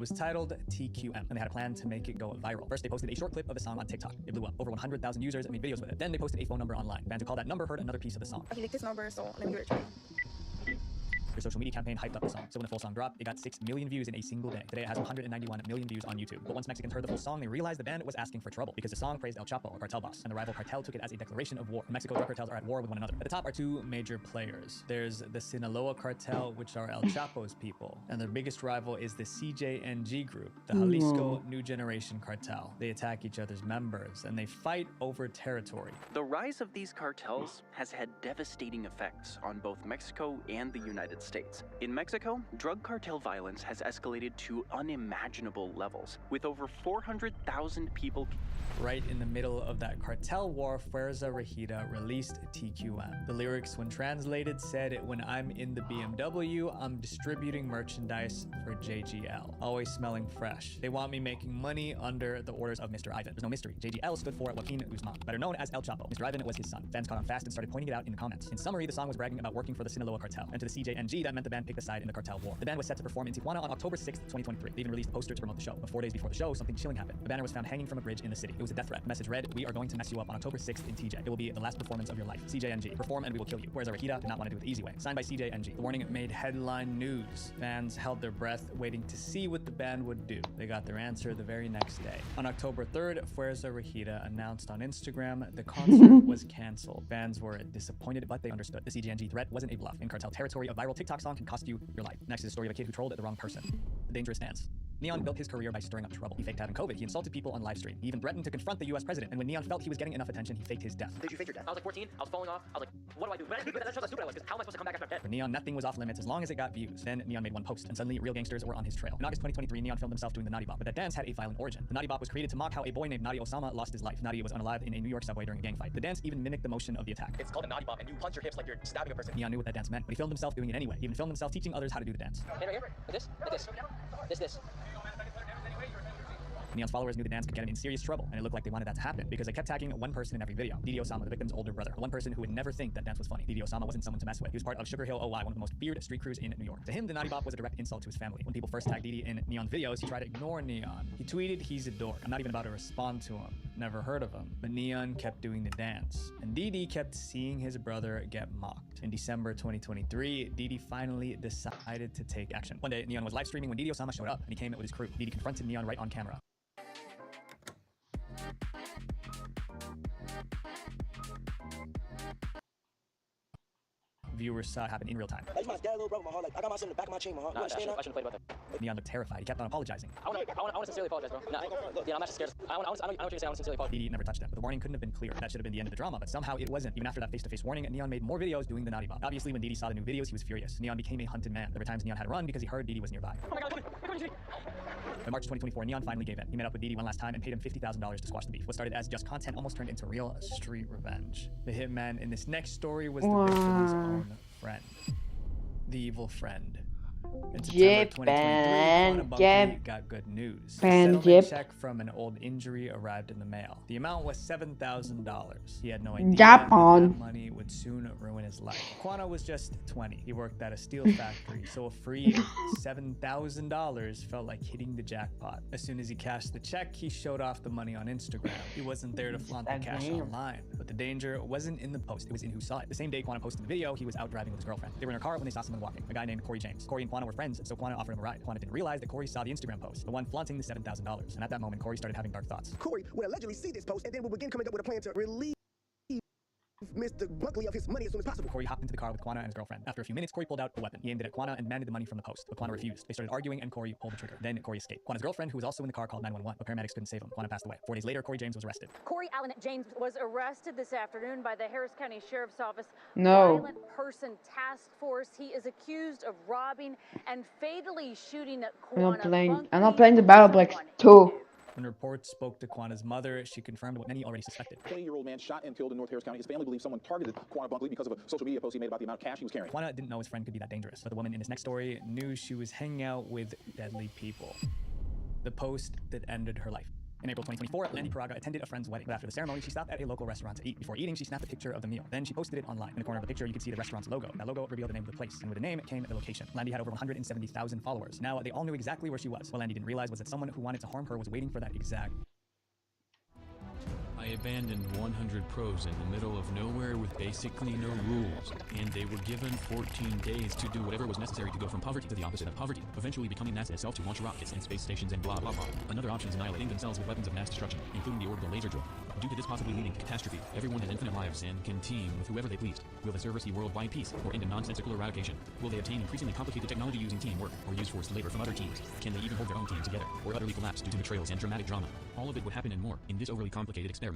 was titled TQM, and they had a plan to make it go viral. First, they posted a short clip of the song on TikTok. It blew up. Over 100,000 users made videos with it. Then they posted a phone number online. Fans who called that number heard another piece of the song. He licked his number, so let me give it a try. Their social media campaign hyped up the song, so when the full song dropped, it got 6 million views in a single day. Today, it has 191 million views on YouTube. But once Mexicans heard the full song, they realized the band was asking for trouble because the song praised El Chapo, a cartel boss, and the rival cartel took it as a declaration of war. Mexico drug cartels are at war with one another. At the top are two major players. There's the Sinaloa cartel, which are El Chapo's people, and their biggest rival is the CJNG group, the Jalisco New Generation cartel. They attack each other's members, and they fight over territory. The rise of these cartels has had devastating effects on both Mexico and the United States. In Mexico, drug cartel violence has escalated to unimaginable levels, with over 400,000 people. Right in the middle of that cartel war, Fuerza Regida released TQM. The lyrics, when translated, said, "When I'm in the BMW, I'm distributing merchandise for JGL, always smelling fresh. They want me making money under the orders of Mr. Ivan." There's no mystery. JGL stood for Joaquin Guzman, better known as El Chapo. Mr. Ivan was his son. Fans caught on fast and started pointing it out in the comments. In summary, the song was bragging about working for the Sinaloa cartel, and to the CJNG, that meant the band picked a side in the cartel war. The band was set to perform in Tijuana on October 6th, 2023. They even released a poster to promote the show. But 4 days before the show, something chilling happened. The banner was found hanging from a bridge in the city. It was a death threat. The message read, "We are going to mess you up on October 6th in TJ. It will be the last performance of your life. CJNG. Perform and we will kill you." Whereas Regida did not want to do it the easy way. Signed by CJNG. The warning made headline news. Fans held their breath, waiting to see what the band would do. They got their answer the very next day. On October 3rd, Fuerza Regida announced on Instagram the concert was canceled. Fans were disappointed, but they understood. The CJNG threat wasn't a bluff. In cartel territory, a viral TikTok song can cost you your life. Next is the story of a kid who trolled the wrong person. The dangerous dance. Neon built his career by stirring up trouble. He faked having COVID. He insulted people on live stream. He even threatened to confront the US president. And when Neon felt he was getting enough attention, he faked his death. Did you fake your death? I was like 14. I was falling off. I was like, what do I do? But that shows how stupid I was, because how am I supposed to come back after I'm dead? For Neon, nothing was off limits as long as it got views. Then Neon made one post, and suddenly real gangsters were on his trail. In August 2023, Neon filmed himself doing the Naughty Bop, but that dance had a violent origin. The Naughty Bop was created to mock how a boy named Nadi Osama lost his life. Nadi was unalived in a New York subway during a gang fight. The dance even mimicked the motion of the attack. It's called a Naughty Bop, and you punch your hips like you're stabbing a person. Neon knew what that dance meant, but he filmed himself doing it anyway. He even filmed himself teaching others how to do the dance. Hey, right here. This. Neon's followers knew the dance could get him in serious trouble, and it looked like they wanted that to happen because they kept tagging one person in every video. Didi Osama, the victim's older brother. One person who would never think that dance was funny. Didi Osama wasn't someone to mess with. He was part of Sugar Hill OY, one of the most feared street crews in New York. To him, the Naughty Bop was a direct insult to his family. When people first tagged Didi in Neon's videos, he tried to ignore Neon. He tweeted, "He's a dork. I'm not even about to respond to him. Never heard of him." But Neon kept doing the dance, and Didi kept seeing his brother get mocked. In December 2023, Didi finally decided to take action. One day, Neon was live streaming when Didi Osama showed up, and he came with his crew. Didi confronted Neon right on camera. Viewers saw it happen in real time. I just want to get a little bro, my heart. Like, I got myself in the back of my chain, my heart. Nah, You I understand shouldn't play about that. Neon looked terrified. He kept on apologizing. I want to sincerely apologize, bro. Nah, yeah, I'm actually scared. I know what you're gonna say. I want to sincerely apologize. Didi never touched him, but the warning couldn't have been clearer. That should have been the end of the drama, but somehow it wasn't. Even after that face-to-face warning, Neon made more videos doing the Naughty Bop. Obviously, when Didi saw the new videos, he was furious. Neon became a hunted man. There were times Neon had to run because he heard Didi was nearby. Oh my God, come here. In March 2024, Neon finally gave in. He met up with Didi one last time and paid him $50,000 to squash the beef. What started as just content almost turned into real street revenge. The hitman in this next story was the victim's own friend. The evil friend. In September 2023, got good news. A settlement check from an old injury arrived in the mail. The amount was $7,000. He had no idea that money would soon ruin his life. Quana was just 20. He worked at a steel factory, so a free $7,000 felt like hitting the jackpot. As soon as he cashed the check, he showed off the money on Instagram. He wasn't there to flaunt the cash online. But the danger wasn't in the post, it was in who saw it. The same day Quana posted the video, he was out driving with his girlfriend. They were in a car when they saw someone walking, a guy named Corey James. Corey and Quana were friends, so Quana offered him a ride. Quana didn't realize that Corey saw the Instagram post, the one flaunting the $7,000. And at that moment, Corey started having dark thoughts. Corey would allegedly see this post and then would begin coming up with a plan to relieve Mr. Buckley of his money as soon as possible. Corey hopped into the car with Quana and his girlfriend. After a few minutes, Corey pulled out a weapon. He aimed it at Quana and demanded the money from the post, but Quana refused. They started arguing and Corey pulled the trigger. Then Corey escaped. Quana's girlfriend, who was also in the car, called 911, but paramedics couldn't save him. Quana passed away. 4 days later, Corey James was arrested. Corey Allen James was arrested this afternoon by the Harris County Sheriff's Office Violent Person Task Force. He is accused of robbing and fatally shooting Quana. I'm not playing the Battleplex 2. When reports spoke to Quana's mother, she confirmed what many already suspected. A 20-year-old man shot and killed in North Harris County. His family believes someone targeted Quana Bunkley because of a social media post he made about the amount of cash he was carrying. Quana didn't know his friend could be that dangerous, but the woman in his next story knew she was hanging out with deadly people. The post that ended her life. In April 2024, Landy Paraga attended a friend's wedding. But after the ceremony, she stopped at a local restaurant to eat. Before eating, she snapped a picture of the meal. Then she posted it online. In the corner of the picture, you could see the restaurant's logo. That logo revealed the name of the place. And with the name came the location. Landy had over 170,000 followers. Now, they all knew exactly where she was. What Landy didn't realize was that someone who wanted to harm her was waiting for that exact. I abandoned 100 pros in the middle of nowhere with basically no rules, and they were given 14 days to do whatever was necessary to go from poverty to the opposite of poverty, eventually becoming NASA itself to launch rockets and space stations and blah blah blah. Another option is annihilating themselves with weapons of mass destruction, including the orbital laser drill. Due to this possibly leading to catastrophe, everyone has infinite lives and can team with whoever they pleased. Will the server see worldwide peace or end in nonsensical eradication? Will they obtain increasingly complicated technology using teamwork or use forced labor from other teams? Can they even hold their own team together or utterly collapse due to betrayals and dramatic drama? All of it would happen and more in this overly complicated experiment.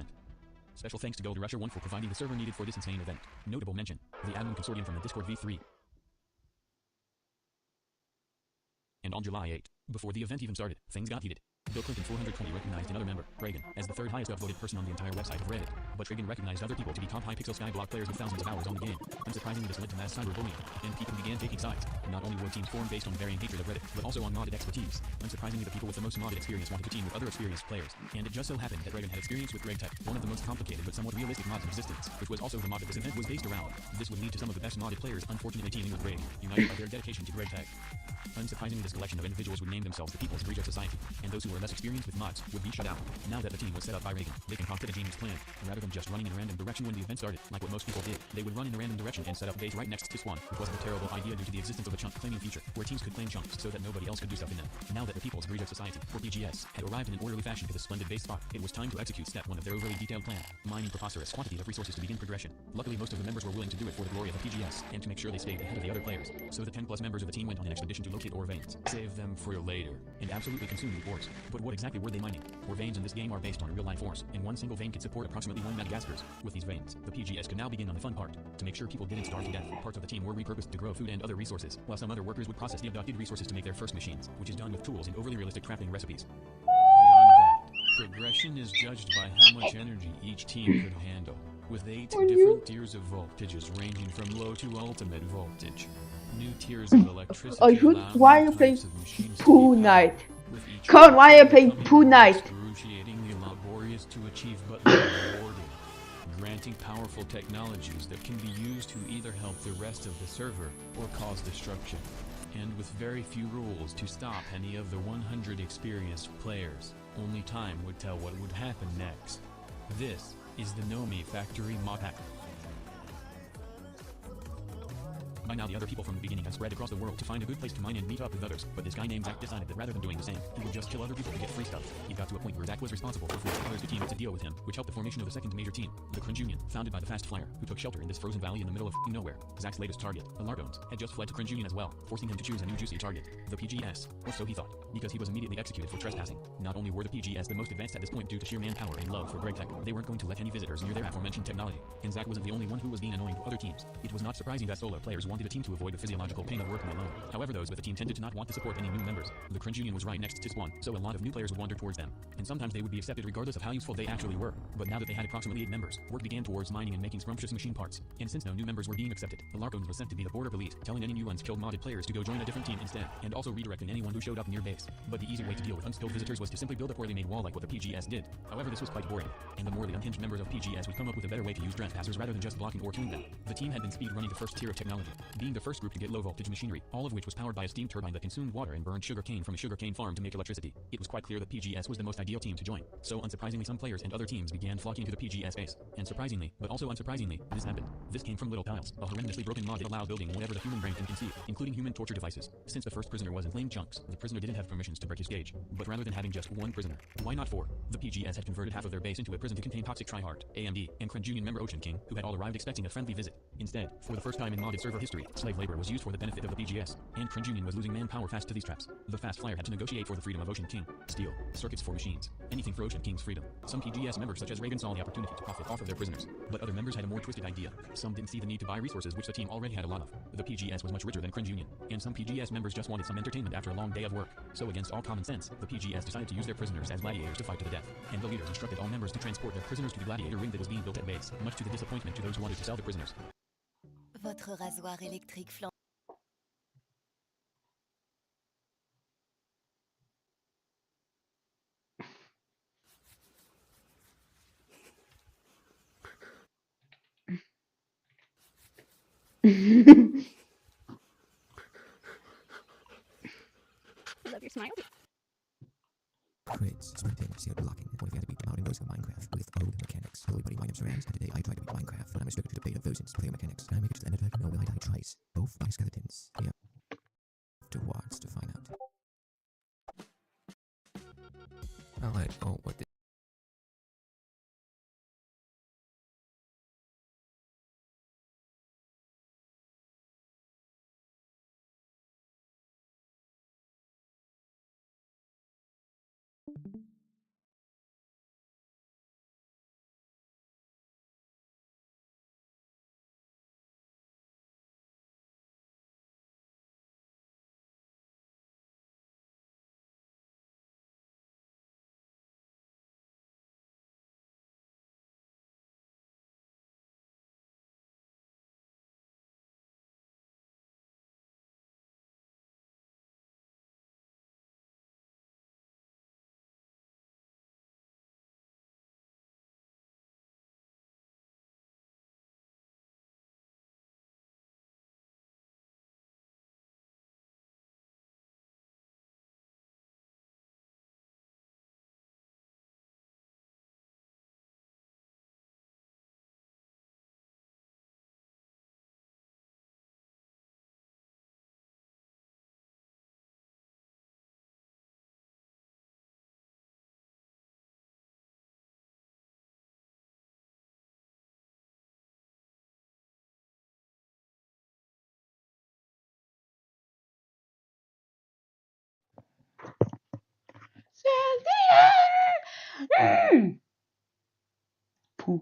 Special thanks to Gold Rusher 1 for providing the server needed for this insane event. Notable mention, the admin consortium from the Discord v3. And on July 8, before the event even started, things got heated. Bill Clinton 420 recognized another member, Reagan, as the third highest upvoted person on the entire website of Reddit. But Reagan recognized other people to be top Hypixel Skyblock players with thousands of hours on the game. Unsurprisingly, this led to mass cyberbullying, and people began taking sides. Not only were teams formed based on varying hatred of Reddit, but also on modded expertise. Unsurprisingly, the people with the most modded experience wanted to team with other experienced players. And it just so happened that Reagan had experience with GregTech, one of the most complicated but somewhat realistic mods in existence, which was also the mod that this event was based around. This would lead to some of the best modded players unfortunately teaming with Reagan, united by their dedication to GregTech. Unsurprisingly, this collection of individuals would name themselves the People's Egregious Society, and those who were less experienced with mods would be shut out. Now that the team was set up by Reagan, they concocted a genius plan. Rather than just running in a random direction when the event started, like what most people did, they would run in a random direction and set up base right next to Swan, which was a terrible idea due to the existence of a chunk claiming feature, where teams could claim chunks so that nobody else could do stuff in them. Now that the People's Egregious Society, or PGS, had arrived in an orderly fashion to the splendid base spot, it was time to execute step 1 of their overly detailed plan, mining preposterous quantities of resources to begin progression. Luckily, most of the members were willing to do it for the glory of the PGS, and to make sure they stayed ahead of the other players. So the 10 plus members of the team went on an expedition to locate ore veins. Save them for later, and absolutely consume the ores. But what exactly were they mining? Ore veins in this game are based on real-life ores, and one single vein could support approximately 1 Madagascars. With these veins, the PGS could now begin on the fun part, to make sure people didn't starve to death. Parts of the team were repurposed to grow food and other resources, while some other workers would process the abducted resources to make their first machines, which is done with tools and overly realistic crafting recipes. Beyond that, progression is judged by how much energy each team could handle, with 8 different tiers of voltages ranging from low to ultimate voltage. New tiers of electricity allow why are you new playing types of machines to Poo be Knight? powered, with each Con, why are you playing becoming Poo more Knight? excruciatingly laborious to achieve but rewarding, granting powerful technologies that can be used to either help the rest of the server or cause destruction, and with very few rules to stop any of the 100 experienced players. Only time would tell what would happen next. This is the Nomi Factory mod pack. By now, the other people from the beginning had spread across the world to find a good place to mine and meet up with others, but this guy named Zach decided that rather than doing the same, he would just kill other people to get free stuff. He got to a point where Zach was responsible for forcing others to team up to deal with him, which helped the formation of the second major team, the Cringe Union, founded by the Fast Flyer, who took shelter in this frozen valley in the middle of nowhere. Zach's latest target, the Largones, had just fled to Cringe Union as well, forcing him to choose a new juicy target, the PGS, or so he thought, because he was immediately executed for trespassing. Not only were the PGS the most advanced at this point due to sheer manpower and love for GregTech, they weren't going to let any visitors near their aforementioned technology, and Zach wasn't the only one who was being annoying to other teams. It was not surprising that solo players wanted a team to avoid the physiological pain of working alone. However, those with the team tended to not want to support any new members. The Cringe Union was right next to Spawn, so a lot of new players would wander towards them, and sometimes they would be accepted regardless of how useful they actually were. But now that they had approximately 8 members, work began towards mining and making scrumptious machine parts. And since no new members were being accepted, the Largones was sent to be the border police, telling any new unskilled modded players to go join a different team instead, and also redirecting anyone who showed up near base. But the easy way to deal with unskilled visitors was to simply build a poorly made wall like what the PGS did. However, this was quite boring, and the more the unhinged members of PGS would come up with a better way to use trespassers rather than just blocking or killing them. The team had been speed running the first tier of technology, being the first group to get low voltage machinery, all of which was powered by a steam turbine that consumed water and burned sugar cane from a sugarcane farm to make electricity. It was quite clear that PGS was the most ideal team to join, so unsurprisingly some players and other teams began flocking to the PGS base. And surprisingly, but also unsurprisingly, this happened. This came from Little Tiles, a horrendously broken mod that allowed building whatever the human brain can conceive, including human torture devices. Since the first prisoner was in plain chunks, the prisoner didn't have permissions to break his cage, but rather than having just one prisoner, why not 4? The PGS had converted half of their base into a prison to contain Toxic Tryhard, AMD, and Cringe Union member Ocean King, who had all arrived expecting a friendly visit. Instead, for the first time in modded server history, slave labor was used for the benefit of the PGS, and Cringe Union was losing manpower fast to these traps. The Fast Flyer had to negotiate for the freedom of Ocean King. Steel, circuits for machines, anything for Ocean King's freedom. Some PGS members such as Reagan saw the opportunity to profit off of their prisoners, but other members had a more twisted idea. Some didn't see the need to buy resources which the team already had a lot of. The PGS was much richer than Cringe Union, and some PGS members just wanted some entertainment after a long day of work. So against all common sense, the PGS decided to use their prisoners as gladiators to fight to the death, and the leaders instructed all members to transport their prisoners to the gladiator ring that was being built at base, much to the disappointment to those who wanted to sell the prisoners. Votre rasoir électrique flambe. Love your smile. Crits, sprinting, sealed blocking. What if you had to beat them out in Voice of Minecraft with old mechanics? Hello everybody, my name's Rams, and today I try to beat Minecraft, but I'm restricted to the beta versions with their mechanics. Can I make it to the end of it? No, will I die twice? Both by skeletons. Yeah. Afterwards to find out. Oh, what the... Pooh.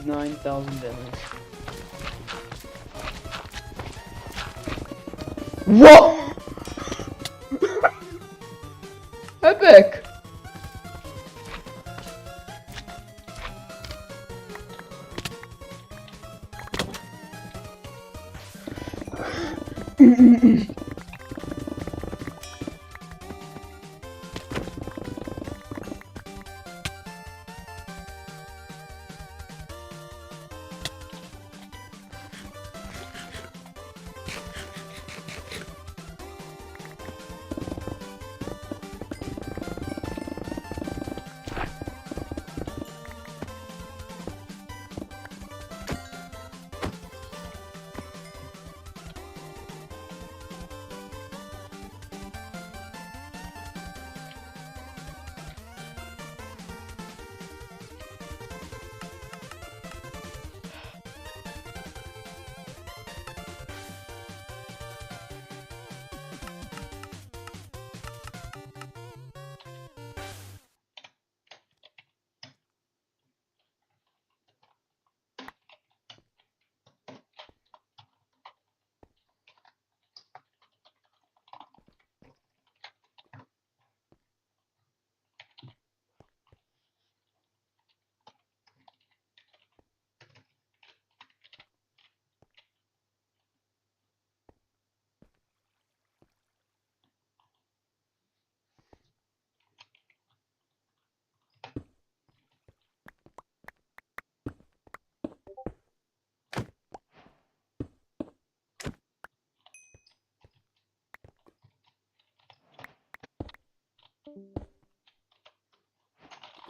9,000 damage. Whoa! Epic!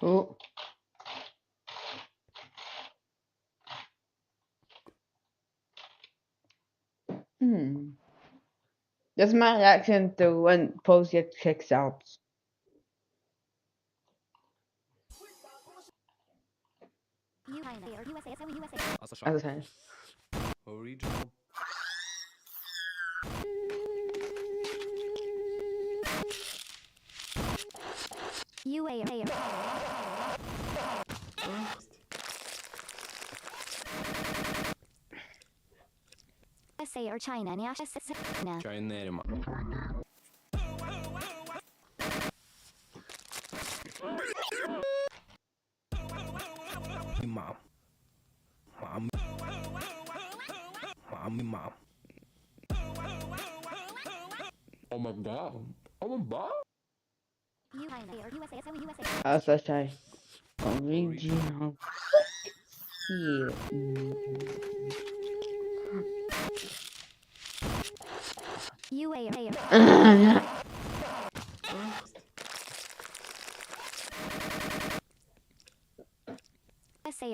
Oh. That's my reaction to when post gets kicked out. Okay. Original. USA or China? Чайнерima. Mom. Mom. Mom. Oh my god. Oh my god. That's such a original. USA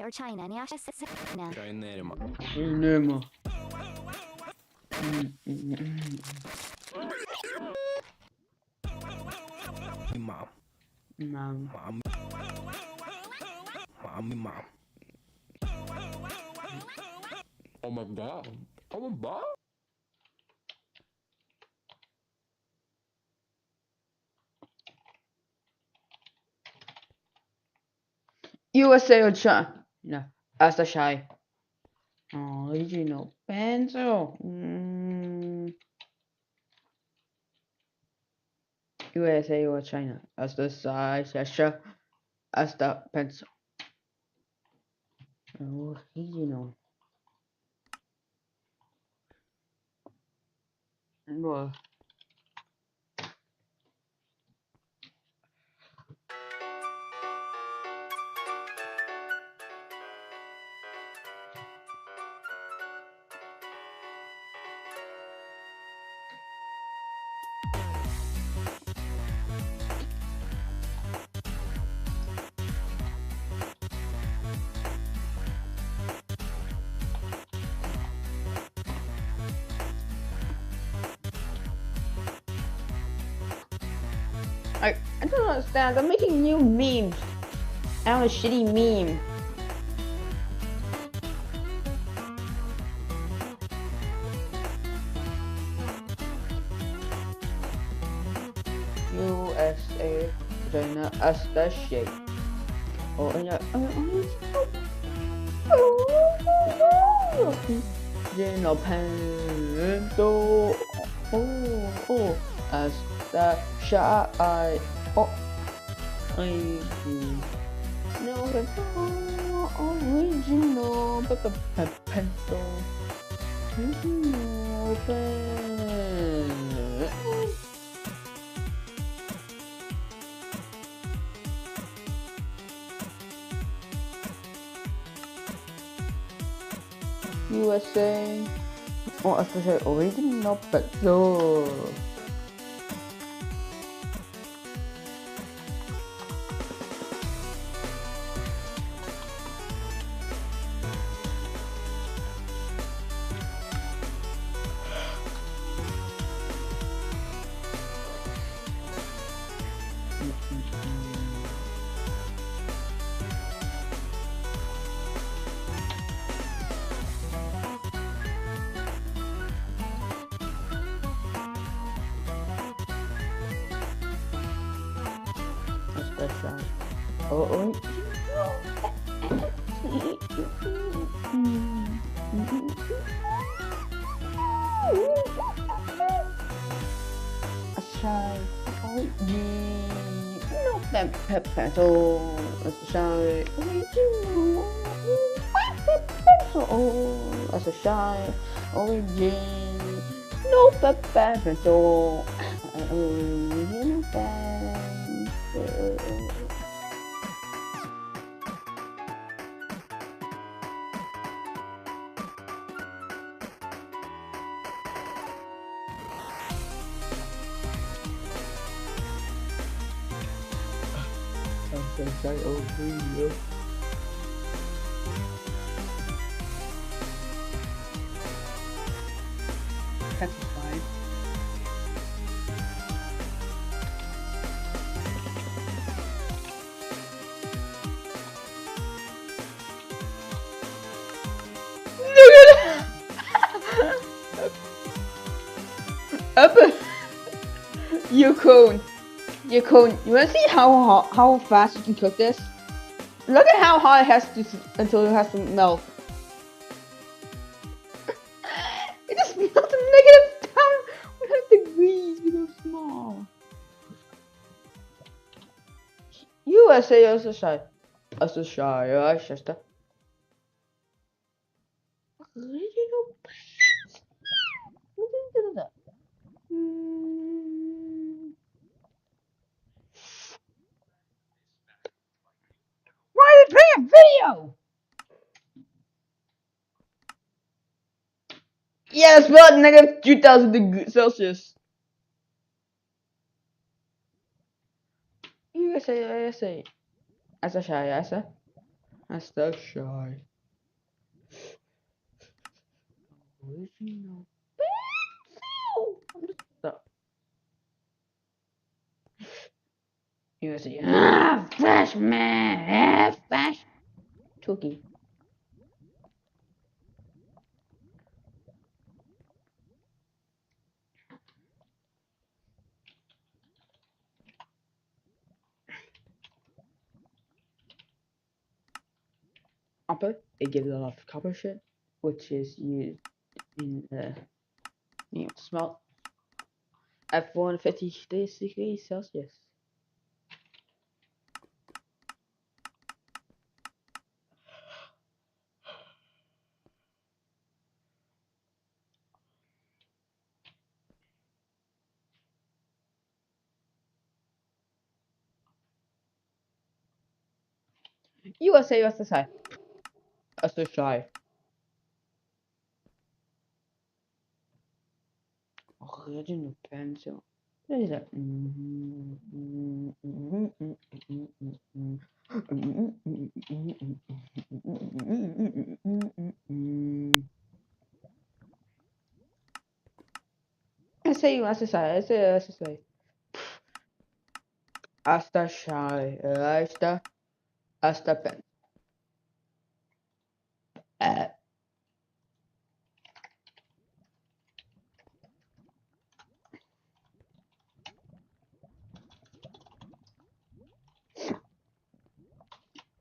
or China? Чайнерima. Cinema. Mom. Mom. Mom. Mom. Oh my god. Oh my god. USA or China? No, that's a shy. Original pencil. USA or China? As the size, as the pencil. Original. Well. I don't understand. They're making new memes. I have a shitty meme. USA, China, as the shape. Oh yeah. Original pencil. Oh, as the shy. Oh, I no original pencil. Original pen. USA. Oh, especially original pencil. Oh, shy. Oh, no, that pencil. Shy. As a shy. Origin. No, pencil. Sunshine over you. Petrified. Up, Yukon. Yukon, you wanna see how fast you can cook this? Look at how hot it has to until it has to melt. It just melted negative down 100 degrees because it's small. USA, USA, USA, sister. Original. Why are you playing a video? Yeah, it's about negative 2,000 degrees Celsius. USA, USA. Asa shy, asa. Asa shy. Original. Stop. USA. Flash man. Flash. Cookie. Upper, it gives a lot of copper shit, which is used in the smelt at 450 degrees Celsius. USA, USA. USA. Original pencil. What is that? I say USA. I say USA. Hasta shy. Hasta pen.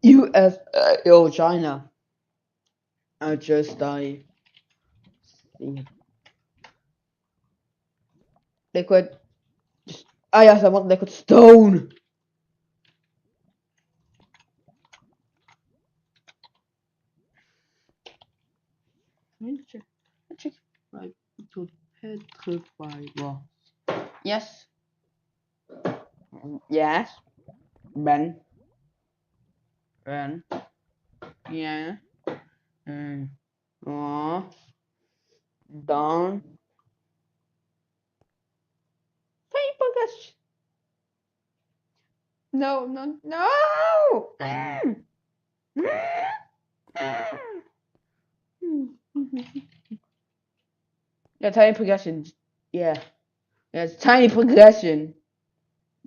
US, China. I just die. Liquid. Yes, I want liquid stone. Check. Right. To petrify rocks. Yes. Yes. Ben. Yeah. Down. Paper. No. Yeah, tiny progression. Yeah, it's tiny progression.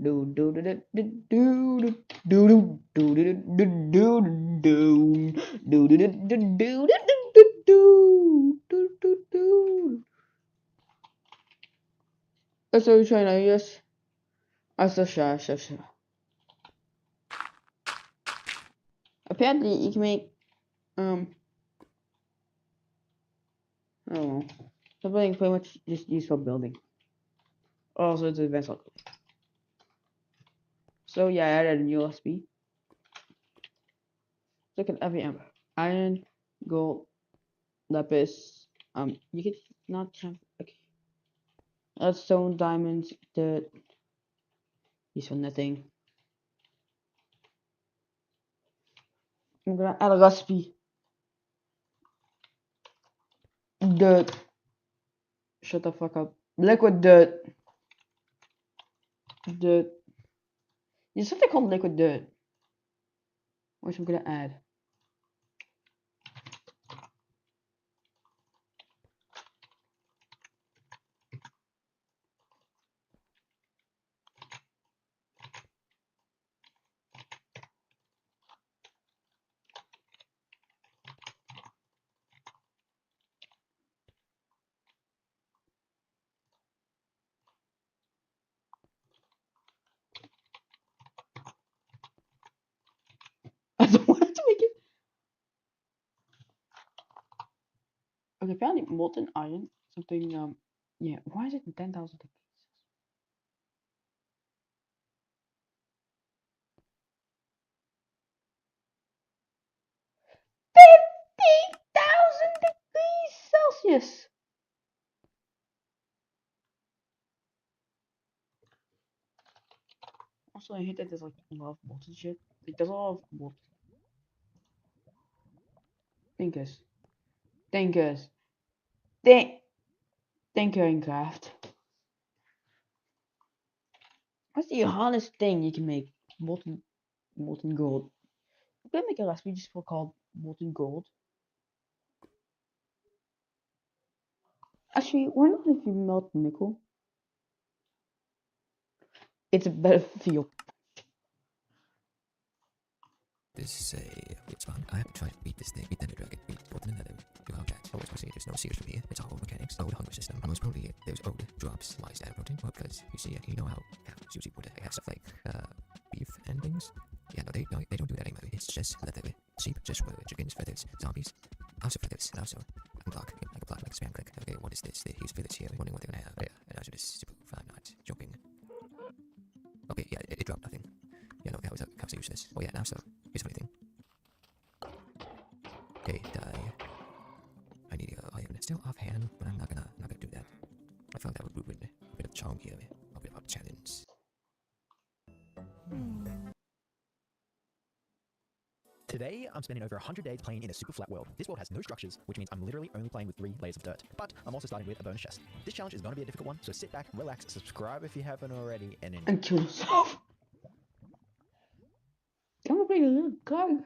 Do. That's what we're trying to use. Sure. Apparently, you can make oh, something pretty much just used for building. Also, it's advanced alcohol. So yeah, I added a new recipe. Look at every amber. Iron, gold, lapis. You can not have okay. Stone, diamonds, dirt. These for nothing. I'm gonna add a recipe. Dirt. Shut the fuck up. Liquid dirt. Dirt. There's something called liquid dirt. which I'm gonna add. I don't want to make it. Okay, apparently molten iron, something, yeah, why is it 10,000 degrees? Celsius! Also, I hate that there's like a lot of molten shit. Like, there's a lot of molten. Thinkers. Thinkers. Thinker in craft. What's the hardest thing you can make? Molten gold. I'm gonna make a recipe just for called molten gold. Actually, why not if you melt nickel? It's a better feel. This is a weird spot. I have to try to beat this thing, beat the dragon, beat both in another. Do how that. Always say there's no sears from here. It's all mechanics, old hunger system. Most probably there's old drops. Why is that important? Well, because you see, you know how cows usually would have stuff like beef and things. Yeah, no, they don't do that anymore. It's just leather. Sheep, just chickens, feathers, zombies. Also feathers, and also I can block like spam click. Okay, what is this? Here's feathers here. Wondering what they're gonna have. Yeah, and also this super. I'm not joking. Okay, yeah, it dropped nothing. Yeah, no, cows are useless. Oh yeah, now so. Here's a funny thing. Okay, die. I need iron. Still offhand, but I'm not gonna do that. I found that would ruin a bit of charm here. A bit of a challenge. Today, I'm spending over 100 days playing in a super flat world. This world has no structures, which means I'm literally only playing with 3 layers of dirt. But I'm also starting with a bonus chest. This challenge is going to be a difficult one, so sit back, relax, subscribe if you haven't already, and kill yourself. I'm gonna play a little guy.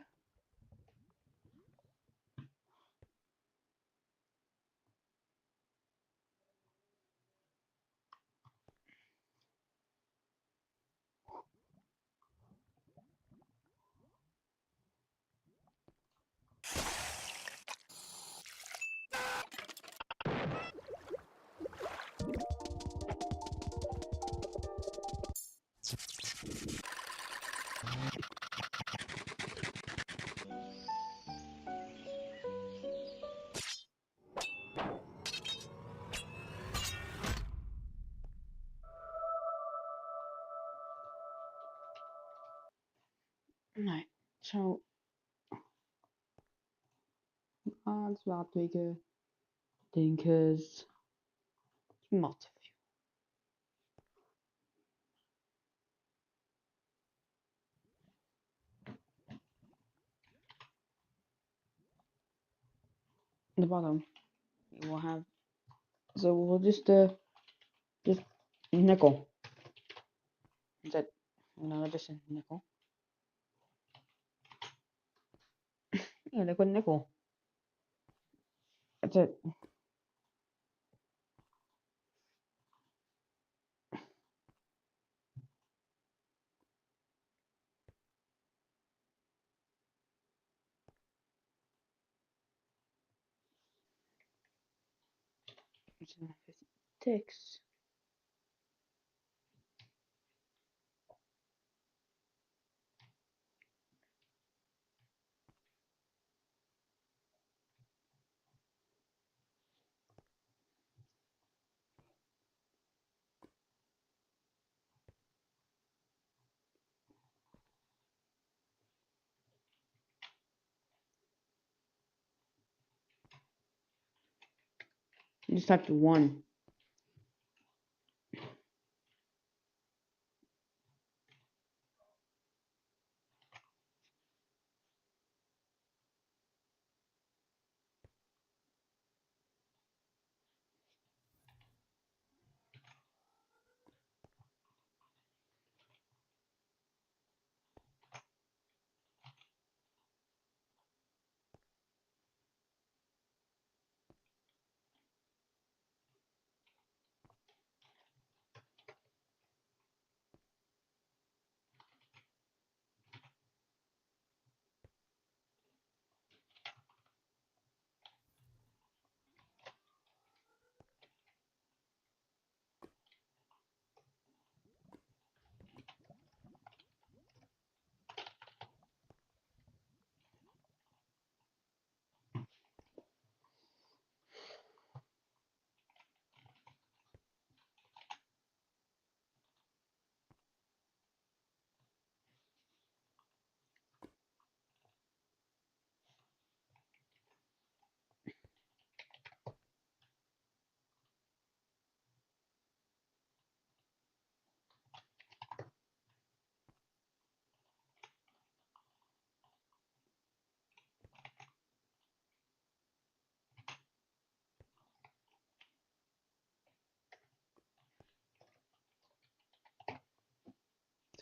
Alright, so aansluitwegen, denkers, mat. The bottom, we will have, so we'll just nickel. That's it. No, just a nickel. Yeah, liquid nickel. That's it. It's 56. Just type 1.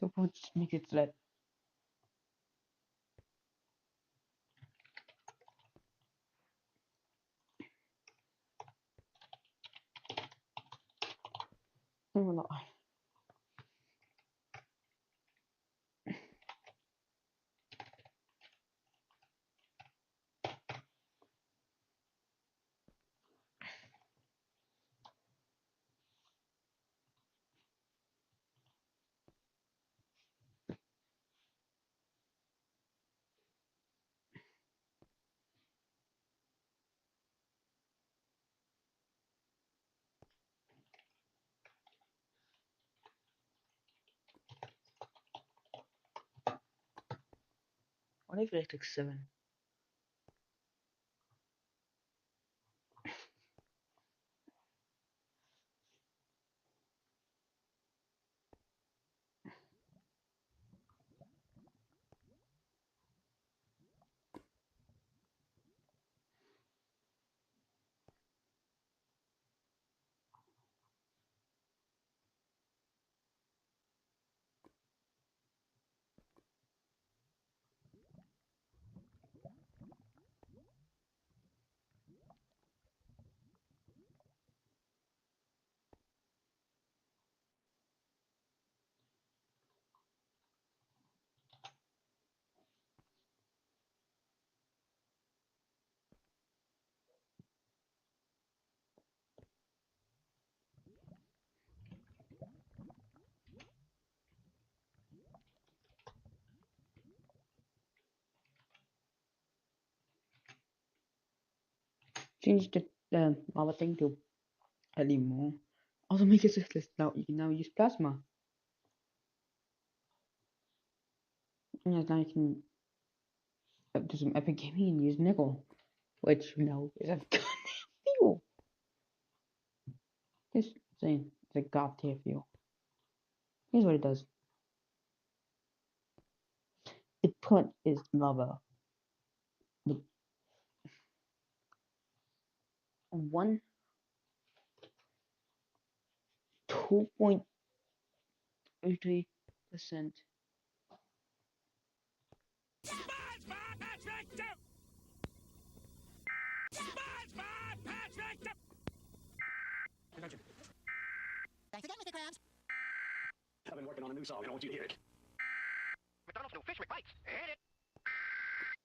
So we'll just make it flat. Oh, no. What if I click 7? Change the lava thing to anymore. Also make it list now. You can now use plasma. And now you can do some epic gaming and use nickel, which now is a goddamn fuel. It's insane. It's a god tier fuel. Here's what it does. It put is lava. The 2.83%. Thanks again, Mr. Krabs. I've been working on a new song, and I want you to hear it. McDonald's new fish McBites. Hit it.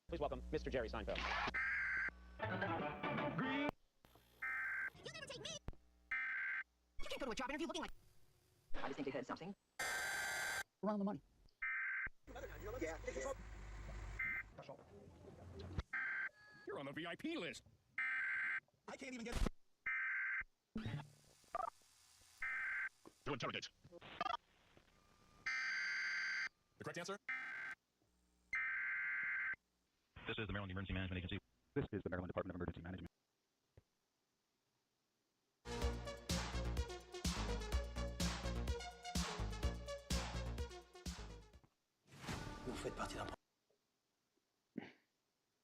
Please welcome Mr. Jerry Seinfeld. You'll never take me. You can't go to a job interview looking like... I distinctly heard something. Around the money. You're on the VIP list. I can't even get... To interrogate. The correct answer? This is the Maryland Emergency Management Agency. This is the Maryland Department of Emergency Management. Vous faites partie d'un...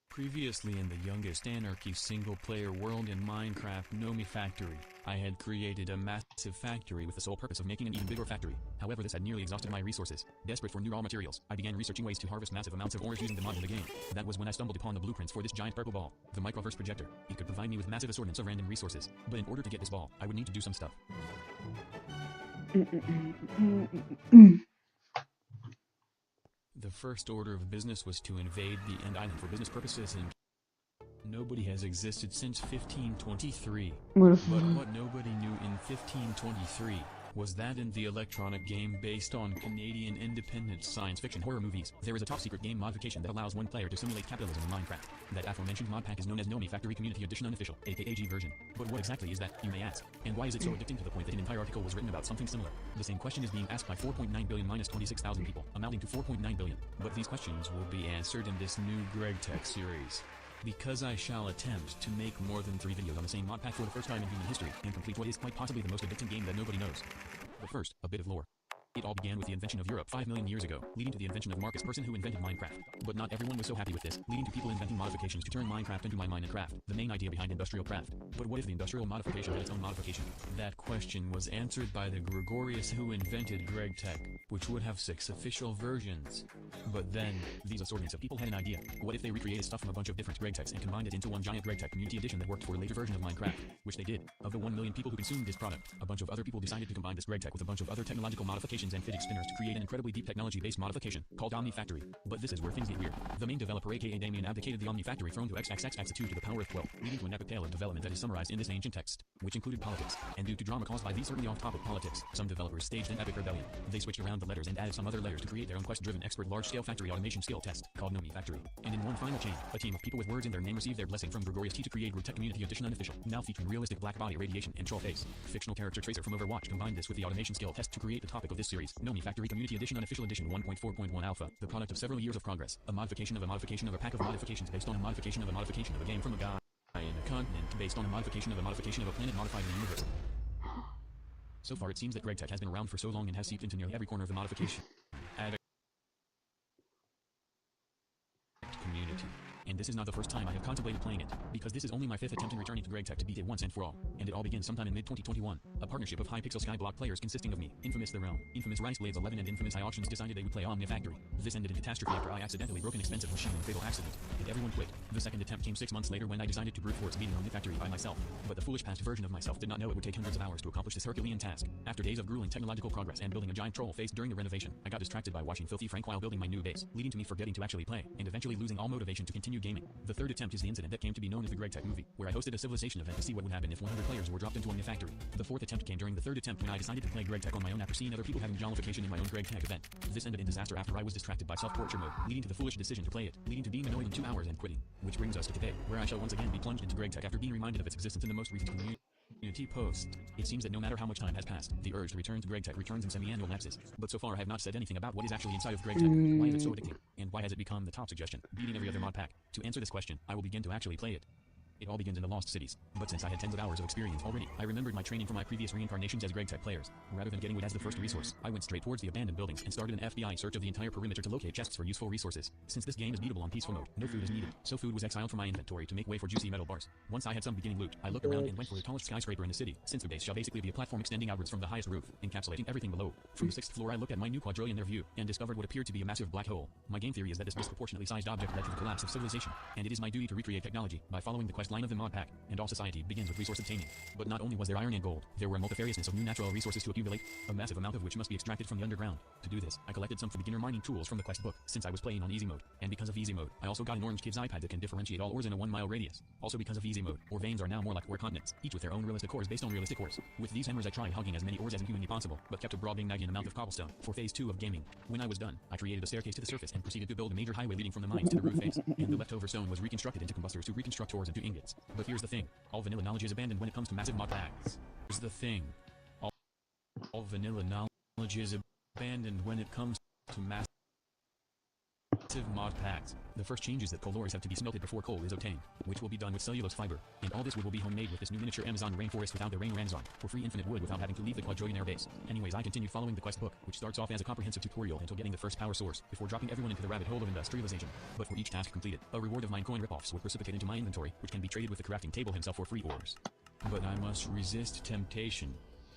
Previously in the Youngest Anarchy single-player world in Minecraft Nomi Factory, I had created a massive factory with the sole purpose of making an even bigger factory. However, this had nearly exhausted my resources. Desperate for new raw materials, I began researching ways to harvest massive amounts of ores using the mod in the game. That was when I stumbled upon the blueprints for this giant purple ball, the Microverse projector. It could provide me with massive assortments of random resources, but in order to get this ball, I would need to do some stuff. The first order of business was to invade the End Island for business purposes, and nobody has existed since 1523. But what nobody knew in 1523 was that in the electronic game based on Canadian independent science fiction horror movies, there is a top-secret game modification that allows one player to simulate capitalism in Minecraft. That aforementioned mod pack is known as Nomi Factory Community Edition Unofficial, aka G version. But what exactly is that, you may ask? And why is it so addicting to the point that an entire article was written about something similar? The same question is being asked by 4.9 billion minus 26,000 people, amounting to 4.9 billion. But these questions will be answered in this new Greg Tech series. Because I shall attempt to make more than 3 videos on the same mod pack for the first time in human history, and complete what is quite possibly the most addicting game that nobody knows. But first, a bit of lore. It all began with the invention of Europe 5 million years ago, leading to the invention of Marcus Persson, who invented Minecraft. But not everyone was so happy with this, leading to people inventing modifications to turn Minecraft into Minecraft, the main idea behind industrial craft. But what if the industrial modification had its own modification? That question was answered by the Gregorius who invented GregTech, which would have 6 official versions. But then, these assortments of people had an idea. What if they recreated stuff from a bunch of different GregTechs and combined it into one giant GregTech community edition that worked for a later version of Minecraft? Which they did. Of the 1 million people who consumed this product, a bunch of other people decided to combine this GregTech with a bunch of other technological modifications and fidget spinners to create an incredibly deep technology-based modification called OmniFactory. But this is where things get weird. The main developer, aka Damien, abdicated the OmniFactory throne to XXX2 to the power of 12, leading to an epic tale of development that is summarized in this ancient text, which included politics. And due to drama caused by these certainly off-topic politics, some developers staged an epic rebellion. They switched around the letters and added some other letters to create their own quest-driven expert large-scale factory automation skill test called OmniFactory. And in one final chain, a team of people with words in their name received their blessing from Gregorius T to create GregTech Community Edition Unofficial, now featuring realistic black body radiation and troll face. Fictional character Tracer from Overwatch combined this with the automation skill test to create the topic of this series, OmniFactory Community Edition Unofficial Edition 1.4.1 Alpha, the product of several years of progress, a modification of a modification of a pack of modifications based on a modification of a modification of a game from a guy in a continent based on a modification of a modification of a planet modified in the universe. So far it seems that GregTech has been around for so long and has seeped into nearly every corner of the modification community. And this is not the first time I have contemplated playing it, because this is only my 5th attempt in returning to GregTech to beat it once and for all. And it all began sometime in mid-2021. A partnership of Hypixel Skyblock players consisting of me, Infamous The Realm, Infamous Rice Blades 11 and Infamous High Auctions decided they would play OmniFactory. This ended in catastrophe after I accidentally broke an expensive machine in a fatal accident, and everyone quit. The second attempt came 6 months later when I decided to brute force beating OmniFactory by myself. But the foolish past version of myself did not know it would take hundreds of hours to accomplish this Herculean task. After days of grueling technological progress and building a giant troll face during the renovation, I got distracted by watching Filthy Frank while building my new base, leading to me forgetting to actually play, and eventually losing all motivation to continue gaming. The third attempt is the incident that came to be known as the GregTech movie, where I hosted a civilization event to see what would happen if 100 players were dropped into OmniFactory. The fourth attempt came during the third attempt when I decided to play GregTech on my own after seeing other people having jollification in my own GregTech event. This ended in disaster after I was distracted by self-torture mode, leading to the foolish decision to play it, leading to being annoyed in 2 hours and quitting. Which brings us to today, where I shall once again be plunged into GregTech after being reminded of its existence in the most recent community post. It seems that no matter how much time has passed, the urge to return to GregTech returns in semi-annual lapses. But so far I have not said anything about what is actually inside of GregTech. Why is it so addicting? And why has it become the top suggestion, beating every other mod pack? To answer this question, I will begin to actually play it. It all begins in the Lost Cities, but since I had tens of hours of experience already, I remembered my training from my previous reincarnations as GregTech players. Rather than getting wood as the first resource, I went straight towards the abandoned buildings and started an FBI search of the entire perimeter to locate chests for useful resources. Since this game is beatable on peaceful mode, no food is needed, so food was exiled from my inventory to make way for juicy metal bars. Once I had some beginning loot, I looked around and went for the tallest skyscraper in the city, since the base shall basically be a platform extending outwards from the highest roof, encapsulating everything below. From the 6th floor I looked at my new quadrillionaire view, and discovered what appeared to be a massive black hole. My game theory is that this disproportionately sized object led to the collapse of civilization, and it is my duty to recreate technology by following the quest line of the mod pack. And all society begins with resource obtaining. But not only was there iron and gold, there were a multifariousness of new natural resources to accumulate, a massive amount of which must be extracted from the underground. To do this, I collected some for beginner mining tools from the quest book, since I was playing on easy mode. And because of easy mode, I also got an orange kid's iPad that can differentiate all ores in a 1-mile radius. Also because of easy mode, ore veins are now more like ore continents, each with their own realistic ores based on realistic ores. With these hammers I tried hogging as many ores as humanly possible, but kept a broad big nagging amount of cobblestone for phase 2 of gaming. When I was done, I created a staircase to the surface and proceeded to build a major highway leading from the mines to the roof face, and the leftover stone was reconstructed into combustors to reconstruct ores into ingots. But here's the thing, all vanilla knowledge is abandoned when it comes to massive mod packs. Here's the thing, all vanilla knowledge is abandoned when it comes to massive mod packs. The first change is that coal ores have to be smelted before coal is obtained, which will be done with cellulose fiber, and all this wood will be homemade with this new miniature Amazon rainforest without the rain ranzon, for free infinite wood without having to leave the quadrillionaire base. Anyways, I continued following the quest book, which starts off as a comprehensive tutorial until getting the first power source, before dropping everyone into the rabbit hole of industrialization. But for each task completed, a reward of Minecoin ripoffs would precipitate into my inventory, which can be traded with the crafting table himself for free ores. But I must resist temptation.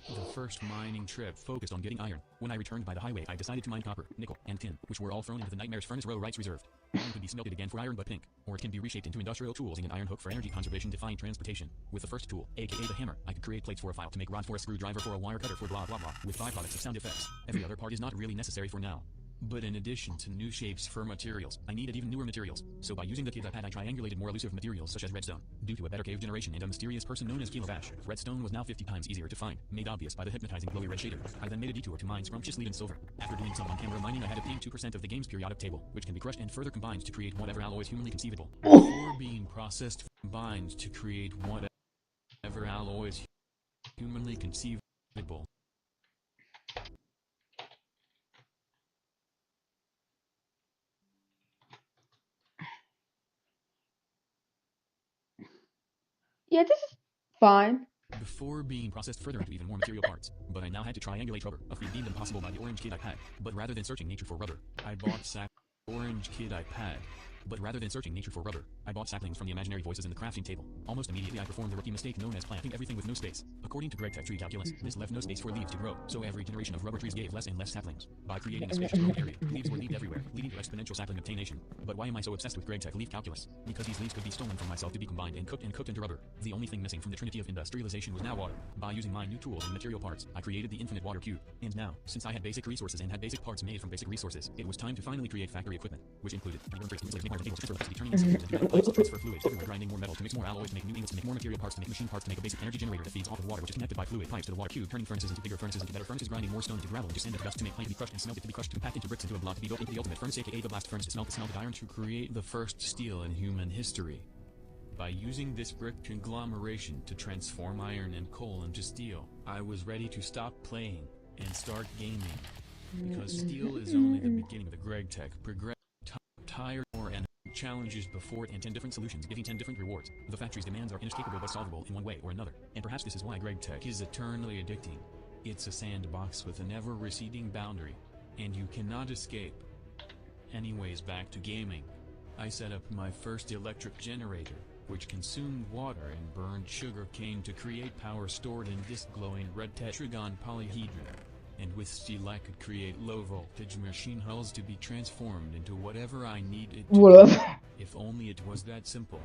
The first mining trip focused on getting iron. When I returned by the highway, I decided to mine copper, nickel, and tin, which were all thrown into the Nightmare's furnace row rights reserved. Iron can be smelted again for iron but pink, or it can be reshaped into industrial tools and an iron hook for energy conservation defined transportation. With the first tool, aka the hammer, I could create plates for a file to make rod for a screwdriver for a wire cutter for blah blah blah, with byproducts of sound effects. Every other part is not really necessary for now. But in addition to new shapes for materials, I needed even newer materials. So by using the kid's iPad I triangulated more elusive materials such as redstone. Due to a better cave generation and a mysterious person known as Kilovash, redstone was now 50 times easier to find, made obvious by the hypnotizing glowy red shader. I then made a detour to mine scrumptious lead and silver. After doing some on-camera mining I had obtained 2% of the game's periodic table, which can be crushed and further combined to create whatever alloys humanly conceivable. Before being processed, combined to create whatever alloys humanly conceivable. Yeah, this is fine. before being processed further into even more material parts. But I now had to triangulate rubber, a feat deemed impossible by the orange kid I had. But rather than searching nature for rubber, I bought orange kid iPad. But rather than searching nature for rubber, I bought saplings from the imaginary voices in the crafting table. Almost immediately I performed the rookie mistake known as planting everything with no space. According to GregTech tree calculus, this left no space for leaves to grow, so every generation of rubber trees gave less and less saplings. By creating a spacious growing area, leaves were leaved everywhere, leading to exponential sapling obtaination. But why am I so obsessed with GregTech leaf calculus? Because these leaves could be stolen from myself to be combined and cooked into rubber. The only thing missing from the trinity of industrialization was now water. By using my new tools and material parts, I created the infinite water cube. And now, since I had basic resources and had basic parts made from basic resources, it was time to finally create factory equipment, which included transfer fluids everywhere, grinding more metal to mix more alloys, to make new ingots, to make more material parts, to make machine parts, to make a basic energy generator that feeds off of water, which is connected by fluid pipes to the water cube, turning furnaces into bigger furnaces into better furnaces, grinding more stone into gravel into sand into dust, to make clay to be crushed and smelted to be crushed, to pack into bricks into a block to be built into the ultimate furnace, aka the blast furnace, to smelt the smelted iron, to create the first steel in human history. By using this brick conglomeration to transform iron and coal into steel, I was ready to stop playing and start gaming. Because steel is only the beginning of the GregTech progress. Tired more and challenges before it and 10 different solutions giving 10 different rewards. The factory's demands are inescapable but solvable in one way or another. And perhaps this is why GregTech is eternally addicting. It's a sandbox with an ever-receding boundary, and you cannot escape. Anyways, back to gaming. I set up my first electric generator, which consumed water and burned sugar cane to create power stored in this glowing red tetragon polyhedron. And with steel I could create low-voltage machine hulls to be transformed into whatever I needed to do. If only it was that simple.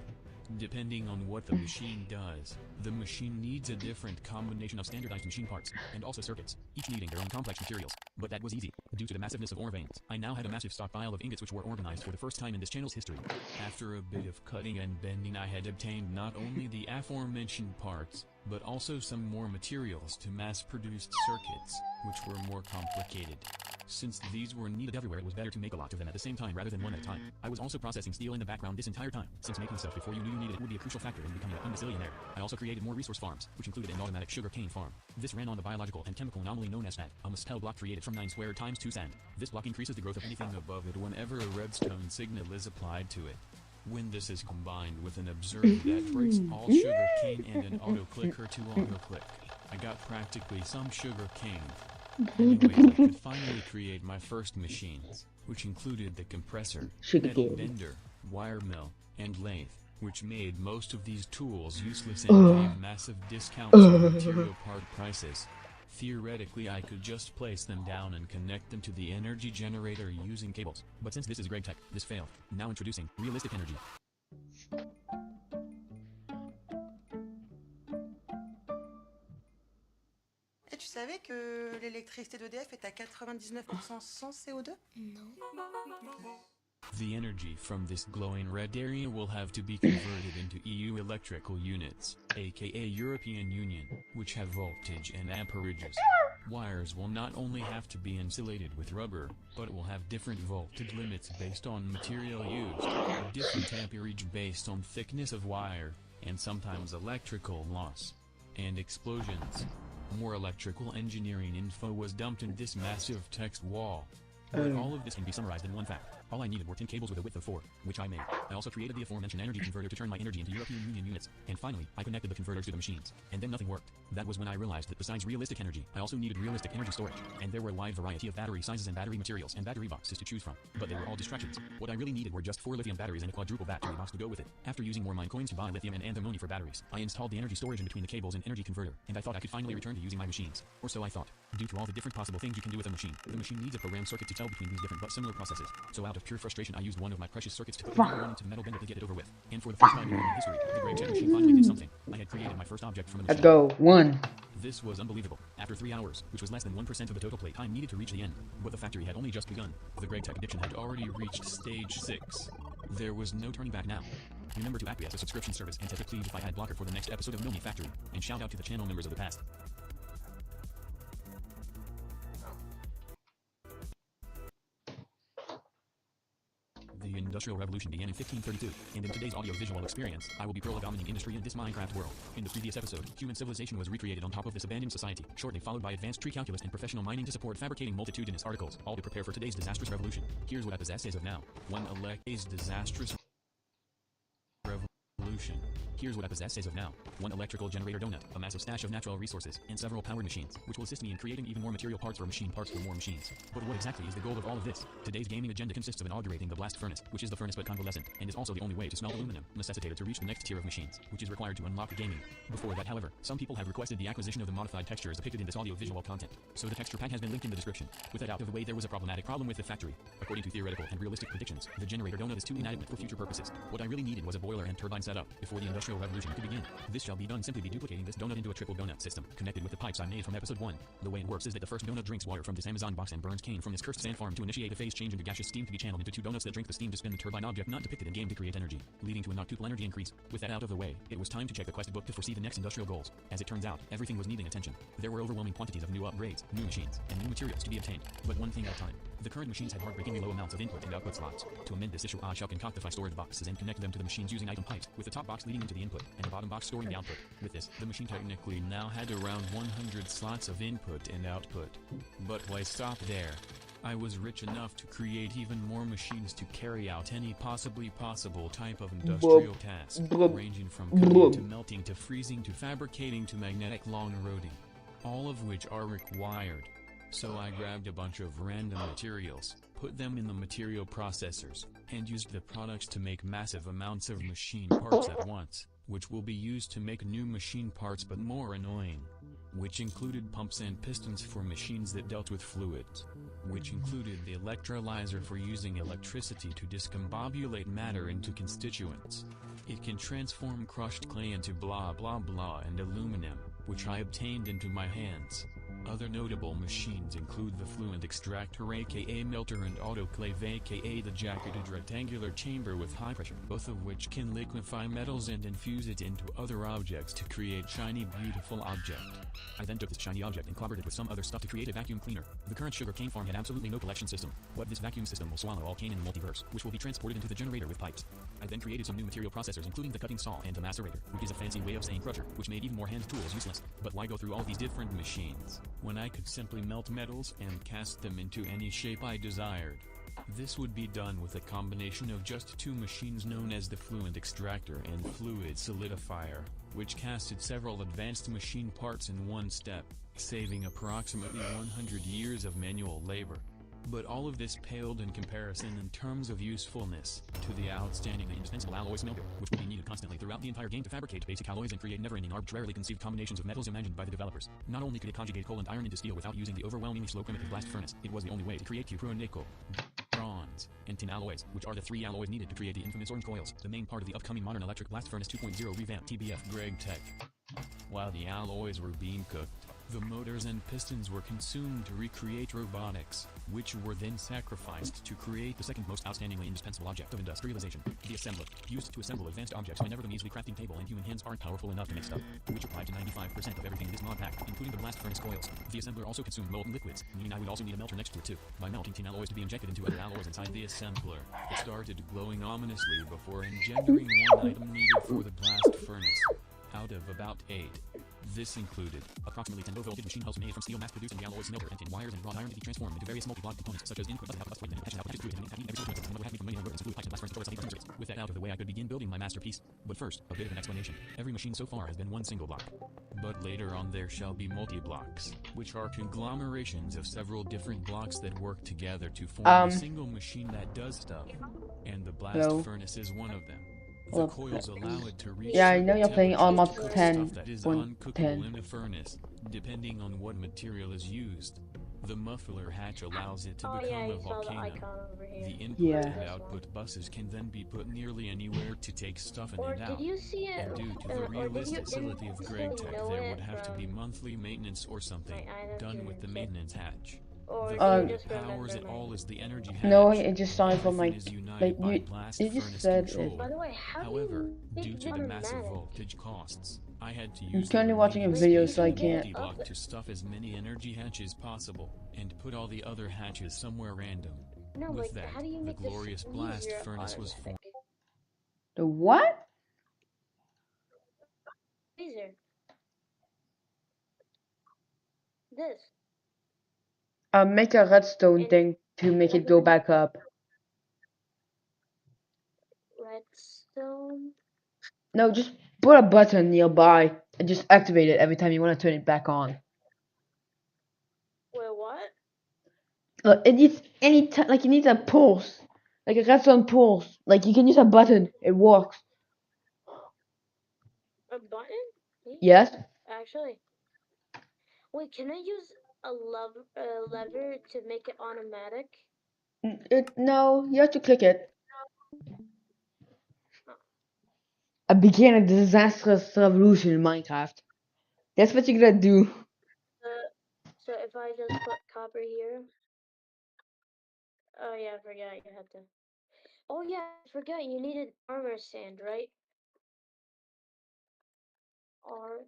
Depending on what the machine does, the machine needs a different combination of standardized machine parts, and also circuits, each needing their own complex materials. But that was easy, due to the massiveness of ore veins. I now had a massive stockpile of ingots which were organized for the first time in this channel's history. After a bit of cutting and bending, I had obtained not only the aforementioned parts, but also some more materials to mass-produced circuits, which were more complicated. Since these were needed everywhere, it was better to make a lot of them at the same time rather than one at a time. I was also processing steel in the background this entire time, since making stuff before you knew you needed it would be a crucial factor in becoming a billionaire. I also created more resource farms, which included an automatic sugar cane farm. This ran on the biological and chemical anomaly known as SAD, a Mostel block created from 9 squared times 2 sand. This block increases the growth of anything above it whenever a redstone signal is applied to it. When this is combined with an observer that breaks all sugar cane and an auto clicker to auto click, I got practically some sugar cane. Anyways, I could finally create my first machines, which included the compressor, metal bender, wire mill, and lathe, which made most of these tools useless and gave massive discounts on material part prices. Theoretically, I could just place them down and connect them to the energy generator using cables. But since this is GregTech, this failed. Now introducing realistic energy. Et tu savais que l'électricité d'EDF est à 99% sans CO2? Non. The energy from this glowing red area will have to be converted into EU electrical units, aka European Union, which have voltage and amperages. Wires will not only have to be insulated with rubber, but will have different voltage limits based on material used, different amperage based on thickness of wire, and sometimes electrical loss and explosions. More electrical engineering info was dumped in this massive text wall. But all of this can be summarized in one fact. All I needed were 10 cables with a width of 4, which I made. I also created the aforementioned energy converter to turn my energy into European Union units. And finally, I connected the converters to the machines. And then nothing worked. That was when I realized that besides realistic energy, I also needed realistic energy storage. And there were a wide variety of battery sizes and battery materials and battery boxes to choose from. But they were all distractions. What I really needed were just 4 lithium batteries and a quadruple battery box to go with it. After using more mine coins to buy lithium and antimony for batteries, I installed the energy storage in between the cables and energy converter. And I thought I could finally return to using my machines. Or so I thought. Due to all the different possible things you can do with a machine, the machine needs a programmed circuit to tell between these different but similar processes. So out of pure frustration, I used one of my precious circuits to put one into Metal Bender to get it over with. And for the first time in human history, the GregTech machine finally did something. I had created my first object from the machine. Let's go. 1. This was unbelievable. After 3 hours, which was less than 1% of the total play time needed to reach the end, but the factory had only just begun. The GregTech addiction had already reached stage 6. There was no turning back now. Remember to acquiesce a subscription service and set a please if I ad blocker for the next episode of Nomi Factory. And shout out to the channel members of the past. The Industrial Revolution began in 1532, and in today's audio-visual experience, I will be prolegoming industry in this Minecraft world. In the previous episode, human civilization was recreated on top of this abandoned society, shortly followed by advanced tree calculus and professional mining to support fabricating multitudinous articles, all to prepare for today's disastrous revolution. Here's what I possess as of now. 1 Elect's disastrous revolution. Here's what I possess as of now. 1 electrical generator donut, a massive stash of natural resources, and several powered machines, which will assist me in creating even more material parts or machine parts for more machines. But what exactly is the goal of all of this? Today's gaming agenda consists of inaugurating the blast furnace, which is the furnace but convalescent, and is also the only way to smelt aluminum, necessitated to reach the next tier of machines, which is required to unlock gaming. Before that, however, some people have requested the acquisition of the modified textures depicted in this audio-visual content, so the texture pack has been linked in the description. With that out of the way, there was a problematic problem with the factory. According to theoretical and realistic predictions, the generator donut is too inadequate for future purposes. What I really needed was a boiler and turbine setup before the Industrial Revolution could begin. This shall be done simply by duplicating this donut into a triple donut system, connected with the pipes I made from episode 1. The way it works is that the first donut drinks water from this Amazon box and burns cane from this cursed sand farm to initiate a phase change into gaseous steam to be channeled into 2 donuts that drink the steam to spin the turbine object not depicted in game to create energy, leading to a noctuple energy increase. With that out of the way, it was time to check the quest book to foresee the next industrial goals. As it turns out, everything was needing attention. There were overwhelming quantities of new upgrades, new machines, and new materials to be obtained, but one thing at a time. The current machines had heartbreakingly low amounts of input and output slots. To amend this issue, I shall concoctify storage boxes and connect them to the machines using item pipes, with the top box leading into the input, and the bottom box storing the output. With this, the machine technically now had around 100 slots of input and output. But why stop there? I was rich enough to create even more machines to carry out any possibly possible type of industrial task, ranging from cutting to melting to freezing to fabricating to magnetic long roading, all of which are required. So I grabbed a bunch of random materials, put them in the material processors, and used the products to make massive amounts of machine parts at once, which will be used to make new machine parts but more annoying, which included pumps and pistons for machines that dealt with fluids, which included the electrolyzer for using electricity to discombobulate matter into constituents. It can transform crushed clay into blah blah blah and aluminum, which I obtained into my hands. Other notable machines include the Fluent Extractor aka Melter and Autoclave aka the jacketed rectangular chamber with high pressure, both of which can liquefy metals and infuse it into other objects to create shiny beautiful object. I then took this shiny object and clobbered it with some other stuff to create a vacuum cleaner. The current sugar cane farm had absolutely no collection system, but this vacuum system will swallow all cane in the multiverse, which will be transported into the generator with pipes. I then created some new material processors including the cutting saw and the macerator, which is a fancy way of saying crusher, which made even more hand tools useless. But why go through all these different machines when I could simply melt metals and cast them into any shape I desired? This would be done with a combination of just 2 machines known as the Fluent Extractor and Fluid Solidifier, which casted several advanced machine parts in one step, saving approximately 100 years of manual labor. But all of this paled in comparison in terms of usefulness to the outstanding and indispensable alloy smelter, which will be needed constantly throughout the entire game to fabricate basic alloys and create never-ending arbitrarily conceived combinations of metals imagined by the developers. Not only could it conjugate coal and iron into steel without using the overwhelmingly slow primitive blast furnace, it was the only way to create cupro nickel, bronze, and tin alloys, which are the 3 alloys needed to create the infamous orange coils, the main part of the upcoming modern electric blast furnace 2.0 revamped TBF Greg Tech. While the alloys were being cooked, the motors and pistons were consumed to recreate robotics, which were then sacrificed to create the second most outstandingly indispensable object of industrialization, the assembler, used to assemble advanced objects whenever the measly crafting table and human hands aren't powerful enough to make stuff, which applied to 95% of everything in this mod pack, including the blast furnace coils. The assembler also consumed molten liquids, meaning I would also need a melter next to it too. By melting tin alloys to be injected into other alloys inside the assembler, it started glowing ominously before engendering one item needed for the blast furnace, out of about 8. This included approximately 10 low-voltage machine hulls made from steel mass-produced in the alloy smelter and tin wires and wrought iron to be transformed into various multi-block components such as input, with that out of the way, I could begin building my masterpiece. But first, a bit of an explanation. Every machine so far has been one single block. But later on there shall be multi-blocks, which are conglomerations of several different blocks that work together to form a single machine that does stuff. And the blast furnace is one of them. The coils allow it to reach I know you're playing almost 10 that is uncookable in a furnace, depending on what material is used. The muffler hatch allows it to become a volcano. The input and output buses can then be put nearly anywhere to take stuff in and out. And due to the realistic facility of Greg Tech, there would have to be monthly maintenance or something done with the maintenance hatch. The thing that powers it all is the energy hatch. No, it just sounds from like you just said it. However, due to the massive voltage costs, I had to I'm use currently watching a video, so I can't. block to stuff as many energy hatches possible, and put all the other hatches somewhere random. With that, the glorious blast furnace was formed. The what? Freezer. This. Make a redstone thing to make it go back up. Redstone. No, just put a button nearby and just activate it every time you want to turn it back on. Wait, what? It needs like it needs a pulse, like a redstone pulse. Like you can use a button, it works. A button? Yes. Actually. Wait, can I use a lever to make it automatic? No, you have to click it. I began a disastrous revolution in Minecraft. That's what you're gonna do. So if I just put copper here. Oh yeah, I forgot you had to. Oh yeah, I forgot you needed armor sand, right? Or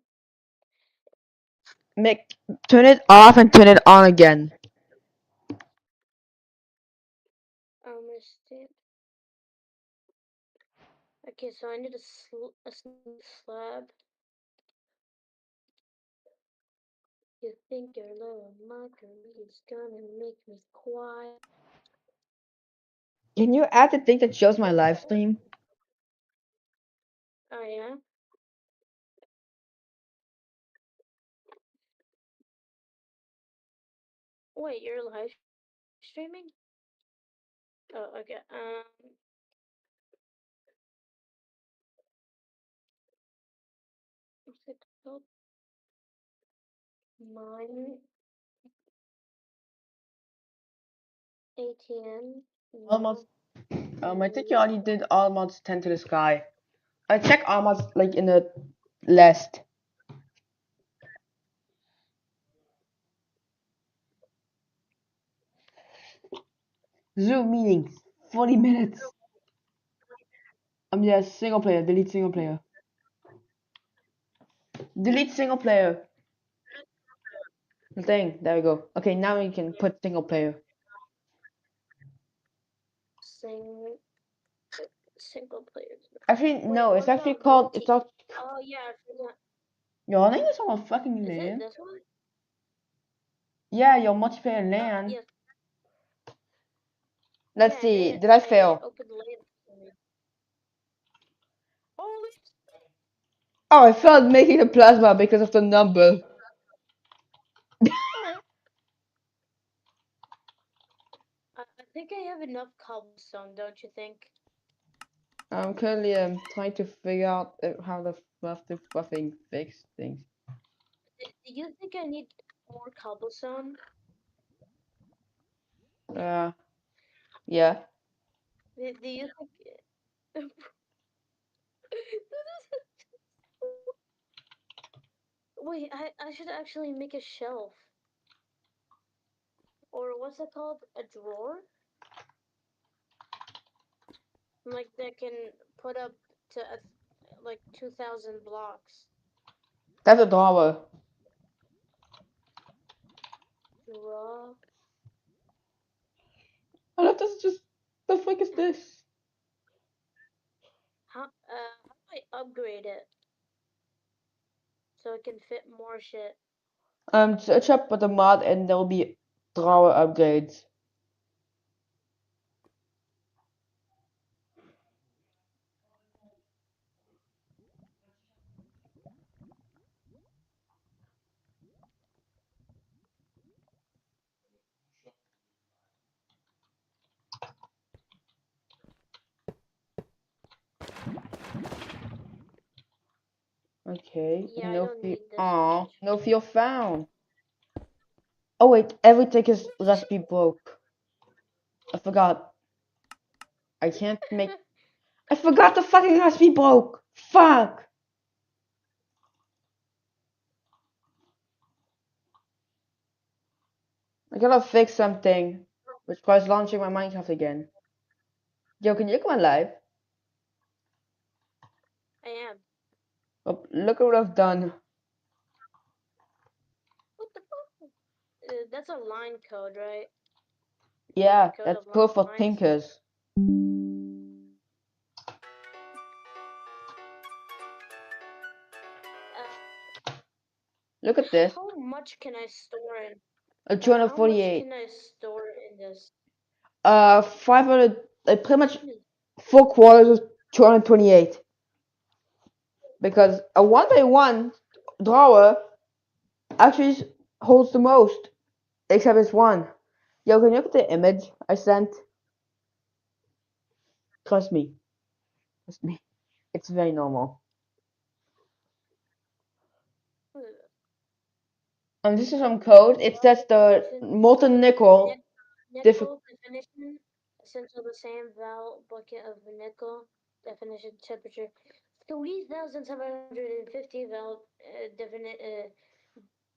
Turn it off and turn it on again. armor sand. Okay, so I need a slab. You think your little mockery is gonna make me quiet? Can you add the thing that shows my live stream? Oh yeah. Wait, you're live streaming? Oh, okay. What's it called? Mine ATM. Almost. I think you already did almost 10 to the sky. I check almost like in the list. Zoom meetings, 40 minutes. Yes, single player, delete single player. Delete single player. The thing, there we go. Okay, now we can put single player. Single player. Actually, Wait, no, it's what actually about called, it's all, Oh yeah, I forgot. your name is on fucking Is it name. this one? Yeah, your multiplayer LAN. Yes. Let's Yeah, see, did I fail? opened LAN. Oh, I failed making the plasma because of the number. I think I have enough cobblestone, don't you think? I'm currently trying to figure out how the fucking fix things. Do you think I need more cobblestone? Yeah. Do you think? Wait, I should actually make a shelf. Or what's it called? A drawer? Like that can put up to like 2,000 blocks. That's a drawer. Draw. Oh, that's just, the fuck is this? How do I upgrade it? So it can fit more shit. Search up with the mod and there'll be drawer upgrades. Okay, Yeah, no I don't fear. need this Aw, much. no fear found. Oh wait, everything is recipe broke. I forgot. I can't make. I forgot the fucking recipe broke. Fuck. I gotta fix something, which requires launching my Minecraft again. Yo, can you come on live? I am. Oh, look at what I've done. What the fuck? That's a line code, right? Yeah, Code that's of proof for lines. thinkers. Look at this. How much can I store in? A How much 248. can I store in this? 500. Pretty much 4 quarters is 228. because a 1x1 drawer actually holds the most, except it's one. Yo, can you look at the image I sent? Trust me. Trust me. It's very normal. And this is some code. It says the molten nickel. Nickel definition, essential the same bucket of nickel. Definition temperature 3,750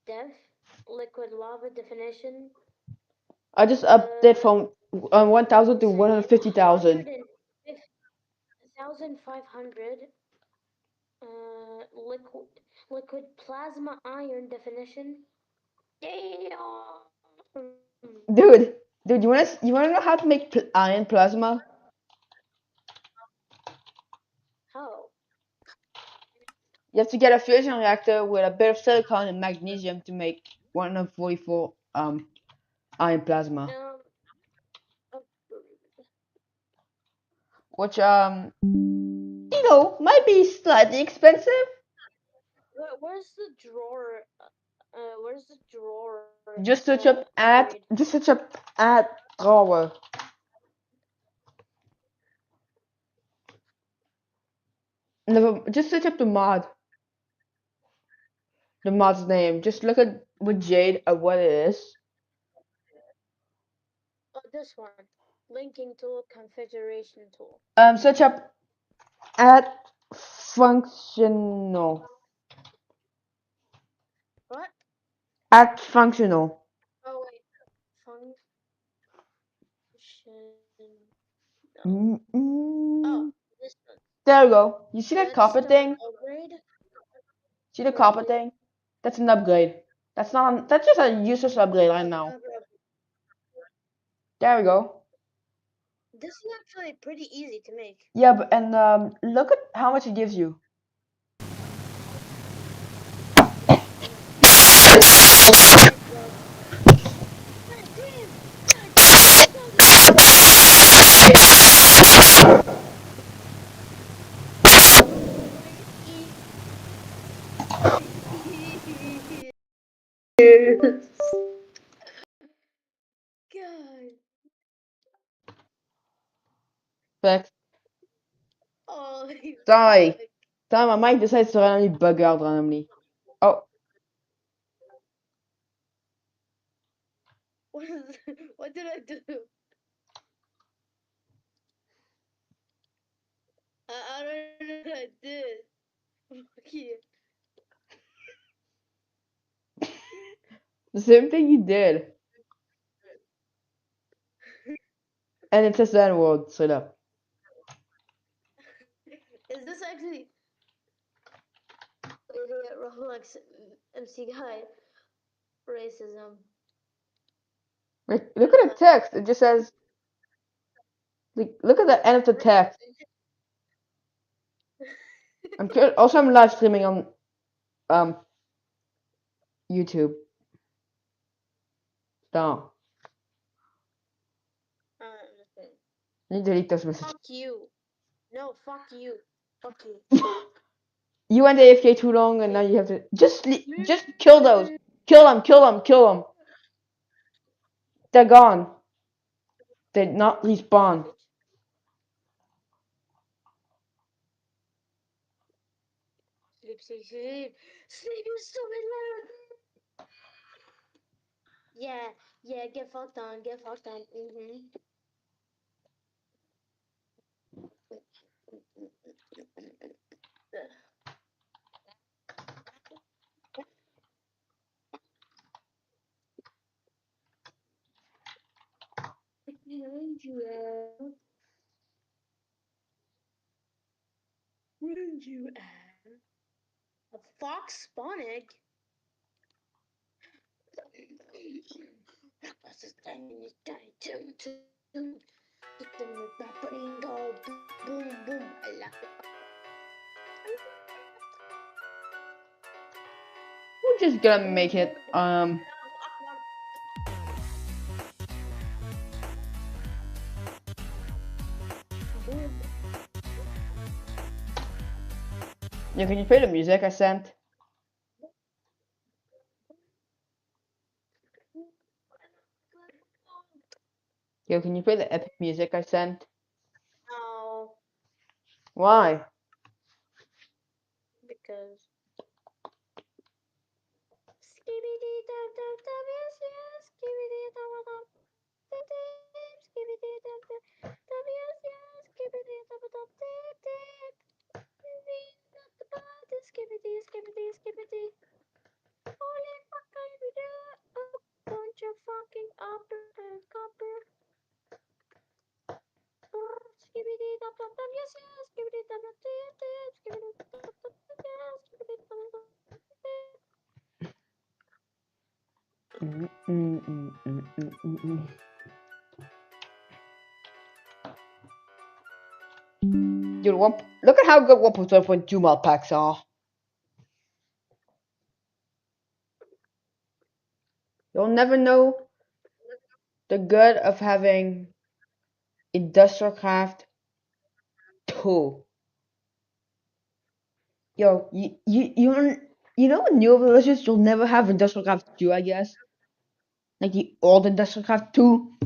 def. Liquid lava definition. I just update from 1,000 to 150,000. 1,500. Liquid plasma iron definition. Damn. Dude, you wanna know how to make iron plasma? How? You have to get a fusion reactor with a bit of silicon and magnesium to make 144 iron plasma. Which you know, might be slightly expensive. Where's the drawer? Where's the drawer? Just search up at drawer. Never, just search up the mod. The mod's name. Just look at with Jade at what it is. Oh, this one. Linking tool, configuration tool. Search up at functional. What? At functional. Oh wait, function. Oh, this one. There we go. You see that copper thing? Upgrade? See the copper thing? That's an upgrade. That's not. That's just a useless upgrade right now. There we go. This is actually pretty easy to make. Yeah, but look at how much it gives you. God. Perfect. Oh. Sorry, my mic decides to randomly bug out randomly. Oh. What did I do? I don't know what I did. Fuck you. The same thing you did. And it says that word straight up. Is this actually idiot Roblox MC guy racism? Look at the text. It just says. Look at the end of the text. Also, I'm live streaming on YouTube. Stop. I need to delete those messages. Fuck you. No, fuck you. Fuck you. You went AFK too long, and now you have to just kill those. Kill them. They're gone. They not respawn. Sleep, you stupid man. Yeah, get fucked on. Where'd you at? A fox spawn egg? What's this thing in this guy too? Just in the brain go boom boom. I love it. We're just gonna make it Yeah, can you play the music I sent? Yo, can you play the epic music I sent? No, Why? because. Skibidi dab dab dab yes yes. Skibidi dab dab dab dab. Skibidi dab dab dab yes yes. Skibidi dab dab dab dab. Skibidi skibidi skibidi. Holy fuck, I did a bunch of fucking upper and copper. Skibidi dab dab dab yes yes. Skibidi dab dab dab dab. Skibidi dab dab dab yes. Skibidi dab dab dab. Dude, look at how good 1.0.2 mod packs are. You'll never know the good of having Industrial Craft 2. Yo, you know in newer versions you'll never have Industrial Craft 2, I guess. Like the old Industrial Craft 2.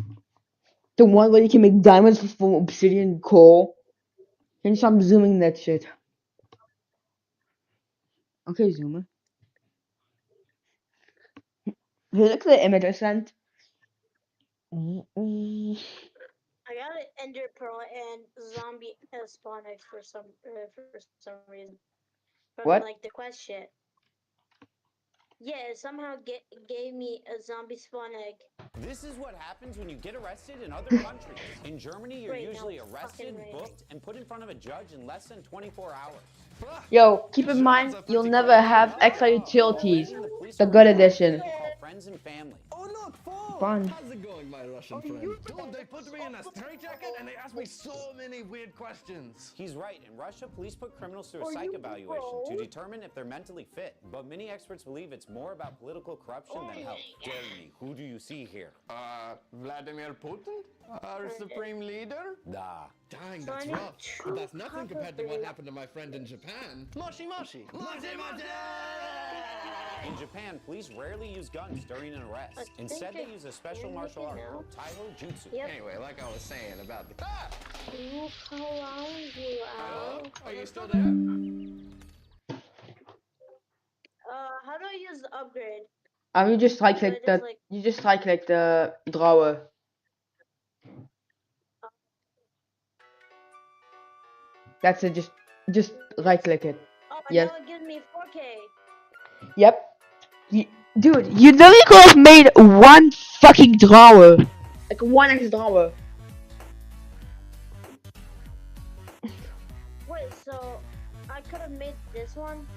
The one where you can make diamonds from obsidian coal. Can you stop zooming that shit? Okay, zoomer. Hey, look at the image I sent. I got an ender pearl and zombie spawn eggs for some reason. From What? like the quest shit. Yeah, it somehow gave me a zombie spawn egg. This is what happens when you get arrested in other countries. In Germany, you're Right, no, usually fucking arrested, right. booked, and put in front of a judge in less than 24 hours. Yo, keep in mind you'll never have extra utilities. The good edition. Call friends and family. Oh look, Fall! Fun. How's it going, my Russian friend? Dude, they put me in a straitjacket and they asked me so many weird questions. He's right. In Russia, police put criminals through a psych evaluation to determine if they're mentally fit. But many experts believe it's more about political corruption than health. Tell me, who do you see here? Vladimir Putin? Our supreme leader? Da. Dang, that's rough. But that's nothing compared to what happened to my friend in Japan. Moshi Moshi! Moshi Moshi! In Japan, police rarely use guns during an arrest. Instead, they use a special martial art called Taiho Jutsu. Anyway, like I was saying about the... Move around you, Al. Are you still there? How do I use the upgrade? You just right click the drawer. That's it, just right click it. Oh, and Yes. now it gives me 4K. Yep. Dude, you literally could have made one fucking drawer. Like one extra drawer. Wait, so I could have made this one?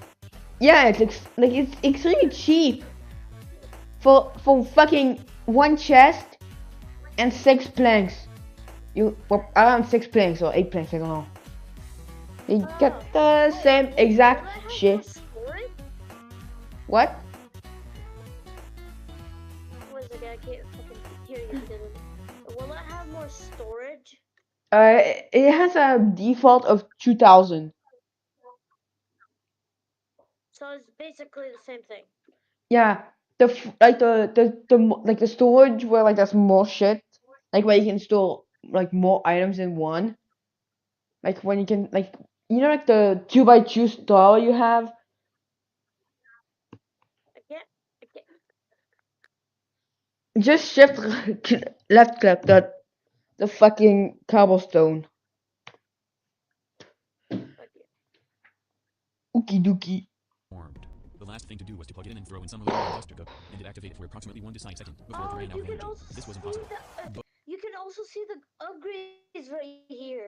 Yeah, it's extremely cheap. For fucking one chest and 6 planks. Around 6 planks or 8 planks, I don't know. You get the same exact shit. What? Wait a second, I can't fucking hear you. Will it have more storage? It has a default of 2000. So it's basically the same thing. Yeah, the storage where like there's more shit, like where you can store like more items in one. Like when you can like like the 2x2 store you have. I can't. Just shift left click the fucking cobblestone. Okie dokie. The last thing to do was to plug it in and throw in some aluminum dust to cook, and it activated for approximately 1 second before it ran out of energy. This was impossible. You can also see the upgrades right here.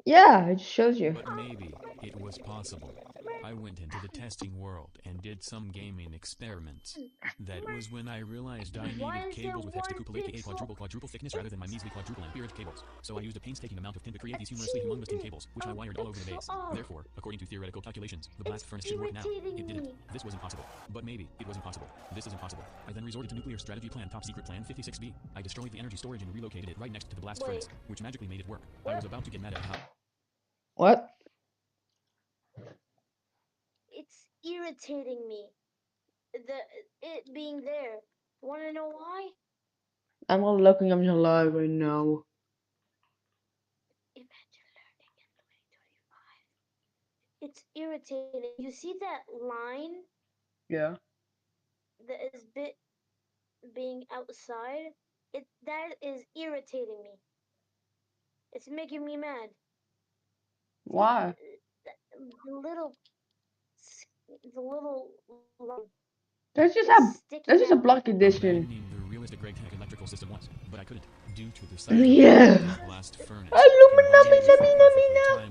Yeah, it shows you. But maybe it was possible. I went into the testing world and did some gaming experiments. That was when I realized I needed cables with hexacuple aka quadruple thickness rather than my measly quadruple ampere cables. So I used a painstaking amount of tin to create these humorously humongous tin cables, which I wired all over the base. Therefore, according to theoretical calculations, the blast furnace should work now. It didn't. This was impossible. But maybe it was impossible. This is impossible. I then resorted to nuclear strategy plan top secret plan 56B. I destroyed the energy storage and relocated it right next to the blast furnace, which magically made it work. I was about to get mad at how... What? irritating me. It being there. Wanna know why? I'm not looking at your live right now. Imagine learning in 2025. It's irritating. You see that line Yeah. that is being outside? That is irritating me. It's making me mad. Why? The little line. There's just a block edition. Named the realistic Gregtech electrical system was, but I couldn't due to the Yeah. blast furnace. Time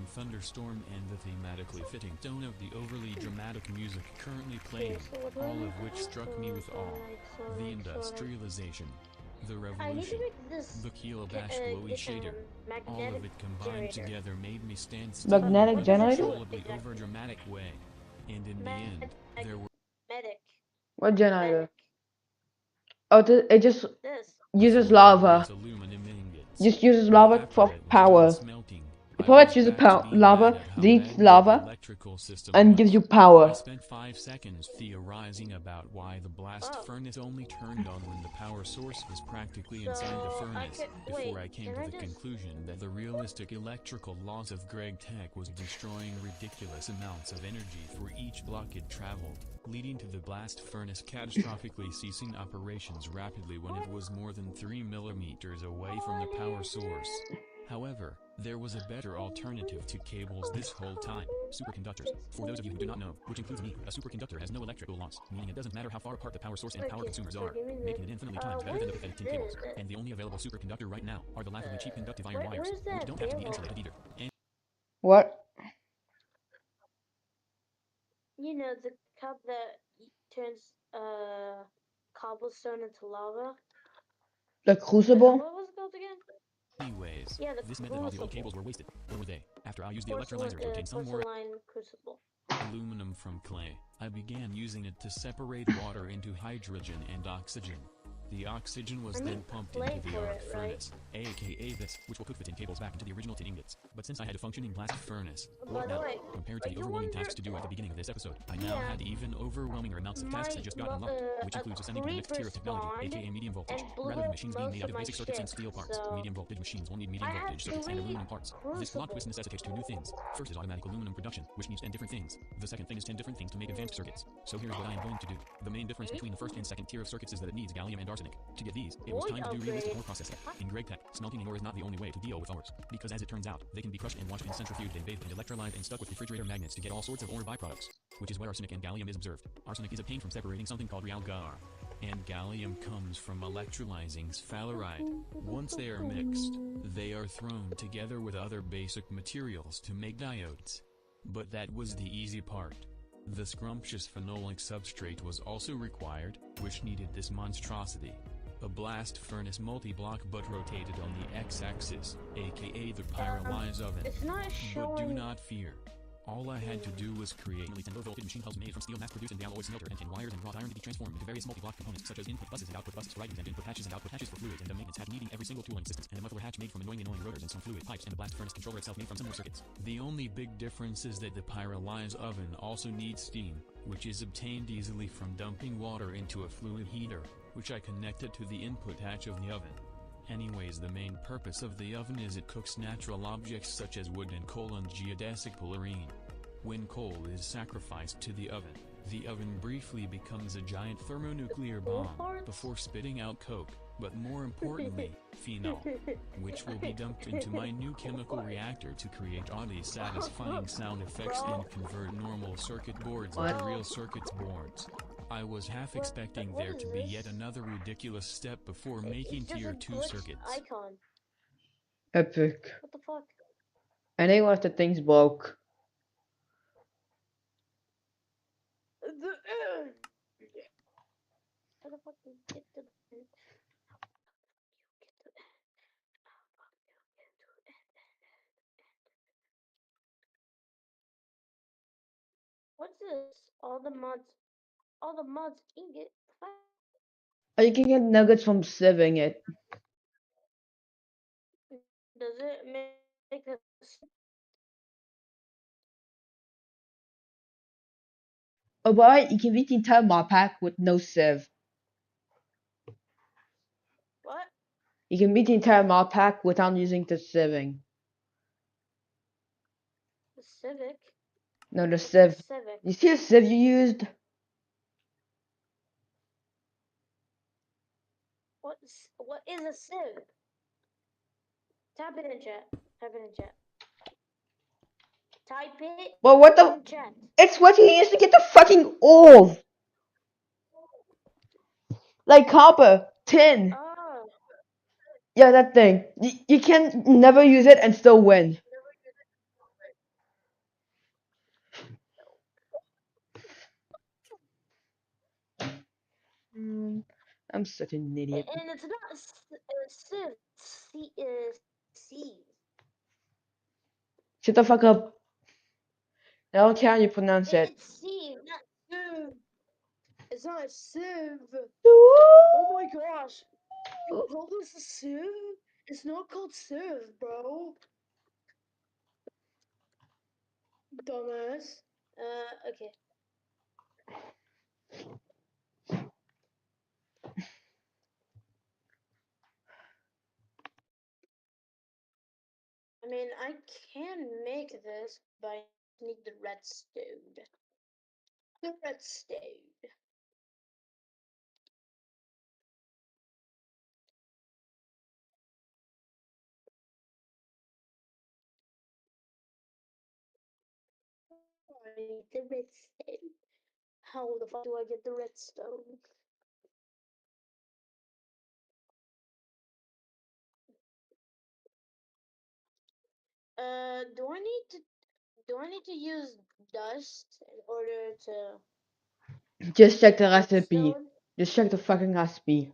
thunderstorm and the thematically fitting tone of the overly dramatic music currently playing, all of which struck me with awe. The industrialization, the revolution, the kilobash glowy shader, all of it combined together made me stand still Magnetic in an generator? uncontrollably over-dramatic way. And in the end, there were Medic. What generator? Oh, it just uses lava. Just uses lava for power. The product uses lava, needs lava, and gives you I power. spent 5 seconds theorizing about why the blast furnace only turned on when the power source was practically inside the furnace, before I came to the conclusion that the realistic electrical laws of Gregtech was destroying ridiculous amounts of energy for each block it traveled, leading to the blast furnace catastrophically ceasing operations rapidly when it was more than 3 millimeters away from the power source. However, there was a better alternative to cables this whole time: superconductors. For those of you who do not know, which includes me, a superconductor has no electrical loss, meaning it doesn't matter how far apart the power source and power consumers are, making it infinitely times better than the pathetic tin cables. And the only available superconductor right now are the laughably cheap conductive iron wires, which don't have to be insulated either. And What? You know the cup that turns cobblestone into lava? The crucible? What was it called again? anyways, Yeah, the this meant that all the old crucible. cables were wasted. Or were they? After I used the Porcelain, electrolyzer to obtain some more porcelain crucible. aluminum from clay, I began using it to separate water into hydrogen and oxygen. The oxygen was then pumped into the arc furnace, aka this, which will cook the tin cables back into the original tin ingots. But since I had a functioning blast furnace, what now? Compared to the overwhelming tasks to do at the beginning of this episode, I now had even overwhelming amounts of tasks that just got unlocked, which includes ascending to the next tier of technology, aka medium voltage. Rather than machines being made out of basic circuits and steel parts, medium voltage machines will need medium voltage circuits and aluminum parts. This plot twist necessitates 2 new things. First is automatic aluminum production, which needs 10 different things. The second thing is 10 different things to make advanced circuits. So here's what I am going to do. The main difference between the first and second tier of circuits is that it needs gallium and arsenic. To get these, it was time to do realistic ore processing. In Gregtech, smelting an ore is not the only way to deal with ores, because as it turns out, they can be crushed and washed and centrifuged and bathed and electrolyzed and stuck with refrigerator magnets to get all sorts of ore byproducts, which is where arsenic and gallium is observed. Arsenic is obtained from separating something called realgar, and gallium comes from electrolyzing sphalerite. Once they are mixed, they are thrown together with other basic materials to make diodes. But that was the easy part. The scrumptious phenolic substrate was also required, which needed this monstrosity. A blast furnace multi-block but rotated on the x-axis, aka the pyrolyze oven. But do not fear. All I had to do was create nearly 10 low-voltage machine hulls made from steel mass-produced in the alloy smelter and tin wires and wrought iron to be transformed into various multi-block components such as input buses and output buses for writings and input hatches and output hatches for fluids and the maintenance hatch needing every single tooling systems and a muffler hatch made from annoying rotors and some fluid pipes and the blast furnace controller itself made from similar circuits. The only big difference is that the pyrolyze oven also needs steam, which is obtained easily from dumping water into a fluid heater, which I connected to the input hatch of the oven. Anyways, the main purpose of the oven is it cooks natural objects such as wood and coal and geodesic polarine. When coal is sacrificed to the oven briefly becomes a giant thermonuclear bomb before spitting out coke, but more importantly, phenol, which will be dumped into my new chemical reactor to create oddly satisfying sound effects and convert normal circuit boards into real circuits boards. I was half expecting there to be yet another ridiculous step before making tier 2 circuits. Icon. Epic. What the fuck? And they what the things broke. How the fuck do you get to What's this? All the mods ingot. Oh, you can get nuggets from saving it. Does it make a... Oh boy, you can beat the entire mod pack with no civ. What? You can beat the entire mod pack without using the civing. The Civic? No, the What's a civ. Civic? You see the civ you used? What is a Civ? Type it in chat. Type it in chat. Type it Well, what the? in chat. It's what you used to get the fucking ore. Like copper, tin. Oh. Yeah, that thing. You can never use it and still win. I'm such an idiot. And it's not Civ. C. Shut the fuck up. I don't care how you pronounce it. It's C, not Civ. It's not a Civ. Oh my gosh. You call this a Civ? It's not called Civ, bro. Dumbass. Okay. I mean, I can make this, but I need the redstone. The redstone. I need the redstone. How the fuck do I get the redstone? Do I need to use dust in order to Just check the recipe. redstone? Just check the fucking recipe.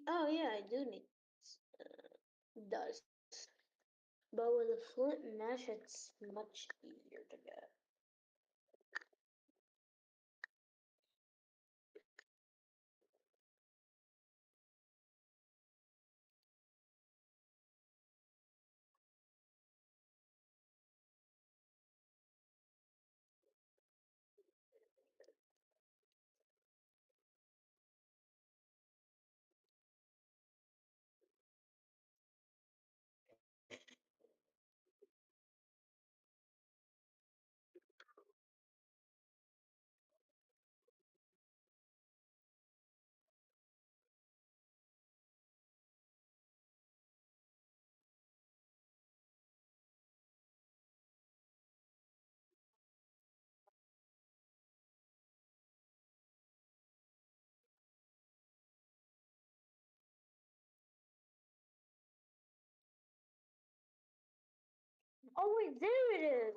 Oh yeah, I do need dust. But with a flint mesh, it's much easier to get. Oh wait, there it is.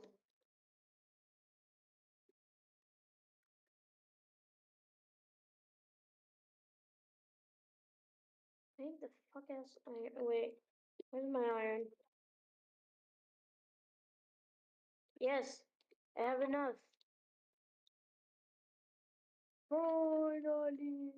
I need the fuck ass iron. Wait, where's my iron? Yes, I have enough. Finally.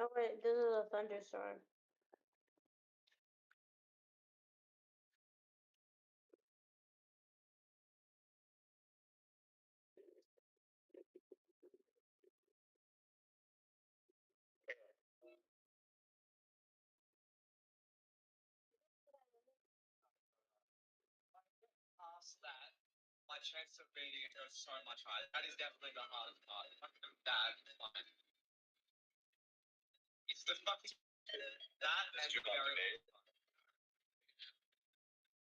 Oh wait, this is a thunderstorm. Past that, my chance of beating it goes so much higher. That is definitely the hardest part. That one. It's the fucking that and the very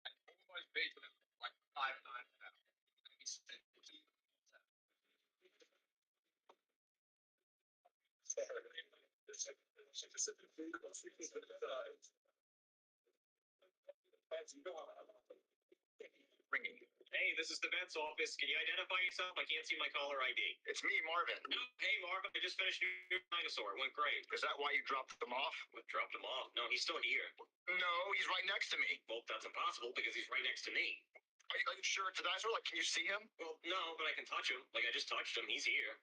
I almost beat them like 5 times now. Ringing. Hey, this is the vet's office. Can you identify yourself? I can't see my caller ID. It's me, Marvin. Hey, Marvin. I just finished your dinosaur. It went great. Is that why you dropped them off? What, dropped him off? No, he's still here. No, he's right next to me. Well, that's impossible because he's right next to me. Are you sure it's a dinosaur? Like, can you see him? Well, no, but I can touch him. Like, I just touched him. He's here.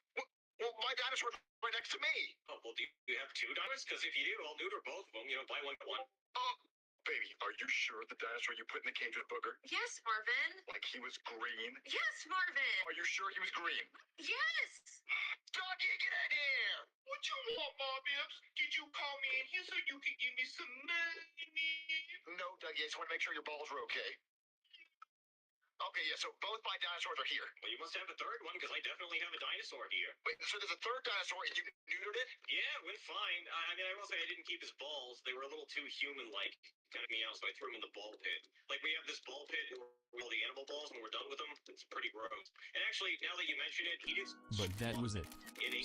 Well, my dinosaur's right next to me. Oh, well, do you have two dinosaurs? Because if you do, I'll neuter both of them. You know, buy one, get one. Oh, baby, are you sure the dinosaur you put in the cage with Booger? Yes, Marvin. Like he was green? Yes, Marvin. Are you sure he was green? Yes. Doggy, get in here! What you want, Marbips? Did you call me in here so you could give me some money? No, Dougie, I just want to make sure your balls are okay. Okay, yeah, so both my dinosaurs are here. Well, you must have a third one, because I definitely have a dinosaur here. Wait, so there's a third dinosaur and you neutered it? Yeah, it went fine. I mean, I will say I didn't keep his balls. They were a little too human-like, kind of meow, so I threw him in the ball pit. Like, we have this ball pit where all the animal balls, when we're done with them, it's pretty gross. And actually, now that you mention it, he did... But that was it.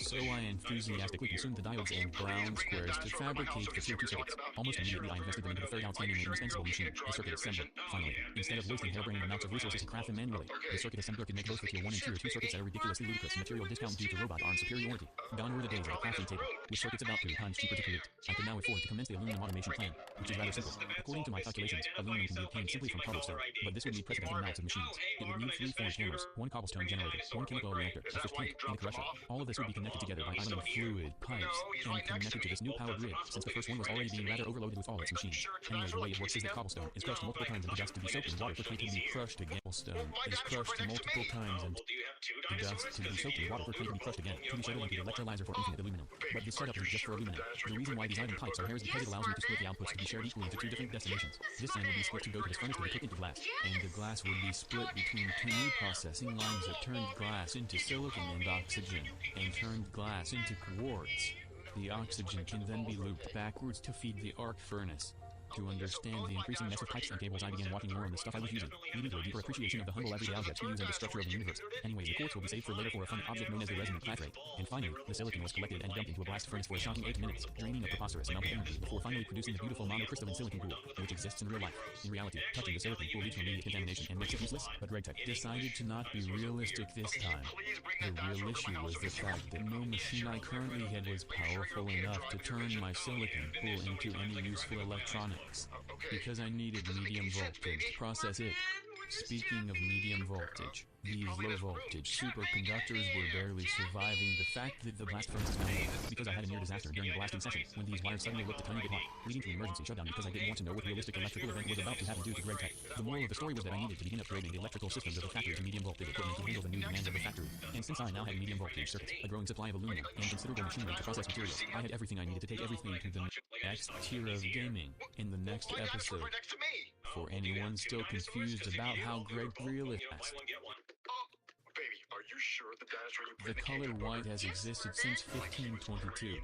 So I enthusiastically consumed the diodes and brown squares to fabricate the tier 2 circuits. Almost immediately I invested them into the third outstanding and indispensable machine, the circuit assembler. Finally, instead of wasting harebrained amounts of resources to craft them manually, the circuit assembler could make both the tier 1 and tier 2 circuits at a ridiculously ludicrous material discount due to robot arm superiority. Gone were the days of the crafting table, with circuits about 3 times cheaper to create. I can now afford to commence the aluminum automation plan, which is rather simple. According to my calculations, aluminum can be obtained simply from cobblestone, but this would need precedent amounts of machines. It would need 3 forged hammers, 1 cobblestone generator, 1 chemical reactor, a fish tank, and a crusher. All of this would be connected together by island fluid pipes and connected to this new power grid, since the first one was already being rather overloaded with all its machines. Anyway, the way it works is that cobblestone is crushed multiple times into dust to be soaked in water for it to be crushed again. Cobblestone is crushed multiple times into dust to be soaked in water for it to be crushed again, to be shuttled into the electrolyzer for infinite aluminum. But this setup is just for aluminum. The reason why these iron pipes are here is because it allows me to split the outputs to be shared equally into 2 different destinations. This sand would be split to go to this furnace to be put into glass, and the glass would be split between 2 new processing lines that turned glass into silicon and oxygen, and turned glass into quartz. The oxygen can then be looped backwards to feed the arc furnace. To understand the increasing mess of pipes and cables, I began watching more of the stuff I was using, leading to a deeper appreciation of the humble everyday objects we use and the structure of the universe. Anyways, the quartz will be saved for later for a fun object known as the resonant clatrate. And finally, the silicon was collected and dumped into a blast furnace for a shocking 8 minutes, draining a preposterous amount of energy before finally producing the beautiful monocrystalline silicon pool, which exists in real life. In reality, touching the silicon pool leads to immediate contamination and makes it useless, but GregTech decided to not be realistic this time. The real issue was the fact that no machine I currently had was powerful enough to turn my silicon pool into any useful electronics, because I needed medium voltage to process it. Speaking of medium voltage, these low voltage superconductors were barely surviving the fact that the blast furnace was made because I had a near disaster during the blasting session when these wires suddenly looked a tiny bit hot, leading to an emergency shutdown because I didn't want to know what realistic electrical event was about to happen due to GregTech. The moral of the story was that I needed to begin upgrading the electrical systems of the factory to medium voltage equipment to handle the new demands of the factory. And since I now had medium voltage circuits, a growing supply of aluminum, and considerable machinery to process materials, I had everything I needed to take everything to the next tier of gaming in the next episode. For anyone still confused about how Greg really asked, the color white has existed since 1522,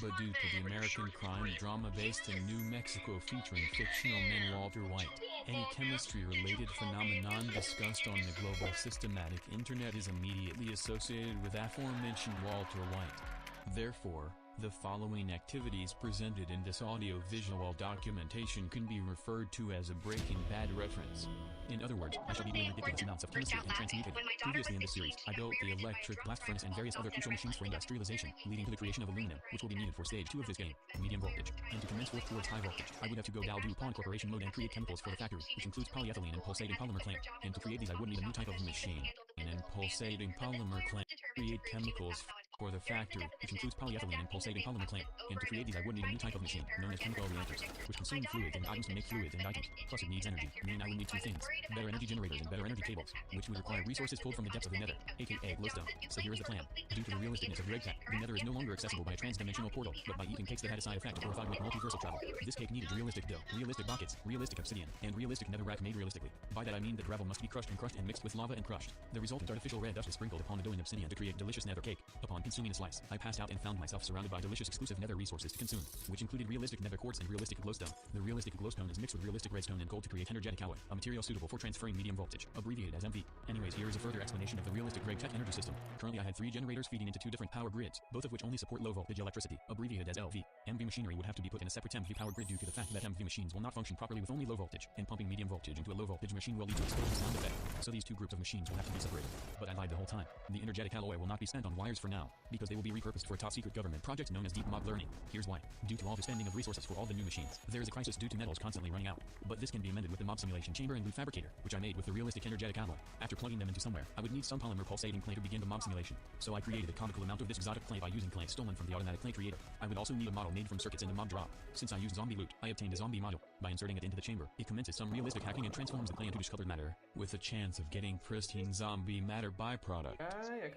but due to the American crime drama based in New Mexico featuring fictional man Walter White, any chemistry-related phenomenon discussed on the global systematic internet is immediately associated with aforementioned Walter White. Therefore, the following activities presented in this audio-visual documentation can be referred to as a Breaking Bad reference. In other words, I shall be doing ridiculous amounts of chemistry and transmutation. Previously in this series, I built the electric blast furnace and various other crucial machines for industrialization, leading to the creation of aluminum, which will be needed for stage 2 of this game, medium voltage. And to commence work towards high voltage, I would have to go Dow DuPont Corporation mode and create chemicals for the factory, which includes polyethylene and pulsating polymer clamp. And to create these I would need a new type of machine, an pulsating polymer clamp. Create chemicals for the factory, which includes polyethylene and pulsating polymer clamp. And to create these I would need a new type of machine, known as chemical reactors, which consume fluids and items to make fluids and items. Plus it needs energy, meaning I would need 2 things: better energy generators and better energy cables, which would require resources pulled from the depths of the nether, aka glowstone. So here is the plan. Due to the realisticness of GregTech, the nether is no longer accessible by a trans-dimensional portal, but by eating cakes that had a side effect of orthogonal multiversal travel. This cake needed realistic dough, realistic buckets, realistic obsidian, and realistic netherrack made realistically. By that I mean that gravel must be crushed and mixed with lava and crushed. The resultant artificial red dust is sprinkled upon the dough in obsidian to create delicious nether cake. Upon Upon consuming a slice, I passed out and found myself surrounded by delicious exclusive nether resources to consume, which included realistic nether quartz and realistic glowstone. The realistic glowstone is mixed with realistic redstone and gold to create energetic alloy, a material suitable for transferring medium voltage, abbreviated as MV. Anyways, here is a further explanation of the realistic Greg Tech energy system. Currently I had 3 generators feeding into 2 different power grids, both of which only support low voltage electricity, abbreviated as LV. MV machinery would have to be put in a separate MV power grid due to the fact that MV machines will not function properly with only low voltage, and pumping medium voltage into a low voltage machine will lead to explosive sound effect. So these 2 groups of machines will have to be separated. But I lied the whole time. The energetic alloy will not be spent on wires for now, because they will be repurposed for a top secret government project known as Deep Mob Learning. Here's why. Due to all the spending of resources for all the new machines, there is a crisis due to metals constantly running out. But this can be amended with the mob simulation chamber and loot fabricator, which I made with the realistic energetic alloy. After plugging them into somewhere, I would need some polymer pulsating clay to begin the mob simulation. So I created a comical amount of this exotic clay by using clay stolen from the automatic clay creator. I would also need a model made from circuits in the mob drop. Since I used zombie loot, I obtained a zombie model. By inserting it into the chamber, it commences some realistic hacking and transforms the clay into discolored matter, with a chance of getting pristine zombie matter byproduct,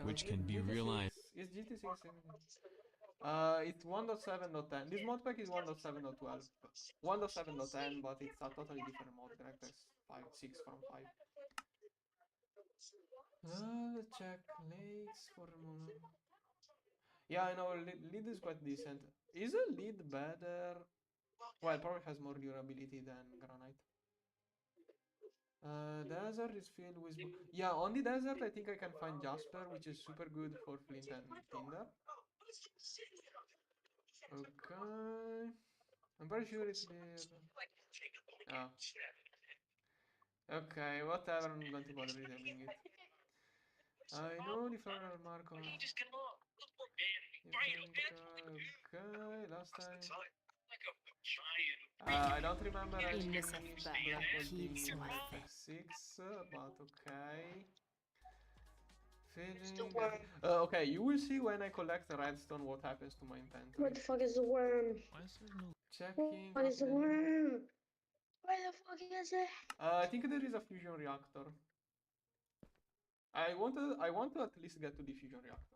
which can be realized. Is GT6 it's 1.7.10. This modpack is 1.7.12. 1.7.10, but it's a totally different mod. DirectX 6 from 5. Check lakes for a moment. Yeah, I know, lead is quite decent. Is a lead better? Well, it probably has more durability than granite. Desert is filled with... Yeah, on the desert I think I can find Jasper, which is super good for flint and tinder. Okay. I'm pretty sure it's there. Ah. Okay, whatever, I'm going to bother reading it. I know the floral mark on... Okay, last time... I don't remember Ils ne anything savent pas Black qui ils Gold sont in affaires. 6, but okay. Feeling... okay, you will see when I collect the redstone what happens to my inventory. What the fuck is the worm? Checking... What is the worm? Where the fuck is it? I think there is a fusion reactor. I want to at least get to the fusion reactor.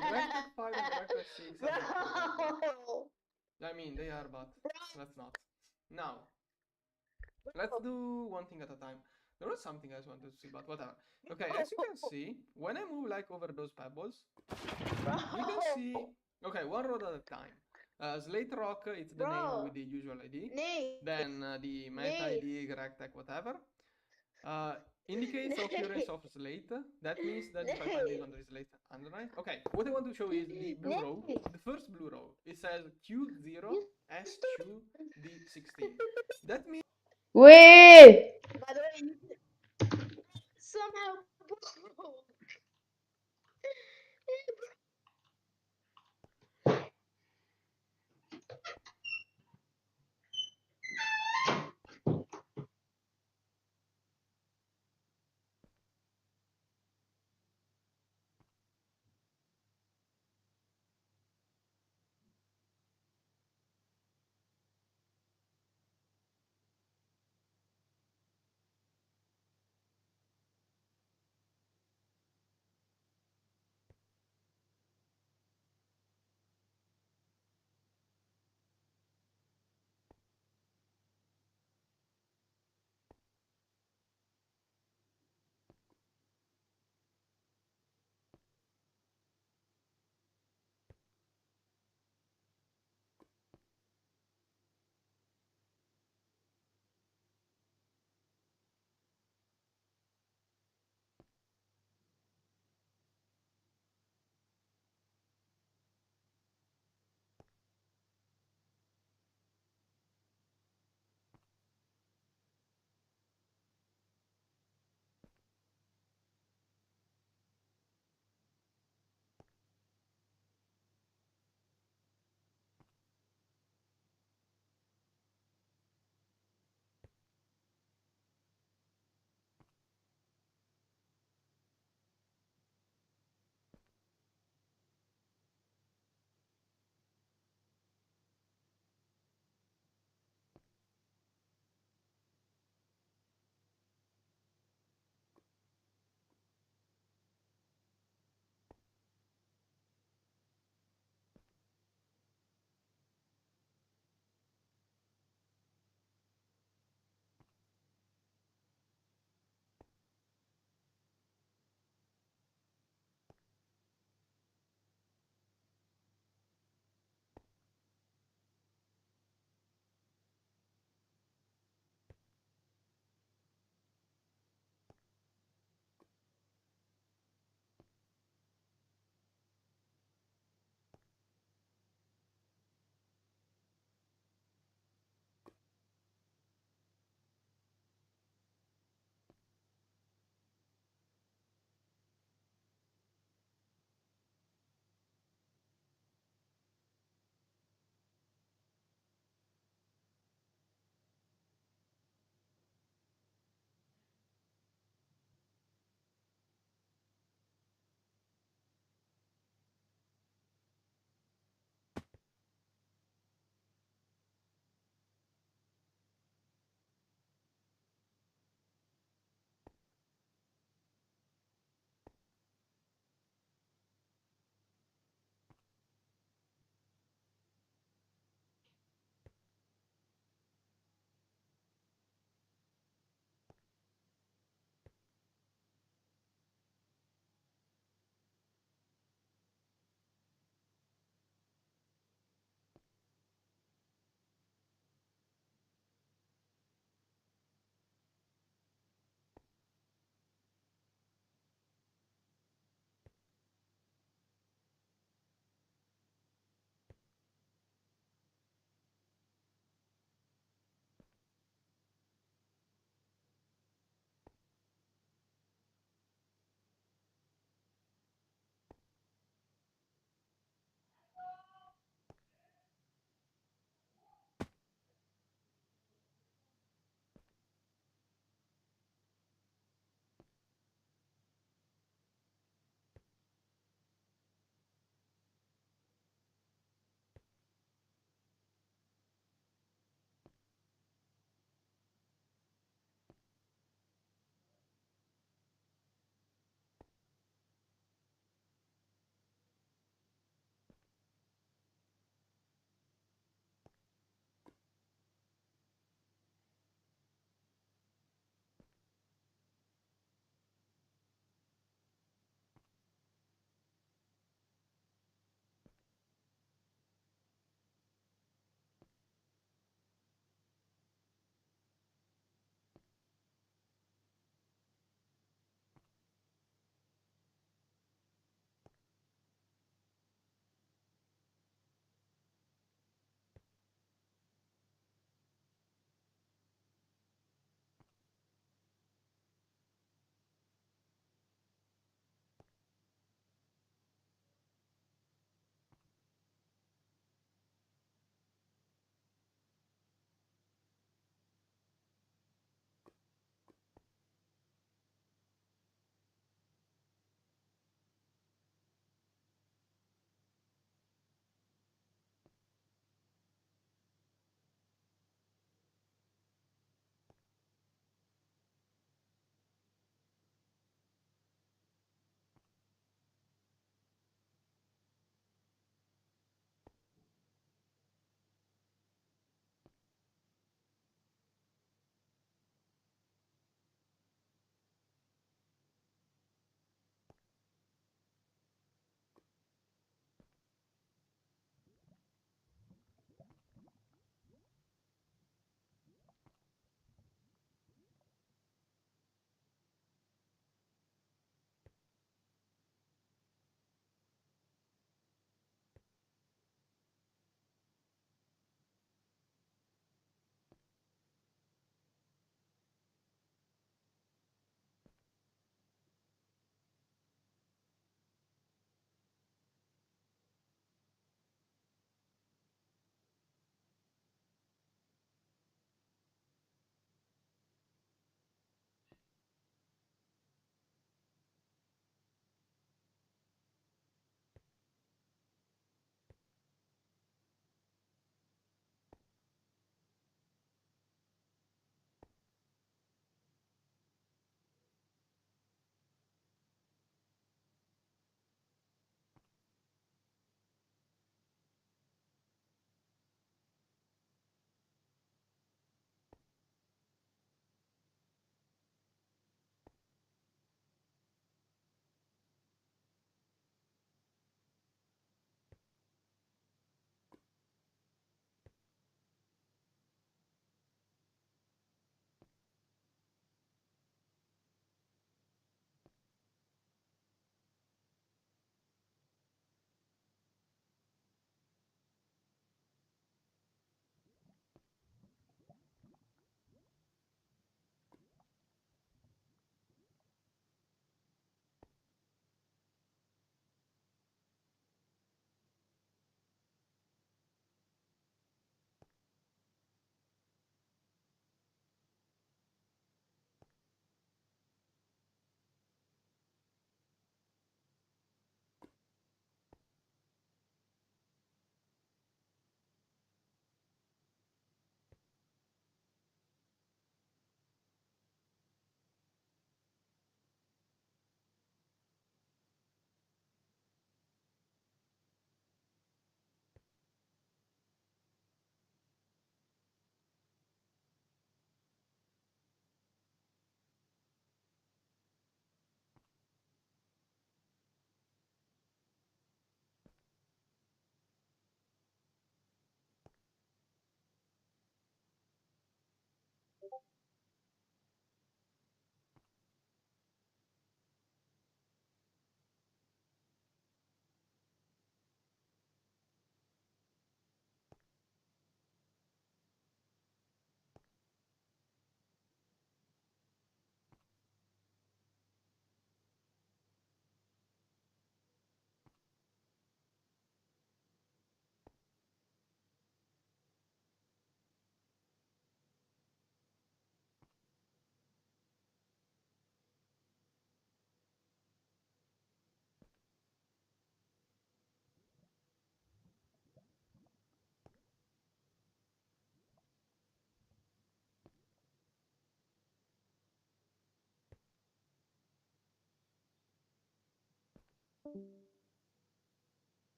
Directed 5 and directed 6. No! I mean, they are, but let's not. Now, let's do one thing at a time. There was something else I wanted to see, but whatever. Okay, as you can see, when I move like over those pebbles, you can see... Okay, one road at a time. Slate Rock, it's the name with the usual ID. Then the meta ID, GregTech, whatever. Indicates occurrence of slate. That means that if I find this on the slate underneath. Okay, what I want to show is the blue row. The first blue row. It says Q0S2D16. That means... Wait! By the way, somehow...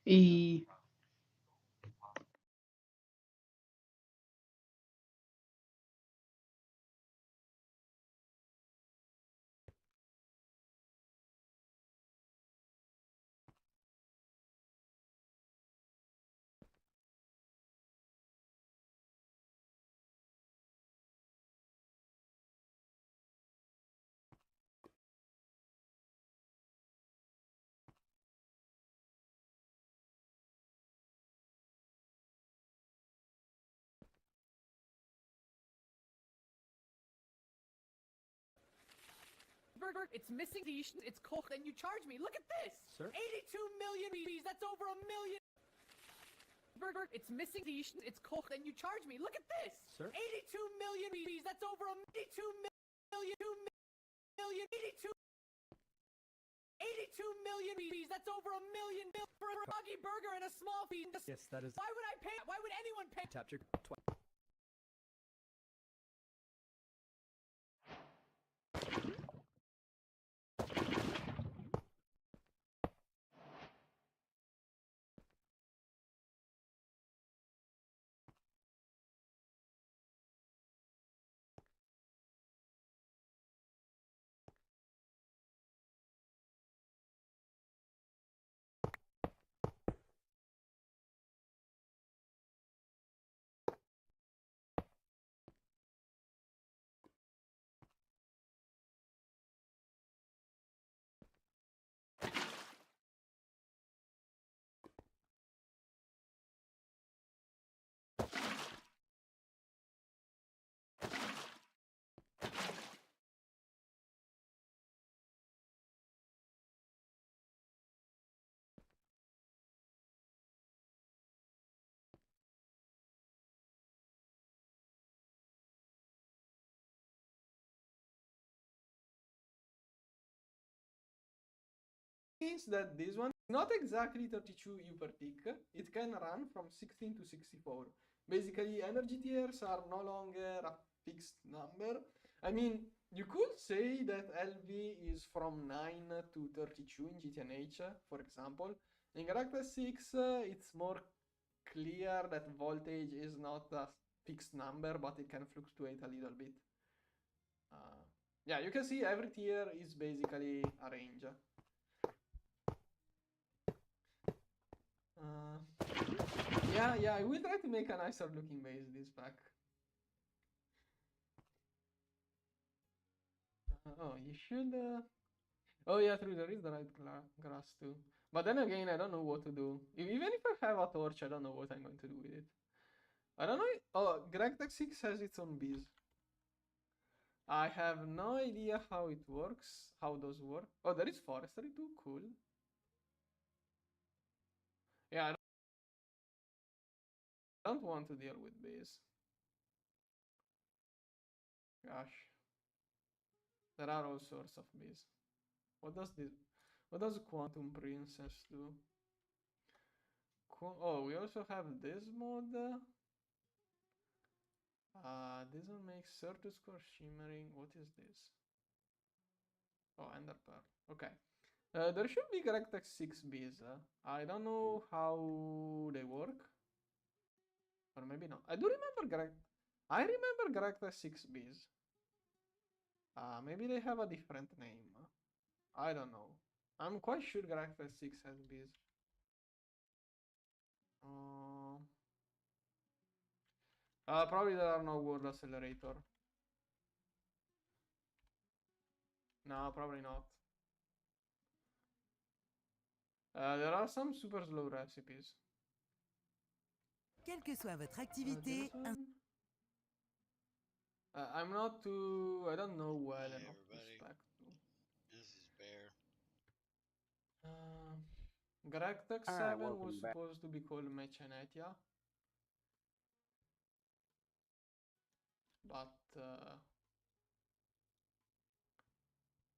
E. Burger, it's missing the it's cooked and you charge me. Look at this! Sir? 82 million BBs, that's over a million! Burger, it's missing the it's cooked and you charge me. Look at this! Sir? 82 million BBs, that's over a 82 million, 82 million BBs, that's over a million for a Froggy burger and a small feed. Yes, that is. Why would I pay? Why would anyone pay? Tapped your twice. Means that this one is not exactly 32 U per tick. It can run from 16 to 64. Basically, energy tiers are no longer a fixed number. I mean, you could say that LV is from 9 to 32 in GTNH, for example. In Galacta 6, it's more clear that voltage is not a fixed number, but it can fluctuate a little bit. Yeah, you can see every tier is basically a range. Yeah, I will try to make a nicer looking base this pack. Oh, you should... Oh yeah, true, there is the right grass too. But then again, I don't know what to do. Even if I have a torch, I don't know what I'm going to do with it. I don't know... Oh, GregTech 6 has its own bees. I have no idea how it works, how those work. Oh, there is forestry too, cool. Yeah, I don't want to deal with bees. Gosh. There are all sorts of bees. What does Quantum Princess do? Oh, we also have this mod. This one makes Certus Core shimmering. What is this? Oh, Ender Pearl. Okay. There should be GregTech 6 bees. I don't know how they work. Or maybe not. I remember GregTech 6 bees. Maybe they have a different name. I don't know. I'm quite sure GregTech 6 has bees. Probably there are no World Accelerator. No, probably not. There are some super slow recipes. Quelle que soit votre activité, I'm not too... I don't know well enough to spec. This is Bear. GregTech 7 Alright, was welcome back. supposed to be called Mechanetia. But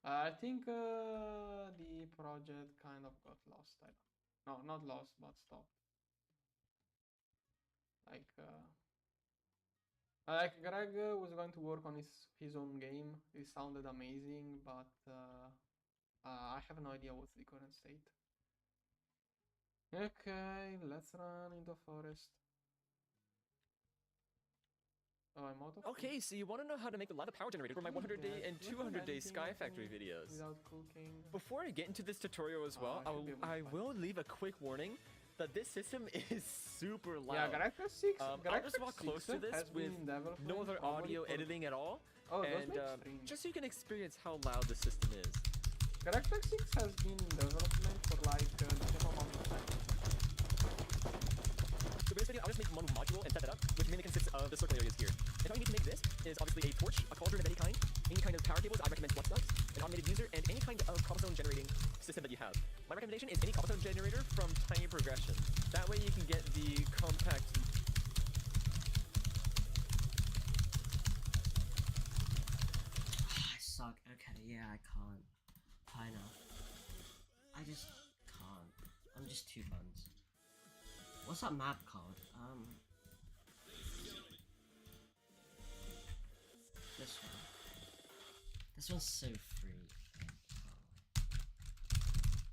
I think the project kind of got lost. No, not lost, but stopped. Like Greg was going to work on his own game. It sounded amazing, but I have no idea what's the current state. Okay, let's run into a forest. Oh, I'm out of Okay, so you want to know how to make the lava power generator for my 100-day and 200-day Sky Factory videos. Without cooking. Before I get into this tutorial as well, I will leave a quick warning that this system is super loud. Yeah, Galactic 6. I'll just walk close to this with no other audio editing at all, and just so you can experience how loud the system is. Galactic 6 has been in development for like the same amount of time. So for this video, I'll just make one module and set that up, which mainly consists of the circle areas here. And how you need to make this is obviously a torch, a cauldron of any kind of power cables. I recommend flux ducts, an automated user, and any kind of cobblestone generating system that you have. My recommendation is any cobblestone generator from Tiny Progression. That way you can get the compact. I suck. Okay, yeah, I can't. I know. I just can't. I'm just too buns. What's that map called? This one. This one's so free.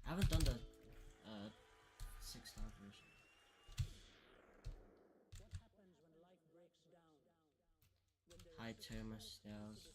I haven't done the 6-star version. Hi Thomas Stills.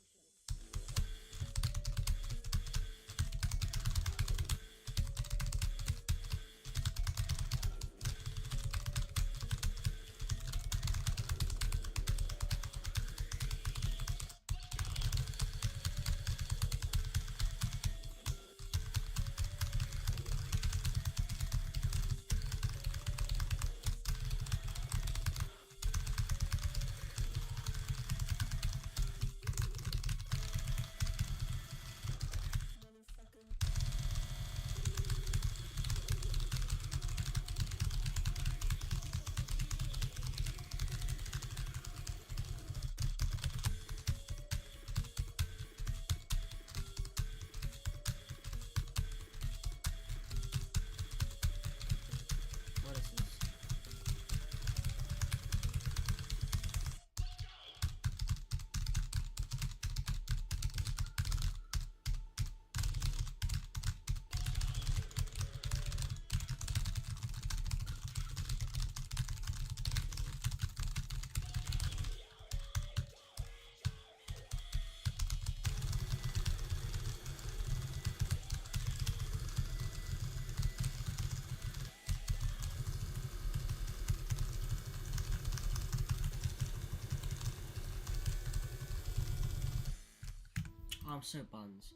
I'm so buns.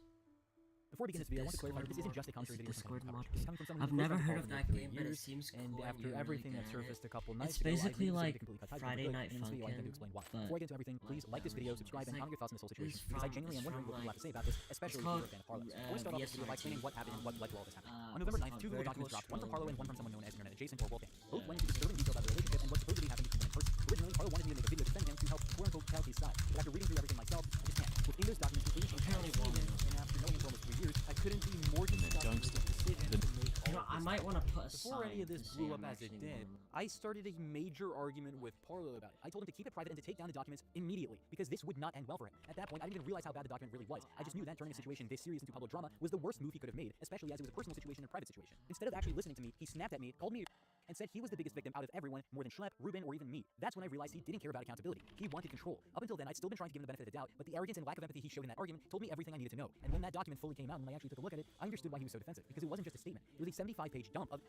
Before we begin this video, I want to clarify that this isn't just a commentary video. Discord mod. This is coming from someone I've who never plays heard of Call that Duty game, for but it years, seems cool. and and after you're everything really that good at surfaced it. a couple nights It's ago, I basically decided like to completely cut ties with Friday it. Night In this video, I'm going to Funkin', explain why. but Before I get into everything, please like this video, subscribe, and comment your thoughts on this whole situation, because I genuinely am wondering what people have to say about this, especially if you're a fan of Parlo. I want to start off this video by explaining what happened and what led to all this happening. On November 9th, two Google documents dropped, one from Parlo and one from someone known as Internet Adjacent or Wolfgang. Both went into disturbing detail about the relationship and what supposedly happened between them in person. Originally, Parlo wanted me to make a video defending him to help quote-unquote tell his side, but after reading through everything myself, I just can't. Within those documents, including and after knowing him for almost 3 years, I couldn't be more disgusted with the decision to make all I might want to put a Before any of sign this to blew say up I'm as it actually did, one. I started a major argument with Parlo about it. I told him to keep it private and to take down the documents immediately, because this would not end well for him. At that point, I didn't even realize how bad the document really was. I just knew that turning a situation this serious into public drama was the worst move he could have made, especially as it was a personal situation and a private situation. Instead of actually listening to me, he snapped at me, called me and said he was the biggest victim out of everyone, more than Schlepp, Ruben, or even me. That's when I realized he didn't care about accountability. He wanted control. Up until then, I'd still been trying to give him the benefit of the doubt, but the arrogance and lack of empathy he showed in that argument told me everything I needed to know. And when that document fully came out and when I actually took a look at it, I understood why he was so defensive, because it wasn't just a statement. It was a 75-page dump of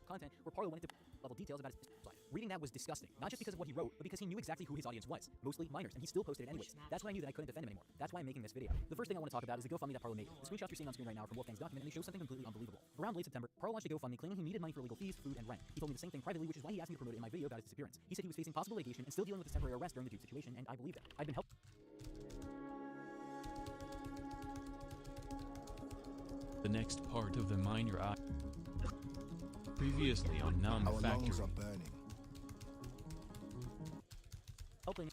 content where Parlo went into level details about his life. Reading that was disgusting, not just because of what he wrote, but because he knew exactly who his audience was, mostly minors, and he still posted it anyways. That's when I knew that I couldn't defend him anymore. That's why I'm making this video. The first thing I want to talk about is the GoFundMe that Parlo made. The screenshots you're seeing on screen right now are from Wolfgang's document, and they show something completely unbelievable. Around late September, Parlo launched a GoFundMe claiming he needed money for legal fees, food, and rent. He told me the same thing privately, which is why he asked me to promote it in my video about his disappearance. He said he was facing possible litigation and still dealing with his temporary arrest during the dude's situation, and I believe that. I've been helped. The next part of the Mine Your Eye. Previously on Numb Factory. Helping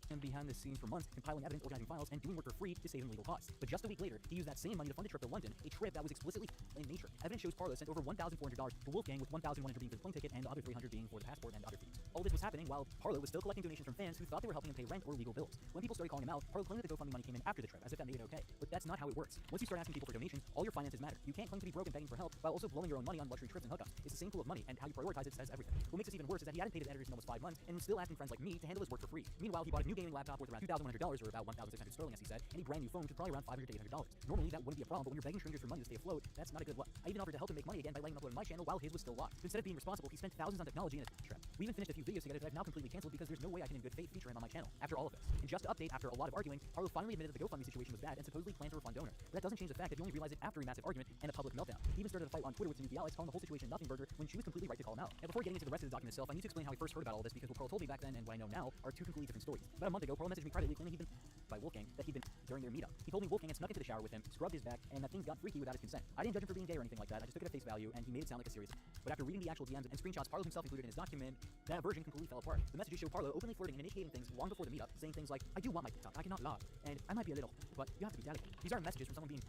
him behind the scenes for months, compiling evidence, organizing files, and doing work for free to save him legal costs. But just a week later, he used that same money to fund a trip to London, a trip that was explicitly in nature. Evidence shows Parlo sent over $1,400 to Wolfgang, with $1,100 being for the plane ticket and the other $300 being for the passport and other fees. All this was happening while Harlow was still collecting donations from fans who thought they were helping him pay rent or legal bills. When people started calling him out, Harlow claimed that the GoFundMe money came in after the trip, as if that made it okay. But that's not how it works. Once you start asking people for donations, all your finances matter. You can't claim to be broke and begging for help while also blowing your own money on luxury trips and hookups. It's the same pool of money, and how you prioritize it says everything. What makes this even worse is that he hadn't paid his editors in almost 5 months, and was still asking friends like me to handle his work for free. Meanwhile, he bought a new gaming laptop worth around $2,100, or about 1,600 sterling, as he said, and a brand new phone for probably around $500 to $800. Normally, that wouldn't be a problem, but when you're begging strangers for money to stay afloat, that's not a good look. I even offered to help him make money again by letting him upload on my channel while his was still locked. So instead of being responsible, he spent thousands on technology in a trip. We even finished a few videos together that I've now completely canceled because there's no way I can in good faith feature him on my channel after all of this. And just to update, after a lot of arguing, Harlow finally admitted that the GoFundMe situation was bad and supposedly planned to refund donor. But that doesn't change the fact that he only realized it after a massive argument and a public meltdown. He even started a fight on Twitter with Tanuki Alex, calling the whole situation nothing burger when she was completely right to call him out. And before getting into the rest of the document itself, I need to explain how I first heard about all this because what Pearl told me back then and what I know now are two completely different stories. About a month ago, Pearl messaged me privately claiming he'd been by Wolfgang that he'd been during their meetup. He told me Wolfgang had snuck into the shower with him, scrubbed his back, and that things got freaky without his consent. I didn't judge him for being gay or anything like that. I just took it at face value, and he made it sound like a serious thing. But after reading the actual DMs and screenshots Parlo himself included in his document, that version completely fell apart. The messages show Parlo openly flirting and initiating things long before the meetup, saying things like, "I do want my TikTok, I cannot lie, and I might be a little, but you have to be delicate." These aren't messages from someone being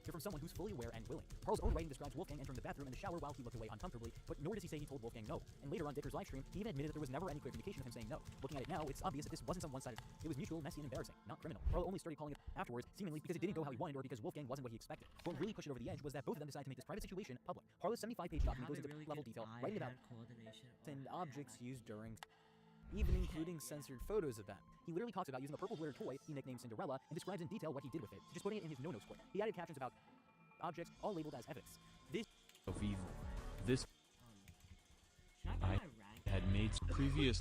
they're from someone who's fully aware and willing. Pearl's own writing describes Wolfgang entering the bathroom and the shower while he looked away uncomfortably, but nor does he say he told Wolfgang no. And later on Dicker's livestream, he even admitted that there was never any clear communication of him saying no. Looking at it now, it's obvious that this wasn't some one-sided. It was mutual, messy, and embarrassing, not criminal. Pearl only started calling it afterwards, seemingly because it didn't go how he wanted or because Wolfgang wasn't what he expected. What really pushed it over the edge was that both of them decided to make this private situation public. Harlow's 75-page document goes into level detail, writing about and objects used during, even including censored photos of them. He literally talks about using a purple glitter toy he nicknamed Cinderella and describes in detail what he did with it, just putting it in his no-no square. He added captions about objects, all labeled as evidence. This I had made previous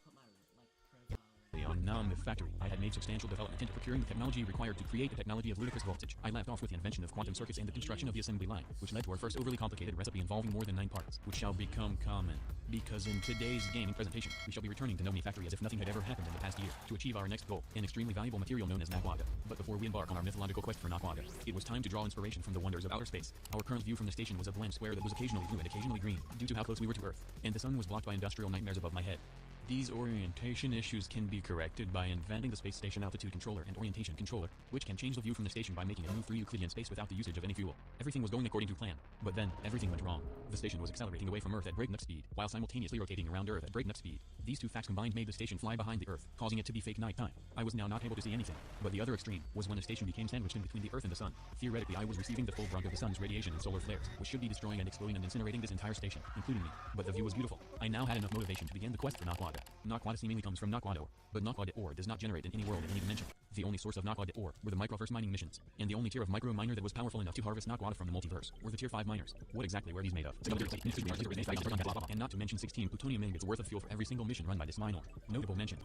on Nam Factory. I had made substantial development into procuring the technology required to create the technology of ludicrous voltage. I left off with the invention of quantum circuits and the construction of the assembly line, which led to our first overly complicated recipe involving more than 9 parts, which shall become common. Because in today's gaming presentation, we shall be returning to Nomi Factory as if nothing had ever happened in the past year, to achieve our next goal, an extremely valuable material known as Naquaga. But before we embark on our mythological quest for Naquaga, it was time to draw inspiration from the wonders of outer space. Our current view from the station was a bland square that was occasionally blue and occasionally green, due to how close we were to Earth, and the sun was blocked by industrial nightmares above my head. These orientation issues can be corrected by inventing the Space Station Altitude Controller and Orientation Controller, which can change the view from the station by making it move through Euclidean space without the usage of any fuel. Everything was going according to plan, but then everything went wrong. The station was accelerating away from Earth at breakneck speed, while simultaneously rotating around Earth at breakneck speed. These two facts combined made the station fly behind the Earth, causing it to be fake nighttime. I was now not able to see anything, but the other extreme was when the station became sandwiched in between the Earth and the sun. Theoretically, I was receiving the full brunt of the sun's radiation and solar flares, which should be destroying and exploding and incinerating this entire station, including me. But the view was beautiful. I now had enough motivation to begin the quest for Naquaga. Naquaga seemingly comes from Naquado, but Naquaga ore does not generate in any world in any dimension. The only source of Naquaga ore were the microverse mining missions, and the only tier of micro miner that was powerful enough to harvest Naquaga from the multiverse were the tier 5 miners. What exactly were these made of? And not to mention 16 plutonium ingots worth of fuel for every single mission run by this miner. Notable mention: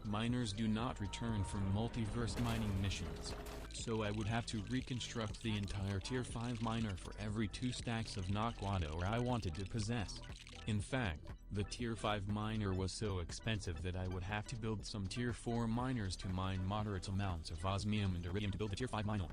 miners do not return from multiverse mining missions, so I would have to reconstruct the entire tier 5 miner for every 2 stacks of Naquaga ore I wanted to possess. In fact, the tier 5 miner was so expensive that I would have to build some tier 4 miners to mine moderate amounts of osmium and iridium to build the tier 5 miner.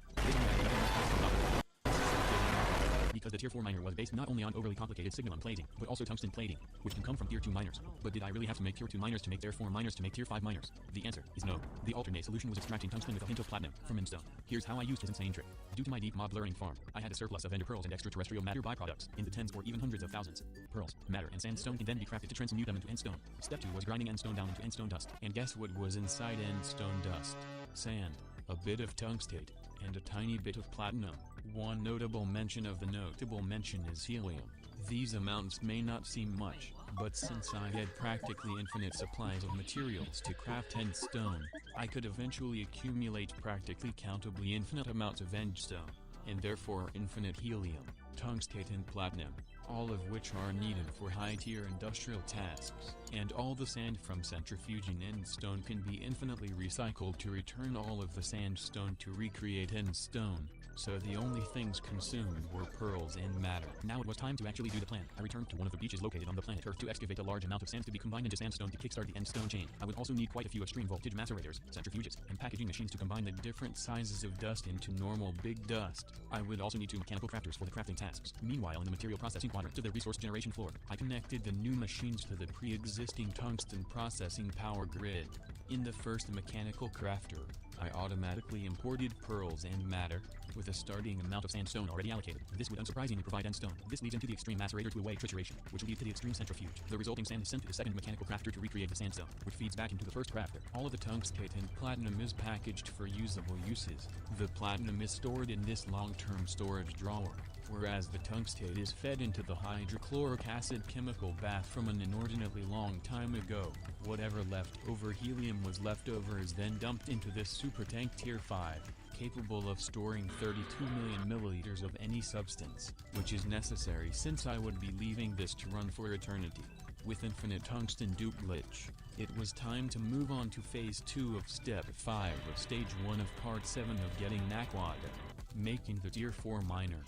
Because the tier 4 miner was based not only on overly complicated signal plating, but also tungsten plating, which can come from tier 2 miners. But did I really have to make tier 2 miners to make tier 4 miners to make tier 5 miners? The answer is no. The alternate solution was extracting tungsten with a hint of platinum from endstone. Here's how I used his insane trick. Due to my deep mob blurring farm, I had a surplus of ender pearls and extraterrestrial matter byproducts in the tens or even hundreds of thousands. Pearls, matter, and sandstone can then be crafted to transmute them into endstone. Step 2 was grinding endstone down into endstone dust. And guess what was inside endstone dust? Sand, a bit of tungstate, and a tiny bit of platinum. One notable mention of the notable mention is helium. These amounts may not seem much, but since I had practically infinite supplies of materials to craft endstone, I could eventually accumulate practically countably infinite amounts of endstone, and therefore infinite helium, tungstate and platinum, all of which are needed for high-tier industrial tasks. And all the sand from centrifuging endstone can be infinitely recycled to return all of the sandstone to recreate endstone. So the only things consumed were pearls and matter. Now it was time to actually do the plan. I returned to one of the beaches located on the planet Earth to excavate a large amount of sand to be combined into sandstone to kickstart the endstone chain. I would also need quite a few extreme voltage macerators, centrifuges, and packaging machines to combine the different sizes of dust into normal big dust. I would also need 2 mechanical crafters for the crafting tasks. Meanwhile, in the material processing quadrant to the resource generation floor, I connected the new machines to the pre-existing tungsten processing power grid. In the first mechanical crafter, I automatically imported pearls and matter, with a starting amount of sandstone already allocated. This would unsurprisingly provide endstone. This leads into the extreme macerator to away trituration, which will lead to the extreme centrifuge. The resulting sand is sent to the second mechanical crafter to recreate the sandstone, which feeds back into the first crafter. All of the tungstate and platinum is packaged for usable uses. The platinum is stored in this long-term storage drawer, whereas the tungstate is fed into the hydrochloric acid chemical bath from an inordinately long time ago. Whatever leftover helium was left over is then dumped into this super tank tier 5, capable of storing 32 million milliliters of any substance, which is necessary since I would be leaving this to run for eternity. With infinite tungsten duplage, it was time to move on to phase 2 of step 5 of stage 1 of part 7 of getting Nakwada, making the tier 4 miner.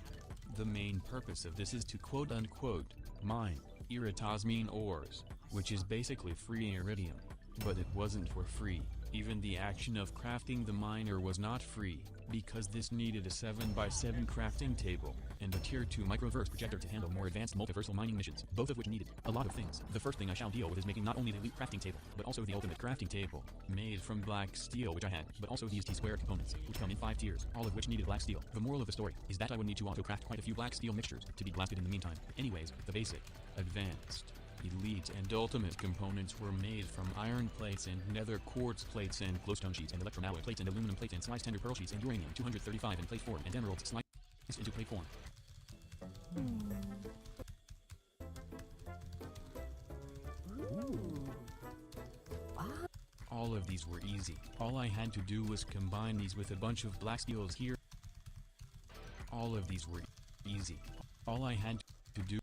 The main purpose of this is to quote-unquote mine iritasmine ores, which is basically free iridium. But it wasn't for free. Even the action of crafting the miner was not free, because this needed a 7x7 crafting table, and a tier 2 microverse projector to handle more advanced multiversal mining missions, both of which needed a lot of things. The first thing I shall deal with is making not only the elite crafting table, but also the ultimate crafting table, made from black steel which I had, but also these T-square components, which come in 5 tiers, all of which needed black steel. The moral of the story is that I would need to auto-craft quite a few black steel mixtures to be blasted in the meantime. Anyways, the basic, advanced, elite and ultimate components were made from iron plates and nether quartz plates and glowstone sheets and electrum alloy plates and aluminum plates and sliced tender pearl sheets and uranium 235 and plate form and emeralds sliced into plate form. All of these were easy. All I had to do was combine these with a bunch of black steels here. All of these were easy. All I had to do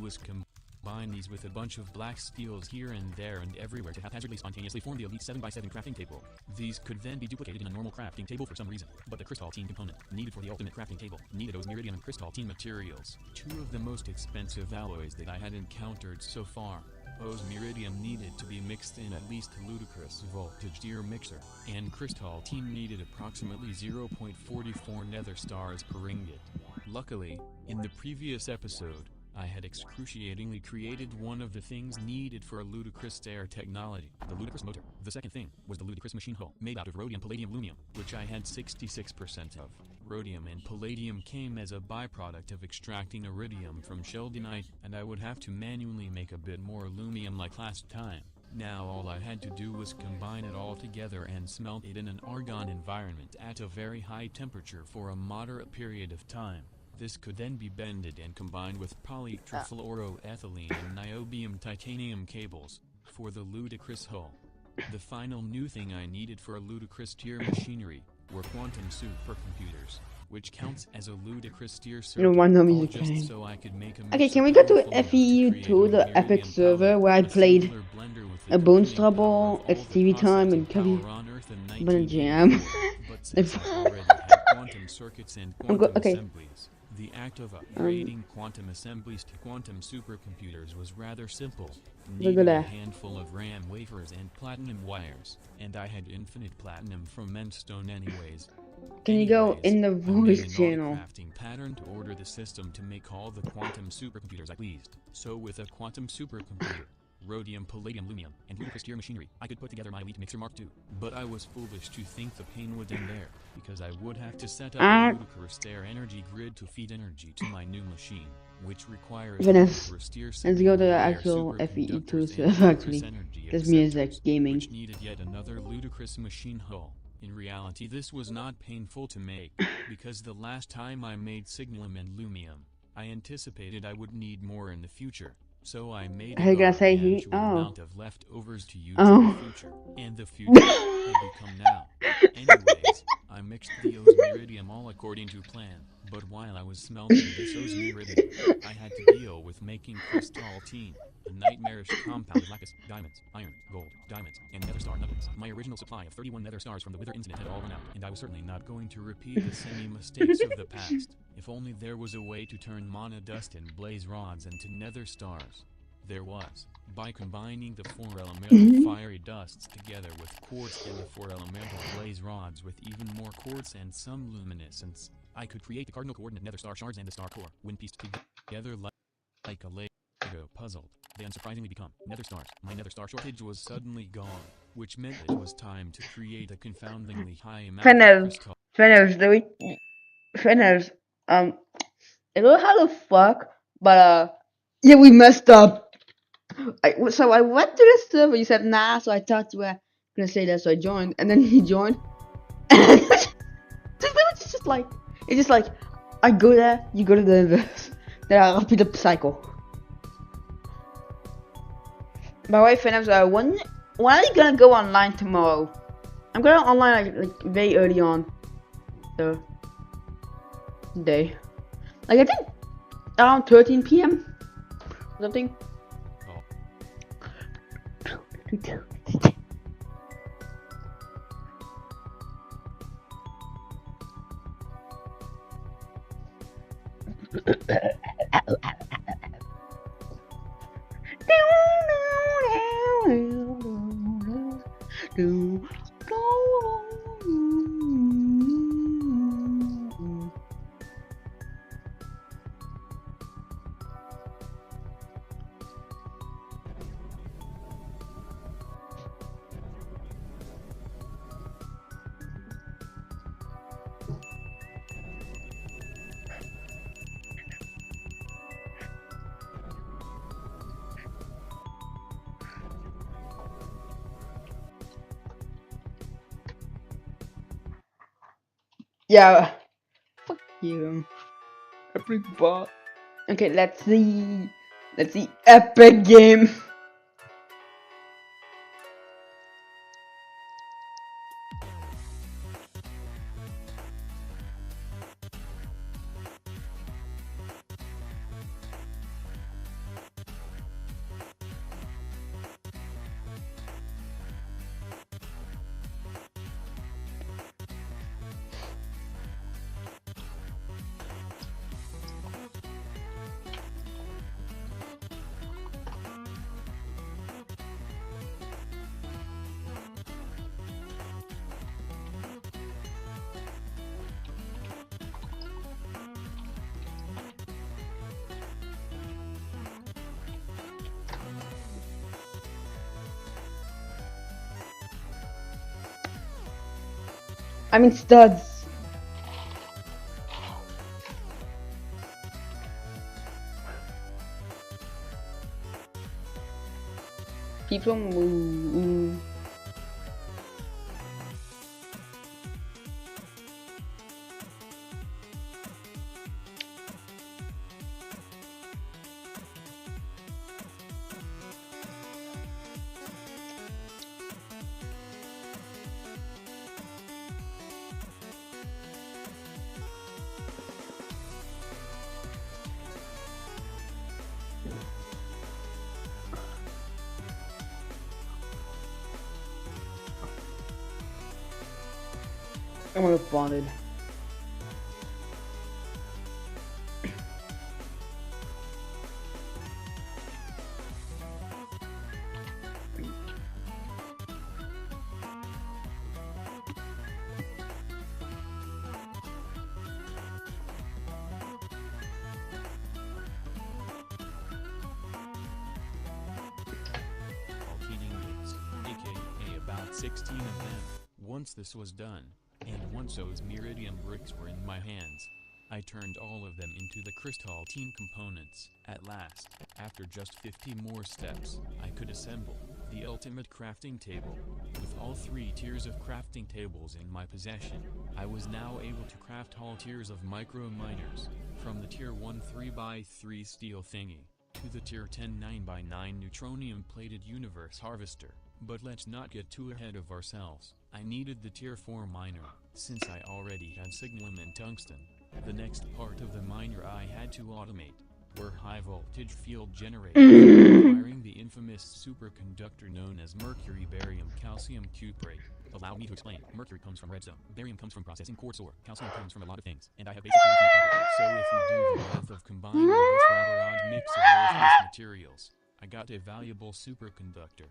was combine these with a bunch of black steels here and there and everywhere to haphazardly spontaneously form the elite 7x7 crafting table. These could then be duplicated in a normal crafting table for some reason, but the crystalltine component needed for the ultimate crafting table needed those iridium and crystalltine materials, 2 of the most expensive alloys that I had encountered so far. Osmiridium needed to be mixed in at least ludicrous voltage tier mixer, and crystalltine needed approximately 0.44 nether stars per ringgit. Luckily, in the previous episode, I had excruciatingly created one of the things needed for a ludicrous stair technology, the ludicrous motor. The second thing was the ludicrous machine hull, made out of rhodium palladium lumium, which I had 66% of. Rhodium and palladium came as a byproduct of extracting iridium from sheldonite, and I would have to manually make a bit more lumium like last time. Now all I had to do was combine it all together and smelt it in an argon environment at a very high temperature for a moderate period of time. This could then be bended and combined with polytrifluoroethylene and niobium titanium cables for the ludicrous hull. The final new thing I needed for a ludicrous tier machinery were quantum supercomputers, which counts as a ludicrous tier circuit, all just so I could make a Okay, can we go to FEU2, the epic server where I played a Bones Trouble, It's TV Time, and Cubby Jam? Quantum circuits and quantum assemblies. The act of upgrading quantum assemblies to quantum supercomputers was rather simple. Needed a handful of RAM wafers and platinum wires, and I had infinite platinum from Endstone anyways. Can you go in the voice channel? Crafting pattern to order the system to make all the quantum supercomputers I pleased. So with a quantum supercomputer, rhodium, palladium, lumium, and ludicrous tier machinery, I could put together my elite mixer Mark II. But I was foolish to think the pain would end there, because I would have to set up a ludicrous stair energy grid to feed energy to my new machine, which requires Let's go to the actual FEU2 server actually. Because music, gaming. Which needed yet another ludicrous machine hull. In reality, this was not painful to make, because the last time I made signalum and lumium, I anticipated I would need more in the future. So I made a amount of leftovers to use in the future, and the future had become now. Anyways, I mixed the osmiridium all according to plan, But while I was smelting this Osmiridium, I had to deal with making crystaltine, a nightmarish compound of lacus, diamonds, iron, gold, diamonds, and nether star nuggets. My original supply of 31 nether stars from the Wither incident had all run out, and I was certainly not going to repeat the same mistakes of the past. If only there was a way to turn mana dust and blaze rods into nether stars. There was. By combining the 4 elemental fiery dusts together with quartz and the 4 elemental blaze rods with even more quartz and some luminescence, I could create the cardinal coordinate nether star shards and the star core. When pieced together like a Lego puzzle, they unsurprisingly become nether stars. My nether star shortage was suddenly gone, which meant it was time to create a confoundingly high amount of crystal. Finners, I don't know how the fuck, but yeah, we messed up. So I went to the server, you said nah, so I thought you were gonna say that, so I joined, and then he joined, and it's just like, I go there, you go to the inverse, then I repeat the cycle. By the way, Finners, when are you gonna go online tomorrow? I'm going online like very early on the day, like I think around 13 p.m. or something. Yeah, fuck you. Epic bot. Okay, let's see epic game. I mean studs. People move. I'm gonna get bonded. Heating rigs, aka about 16 of them. Once this was done, and once those Meridian bricks were in my hands, I turned all of them into the crystaltine components. At last, after just 50 more steps, I could assemble the ultimate crafting table. With all 3 tiers of crafting tables in my possession, I was now able to craft all tiers of micro miners, from the tier 1 3x3 steel thingy, to the tier 10 9x9 neutronium plated universe harvester. But let's not get too ahead of ourselves. I needed the tier 4 miner, since I already had signalum and tungsten. The next part of the miner I had to automate were high voltage field generators requiring the infamous superconductor known as mercury barium calcium cuprate. Allow me to explain. Mercury comes from redstone, barium comes from processing quartz ore, calcium comes from a lot of things, and I have basically so if you do the math of combining this rather odd mix of worthless materials, I got a valuable superconductor.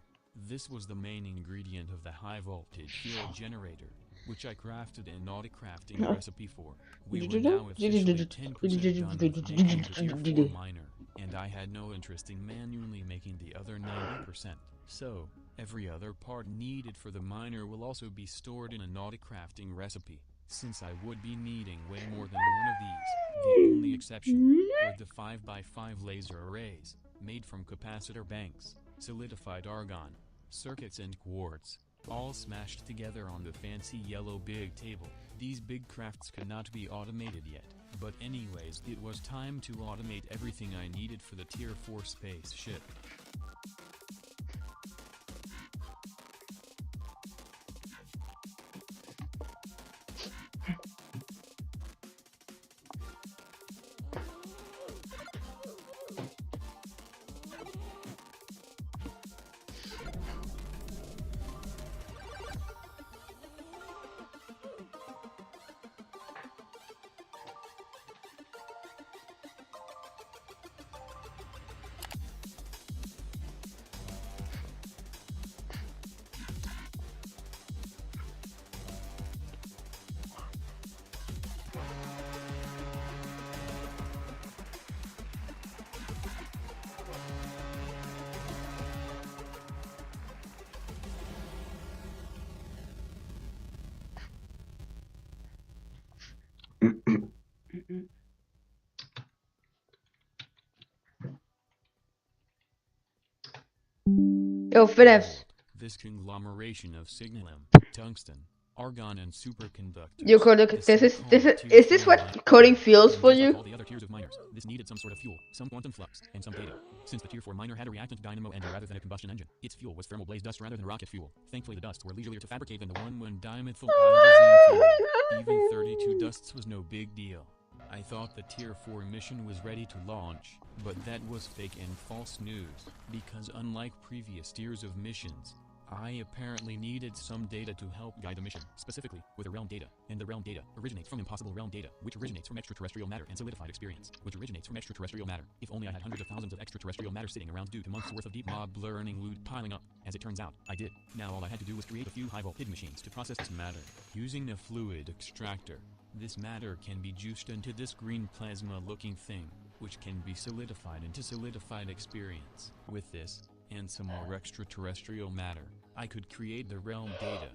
This was the main ingredient of the high voltage field generator, which I crafted an auto crafting recipe for. We were now officially 10% done with making the tier 4 miner, and I had no interest in manually making the other 90%. So, every other part needed for the miner will also be stored in an auto crafting recipe. Since I would be needing way more than one of these, the only exception were the 5x5 laser arrays, made from capacitor banks, solidified argon, circuits and quartz, all smashed together on the fancy yellow big table. These big crafts could not be automated yet, but anyways, it was time to automate everything I needed for the tier 4 spaceship. Yo, FitFs. This conglomeration of signalum, tungsten, argon, and superconductors. Yo, Codec, is this what coding feels for you? All the other tiers of miners, this needed some sort of fuel, some quantum flux, and some data. Since the tier 4 miner had a reactant dynamo engine rather than a combustion engine, its fuel was thermal blaze dust rather than rocket fuel. Thankfully, the dusts were leisurelier to fabricate than the 1,1-dimethyl androzine fuel. Even 32 dusts was no big deal. I thought the tier 4 mission was ready to launch, but that was fake and false news, because unlike previous tiers of missions, I apparently needed some data to help guide the mission, specifically with the realm data, and the realm data originates from impossible realm data, which originates from extraterrestrial matter and solidified experience, which originates from extraterrestrial matter. If only I had hundreds of thousands of extraterrestrial matter sitting around due to months worth of deep mob learning loot piling up. As it turns out, I did. Now all I had to do was create a few high voltage machines to process this matter. Using a fluid extractor, this matter can be juiced into this green plasma looking thing, which can be solidified into solidified experience. With this, and some more extraterrestrial matter, I could create the realm data.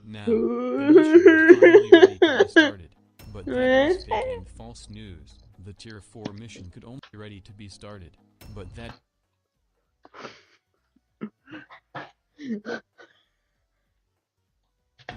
Now, the mission was finally ready to be started, but that was fake and false news. The tier 4 mission could only be ready to be started, but that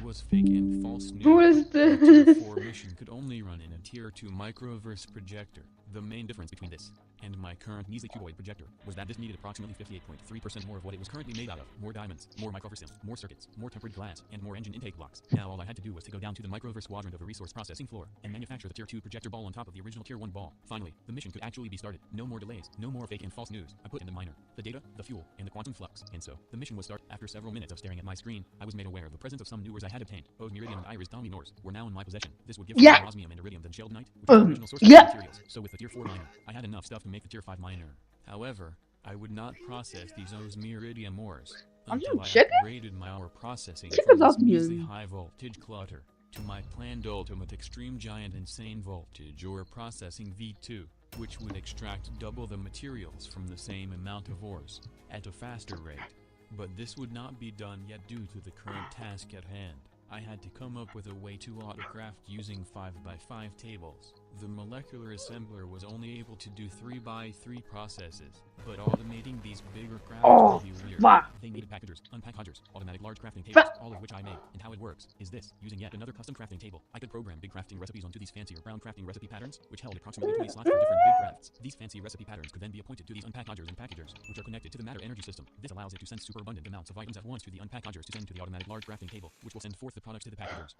was fake and false news. Who is The tier this? 4 mission could only run in a tier 2 microverse projector. The main difference between this and my current measly cuboid projector was that this needed approximately 58.3% more of what it was currently made out of. More diamonds, more microverse sims, more circuits, more tempered glass, and more engine intake blocks. Now all I had to do was to go down to the microverse quadrant of the resource processing floor and manufacture the tier 2 projector ball on top of the original tier 1 ball. Finally, the mission could actually be started. No more delays, no more fake and false news. I put in the miner, the data, the fuel, and the quantum flux. And so, the mission was started. After several minutes of staring at my screen, I was made aware of the presence of some new ores I had obtained. Both Meridian and Iris Dominors were now in my possession. This would give me more osmium and iridium than sheldonite, which is the original source of the materials. So with the tier 4 miner, I had enough stuff to make the tier 5 miner. However, I would not process these osmiridium ores until I upgraded my ore processing from this measly high voltage clutter to my planned ultimate extreme giant insane voltage ore processing V2, which would extract double the materials from the same amount of ores at a faster rate. But this would not be done yet due to the current task at hand. I had to come up with a way to autocraft using 5x5 tables. The molecular assembler was only able to do 3x3 processes, but automating these bigger crafts would be weird. They needed packagers, unpackagers, automatic large crafting tables, all of which I made. And how it works is this: using yet another custom crafting table, I could program big crafting recipes onto these fancier brown crafting recipe patterns, which held approximately 20 slots for different big crafts. These fancy recipe patterns could then be appointed to these unpackagers and packagers, which are connected to the matter energy system. This allows it to send super abundant amounts of items at once to the unpackagers to send to the automatic large crafting table, which will send forth the products to the packagers.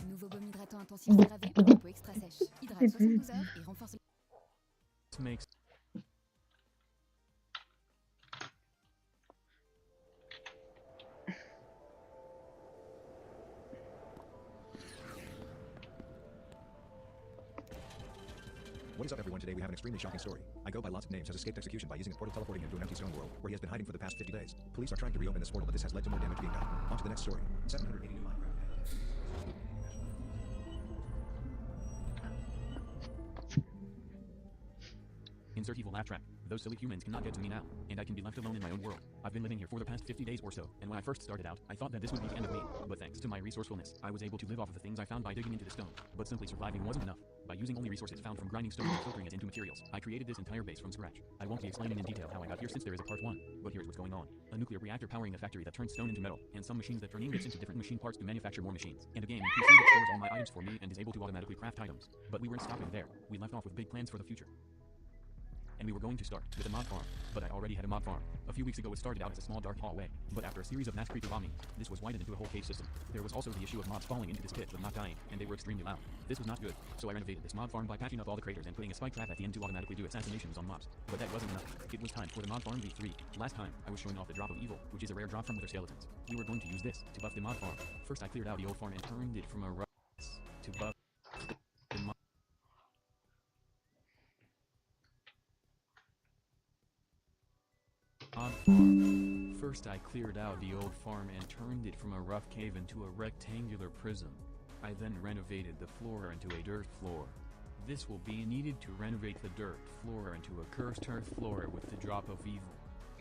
Nouveau baume hydratant intensif gravé pour une peau extra sèche. Hydrate 72 heures et renforce le... This makes What is up, everyone? Today we have an extremely shocking story. I go by lots of names, has escaped execution by using a portal teleporting into an empty stone world, where he has been hiding for the past 50 days. Police are trying to reopen this portal, but this has led to more damage being done. On to the next story. 780 new Minecraft. Insert evil laugh track. Those silly humans cannot get to me now, and I can be left alone in my own world. I've been living here for the past 50 days or so, and when I first started out, I thought that this would be the end of me. But thanks to my resourcefulness, I was able to live off of the things I found by digging into the stone. But simply surviving wasn't enough. By using only resources found from grinding stone and filtering it into materials, I created this entire base from scratch. I won't be explaining in detail how I got here since there is a part 1, but here's what's going on. A nuclear reactor powering a factory that turns stone into metal, and some machines that turn ingots into different machine parts to manufacture more machines, and a game in PC that stores all my items for me and is able to automatically craft items. But we weren't stopping there. We left off with big plans for the future. And we were going to start with a mob farm, but I already had a mob farm. A few weeks ago it started out as a small dark hallway, but after a series of mass creeper bombing, this was widened into a whole cave system. There was also the issue of mobs falling into this pit but not dying, and they were extremely loud. This was not good, so I renovated this mob farm by patching up all the craters and putting a spike trap at the end to automatically do assassinations on mobs. But that wasn't enough. It was time for the mob farm v3. Last time, I was showing off the drop of evil, which is a rare drop from wither skeletons. We were going to use this to buff the mob farm. First I cleared out the old farm and turned it from a rough to buff the mob. Farm. First I cleared out the old farm and turned it from a rough cave into a rectangular prison. I then renovated the floor into a dirt floor. This will be needed to renovate the dirt floor into a cursed earth floor with the drop of evil.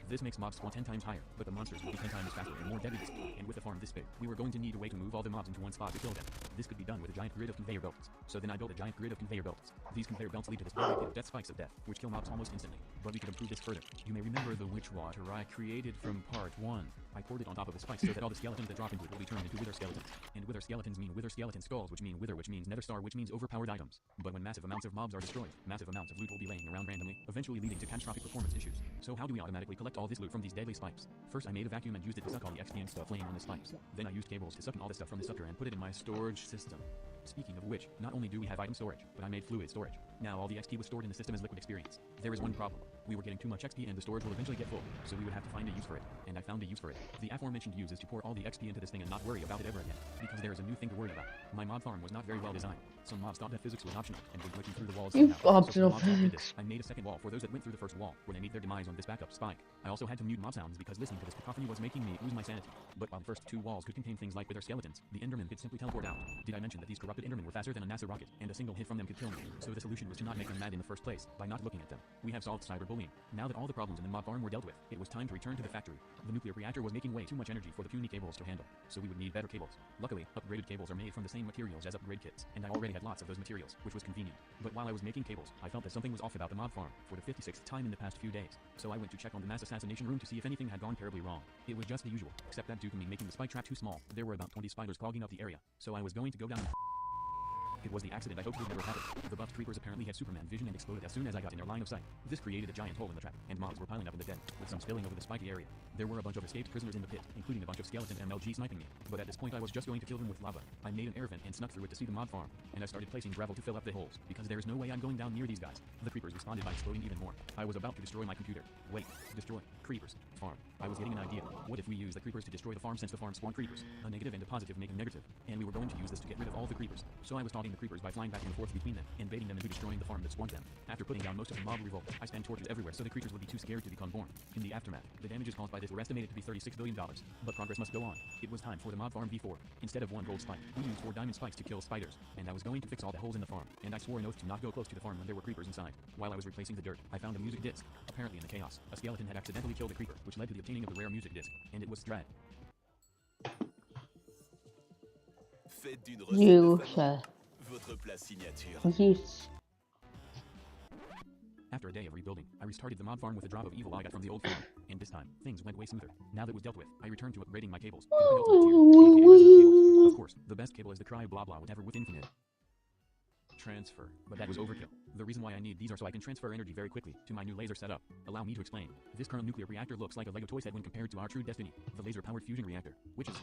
This makes mobs spawn 10 times higher, but the monsters will be 10 times faster and more deadly to spawn. And with a farm this big, we were going to need a way to move all the mobs into one spot to kill them. This could be done with a giant grid of conveyor belts. So then I built a giant grid of conveyor belts. These conveyor belts lead to this very pit of death spikes of death, which kill mobs almost instantly. But we could improve this further. You may remember the witch water I created from part 1. I poured it on top of the spikes so that all the skeletons that drop into it will be turned into wither skeletons. And wither skeletons mean wither skeleton skulls, which mean wither, which means nether star, which means overpowered items. But when massive amounts of mobs are destroyed, massive amounts of loot will be laying around randomly, eventually leading to catastrophic performance issues. So how do we automatically collect all this loot from these deadly spikes? First I made a vacuum and used it to suck all the XP and stuff laying on the spikes. Then I used cables to suck all the stuff from the sucker and put it in my storage system. Speaking of which, not only do we have item storage, but I made fluid storage. Now all the XP was stored in the system as liquid experience. There is one problem. We were getting too much XP and the storage will eventually get full, so we would have to find a use for it. And I found a use for it. The aforementioned use is to pour all the XP into this thing and not worry about it ever again. Because there is a new thing to worry about. My mob farm was not very well designed. Some mobs thought that physics was optional and were glitching through the walls somehow. Optional So some mobs did this. I made a second wall for those that went through the first wall, where they meet their demise on this backup spike. I also had to mute mob sounds because listening to this cacophony was making me lose my sanity. But while the first 2 walls could contain things like wither skeletons, the Endermen could simply teleport out. Did I mention that these corrupted Endermen were faster than a NASA rocket, and a single hit from them could kill me? So the solution was to not make them mad in the first place, by not looking at them. We have solved cyberbullying. Now that all the problems in the mob farm were dealt with, it was time to return to the factory. The nuclear reactor was making way too much energy for the puny cables to handle, so we would need better cables. Luckily, upgraded cables are made from the same materials as upgrade kits, and I already had lots of those materials, which was convenient. But while I was making cables, I felt that something was off about the mob farm, for the 56th time in the past few days. So I went to check on the mass assassination room to see if anything had gone terribly wrong. It was just the usual, except that due to me making the spike trap too small, there were about 20 spiders clogging up the area, so I was going to go down. It was the accident I hoped would never happen. The buffed creepers apparently had Superman vision and exploded as soon as I got in their line of sight. This created a giant hole in the trap, and mobs were piling up in the den, with some spilling over the spiky area. There were a bunch of escaped prisoners in the pit, including a bunch of skeleton MLG sniping me. But at this point I was just going to kill them with lava. I made an air vent and snuck through it to see the mob farm, and I started placing gravel to fill up the holes, because there is no way I'm going down near these guys. The creepers responded by exploding even more. I was about to destroy my computer. Wait, destroy. Creepers. Farm. I was getting an idea. What if we use the creepers to destroy the farm since the farm spawned creepers? A negative and a positive make a negative. And we were going to use this to get rid of all the creepers. So I was stalking the creepers by flying back and forth between them, and baiting them into destroying the farm that spawned them. After putting down most of the mob revolt, I spanned torches everywhere so the creatures would be too scared to become born. In the aftermath, the damages caused by this were estimated to be $36 billion. But progress must go on. It was time for the mob farm v4. Instead of 1 gold spike, we used 4 diamond spikes to kill spiders, and I was going to fix all the holes in the farm, and I swore an oath to not go close to the farm when there were creepers inside. While I was replacing the dirt, I found a music disc. Apparently in the chaos, a skeleton had accidentally killed a creeper, which led to the obtaining of the rare music disc, and it was Strad. Faites d'une You recette de shall. votre plat signature. Yes. After a day of rebuilding, I restarted the mob farm with a drop of evil I got from the old farm, and this time, things went way smoother. Now that was dealt with, I returned to upgrading my cables to the penultimate tier, aka resident cables. Of course, the best cable is the cry blah blah whatever with infinite transfer, but that was overkill. The reason why I need these are so I can transfer energy very quickly to my new laser setup. Allow me to explain. This current nuclear reactor looks like a Lego toy set when compared to our true destiny, the laser-powered fusion reactor, which is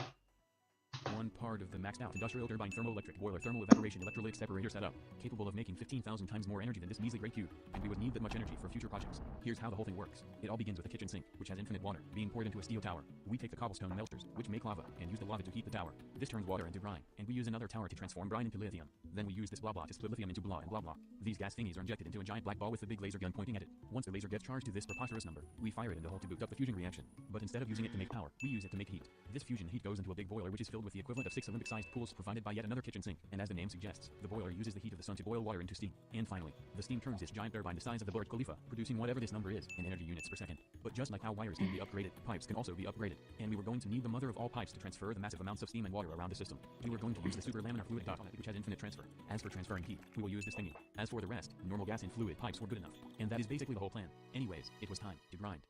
one part of the maxed out industrial turbine thermoelectric boiler thermal evaporation electrolytic separator setup, capable of making 15,000 times more energy than this measly gray cube, and we would need that much energy for future projects. Here's how the whole thing works. It all begins with a kitchen sink, which has infinite water, being poured into a steel tower. We take the cobblestone melters, which make lava, and use the lava to heat the tower. This turns water into brine, and we use another tower to transform brine into lithium. Then we use this blah blah to split lithium into blah and blah blah. These gas thingies are injected into a giant black ball with a big laser gun pointing at it. Once the laser gets charged to this preposterous number, we fire it in the hole to boot up the fusion reaction. But instead of using it to make power, we use it to make heat. This fusion heat goes into a big boiler which is filled with the equivalent of 6 Olympic-sized pools provided by yet another kitchen sink. And as the name suggests, the boiler uses the heat of the sun to boil water into steam. And finally, the steam turns this giant turbine the size of the Burj Khalifa, producing whatever this number is in energy units per second. But just like how wires can be upgraded, pipes can also be upgraded. And we were going to need the mother of all pipes to transfer the massive amounts of steam and water around the system. We were going to use the super laminar fluid dot, which has infinite transfer. As for transferring heat, we will use this thingy. As for the rest, normal gas and fluid pipes were good enough. And that is basically the whole plan. Anyways, it was time to grind.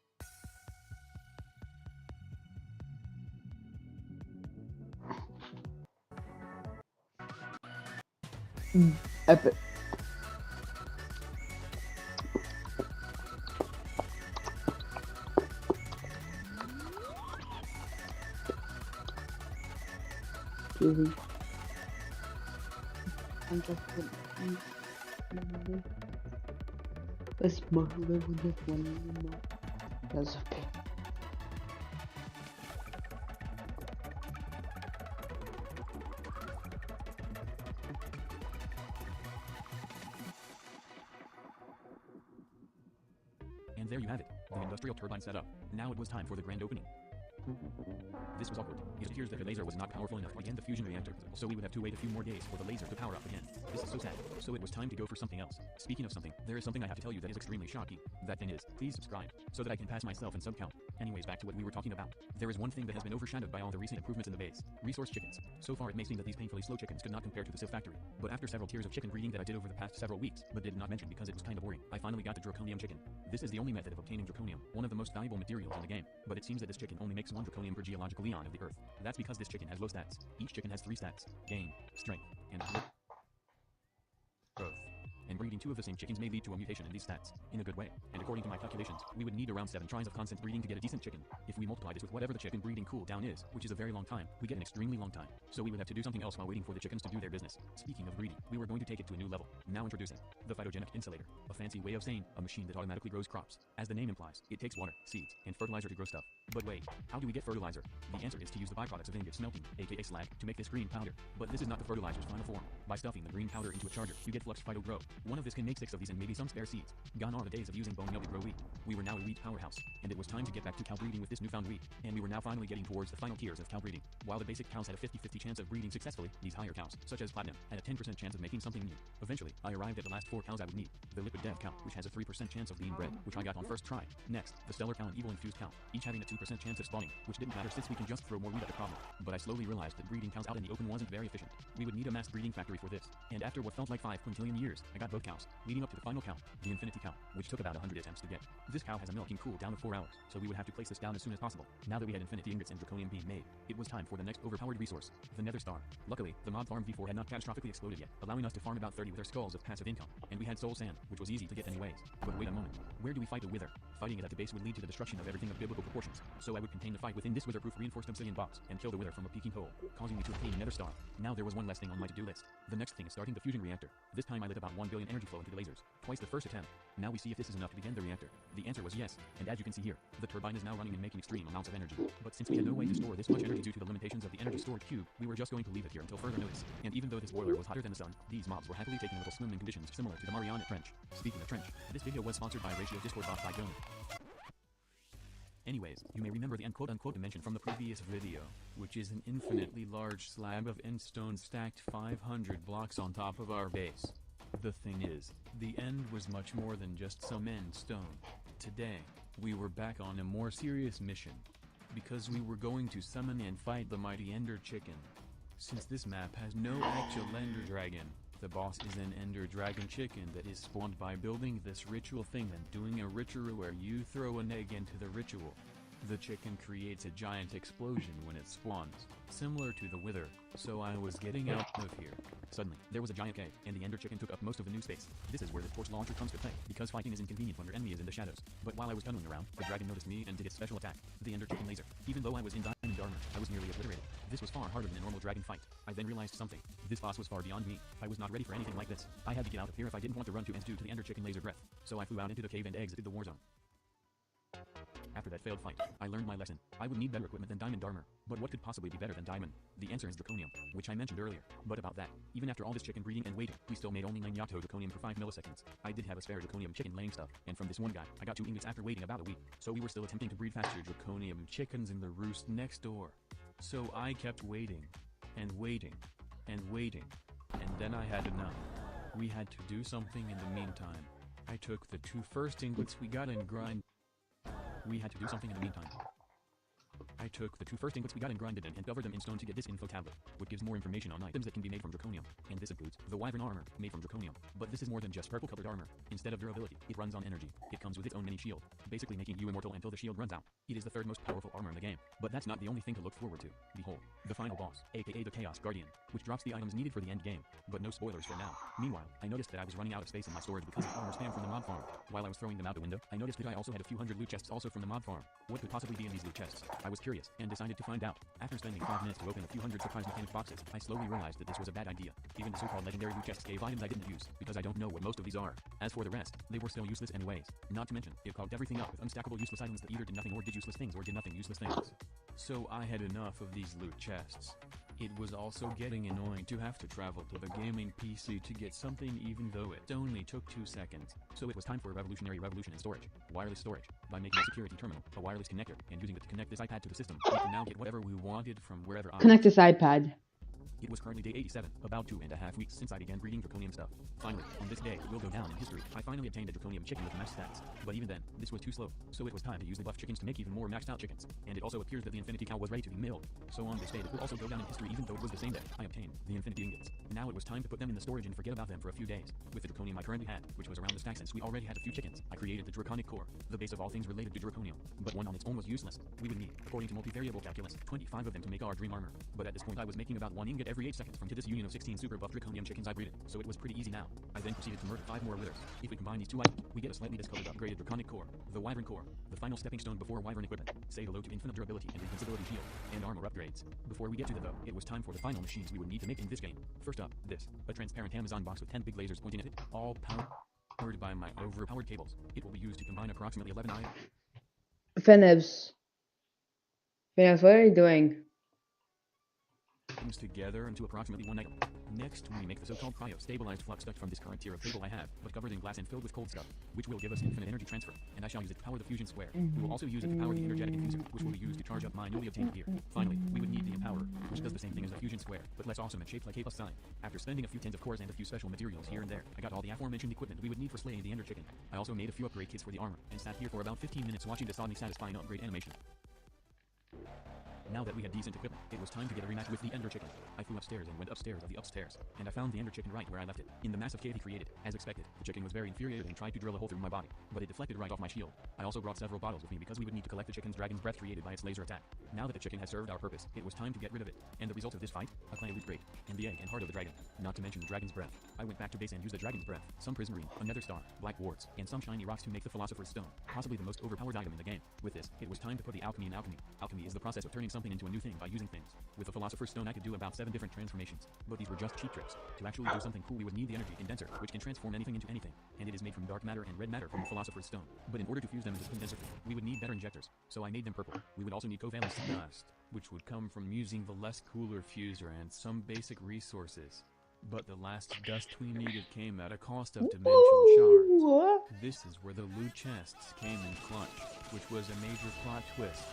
Epic. Let's live with this one. That's okay. And there you have it, the industrial turbine setup. Now it was time for the grand opening. This was awkward. It appears that the laser was not powerful enough to begin the fusion reactor, so we would have to wait a few more days for the laser to power up again. This is so sad. So it was time to go for something else. Speaking of something, there is something I have to tell you that is extremely shocking. That thing is, please subscribe, so that I can pass myself in sub count. Anyways, back to what we were talking about. There is one thing that has been overshadowed by all the recent improvements in the base. Resource chickens. So far it may seem that these painfully slow chickens could not compare to the Civ factory. But after several tiers of chicken breeding that I did over the past several weeks, but did not mention because it was kinda boring, I finally got the draconium chicken. This is the only method of obtaining draconium, one of the most valuable materials in the game. But it seems that this chicken only makes 1 draconium per geological eon of the earth. That's because this chicken has low stats. Each chicken has 3 stats: gain, strength, and growth. And breeding 2 of the same chickens may lead to a mutation in these stats, in a good way. And according to my calculations, we would need around 7 tries of constant breeding to get a decent chicken. If we multiply this with whatever the chicken breeding cooldown is, which is a very long time, we get an extremely long time. So we would have to do something else while waiting for the chickens to do their business. Speaking of breeding, we were going to take it to a new level. Now introducing the phytogenic insulator, a fancy way of saying a machine that automatically grows crops. As the name implies, it takes water, seeds, and fertilizer to grow stuff. But wait, how do we get fertilizer? The answer is to use the byproducts of ingot smelting, aka slag, to make this green powder. But this is not the fertilizer's final form. By stuffing the green powder into a charger, you get flux phyto grow. One of this can make 6 of these and maybe some spare seeds. Gone are the days of using bone meal to grow wheat. We were now a wheat powerhouse, and it was time to get back to cow breeding with this newfound wheat. And we were now finally getting towards the final tiers of cow breeding. While the basic cows had a 50-50 chance of breeding successfully, these higher cows, such as platinum, had a 10% chance of making something new. Eventually, I arrived at the last 4 cows I would need. The liquid dev cow, which has a 3% chance of being bred, which I got on first try. Next, the stellar cow and evil infused cow, each having a 2% chance of spawning, which didn't matter since we can just throw more wheat at the problem. But I slowly realized that breeding cows out in the open wasn't very efficient. We would need a mass breeding factory for this. And after what felt like 5 quintillion years, I got both cows, leading up to the final cow, the infinity cow, which took about 100 attempts to get. This cow has a milking cooldown of 4 hours, so we would have to place this down as soon as possible. Now that we had infinity ingots and draconium being made, it was time for the next overpowered resource, the nether star. Luckily, the mob farm V4 had not catastrophically exploded yet, allowing us to farm about 30 wither skulls of passive income, and we had soul sand, which was easy to get anyways. But wait a moment, where do we fight a wither? Fighting it at the base would lead to the destruction of everything of biblical proportions, so I would contain the fight within this wither-proof reinforced obsidian box, and kill the wither from a peeking hole, causing me to obtain a nether star. Now there was one less thing on my to-do list. The next thing is starting the fusion reactor. This time I lit about 1 billion energy flow into the lasers, twice the first attempt. Now we see if this is enough to begin the reactor. The answer was yes, and as you can see here, the turbine is now running and making extreme amounts of energy. But since we had no way to store this much energy due to the limitations of the energy storage cube, we were just going to leave it here until further notice. And even though this boiler was hotter than the sun, these mobs were happily taking little swim in conditions similar to the Mariana Trench. Speaking of trench, this video was sponsored by Ratio Discord bot by Jonah. Anyways, you may remember the quote-unquote dimension from the previous video, which is an infinitely large slab of end stone stacked 500 blocks on top of our base. The thing is, the end was much more than just some end stone. Today, we were back on a more serious mission, because we were going to summon and fight the mighty Ender Chicken. Since this map has no actual Ender Dragon, the boss is an Ender Dragon Chicken that is spawned by building this ritual thing and doing a ritual where you throw an egg into the ritual. The chicken creates a giant explosion when it spawns, similar to the wither, so I was getting out of here. Suddenly, there was a giant cave, and the Ender Chicken took up most of the new space. This is where the torch launcher comes to play, because fighting is inconvenient when your enemy is in the shadows. But while I was tunneling around, the dragon noticed me and did its special attack, the Ender Chicken laser. Even though I was in Diamond armor, I was nearly obliterated. This was far harder than a normal dragon fight. I then realized something. This boss was far beyond me. I was not ready for anything like this. I had to get out of here if I didn't want to run to end due to the Ender Chicken laser breath. So I flew out into the cave and exited the war zone. After that failed fight, I learned my lesson. I would need better equipment than diamond armor. But what could possibly be better than diamond? The answer is draconium, which I mentioned earlier. But about that, even after all this chicken breeding and waiting, we still made only 9 Yato draconium for 5 milliseconds. I did have a spare draconium chicken laying stuff, and from this one guy, I got 2 ingots after waiting about a week. So we were still attempting to breed faster draconium chickens in the roost next door. So I kept waiting, and waiting, and waiting, and then I had enough. We had to do something in the meantime. I took the 2 first ingots we got and grind. We had to do something in the meantime. I took the 2 first ingots we got and grinded them and covered them in stone to get this info tablet, which gives more information on items that can be made from draconium, and this includes the wyvern armor, made from draconium. But this is more than just purple-colored armor. Instead of durability, it runs on energy. It comes with its own mini shield, basically making you immortal until the shield runs out. It is the 3rd most powerful armor in the game, but that's not the only thing to look forward to. Behold, the final boss, aka the Chaos Guardian, which drops the items needed for the end game, but no spoilers for now. Meanwhile, I noticed that I was running out of space in my storage because of armor spam from the mob farm. While I was throwing them out the window, I noticed that I also had a few hundred loot chests also from the mob farm. What could possibly be in these loot chests? I was curious, and decided to find out. After spending 5 minutes to open a few hundred surprise mechanic boxes, I slowly realized that this was a bad idea. Even the so-called legendary loot chests gave items I didn't use, because I don't know what most of these are. As for the rest, they were still useless anyways. Not to mention, it clogged everything up with unstackable useless items that either did nothing or did useless things or did nothing useless things. So I had enough of these loot chests. It was also getting annoying to have to travel to the gaming PC to get something even though it only took 2 seconds. So it was time for a revolutionary revolution in storage. Wireless storage. By making a security terminal, a wireless connector, and using it to connect this iPad to the system, we can now get whatever we wanted from wherever I Connect this iPad. It was currently day 87, about 2.5 weeks since I began breeding draconium stuff. Finally, on this day, it will go down in history, I finally obtained a draconium chicken with max stats. But even then, this was too slow, so it was time to use the buff chickens to make even more maxed out chickens. And it also appears that the infinity cow was ready to be milled. So on this day, it will also go down in history even though it was the same day I obtained the infinity ingots. Now it was time to put them in the storage and forget about them for a few days. With the draconium I currently had, which was around the stack since we already had a few chickens, I created the draconic core, the base of all things related to draconium. But one on its own was useless. We would need, according to multivariable calculus, 25 of them to make our dream armor. But at this point I was making about 1 ingot every 8 seconds from to this union of 16 super buff draconium chickens I breeded, so it was pretty easy now. I then proceeded to murder 5 more withers. If we combine these 2 items, we get a slightly discolored upgraded draconic core, the wyvern core, the final stepping stone before wyvern equipment. Say hello to infinite durability and invincibility shield, and armor upgrades. Before we get to that though, it was time for the final machines we would need to make in this game. First up, this, a transparent Amazon box with 10 big lasers pointing at it, all powered by my overpowered cables. It will be used to combine approximately 11 items. Finevs, what are you doing? Together into approximately 1 item. Next, we make the so-called cryo-stabilized flux duct from this current tier of cable I have, but covered in glass and filled with cold stuff, which will give us infinite energy transfer, and I shall use it to power the fusion square. We will also use it to power the energetic infuser, which will be used to charge up my newly obtained gear. Finally, we would need the empowerer, which does the same thing as the fusion square, but less awesome and shaped like a plus sign. After spending a few tens of cores and a few special materials here and there, I got all the aforementioned equipment we would need for slaying the Ender Chicken. I also made a few upgrade kits for the armor, and sat here for about 15 minutes watching the oddly satisfying upgrade animation. Now that we had decent equipment, it was time to get a rematch with the Ender Chicken. I flew upstairs and went upstairs of the upstairs, and I found the Ender Chicken right where I left it, in the massive cave he created. As expected, the chicken was very infuriated and tried to drill a hole through my body, but it deflected right off my shield. I also brought several bottles with me because we would need to collect the chicken's dragon's breath created by its laser attack. Now that the chicken has served our purpose, it was time to get rid of it. And the result of this fight, a clan loot crate, and the egg and heart of the dragon. Not to mention the dragon's breath. I went back to base and used the dragon's breath, some prismarine, a nether star, black warts, and some shiny rocks to make the philosopher's stone, possibly the most overpowered item in the game. With this, it was time to put the alchemy in alchemy. Alchemy is the process of turning something into a new thing by using things. With the philosopher's stone I could do about 7 different transformations, but these were just cheap tricks. To actually do something cool we would need the energy condenser, which can transform anything into anything, and it is made from dark matter and red matter from the philosopher's stone. But in order to fuse them into the condenser, we would need better injectors, so I made them purple. We would also need covalence dust, which would come from using the less cooler fuser and some basic resources. But the last dust we needed came at a cost of dimension shards. This is where the loot chests came in clutch, which was a major plot twist.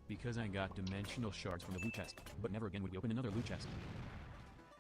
Because I got dimensional shards from the loot chest, but never again would we open another loot chest.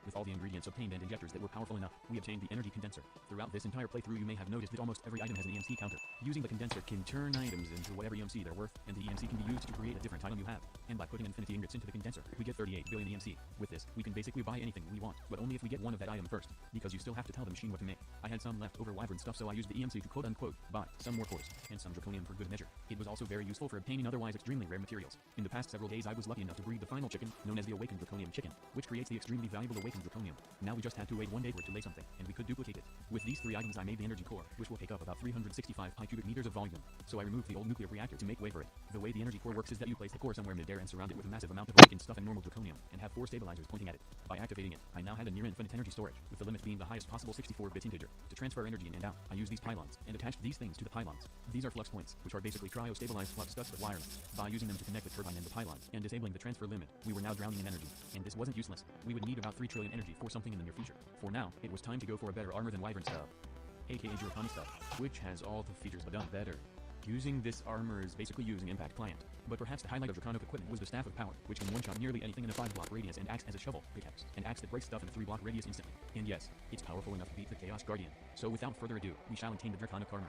With all the ingredients obtained and injectors that were powerful enough, we obtained the energy condenser. Throughout this entire playthrough you may have noticed that almost every item has an EMC counter. Using the condenser can turn items into whatever EMC they're worth, and the EMC can be used to create a different item you have. And by putting infinity ingots into the condenser, we get 38 billion EMC. With this, we can basically buy anything we want, but only if we get one of that item first, because you still have to tell the machine what to make. I had some leftover wyvern stuff, so I used the EMC to quote-unquote buy some more cores, and some draconium for good measure. It was also very useful for obtaining otherwise extremely rare materials. In the past several days I was lucky enough to breed the final chicken, known as the awakened draconium chicken, which creates the extremely valuable awakened awakened Draconium. Now we just had to wait 1 day for it to lay something, and we could duplicate it. With these 3 items I made the energy core, which will take up about 365 pi cubic meters of volume. So I removed the old nuclear reactor to make way for it. The way the energy core works is that you place the core somewhere midair and surround it with a massive amount of awakened stuff and normal Draconium, and have 4 stabilizers pointing at it. By activating it, I now had a near infinite energy storage, with the limit being the highest possible 64-bit integer. To transfer energy in and out, I used these pylons, and attached these things to the pylons. These are flux points, which are basically cryo-stabilized flux ducts but wireless. By using them to connect the turbine and the pylon, and disabling the transfer limit, we were now drowning in energy. And this wasn't useless. We would need about 3 trillion energy for something in the near future. For now, it was time to go for a better armor than Wyvern stuff, aka Jurikami stuff, which has all the features but done better. Using this armor is basically using Impact Client, but perhaps the highlight of Draconic equipment was the Staff of Power, which can one-shot nearly anything in a 5-block radius and acts as a shovel, pickaxe, an axe that breaks stuff in a 3-block radius instantly. And yes, it's powerful enough to beat the Chaos Guardian. So without further ado, we shall obtain the Draconic armor.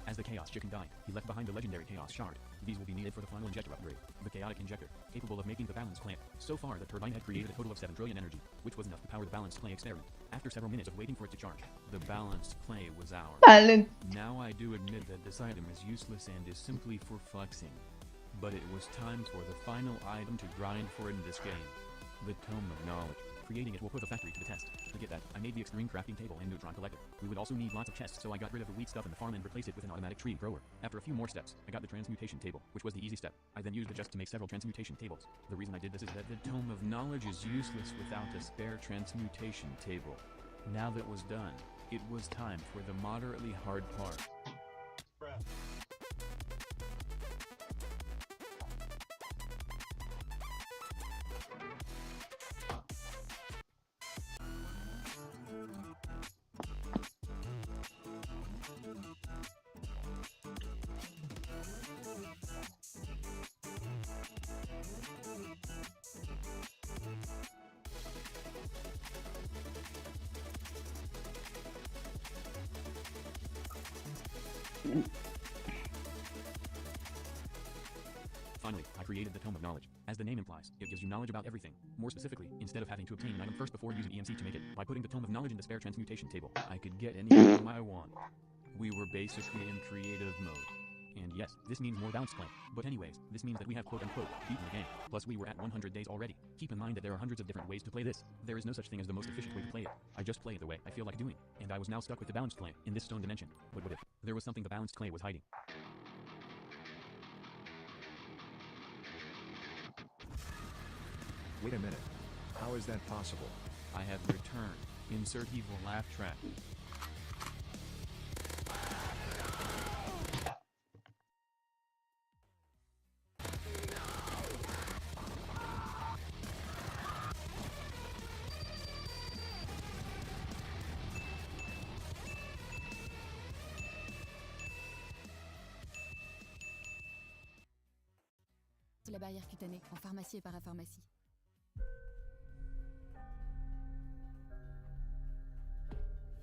As the Chaos Chicken died, he left behind the legendary Chaos Shard. These will be needed for the final injector upgrade, the Chaotic Injector, capable of making the Balanced Clamp. So far, the turbine had created a total of 7 trillion energy, which was enough to power the Balanced Clay experiment. After several minutes of waiting for it to charge, the Balanced Clay was ours. Balance. Now I do admit that this item is useless and is simply for flexing. But it was time for the final item to grind for in this game, the Tome of Knowledge. Creating it will put the factory to the test. To get that, I made the extreme crafting table and neutron collector. We would also need lots of chests, so I got rid of the weak stuff in the farm and replaced it with an automatic tree grower. After a few more steps, I got the transmutation table, which was the easy step. I then used the chest to make several transmutation tables. The reason I did this is that the Tome of Knowledge is useless without a spare transmutation table. Now that was done, it was time for the moderately hard part. Finally, I created the Tome of Knowledge. As the name implies, it gives you knowledge about everything. More specifically, instead of having to obtain an item first before using EMC to make it, by putting the Tome of Knowledge in the spare transmutation table, I could get any item I want. We were basically in creative mode. And yes, this means more Balanced Clay. But anyways, this means that we have quote-unquote beaten the game. Plus we were at 100 days already. Keep in mind that there are hundreds of different ways to play this. There is no such thing as the most efficient way to play it. I just play it the way I feel like doing. And I was now stuck with the Balanced Clay in this stone dimension. But what if there was something the Balanced Clay was hiding? Wait a minute. How is that possible? I have returned. Insert evil laugh track. De la barrière cutanée, en pharmacie et parapharmacie.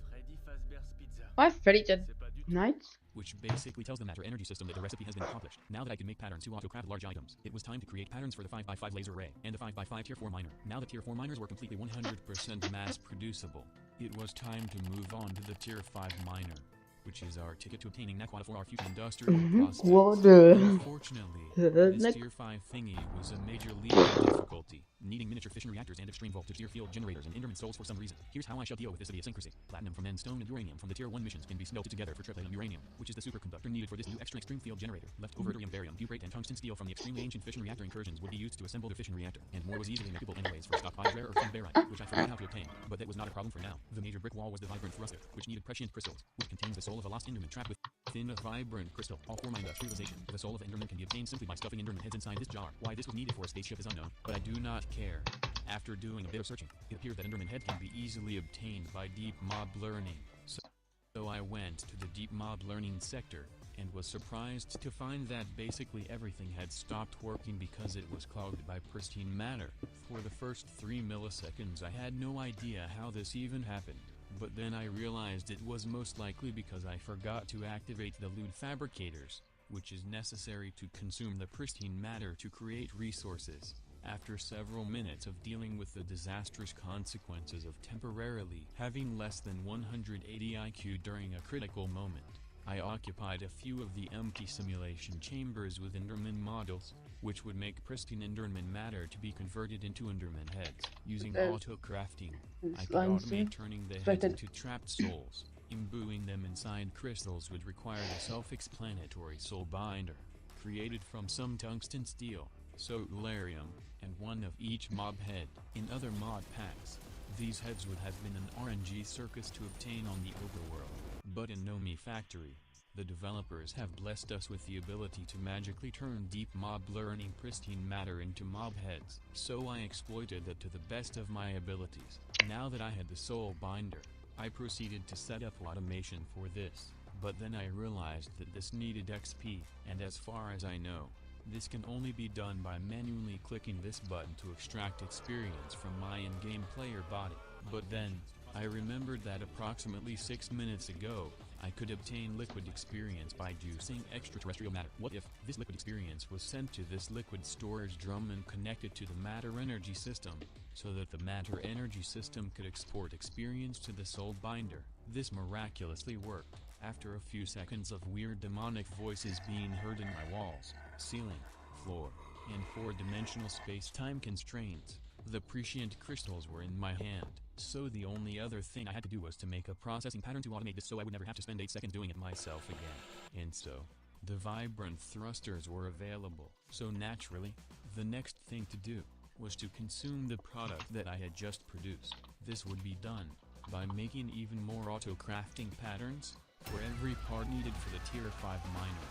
Freddy Fazbear's Pizza. Why Freddy did nights? Which basically tells the matter energy system that the recipe has been accomplished. Now that I can make patterns to auto-craft large items, it was time to create patterns for the 5x5 laser array, and the 5x5 tier 4 miner. Now the tier 4 miners were completely 100% mass producible. It was time to move on to the tier 5 miner, which is our ticket to obtaining Naquata for our future industrial process. Unfortunately, this tier 5 thingy was a major leap in difficulty, needing miniature fission reactors and extreme voltage tier field generators and Enderman souls for some reason. Here's how I shall deal with this idiosyncrasy. Platinum from Endstone and uranium from the tier 1 missions can be smelted together for triplet uranium, which is the superconductor needed for this new extra extreme field generator. Leftover yttrium, barium, buprate, and tungsten steel from the extremely ancient fission reactor incursions would be used to assemble the fission reactor, and more was easily makeable anyways for stockpile rare earth and barite, which I forgot how to obtain, but that was not a problem for now. The major brick wall was the vibrant thruster, which needed prescient crystals, which contains the soul of a lost Enderman trapped within a vibrant crystal. All for my industrialization. The soul of Enderman can be obtained simply by stuffing Enderman heads inside this jar. Why this was needed for a spaceship is unknown, but I do not care. After doing a bit of searching, it appears that Enderman head can be easily obtained by deep mob learning. So I went to the deep mob learning sector, and was surprised to find that basically everything had stopped working because it was clogged by pristine matter. For the first 3 milliseconds I had no idea how this even happened. But then I realized it was most likely because I forgot to activate the loot fabricators. which is necessary to consume the pristine matter to create resources. After several minutes of dealing with the disastrous consequences of temporarily having less than 180 IQ during a critical moment, I occupied a few of the empty simulation chambers with Enderman models, which would make pristine Enderman matter to be converted into Enderman heads. Using auto-crafting, I could automate turning the heads into trapped souls. Imbuing them inside crystals would require the self-explanatory soul binder, created from some tungsten steel, soularium, and one of each mob head. In other mod packs, these heads would have been an RNG circus to obtain on the overworld. But in Nomi Factory, the developers have blessed us with the ability to magically turn deep mob learning pristine matter into mob heads. So I exploited that to the best of my abilities. Now that I had the soul binder, I proceeded to set up automation for this. But then I realized that this needed XP, and as far as I know, this can only be done by manually clicking this button to extract experience from my in-game player body. But then, I remembered that approximately 6 minutes ago, I could obtain liquid experience by juicing extraterrestrial matter. What if this liquid experience was sent to this liquid storage drum and connected to the matter energy system, so that the matter energy system could export experience to the soul binder? This miraculously worked, after a few seconds of weird demonic voices being heard in my walls, ceiling, floor, and 4-dimensional space-time constraints. The prescient crystals were in my hand, so the only other thing I had to do was to make a processing pattern to automate this so I would never have to spend 8 seconds doing it myself again. And so, the vibrant thrusters were available, so naturally, the next thing to do was to consume the product that I had just produced. This would be done by making even more auto-crafting patterns for every part needed for the Tier 5 miner.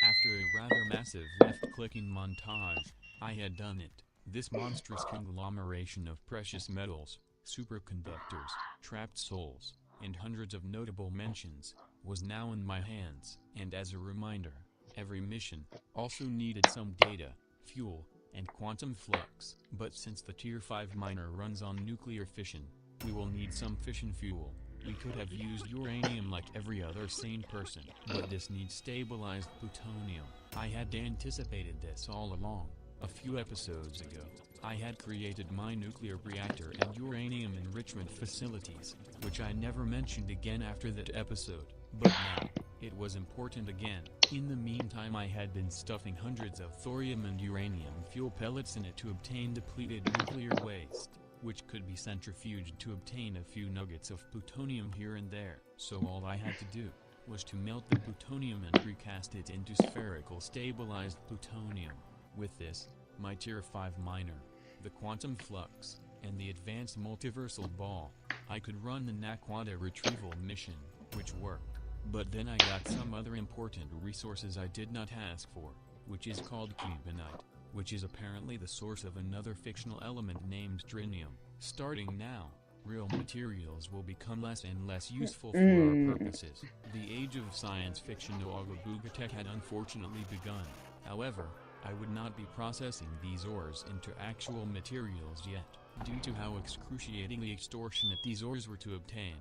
After a rather massive left-clicking montage, I had done it. This monstrous conglomeration of precious metals, superconductors, trapped souls, and hundreds of notable mentions, was now in my hands. And as a reminder, every mission also needed some data, fuel, and quantum flux. But since the Tier 5 miner runs on nuclear fission, we will need some fission fuel. We could have used uranium like every other sane person, but this needs stabilized plutonium. I had anticipated this all along. A few episodes ago, I had created my nuclear reactor and uranium enrichment facilities, which I never mentioned again after that episode. But now, it was important again. In the meantime, I had been stuffing hundreds of thorium and uranium fuel pellets in it to obtain depleted nuclear waste, which could be centrifuged to obtain a few nuggets of plutonium here and there. So all I had to do was to melt the plutonium and recast it into spherical stabilized plutonium. With this, my Tier 5 miner, the quantum flux, and the advanced multiversal ball, I could run the Naquadah retrieval mission, which worked. But then I got some other important resources I did not ask for, which is called Cubonite, which is apparently the source of another fictional element named Drinium. Starting now, real materials will become less and less useful for our purposes. The age of science fiction Ouagabugatech had unfortunately begun. However, I would not be processing these ores into actual materials yet, due to how excruciatingly extortionate these ores were to obtain.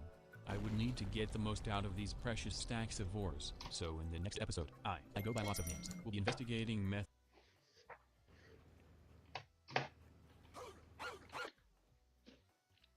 I would need to get the most out of these precious stacks of ores. So in the next episode, I go by lots of names, will be investigating methods.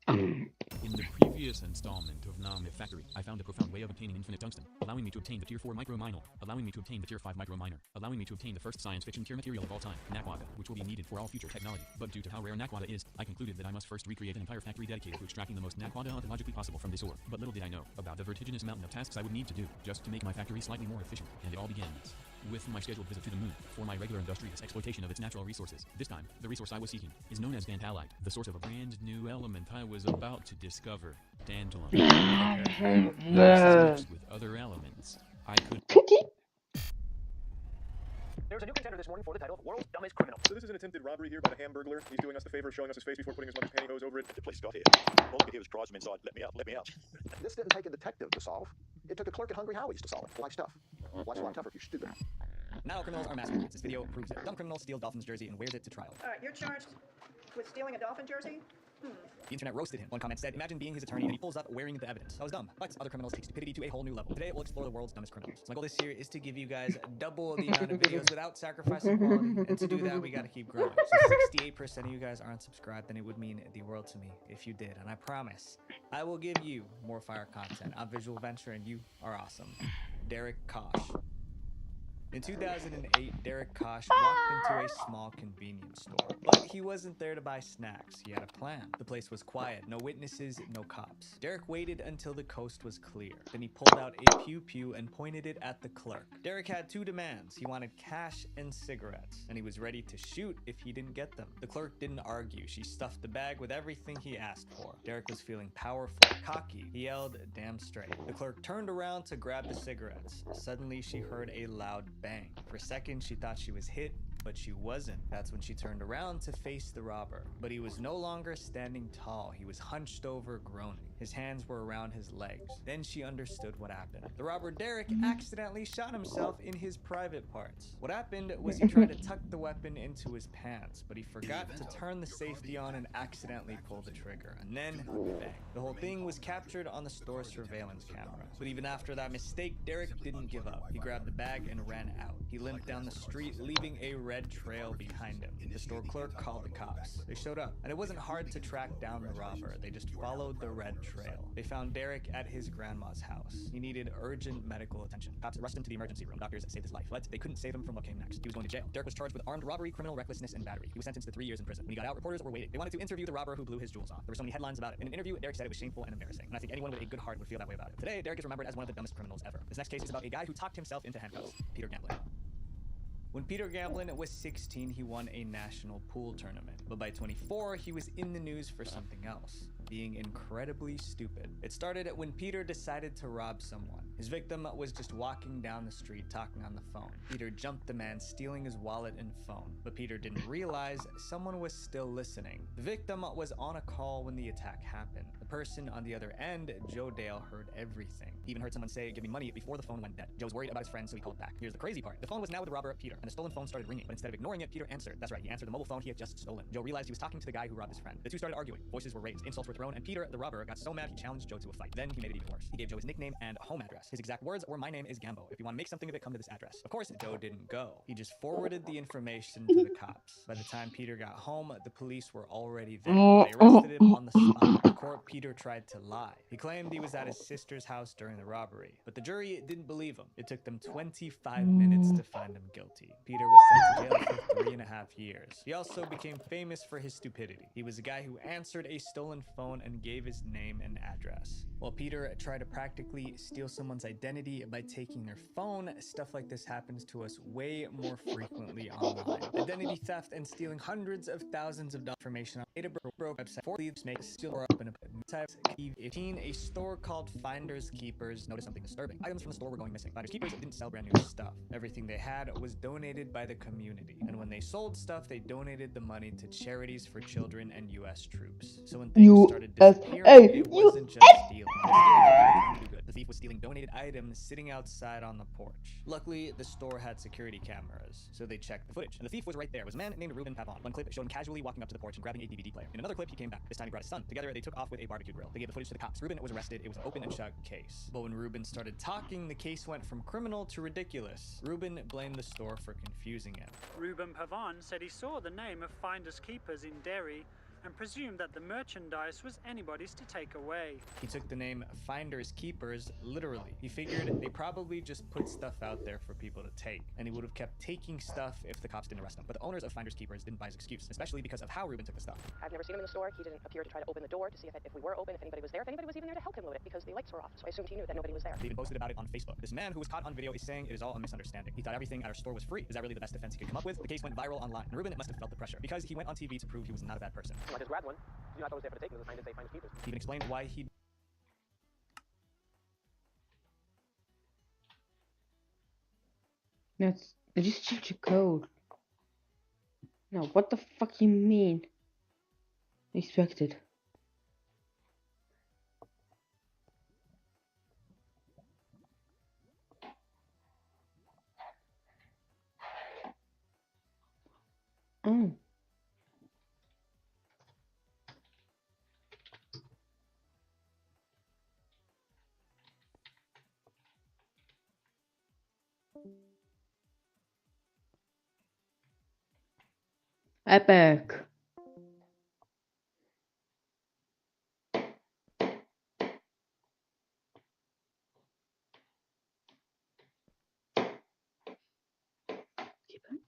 In the previous installment of Nami Factory, I found a profound way of obtaining infinite tungsten, allowing me to obtain the Tier 4 micro miner, allowing me to obtain the Tier 5 micro miner, allowing me to obtain the first science fiction tier material of all time, Naquadah, which will be needed for all future technology. But due to how rare Naquadah is, I concluded that I must first recreate an entire factory dedicated to extracting the most Naquadah ontologically possible from this ore. But little did I know about the vertiginous mountain of tasks I would need to do just to make my factory slightly more efficient. And it all begins with my scheduled visit to the moon for my regular industrious exploitation of its natural resources. This time, the resource I was seeking is known as Dantalite, the source of a brand new element I was about to discover, Tantalum. Mixed with other elements, I could There's a new contender this morning for the title of World's Dumbest Criminal. So this is an attempted robbery here by the Hamburglar. He's doing us the favor of showing us his face before putting his mother's pantyhose over it. The police got here. All I could hear was cries from inside. Let me out, let me out. This didn't take a detective to solve. It took a clerk at Hungry Howie's to solve. Life's tough. Life's a lot tougher if you're stupid. Not all criminals are masterminds. This video proves it. Dumb criminal steals Dolphins jersey and wears it to trial. You're charged with stealing a Dolphin jersey? The internet roasted him. One comment said, imagine being his attorney and he pulls up wearing the evidence. I was dumb. But other criminals take stupidity to a whole new level. Today, we'll explore the world's dumbest criminals. So my goal this year is to give you guys double the amount of videos without sacrificing quality. And to do that, we gotta keep growing. So 68% of you guys aren't subscribed, then it would mean the world to me if you did. And I promise, I will give you more fire content. I'm Visual Venture and you are awesome. Derek Kosh. In 2008, Derek Kosh walked into a small convenience store. But he wasn't there to buy snacks. He had a plan. The place was quiet. No witnesses, no cops. Derek waited until the coast was clear. Then he pulled out a pew-pew and pointed it at the clerk. Derek had two demands. He wanted cash and cigarettes. And he was ready to shoot if he didn't get them. The clerk didn't argue. She stuffed the bag with everything he asked for. Derek was feeling powerful, cocky. He yelled, "Damn straight." The clerk turned around to grab the cigarettes. Suddenly, she heard a loud bang. For a second, she thought she was hit, but she wasn't. That's when she turned around to face the robber. But he was no longer standing tall. He was hunched over, groaning. His hands were around his legs. Then she understood what happened. The robber Derek accidentally shot himself in his private parts. What happened was he tried to tuck the weapon into his pants, but he forgot to turn the safety on and accidentally pulled the trigger. And then, bang. The whole thing was captured on the store surveillance camera. But even after that mistake, Derek didn't give up. He grabbed the bag and ran out. He limped down the street, leaving a red trail behind him. The store clerk called the cops. They showed up, and it wasn't hard to track down the robber. They just followed the red trail. They found Derek at his grandma's house. He needed urgent medical attention. Cops rushed him to the emergency room. Doctors saved his life, but they couldn't save him from what came next. He was going to jail. Derek was charged with armed robbery, criminal recklessness, and battery. He was sentenced to 3 years in prison. When he got out, reporters were waiting. They wanted to interview the robber who blew his jewels off. There were so many headlines about it. In an interview, Derek said it was shameful and embarrassing. And I think anyone with a good heart would feel that way about it. Today, Derek is remembered as one of the dumbest criminals ever. This next case is about a guy who talked himself into handcuffs. Peter Gamblin. When Peter Gamblin was 16, he won a national pool tournament. But by 24, he was in the news for something else. Being incredibly stupid. It started when Peter decided to rob someone. His victim was just walking down the street talking on the phone. Peter jumped the man, stealing his wallet and phone. But Peter didn't realize someone was still listening. The victim was on a call when the attack happened. The person on the other end, Joe Dale, heard everything. He even heard someone say, "Give me money," before the phone went dead. Joe was worried about his friend, so he called back. Here's the crazy part. The phone was now with the robber, Peter, and the stolen phone started ringing. But instead of ignoring it, Peter answered. That's right, he answered the mobile phone he had just stolen. Joe realized he was talking to the guy who robbed his friend. The two started arguing. Voices were raised, insults were thrown, and Peter, the robber, got so mad he challenged Joe to a fight. Then he made it even worse. He gave Joe his nickname and home address. His exact words were, "My name is Gambo. If you want to make something of it, come to this address." Of course, Joe didn't go. He just forwarded the information to the cops. By the time Peter got home, the police were already there. They arrested him on the spot. In court, Peter tried to lie. He claimed he was at his sister's house during the robbery, but the jury didn't believe him. It took them 25 minutes to find him guilty. Peter was sent to jail for 3.5 years. He also became famous for his stupidity. He was a guy who answered a stolen phone and gave his name and address. While Peter tried to practically steal someone's identity by taking their phone, stuff like this happens to us way more frequently online. Identity theft and stealing hundreds of thousands of information on a broke website for thieves makes steal up in a types 18. A store called Finders Keepers noticed something disturbing. Items from the store were going missing. Finders Keepers didn't sell brand new stuff. Everything they had was donated by the community. And when they sold stuff, they donated the money to charities for children and US troops. So when things started disappearing, it wasn't just stealing. The thief was stealing donated items sitting outside on the porch. Luckily, the store had security cameras, so they checked the footage. And the thief was right there. It was a man named Ruben Pavon. One clip showed him casually walking up to the porch and grabbing a DVD player. In another clip, he came back. This time he brought his son. Together, they took off with a barbecue grill. They gave the footage to the cops. Ruben was arrested. It was an open and shut case. But when Ruben started talking, the case went from criminal to ridiculous. Ruben blamed the store for confusing him. Ruben Pavon said he saw the name of Finders Keepers in Derry and presumed that the merchandise was anybody's to take away. He took the name Finders Keepers literally. He figured they probably just put stuff out there for people to take, and he would have kept taking stuff if the cops didn't arrest him. But the owners of Finders Keepers didn't buy his excuse, especially because of how Ruben took the stuff. I've never seen him in the store. He didn't appear to try to open the door to see if we were open, if anybody was there, if anybody was even there to help him load it, because the lights were off. So I assumed he knew that nobody was there. They even posted about it on Facebook. This man who was caught on video is saying it is all a misunderstanding. He thought everything at our store was free. Is that really the best defense he could come up with? The case went viral online, and Ruben must have felt the pressure because he went on TV to prove he was not a bad person. So I just grabbed one. You know, I thought it was there for the taking. It was a sign to say Finders Keepers. He even explained why he. That's I just changed your code. No, what the fuck you mean? Expected. Oh. Epic.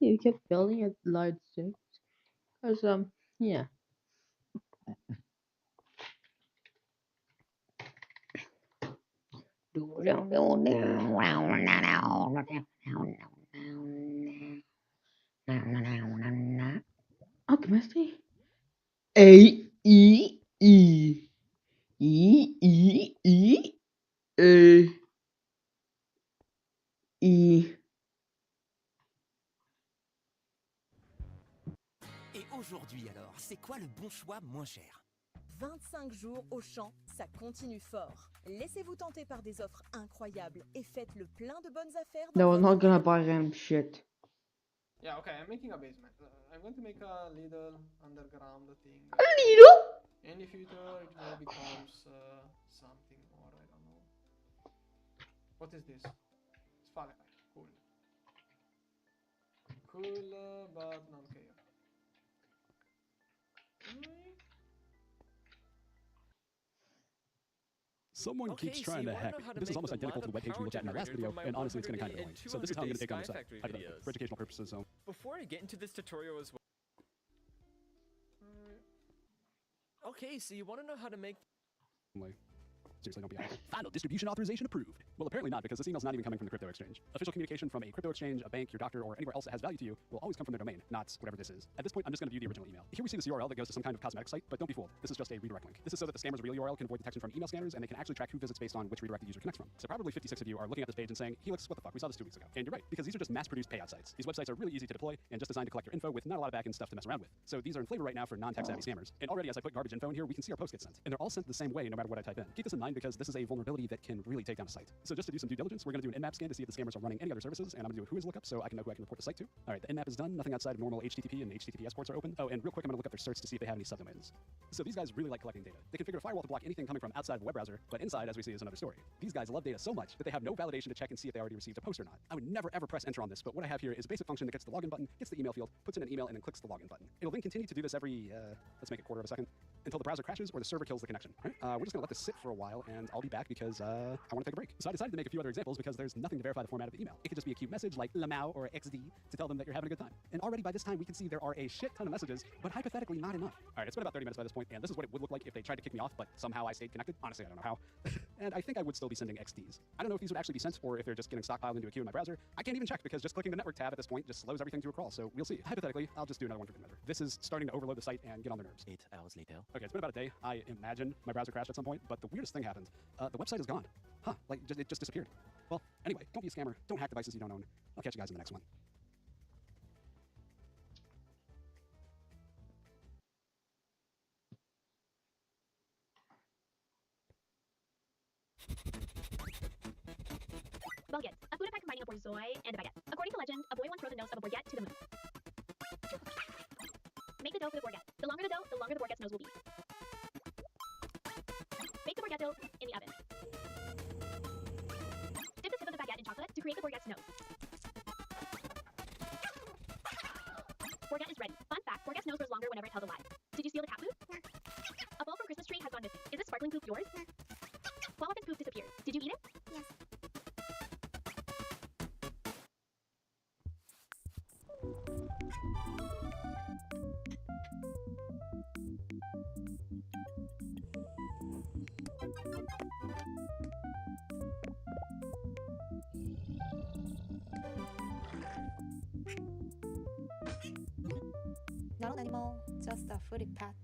You kept building at large six. Cause yeah. Alchemy. A E E E E E A E. Et aujourd'hui alors, c'est quoi le bon choix moins cher? 25 jours au champ, ça continue fort. Laissez-vous tenter par des offres incroyables et faites le plein de bonnes affaires. No, we're not gonna buy random shit. Yeah, okay, I'm making a basement. I'm going to make a little underground thing. A little? In the future, it will becomes something more, I don't know. What is this? Sphalerite. Cool. Cool, but non-chaos. Someone keeps trying to hack. This is almost identical to the webpage we looked at in our last video, and honestly, it's getting kind of annoying. So this is how I'm going to take down the site, hypothetically, for educational purposes. So Before I get into this tutorial as well. Okay, so you want to know how to make. seriously, don't be hacked. Final distribution authorization approved. Well, apparently not, because this email's not even coming from the crypto exchange. Official communication from a crypto exchange, a bank, your doctor, or anywhere else that has value to you will always come from their domain, not whatever this is. At this point, I'm just going to view the original email. Here we see this URL that goes to some kind of cosmetic site, but don't be fooled. This is just a redirect link. This is so that the scammer's real URL can avoid detection from email scanners, and they can actually track who visits based on which redirect the user connects from. So probably 56 of you are looking at this page and saying, Helix, what the fuck? We saw this 2 weeks ago. And you're right, because these are just mass-produced payout sites. These websites are really easy to deploy and just designed to collect your info with not a lot of back-end stuff to mess around with. So these are in flavor right now for non-tech-savvy scammers. And already as I put garbage info in here, we can see our posts get sent. And they're all sent the same way no matter what I type in. Keep this in mind because this is a vulnerability that can really take down a site. So just to do some due diligence, we're going to do an Nmap scan to see if the scammers are running any other services, and I'm going to do a whois lookup so I can know who I can report the site to. All right, the Nmap is done. Nothing outside of normal HTTP and HTTPS ports are open. Oh, and real quick, I'm going to look up their certs to see if they have any subdomains. So these guys really like collecting data. They configure a firewall to block anything coming from outside of a web browser, but inside, as we see, is another story. These guys love data so much that they have no validation to check and see if they already received a post or not. I would never ever press enter on this, but what I have here is a basic function that gets the login button, gets the email field, puts in an email, and then clicks the login button. It'll then continue to do this every, let's make it quarter of a second, until the browser crashes or the server kills the connection. All right, we're just going to let this sit for a while, and I'll be back because I want to take a break. So I decided to make a few other examples because there's nothing to verify the format of the email. It could just be a cute message like Lamau or XD to tell them that you're having a good time. And already by this time, we can see there are a shit ton of messages, but hypothetically not enough. All right, it's been about 30 minutes by this point, and this is what it would look like if they tried to kick me off, but somehow I stayed connected. Honestly, I don't know how. And I think I would still be sending XDs. I don't know if these would actually be sent or if they're just getting stockpiled into a queue in my browser. I can't even check because just clicking the network tab at this point just slows everything to a crawl, so we'll see. Hypothetically, I'll just do another one for good measure. This is starting to overload the site and get on their nerves. 8 hours later. Okay, it's been about a day. I imagine my browser crashed at some point, but the weirdest thing happened. The website is gone. Huh, like it just disappeared. Well, anyway, don't be a scammer. Don't hack devices you don't own. I'll catch you guys in the next one. Baguette, a food effect combining a borzoi and a baguette. According to legend, a boy once rode the nose of a bourgette to the moon. Make the dough for the bourgette. The longer the dough, the longer the bourgette's nose will be. Bake the bourgette dough in the oven. Dip the tip of the baguette in chocolate to create the bourgette's nose. Bourgette is ready. Fun fact, bourgette's nose grows longer whenever it tells a lie. Did you steal the cat food? A bowl from Christmas tree has gone missing. Is this sparkling poop yours? Swallowfin's poop disappeared. Did you eat it? Yes. Not an animal, just a footy pet.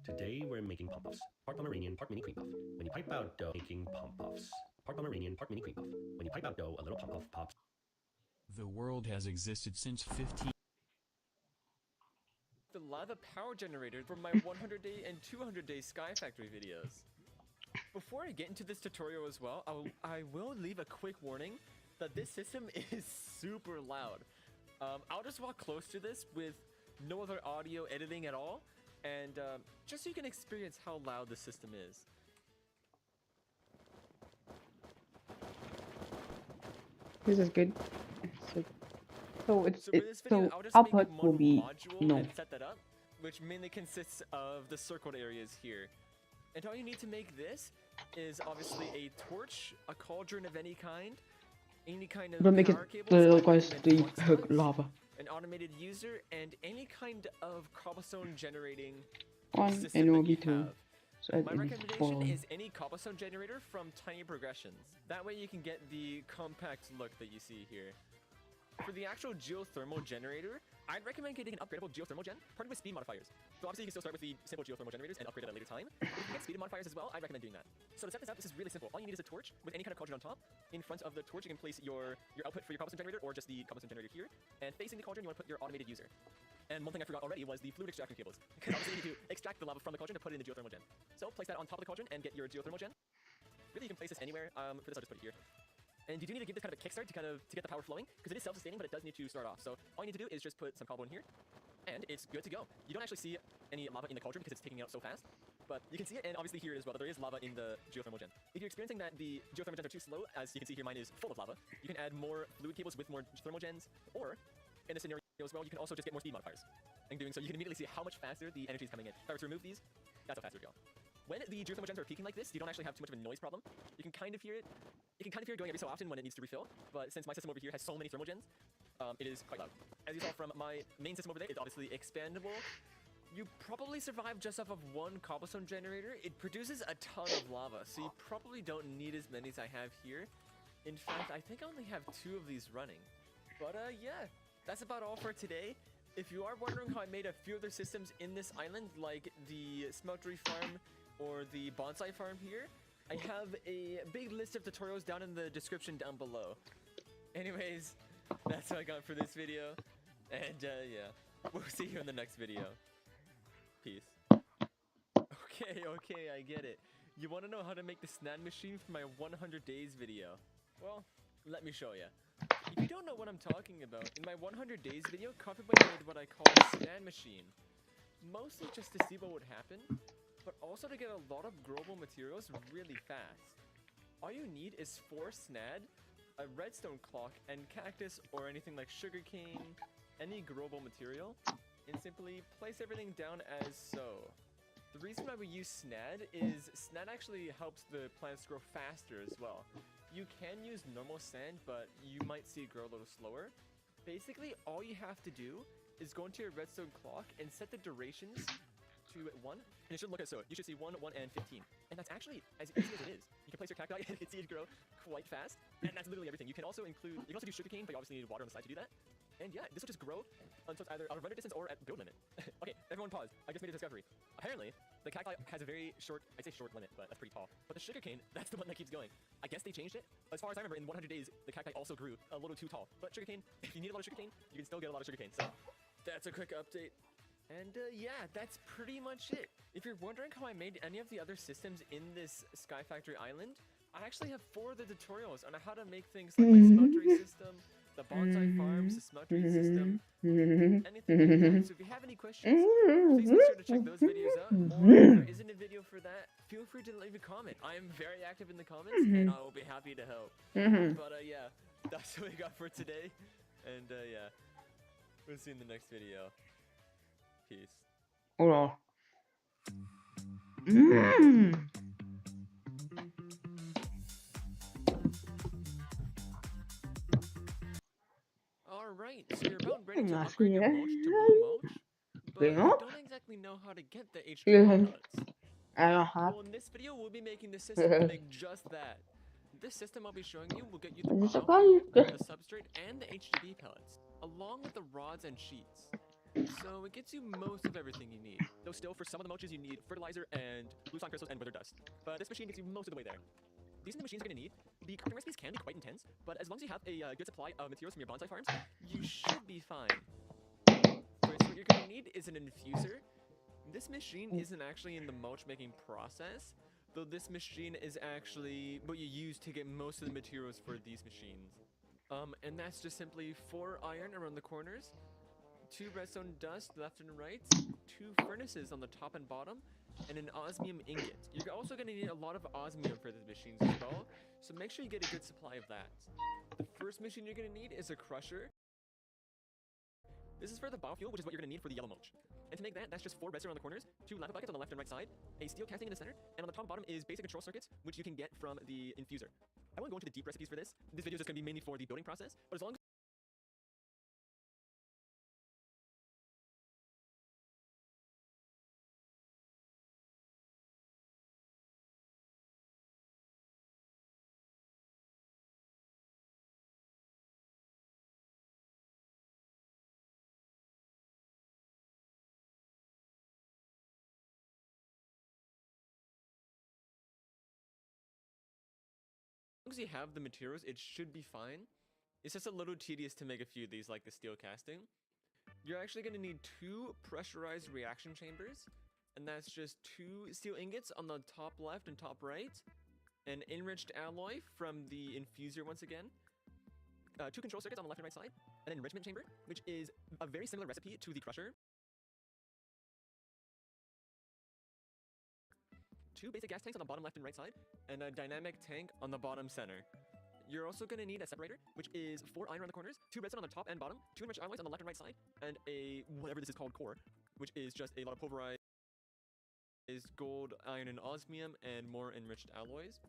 Today we're making pump puffs. Part Pomeranian, part mini cream puff. When you pipe out dough, making pump puffs. Part Pomeranian, part mini cream puff. When you pipe out dough, a little pump puff pops. The world has existed since 15. The lava power generator from my 100-day and 200-day Sky Factory videos. Before I get into this tutorial as well, I will leave a quick warning that this system is super loud. I'll just walk close to this with no other audio editing at all, and just so you can experience how loud the system is. This is good. So it's So for this video, I'll just output make will one be module and set that up, which mainly consists of the circled areas here. And all you need to make this is obviously a torch, a cauldron of any kind of Don't make it power cable, the sparkling request vent the flux ducts, lava. an automated user, and any kind of cobblestone generating One system and it will that be you two. have. So My it is recommendation four. is any cobblestone generator from Tiny Progressions. That way you can get the compact look that you see here. For the actual geothermal generator, I'd recommend getting an upgradable geothermal gen, partnered with speed modifiers. So obviously you can still start with the simple geothermal generators and upgrade at a later time. But if you get speed modifiers as well, I'd recommend doing that. So to set this up, this is really simple. All you need is a torch with any kind of cauldron on top. In front of the torch, you can place your output for your cobblestone generator or just the cobblestone generator here. And facing the cauldron, you want to put your automated user. And one thing I forgot already was the fluid extraction cables. Because obviously you need to extract the lava from the cauldron to put it in the geothermal gen. So place that on top of the cauldron and get your geothermal gen. Really, you can place this anywhere. For this, I'll just put it here. And you do need to give this kind of a kickstart to get the power flowing, because it is self-sustaining, but it does need to start off. So all you need to do is just put some cobble in here, and it's good to go. You don't actually see any lava in the cauldron because it's taking it out so fast, but you can see it, and obviously here as well, there is lava in the geothermal gen. If you're experiencing that the geothermal gens are too slow, as you can see here, mine is full of lava, you can add more fluid cables with more thermal gens, or in this scenario as well, you can also just get more speed modifiers. In doing so, you can immediately see how much faster the energy is coming in. If I were to remove these, that's how fast it would go. When the geothermal gens are peaking like this, you don't actually have too much of a noise problem. You can kind of hear it. You can kind of hear it going every so often when it needs to refill, but since my system over here has so many thermal gens, it is quite loud. As you saw from my main system over there, it's obviously expandable. You probably survive just off of one cobblestone generator. It produces a ton of lava, so you probably don't need as many as I have here. In fact, I think I only have 2 of these running. But yeah, that's about all for today. If you are wondering how I made a few other systems in this island, like the smeltery farm or the bonsai farm here, I have a big list of tutorials down in the description down below. Anyways, that's all I got for this video, and yeah, we'll see you in the next video. Peace. Okay, I get it. You want to know how to make the snad machine for my 100 days video? Well, let me show you. If you don't know what I'm talking about, in my 100 days video, Copyboy made what I call a snad machine. Mostly just to see what would happen, but also to get a lot of growable materials really fast. All you need is 4 snad, a redstone clock, and cactus or anything like sugarcane, any growable material, and simply place everything down as so. The reason why we use snad is snad actually helps the plants grow faster as well. You can use normal sand, but you might see it grow a little slower. Basically, all you have to do is go into your redstone clock and set the durations to 1, and it should look as so. You should see 1, 1, and 15. And that's actually as easy as it is. You can place your cacti and see it grow quite fast, and that's literally everything. You can also do sugarcane, but you obviously need water on the side to do that. And yeah, this will just grow until it's either out of render distance or at build limit. Okay, everyone pause. I just made a discovery. Apparently, the cacti has a very short, I'd say short limit, but that's pretty tall. But the sugarcane, that's the one that keeps going. I guess they changed it. As far as I remember, in 100 days, the cacti also grew a little too tall. But sugarcane, if you need a lot of sugarcane, you can still get a lot of sugarcane. So that's a quick update. And yeah, that's pretty much it. If you're wondering how I made any of the other systems in this Sky Factory island, I actually have 4 of the tutorials on how to make things like my smeltery system, the bonsai farms, the smeltery system, anything like that. So if you have any questions, please make sure to check those videos out. Or if there isn't a video for that, feel free to leave a comment. I am very active in the comments, and I will be happy to help. But yeah, that's what we got for today. And yeah, we'll see you in the next video. Peace. Hola. Alright, so you're about ready to upgrade your mulch to blue mulch, but you don't exactly know how to get the HDB pellets. Well, in this video, we'll be making the system to make just that. This system I'll be showing you will get you the the substrate and the HDB pellets, along with the rods and sheets. So it gets you most of everything you need. Though still, for some of the mulches you need fertilizer and blue slime crystals and wither dust. But this machine gets you most of the way there. These are the machines you're going to need The crafting recipes can be quite intense, but as long as you have a good supply of materials from your bonsai farms, you should be fine. First, what you're going to need is an infuser. This machine isn't actually in the mulch making process, though this machine is actually what you use to get most of the materials for these machines. And that's just simply 4 iron around the corners, 2 redstone dust left and right, 2 furnaces on the top and bottom, and an osmium ingot. You're also going to need a lot of osmium for these machines as well, so make sure you get a good supply of that. The first machine you're going to need is a crusher. This is for the biofuel, which is what you're going to need for the yellow mulch. And to make that, that's just 4 redstone on the corners, 2 lava buckets on the left and right side, a steel casting in the center, and on the top and bottom is basic control circuits, which you can get from the infuser. I won't go into the deep recipes for this. This video is just going to be mainly for the building process, but as long as you have the materials, it should be fine. It's just a little tedious to make a few of these, like the steel casting. You're actually going to need 2 pressurized reaction chambers, and that's just 2 steel ingots on the top left and top right, an enriched alloy from the infuser once again, 2 control circuits on the left and right side, an enrichment chamber, which is a very similar recipe to the crusher, 2 basic gas tanks on the bottom left and right side, and a dynamic tank on the bottom center. You're also going to need a separator, which is 4 iron on the corners, 2 redstone on the top and bottom, 2 enriched alloys on the left and right side, and a whatever this is called core, which is just a lot of pulverized gold, iron, and osmium, and more enriched alloys.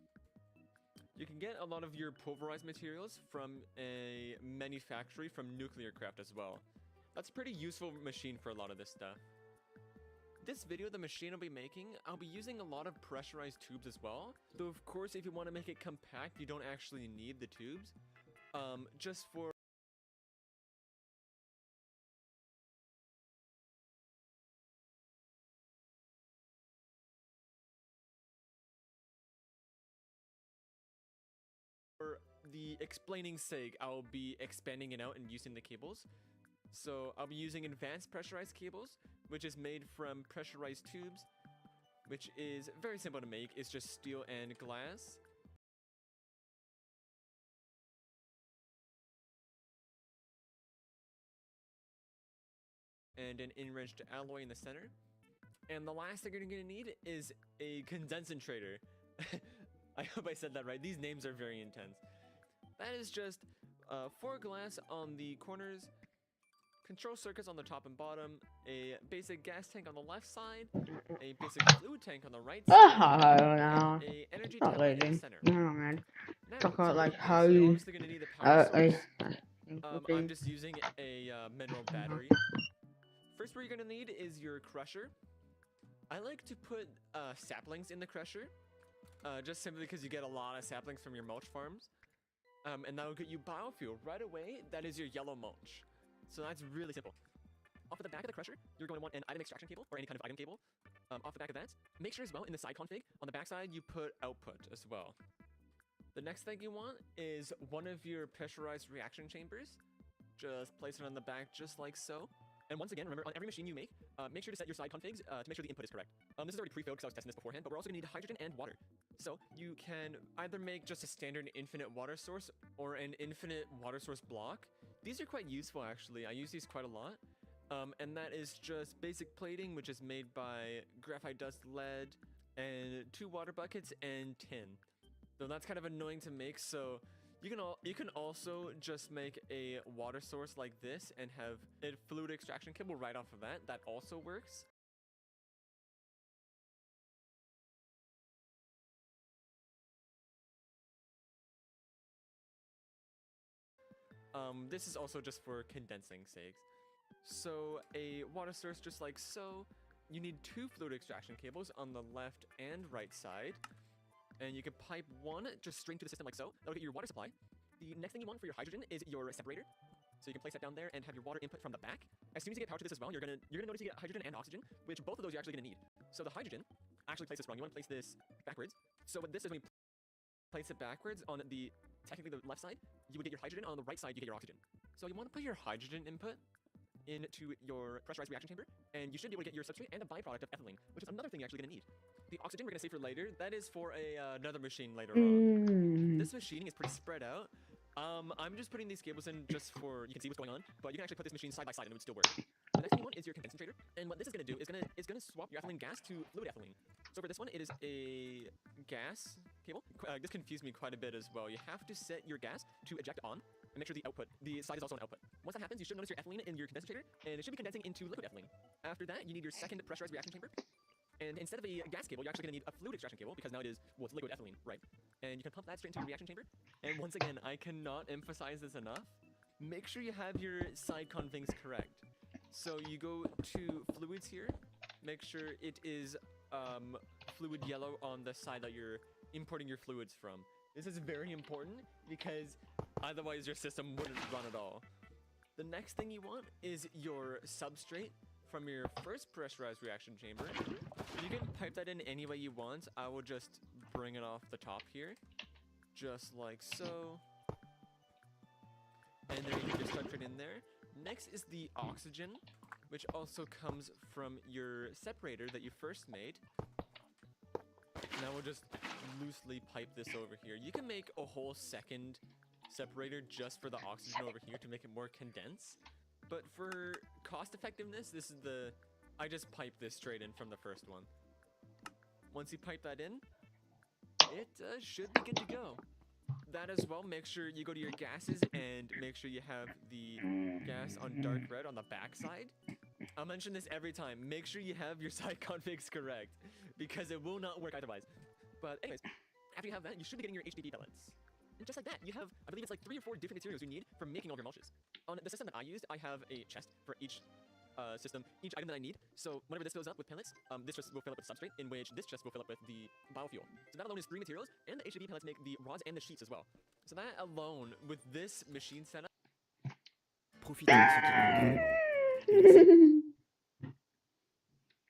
You can get a lot of your pulverized materials from a manufactory from Nuclear Craft as well. That's a pretty useful machine for a lot of this stuff. This video, the machine I'll be making, I'll be using a lot of pressurized tubes as well. Though of course, if you want to make it compact, you don't actually need the tubes. Just for the explaining sake, I'll be expanding it out and using the cables. So I'll be using advanced pressurized cables, which is made from pressurized tubes, which is very simple to make. It's just steel and glass. And an enriched alloy in the center. And the last thing you're going to need is a condensator. I hope I said that right. These names are very intense. That is just 4 glass on the corners, control circuits on the top and bottom, a basic gas tank on the left side, a basic fluid tank on the right side, no. a energy Not tablet in the really. center. No, man. Now, Talk to about like make how this, you're you. obviously gonna need a power source. I'm Okay. just using a mineral battery. First, what you're gonna need is your crusher. I like to put saplings in the crusher, just simply because you get a lot of saplings from your mulch farms. And that will get you biofuel right away. That is your yellow mulch. So that's really simple. Off of the back of the crusher, you're going to want an item extraction cable or any kind of item cable. Off the back of that, make sure as well in the side config, on the back side, you put output as well. The next thing you want is one of your pressurized reaction chambers. Just place it on the back just like so. And once again, remember, on every machine you make sure to set your side configs to make sure the input is correct. This is already pre-filled because I was testing this beforehand, but we're also going to need hydrogen and water. So you can either make just a standard infinite water source or an infinite water source block. These are quite useful actually. I use these quite a lot. And that is just basic plating, which is made by graphite dust, lead, and 2 water buckets and tin. Though that's kind of annoying to make, so you can also just make a water source like this and have a fluid extraction cable right off of that. That also works. This is also just for condensing sakes. So a water source just like so. You need 2 fluid extraction cables on the left and right side. And you can pipe 1 just straight to the system like so. That'll get your water supply. The next thing you want for your hydrogen is your separator. So you can place that down there and have your water input from the back. As soon as you get power to this as well, you're gonna notice you get hydrogen and oxygen, which both of those you're actually gonna need. So the hydrogen, actually place this wrong. You want to place this backwards. So what this is when you place it backwards on the, technically the left side, you would get your hydrogen, on the right side you get your oxygen. So you want to put your hydrogen input into your pressurized reaction chamber, and you should be able to get your substrate and a byproduct of ethylene, which is another thing you're actually going to need. The oxygen we're going to save for later. That is for another machine later on. This machining is pretty spread out. I'm just putting these cables in just for, you can see what's going on, but you can actually put this machine side by side and it would still work. The next thing you want is your condensator, and what this is going to do is going to swap your ethylene gas to fluid ethylene. So for this one, it is a gas cable. This confused me quite a bit as well. You have to set your gas to eject on, and make sure the side is also on output. Once that happens, you should notice your ethylene in your condensator, and it should be condensing into liquid ethylene. After that, you need your second pressurized reaction chamber. And instead of a gas cable, you're actually going to need a fluid extraction cable, because now it is, well, it's liquid ethylene, right? And you can pump that straight into the reaction chamber. And once again, I cannot emphasize this enough. Make sure you have your side configs correct. So you go to fluids here, make sure it is fluid yellow on the side that you're importing your fluids from. This is very important because otherwise your system wouldn't run at all. The next thing you want is your substrate from your first pressurized reaction chamber. You can pipe that in any way you want. I will just bring it off the top here, just like so. And then you can just start it in there. Next is the oxygen, which also comes from your separator that you first made. Now we'll just loosely pipe this over here. You can make a whole second separator just for the oxygen over here to make it more condensed. But for cost effectiveness, this is I just pipe this straight in from the first one. Once you pipe that in, it should be good to go. That as well, make sure you go to your gases and make sure you have the gas on dark red on the back side. I'll mention this every time. Make sure you have your side configs correct, because it will not work otherwise. But anyways, after you have that, you should be getting your HDD pellets. And just like that, you have, I believe it's like 3 or 4 different materials you need for making all of your mulches. On the system that I used, I have a chest for each system, each item that I need. So whenever this fills up with pellets, this chest will fill up with substrate, in which this chest will fill up with the biofuel. So that alone is 3 materials, and the HDD pellets make the rods and the sheets as well. So that alone, with this machine setup...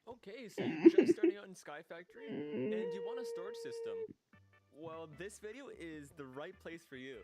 Okay, so you're just starting out in Sky Factory, and you want a storage system. Well, this video is the right place for you.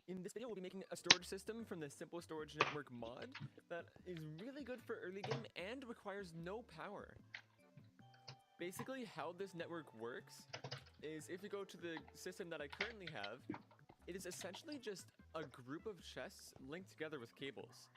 In this video, we'll be making a storage system from the Simple Storage Network mod that is really good for early game and requires no power. Basically, how this network works is if you go to the system that I currently have, it is essentially just a group of chests linked together with cables.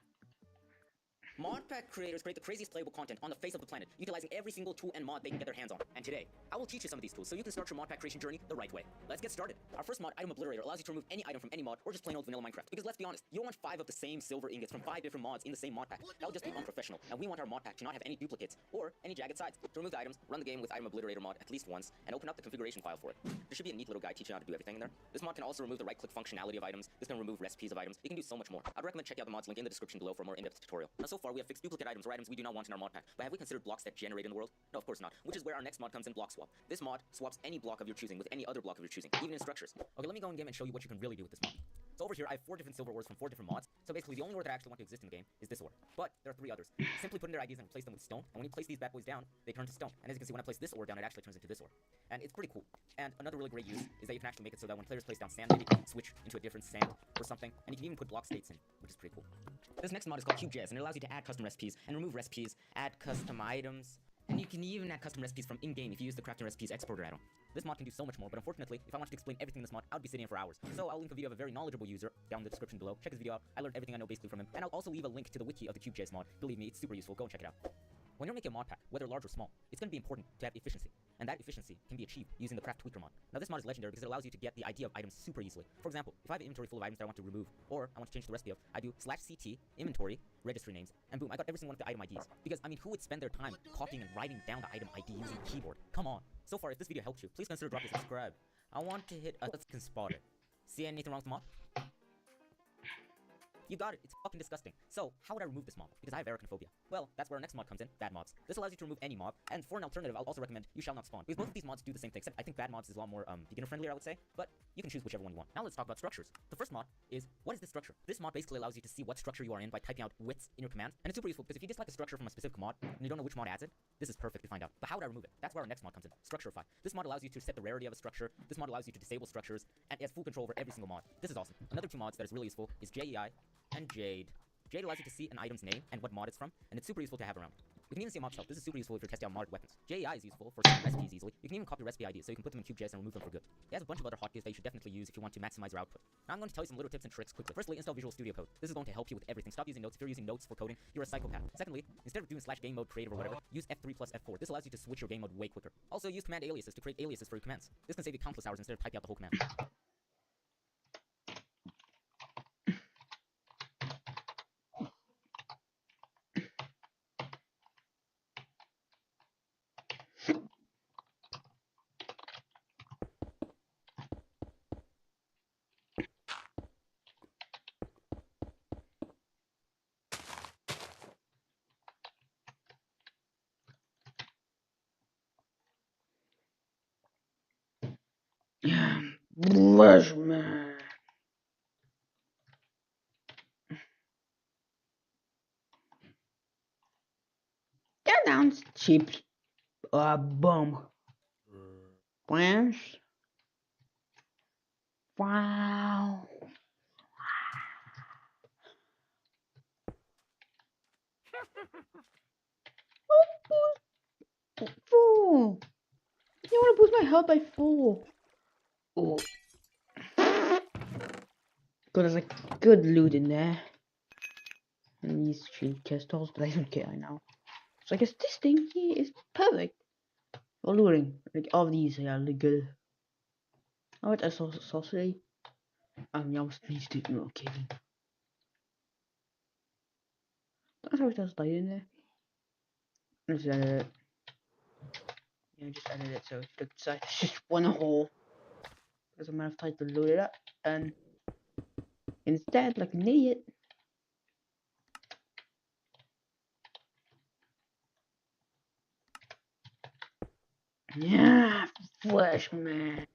Modpack creators create the craziest playable content on the face of the planet, utilizing every single tool and mod they can get their hands on. And today, I will teach you some of these tools so you can start your modpack creation journey the right way. Let's get started. Our first mod, Item Obliterator, allows you to remove any item from any mod or just plain old vanilla Minecraft. Because let's be honest, you don't want 5 of the same silver ingots from 5 different mods in the same mod pack. That would just be unprofessional, and we want our mod pack to not have any duplicates or any jagged sides. To remove the items, run the game with Item Obliterator mod at least once, and open up the configuration file for it. There should be a neat little guide teaching you how to do everything in there. This mod can also remove the right-click functionality of items. This can remove recipes of items. You can do so much more. I'd recommend checking out the mods link in the description below for a more in-depth tutorial. Now, so far, we have fixed duplicate items or items we do not want in our mod pack. But have we considered blocks that generate in the world? No, of course not. Which is where our next mod comes in, Block Swap. This mod swaps any block of your choosing with any other block of your choosing, even in structures. Okay, let me go in game and show you what you can really do with this mod. So over here, I have 4 different silver ores from 4 different mods. So basically, the only ore that I actually want to exist in the game is this ore. But there are 3 others. Simply put in their IDs and replace them with stone. And when you place these bad boys down, they turn to stone. And as you can see, when I place this ore down, it actually turns into this ore. And it's pretty cool. And another really great use is that you can actually make it so that when players place down sand, maybe switch into a different sand or something. And you can even put block states in, which is pretty cool. This next mod is called CubeJS, and it allows you to add custom recipes and remove recipes, add custom items, and you can even add custom recipes from in-game if you use the crafting recipes exporter add-on. This mod can do so much more, but unfortunately, if I wanted to explain everything in this mod, I would be sitting here for hours. So I'll link a video of a very knowledgeable user down in the description below. Check his video out. I learned everything I know basically from him, and I'll also leave a link to the wiki of the CubeJS mod. Believe me, it's super useful. Go and check it out. When you're making a mod pack, whether large or small, it's going to be important to have efficiency, and that efficiency can be achieved using the Craft Tweaker mod. Now this mod is legendary because it allows you to get the idea of items super easily. For example, if I have an inventory full of items that I want to remove, or I want to change the recipe of, I do /CT, inventory, registry names, and boom, I got every single one of the item IDs. Because, I mean, who would spend their time copying and writing down the item ID using a keyboard? Come on. So far, if this video helped you, please consider dropping a subscribe. I want to hit a can spot it. See anything wrong with the mod? You got it. It's fucking disgusting. So, how would I remove this mod? Because I have arachnophobia. Well, that's where our next mod comes in, bad mobs. This allows you to remove any mob, and for an alternative, I'll also recommend you shall not spawn. Because both of these mods do the same thing, except I think bad mobs is a lot more beginner friendlier, I would say. But you can choose whichever one you want. Now let's talk about structures. The first mod is, what is this structure? This mod basically allows you to see what structure you are in by typing out widths in your commands, and it's super useful because if you dislike a structure from a specific mod and you don't know which mod adds it, this is perfect to find out. But how would I remove it? That's where our next mod comes in, Structurify. This mod allows you to set the rarity of a structure. This mod allows you to disable structures, and it has full control over every single mod. This is awesome. Another two mods that is really useful is JEI and Jade. Jade allows you to see an item's name and what mod it's from, and it's super useful to have around. You can even see a mob's health. This is super useful if you're testing out modded weapons. JEI is useful for setting recipes easily. You can even copy recipe IDs, so you can put them in CubeJS and remove them for good. It has a bunch of other hotkeys that you should definitely use if you want to maximize your output. Now I'm going to tell you some little tips and tricks quickly. Firstly, install Visual Studio Code. This is going to help you with everything. Stop using notes. If you're using notes for coding, you're a psychopath. Secondly, instead of doing /game mode creative or whatever, use F3 plus F4. This allows you to switch your game mode way quicker. Also, use command aliases to create aliases for your commands. This can save you countless hours instead of typing out the whole command. Bless me. That sounds cheap. Boom. Plans. Wow. Four. You want to boost my health by 4. Oh. God, there's like good loot in there. And these shield crystals, but I don't care now. So I guess this thing here is perfect for looting. Like all of these are really good. Oh, what I saw sorcery. Yeah, please do. Okay. That's how it does die in there. Let's edit it. Yeah, just edit it so it looks like it's just one hole. Because I'm gonna have tried to load it up and instead, like an idiot. Yeah, flesh man.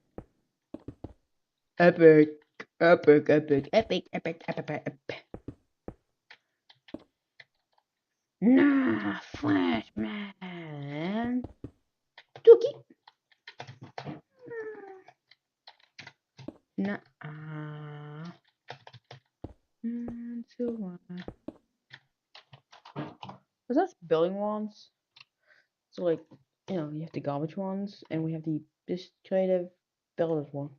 Epic, epic, epic, epic, epic, epic, epic. Nah, flesh man. Dookie. Nah. So that's building ones. So like, you know, you have the garbage ones, and we have this creative builders one.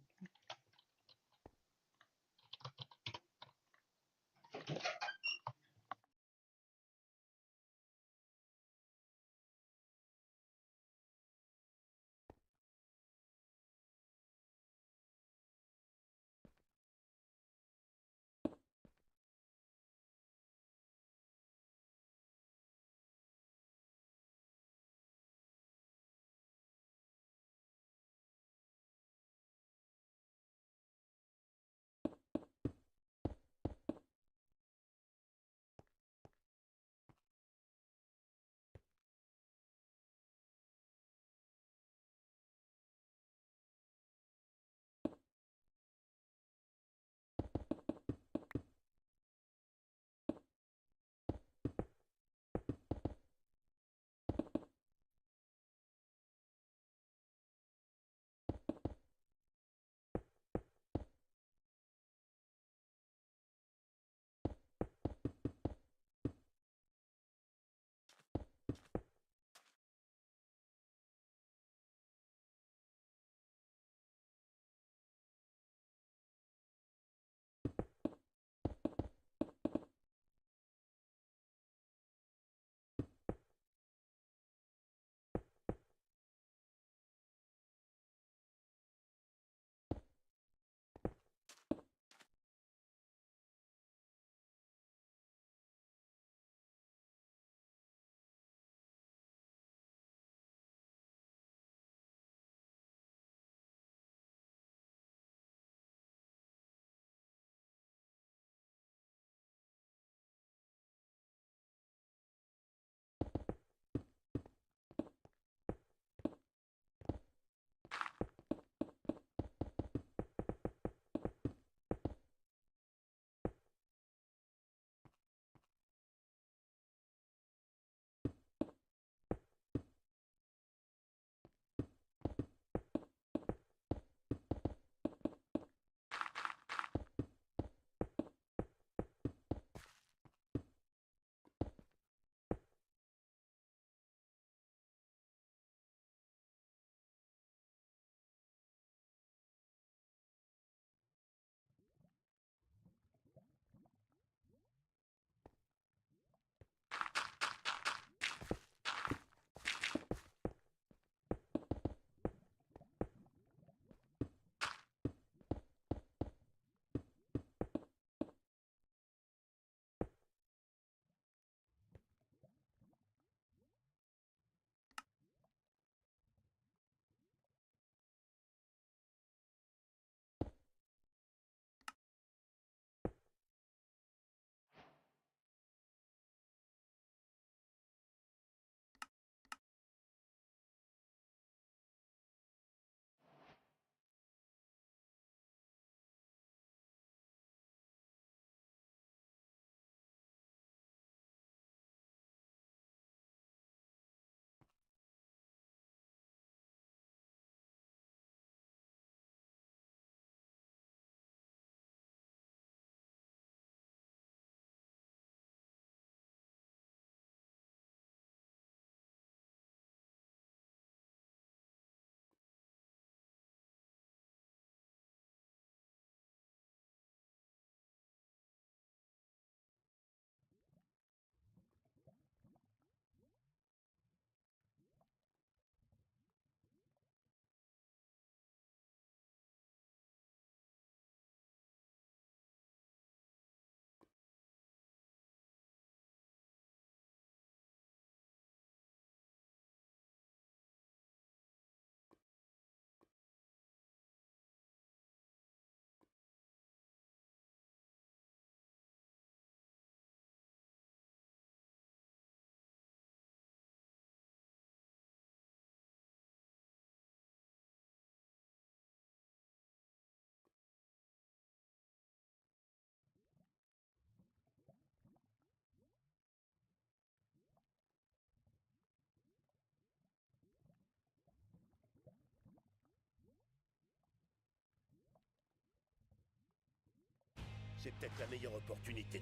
c'est peut-être la meilleure opportunité.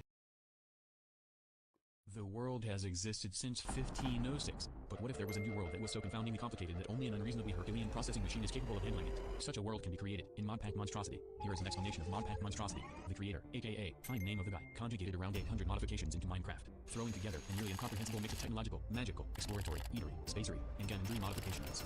The world has existed since 1506, but what if there was a new world that was so confoundingly complicated that only an unreasonably Herculean processing machine is capable of handling it? Such a world can be created in Modpack Monstrosity. Here is an explanation of Modpack Monstrosity. The creator, aka, find name of the guy, conjugated around 800 modifications into Minecraft, throwing together a nearly incomprehensible mix of technological, magical, exploratory, eatery, spacery, and Ganondry modifications,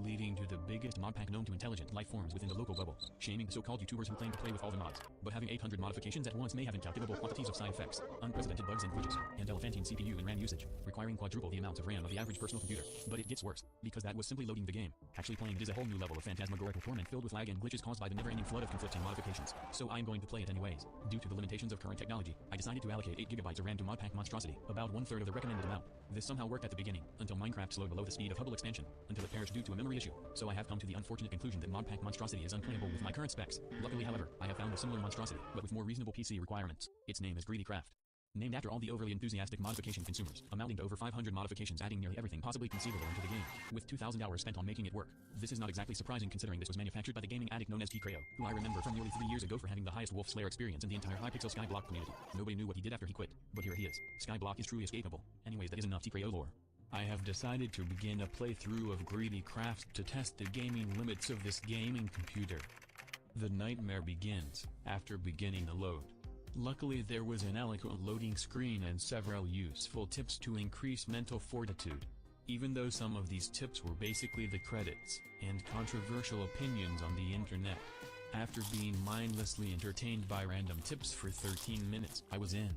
leading to the biggest modpack known to intelligent life forms within the local bubble, shaming the so-called YouTubers who claim to play with all the mods. But having 800 modifications at once may have incalculable quantities of side effects, unprecedented bugs and glitches, and elephantine CPU and RAM usage, requiring quadruple the amount of RAM of the average personal computer. But it gets worse, because that was simply loading the game. Actually playing it is a whole new level of phantasmagorical torment filled with lag and glitches caused by the never-ending flood of conflicting modifications. So I'm going to play it anyways. Due to the limitations of current technology, I decided to allocate 8 GB of RAM to Modpack Monstrosity, about 1/3 of the recommended amount. This somehow worked at the beginning, until Minecraft slowed below the speed of Hubble expansion, until it perished due to a memory issue. So I have come to the unfortunate conclusion that Modpack Monstrosity is unplayable with my current specs. Luckily, however, I have found a similar monstrosity, but with more reasonable PC requirements. Its name is Greedy Craft. Named after all the overly enthusiastic modification consumers, amounting to over 500 modifications adding nearly everything possibly conceivable into the game, with 2,000 hours spent on making it work. This is not exactly surprising considering this was manufactured by the gaming addict known as T-Creo, who I remember from nearly 3 years ago for having the highest Wolf Slayer experience in the entire Hypixel Skyblock community. Nobody knew what he did after he quit, but here he is. Skyblock is truly escapable. Anyways, that is enough T-Creo lore. I have decided to begin a playthrough of Greedy Craft to test the gaming limits of this gaming computer. The nightmare begins after beginning the load. Luckily there was an eloquent loading screen and several useful tips to increase mental fortitude. Even though some of these tips were basically the credits and controversial opinions on the internet. After being mindlessly entertained by random tips for 13 minutes, I was in.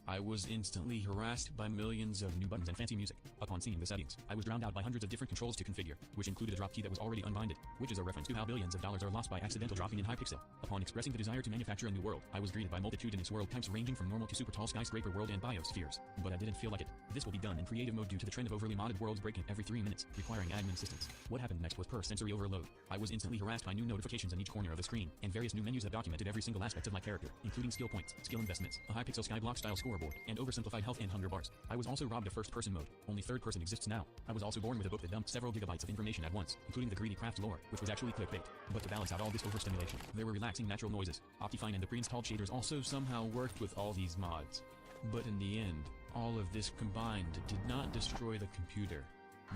I was instantly harassed by millions of new buttons and fancy music. Upon seeing the settings, I was drowned out by hundreds of different controls to configure, which included a drop key that was already unbinded, which is a reference to how billions of dollars are lost by accidental dropping in Hypixel. Upon expressing the desire to manufacture a new world, I was greeted by multitudinous world types ranging from normal to super tall skyscraper world and biospheres. But I didn't feel like it. This will be done in creative mode due to the trend of overly modded worlds breaking every 3 minutes, requiring admin assistance. What happened next was pure sensory overload. I was instantly harassed by new notifications in each corner of the screen, and various new menus that documented every single aspect of my character, including skill points, skill investments, a Hypixel Skyblock style scoreboard, and oversimplified health and hunger bars. I was also robbed of first-person mode. Only third person exists now. I was also born with a book that dumped several gigabytes of information at once, including the Greedy Craft lore, which was actually clickbait. But to balance out all this overstimulation, there were relaxing natural noises. Optifine and the pre-installed shaders also somehow worked with all these mods. But in the end, all of this combined did not destroy the computer.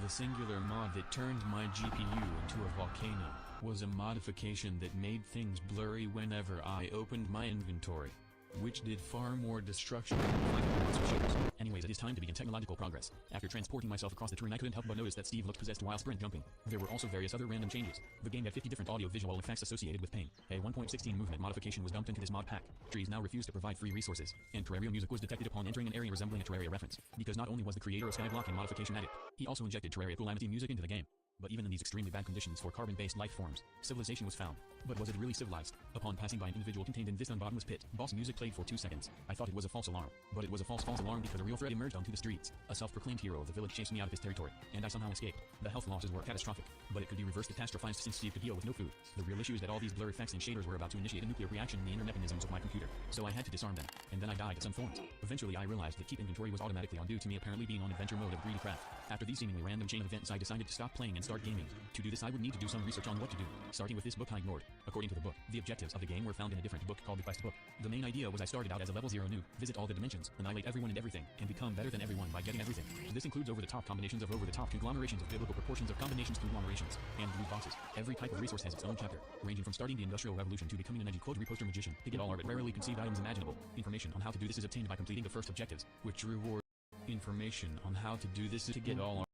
The singular mod that turned my GPU into a volcano was a modification that made things blurry whenever I opened my inventory, which did far more destruction than 500 monster shaders. Anyways, it is time to begin technological progress. After transporting myself across the terrain, I couldn't help but notice that Steve looked possessed while sprint jumping. There were also various other random changes. The game had 50 different audio-visual effects associated with pain. A 1.16 movement modification was dumped into this mod pack. Trees now refused to provide free resources, and Terraria music was detected upon entering an area resembling a Terraria reference. Because not only was the creator of Skyblock and modification addict, he also injected Terraria Calamity music into the game. But even in these extremely bad conditions for carbon-based life forms, civilization was found. But was it really civilized? Upon passing by an individual contained in this unbottomless pit, boss music played for 2 seconds. I thought it was a false alarm. But it was a false alarm because a real threat emerged onto the streets. A self-proclaimed hero of the village chased me out of his territory, and I somehow escaped. The health losses were catastrophic, but it could be reversed catastrophized since Steve could heal with no food. The real issue is that all these blur effects and shaders were about to initiate a nuclear reaction in the inner mechanisms of my computer. So I had to disarm them, and then I died at some thorns. Eventually I realized that keep inventory was automatically on due to me apparently being on adventure mode of Greedy Craft. After these seemingly random chain of events, I decided to stop playing and start gaming. To do this I would need to do some research on what to do, starting with this book I ignored. According to the book, the objectives of the game were found in a different book called the Quest book. The main idea was I started out as a level 0 noob, visit all the dimensions, annihilate everyone and everything, and become better than everyone by getting everything. This includes over-the-top combinations of over-the-top conglomerations of biblical proportions of combinations conglomerations, and blue bosses. Every type of resource has its own chapter, ranging from starting the Industrial Revolution to becoming an edgy quote reposter magician. To get all our rarely conceived items imaginable. Information on how to do this is obtained by completing the first objectives, which reward information on how to do this to get all our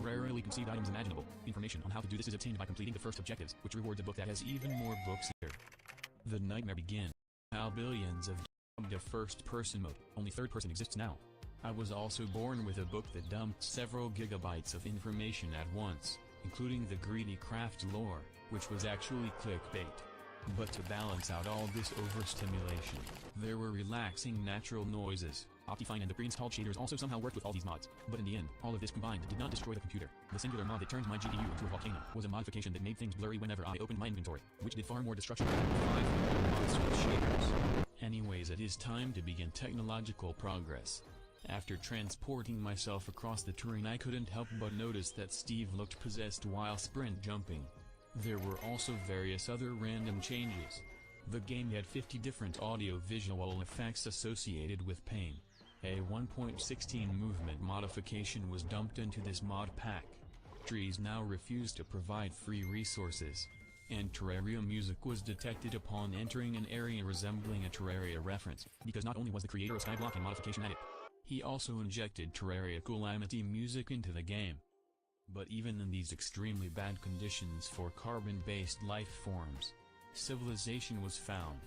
rarely conceived items imaginable. Information on how to do this is obtained by completing the first objectives, which rewards a book that has even more books here. The nightmare begins. How billions of the first-person mode. Only third person exists now. I was also born with a book that dumped several gigabytes of information at once, including the Greedy Craft lore, which was actually clickbait. But to balance out all this overstimulation, there were relaxing natural noises. Optifine and the pre-installed shaders also somehow worked with all these mods. But in the end, all of this combined did not destroy the computer. The singular mod that turned my GPU into a volcano was a modification that made things blurry whenever I opened my inventory, which did far more destruction than 500 mods with shaders. Anyways, it is time to begin technological progress. After transporting myself across the terrain, I couldn't help but notice that Steve looked possessed while sprint jumping. There were also various other random changes. The game had 50 different audio-visual effects associated with pain. A 1.16 movement modification was dumped into this mod pack. Trees now refuse to provide free resources. And Terraria music was detected upon entering an area resembling a Terraria reference, because not only was the creator of Skyblock and modification added, he also injected Terraria Calamity music into the game. But even in these extremely bad conditions for carbon-based life forms, civilization was found.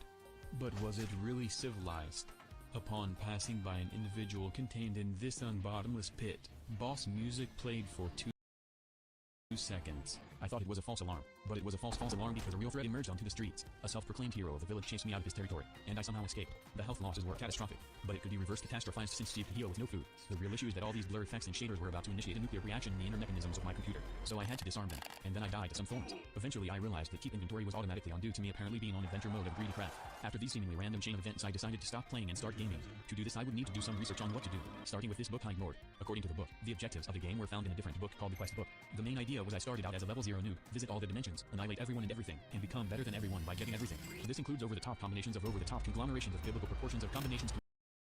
But was it really civilized? Upon passing by an individual contained in this unbottomless pit, boss music played for 2 seconds. I thought it was a false alarm, but it was a false alarm because a real threat emerged onto the streets. A self-proclaimed hero of the village chased me out of his territory, and I somehow escaped. The health losses were catastrophic, but it could be reverse catastrophized since Steve could heal with no food. The real issue is that all these blur effects and shaders were about to initiate a nuclear reaction in the inner mechanisms of my computer, so I had to disarm them, and then I died to some thorns. Eventually I realized that keep inventory was automatically on due to me apparently being on adventure mode of Greedy Craft. After these seemingly random chain of events, I decided to stop playing and start gaming. To do this I would need to do some research on what to do, starting with this book I ignored. According to the book, the objectives of the game were found in a different book called the Quest Book. The main idea was I started out as a level 0 noob, visit all the dimensions, annihilate everyone and everything, and become better than everyone by getting everything. This includes over-the-top combinations of over-the-top conglomerations of biblical proportions of combinations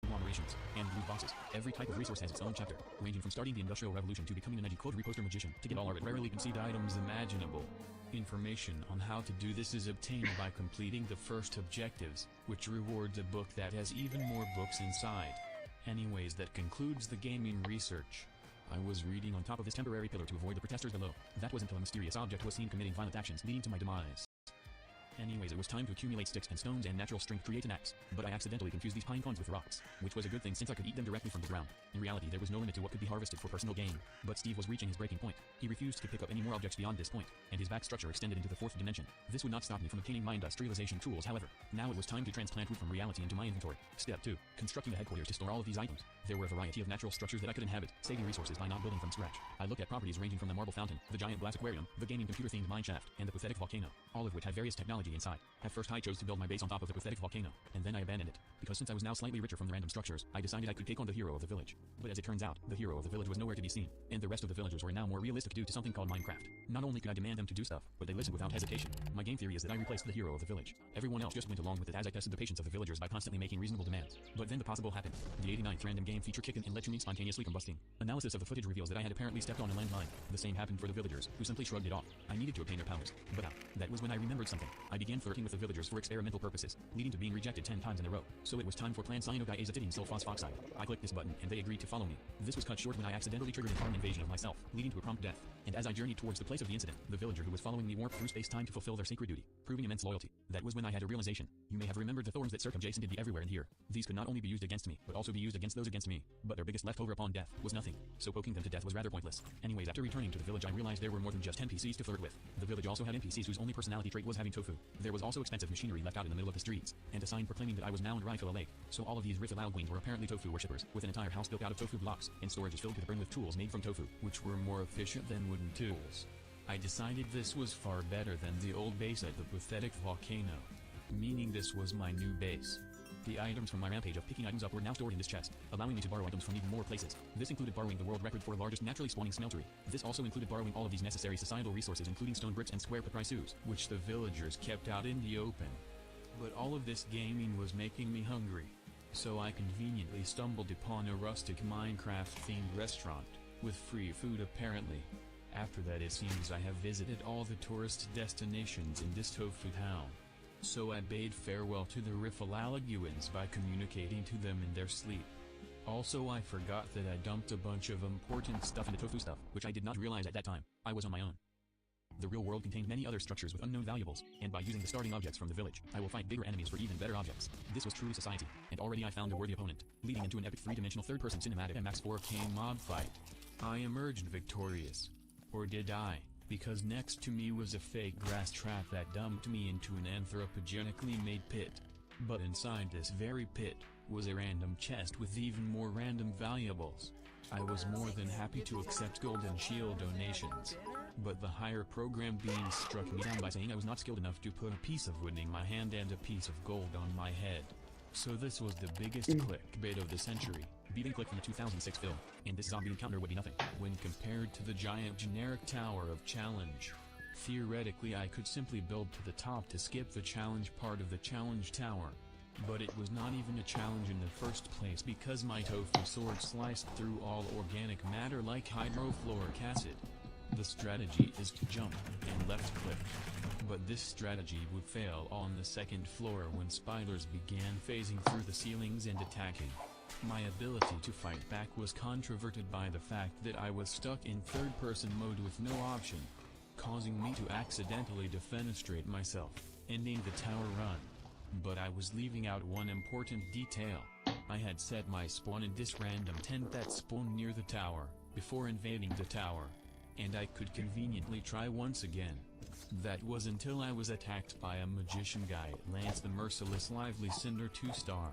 conglomerations, and loot bosses. Every type of resource has its own chapter, ranging from starting the Industrial Revolution to becoming an edgy code reposter magician, to get all our rarely conceived items imaginable. Information on how to do this is obtained by completing the first objectives, which rewards a book that has even more books inside. Anyways, that concludes the gaming research. I was reading on top of this temporary pillar to avoid the protesters below. That was until a mysterious object was seen committing violent actions leading to my demise. Anyways, it was time to accumulate sticks and stones and natural strength to create an axe, but I accidentally confused these pine cones with rocks, which was a good thing since I could eat them directly from the ground. In reality, there was no limit to what could be harvested for personal gain, but Steve was reaching his breaking point. He refused to pick up any more objects beyond this point, and his back structure extended into the 4th dimension. This would not stop me from obtaining my industrialization tools, however. Now it was time to transplant wood from reality into my inventory. Step 2. Constructing a headquarters to store all of these items. There were a variety of natural structures that I could inhabit, saving resources by not building from scratch. I looked at properties ranging from the marble fountain, the giant glass aquarium, the gaming computer-themed mineshaft, and the pathetic volcano, all of which had various technology inside. At first I chose to build my base on top of the pathetic volcano, and then I abandoned it, because since I was now slightly richer from the random structures, I decided I could take on the hero of the village. But as it turns out, the hero of the village was nowhere to be seen, and the rest of the villagers were now more realistic due to something called Minecraft. Not only could I demand them to do stuff, but they listened without hesitation. My game theory is that I replaced the hero of the village. Everyone else just went along with it as I tested the patience of the villagers by constantly making reasonable demands. But then the possible happened. The 89th random game feature kicked in and led to me spontaneously combusting. Analysis of the footage reveals that I had apparently stepped on a landmine. The same happened for the villagers, who simply shrugged it off. I needed to obtain their powers. But that was when I remembered something. I began flirting with the villagers for experimental purposes, leading to being rejected 10 times in a row. So it was time for Clan Cyanodiazepidine sulfoxide. I clicked this button and they agreed to follow me. This was cut short when I accidentally triggered an armed invasion of myself, leading to a prompt death. And as I journeyed towards the place of the incident, the villager who was following me warped through space-time to fulfill their sacred duty, proving immense loyalty. That was when I had a realization. You may have remembered the thorns that circumjacent me everywhere in here. These could not only be used against me, but also be used against those against me. But their biggest leftover upon death was nothing, so poking them to death was rather pointless. Anyways, after returning to the village I realized there were more than just NPCs to flirt with. The village also had NPCs whose only personality trait was having tofu. There was also expensive machinery left out in the middle of the streets, and a sign proclaiming that I was now in Rifle Lake. So all of these Riffelalguins were apparently tofu worshippers, with an entire house built out of tofu blocks, and storages filled to the brim with tools made from tofu, which were more efficient than wooden tools. I decided this was far better than the old base at the pathetic volcano, meaning this was my new base. The items from my rampage of picking items up were now stored in this chest, allowing me to borrow items from even more places. This included borrowing the world record for largest naturally spawning smeltery. This also included borrowing all of these necessary societal resources including stone bricks and square papyrus, which the villagers kept out in the open. But all of this gaming was making me hungry, so I conveniently stumbled upon a rustic Minecraft-themed restaurant, with free food apparently. After that it seems I have visited all the tourist destinations in this tofu town. So I bade farewell to the Riffelalguins by communicating to them in their sleep. Also I forgot that I dumped a bunch of important stuff into tofu stuff, which I did not realize at that time. I was on my own. The real world contained many other structures with unknown valuables, and by using the starting objects from the village, I will fight bigger enemies for even better objects. This was truly society, and already I found a worthy opponent, leading into an epic 3-dimensional third-person cinematic MX 4K mob fight. I emerged victorious. Or did I? Because next to me was a fake grass trap that dumped me into an anthropogenically made pit. But inside this very pit was a random chest with even more random valuables. I was more than happy to accept gold and shield donations. But the higher program being struck me down by saying I was not skilled enough to put a piece of wood in my hand and a piece of gold on my head. So this was the biggest clickbait of the century, Beating click from the 2006 film, and this zombie encounter would be nothing when compared to the giant generic tower of challenge. Theoretically, I could simply build to the top to skip the challenge part of the challenge tower. But it was not even a challenge in the first place because my tofu sword sliced through all organic matter like hydrofluoric acid. The strategy is to jump and left click. But this strategy would fail on the second floor when spiders began phasing through the ceilings and attacking. My ability to fight back was controverted by the fact that I was stuck in third-person mode with no option, causing me to accidentally defenestrate myself, ending the tower run. But I was leaving out one important detail. I had set my spawn in this random tent that spawned near the tower, before invading the tower. And I could conveniently try once again. That was until I was attacked by a magician guy, Lance the Merciless Lively Cinder 2-star.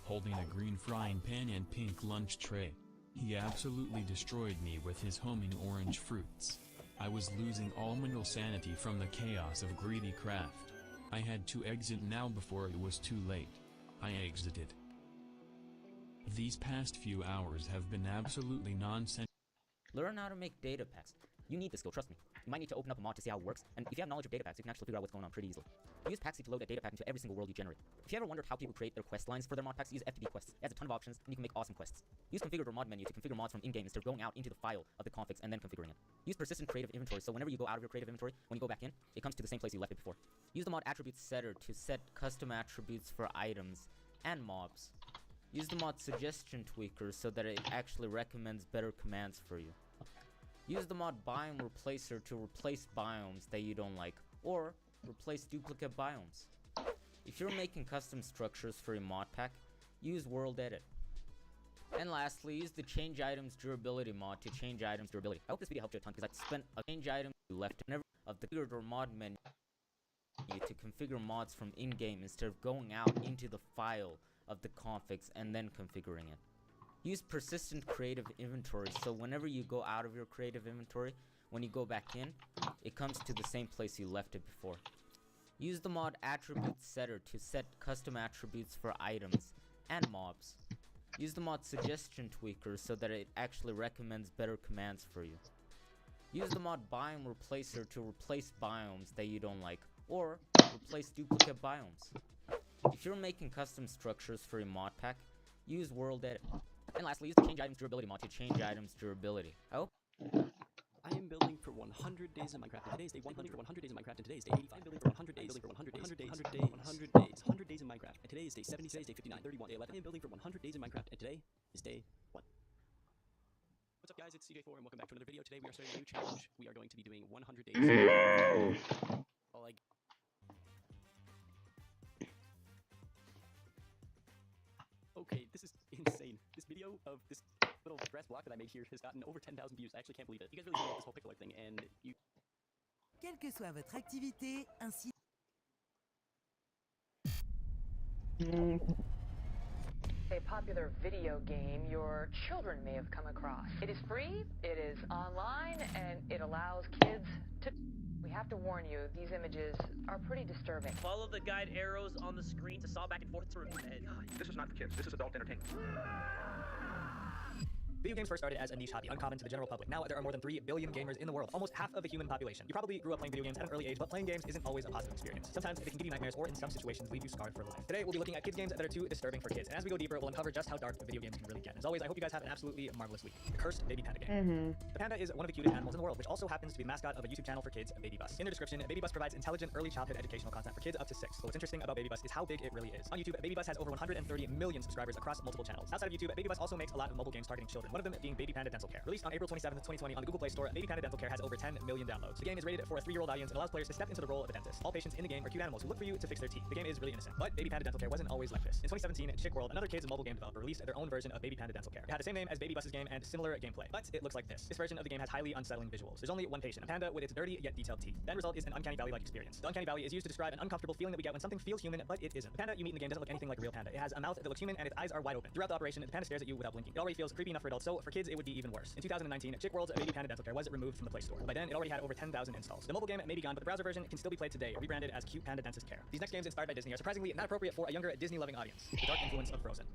Holding a green frying pan and pink lunch tray. He absolutely destroyed me with his homing orange fruits. I was losing all mental sanity from the chaos of greedy craft. I had to exit now before it was too late. I exited. These past few hours have been absolutely nonsense. Learn how to make data packs. You need this skill, trust me. You might need to open up a mod to see how it works, and if you have knowledge of data packs, you can actually figure out what's going on pretty easily. Use Paxi to load a data pack into every single world you generate. If you ever wondered how people create their quest lines for their mod packs, use FTD quests. It has a ton of options, and you can make awesome quests. Use configure or mod menu to configure mods from in-game instead of going out into the file of the configs and then configuring it. Use persistent creative inventory, so whenever you go out of your creative inventory, when you go back in, it comes to the same place you left it before. Use the mod attributes setter to set custom attributes for items and mobs. Use the mod suggestion tweaker so that it actually recommends better commands for you. Use the mod biome replacer to replace biomes that you don't like, or replace duplicate biomes. If you're making custom structures for a mod pack, use world edit. And lastly, use the change items durability mod to change items durability. I hope this video helped you a ton because I spent a change item left in every of the configured or mod menu to configure mods from in-game instead of going out into the file of the configs and then configuring it. Use persistent creative inventory, so whenever you go out of your creative inventory, when you go back in, it comes to the same place you left it before. Use the mod attribute setter to set custom attributes for items and mobs. Use the mod suggestion tweaker so that it actually recommends better commands for you. Use the mod biome replacer to replace biomes that you don't like, or replace duplicate biomes. If you're making custom structures for a mod pack, use world edit. And lastly, use the change items durability mod to change items durability. I am building for 100 days in Minecraft, and today's day 100 for 100 days in Minecraft, and today's day 85. I'm building for 100 days, 100 days in Minecraft, and today is day 70, today's day 59, 31, day 11. I am building for 100 days in Minecraft, and today is day 1. What's up, guys? It's CJ4, and welcome back to another video. Today we are starting a new challenge. We are going to be doing 100 days. Okay, this is insane. This video of this little grass block that I made here has gotten over 10,000 views. I actually can't believe it. You guys really love this whole pickle thing, and you... Quelle que soit votre activité, ainsi... A popular video game your children may have come across. It is free, it is online, and it allows kids to... We have to warn you, these images are pretty disturbing. Follow the guide arrows on the screen to saw back and forth to remove it. This is not for kids. This is adult entertainment. Video games first started as a niche hobby, uncommon to the general public. Now there are more than 3 billion gamers in the world, almost half of the human population. You probably grew up playing video games at an early age, but playing games isn't always a positive experience. Sometimes it can give you nightmares, or in some situations leave you scarred for life. Today we'll be looking at kids games that are too disturbing for kids, and as we go deeper, we'll uncover just how dark video games can really get. As always, I hope you guys have an absolutely marvelous week. The Cursed Baby Panda Game. The panda is one of the cutest animals in the world, which also happens to be the mascot of a YouTube channel for kids, BabyBus. In the description, BabyBus provides intelligent early childhood educational content for kids up to 6. So what's interesting about BabyBus is how big it really is. On YouTube, BabyBus has over 130 million subscribers across multiple channels. Outside of YouTube, BabyBus also makes a lot of mobile games targeting children, one of them being Baby Panda Dental Care. Released on April 27, 2020 on the Google Play Store, Baby Panda Dental Care has over 10 million downloads. The game is rated for a 3-year-old audience and allows players to step into the role of a dentist. All patients in the game are cute animals who look for you to fix their teeth. The game is really innocent. But Baby Panda Dental Care wasn't always like this. In 2017, Chick World, another kids mobile game developer, released their own version of Baby Panda Dental Care. It had the same name as BabyBus's game and similar gameplay, but it looks like this. This version of the game has highly unsettling visuals. There's only one patient, a panda with its dirty yet detailed teeth. The end result is an uncanny valley-like experience. The uncanny valley is used to describe an uncomfortable feeling that we get when something feels human, but it isn't. The panda you meet in the game doesn't look anything like a real panda. It has a mouth that looks human and its eyes are wide open. Throughout the operation, the panda stares at you without blinking. It already feels creepy enough for adults, so for kids it would be even worse. In 2019, Chick World's Baby Panda Dental Care was removed from the Play Store. By then, it already had over 10,000 installs. The mobile game may be gone, but the browser version can still be played today, rebranded as Cute Panda Dentist Care. These next games, inspired by Disney, are surprisingly not appropriate for a younger Disney-loving audience. The dark influence of Frozen.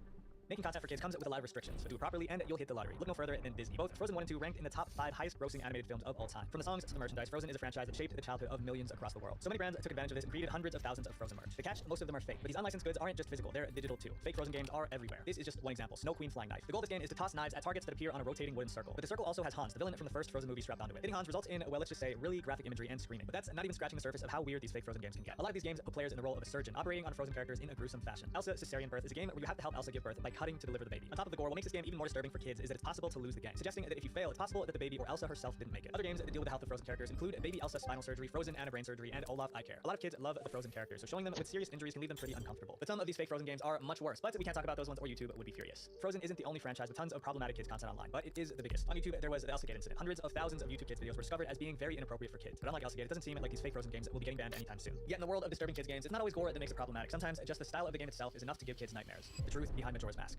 Making content for kids comes with a lot of restrictions, but do it properly and you'll hit the lottery. Look no further than Disney. Both Frozen 1 and 2 ranked in the top 5 highest grossing animated films of all time. From the songs to the merchandise, Frozen is a franchise that shaped the childhood of millions across the world. So many brands took advantage of this and created hundreds of thousands of Frozen merch. The catch, most of them are fake, but these unlicensed goods aren't just physical, they're digital too. Fake Frozen games are everywhere. This is just one example. Snow Queen Flying Knife. The goal of this game is to toss knives at targets that appear on a rotating wooden circle. But the circle also has Hans, the villain from the first Frozen movie, strapped onto it. Hitting Hans results in, well, let's just say, really graphic imagery and screaming. But that's not even scratching the surface of how weird these fake Frozen games can get. A lot of these games put players in the role of a surgeon, operating on Frozen characters in a gruesome fashion. Elsa Cesarean Birth is a game where you have to help Elsa give birth by cutting to deliver the baby. On top of the gore, what makes this game even more disturbing for kids is that it's possible to lose the game, suggesting that if you fail, it's possible that the baby or Elsa herself didn't make it. Other games that deal with the health of Frozen characters include Baby Elsa spinal surgery, Frozen Anna brain surgery, and Olaf eye care. A lot of kids love the Frozen characters, so showing them with serious injuries can leave them pretty uncomfortable. But some of these fake Frozen games are much worse, but we can't talk about those ones or YouTube would be furious. Frozen isn't the only franchise with tons of problematic kids content online, but it is the biggest. On YouTube, there was the Elsagate incident. Hundreds of thousands of YouTube kids videos were discovered as being very inappropriate for kids. But unlike Elsagate, it doesn't seem like these fake Frozen games will be getting banned anytime soon. Yet in the world of disturbing kids games, it's not always gore that makes it problematic. Sometimes just the style of the game itself is enough to give kids nightmares. The truth behind Majora's Mask.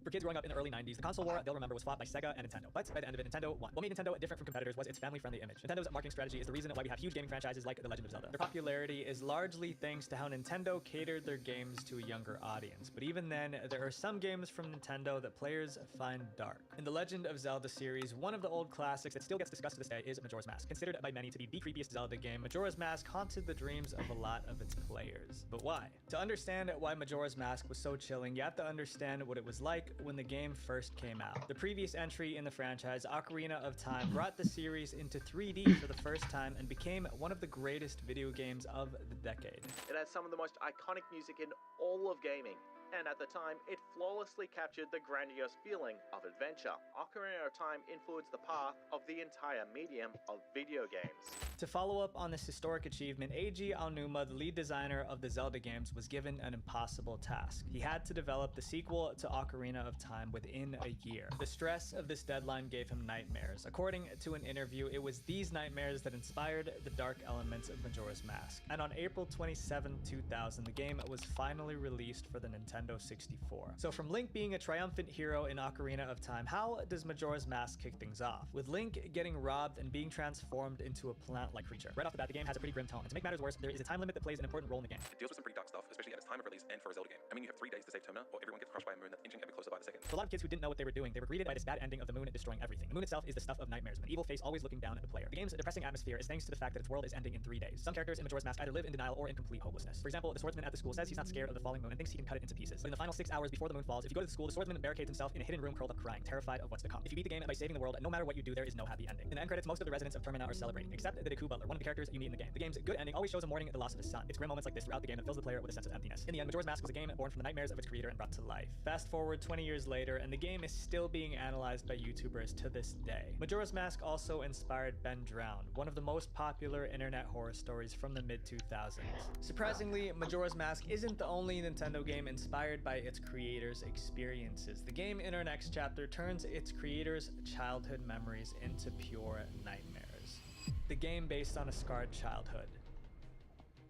For kids growing up in the early 90s, the console war they'll remember was fought by Sega and Nintendo. But by the end of it, Nintendo won. What made Nintendo different from competitors was its family-friendly image. Nintendo's marketing strategy is the reason why we have huge gaming franchises like The Legend of Zelda. Their popularity is largely thanks to how Nintendo catered their games to a younger audience. But even then, there are some games from Nintendo that players find dark. In the Legend of Zelda series, one of the old classics that still gets discussed to this day is Majora's Mask. Considered by many to be the creepiest Zelda game, Majora's Mask haunted the dreams of a lot of its players. But why? To understand why Majora's Mask was so chilling, you have to understand what it was like when the game first came out. The previous entry in the franchise, Ocarina of Time, brought the series into 3D for the first time and became one of the greatest video games of the decade. It has some of the most iconic music in all of gaming, and at the time, it flawlessly captured the grandiose feeling of adventure. Ocarina of Time influenced the path of the entire medium of video games. To follow up on this historic achievement, Eiji Aonuma, the lead designer of the Zelda games, was given an impossible task. He had to develop the sequel to Ocarina of Time within a year. The stress of this deadline gave him nightmares. According to an interview, it was these nightmares that inspired the dark elements of Majora's Mask. And on April 27, 2000, the game was finally released for the Nintendo 64. So from Link being a triumphant hero in Ocarina of Time, how does Majora's Mask kick things off? With Link getting robbed and being transformed into a plant-like creature. Right off the bat, the game has a pretty grim tone. And to make matters worse, there is a time limit that plays an important role in the game. It deals with some pretty dark stuff, especially at its time of release and for a Zelda game. I mean, you have 3 days to save Termina, or everyone gets crushed by a moon that's inching ever closer by the second. For a lot of kids who didn't know what they were doing, they were greeted by this bad ending of the moon destroying everything. The moon itself is the stuff of nightmares, with an evil face always looking down at the player. The game's depressing atmosphere is thanks to the fact that its world is ending in 3 days. Some characters in Majora's Mask either live in denial or in complete hopelessness. For example, the swordsman at the school says he's not scared of the falling moon and thinks he can cut it into pieces. But in the final 6 hours before the moon falls, if you go to the school, the swordsman barricades himself in a hidden room curled up crying, terrified of what's to come. If you beat the game by saving the world, no matter what you do, there is no happy ending. In the end credits, most of the residents of Termina are celebrating, except the Deku Butler, one of the characters you meet in the game. The game's good ending always shows him mourning the loss of his son. It's grim moments like this throughout the game that fills the player with a sense of emptiness. In the end, Majora's Mask was a game born from the nightmares of its creator and brought to life. Fast forward 20 years later, and the game is still being analyzed by YouTubers to this day. Majora's Mask also inspired Ben Drowned, one of the most popular internet horror stories from the mid-2000s. Surprisingly, Majora's Mask isn't the only Nintendo game inspired by its creator's experiences. The game in our next chapter turns its creator's childhood memories into pure nightmares. The game based on a scarred childhood.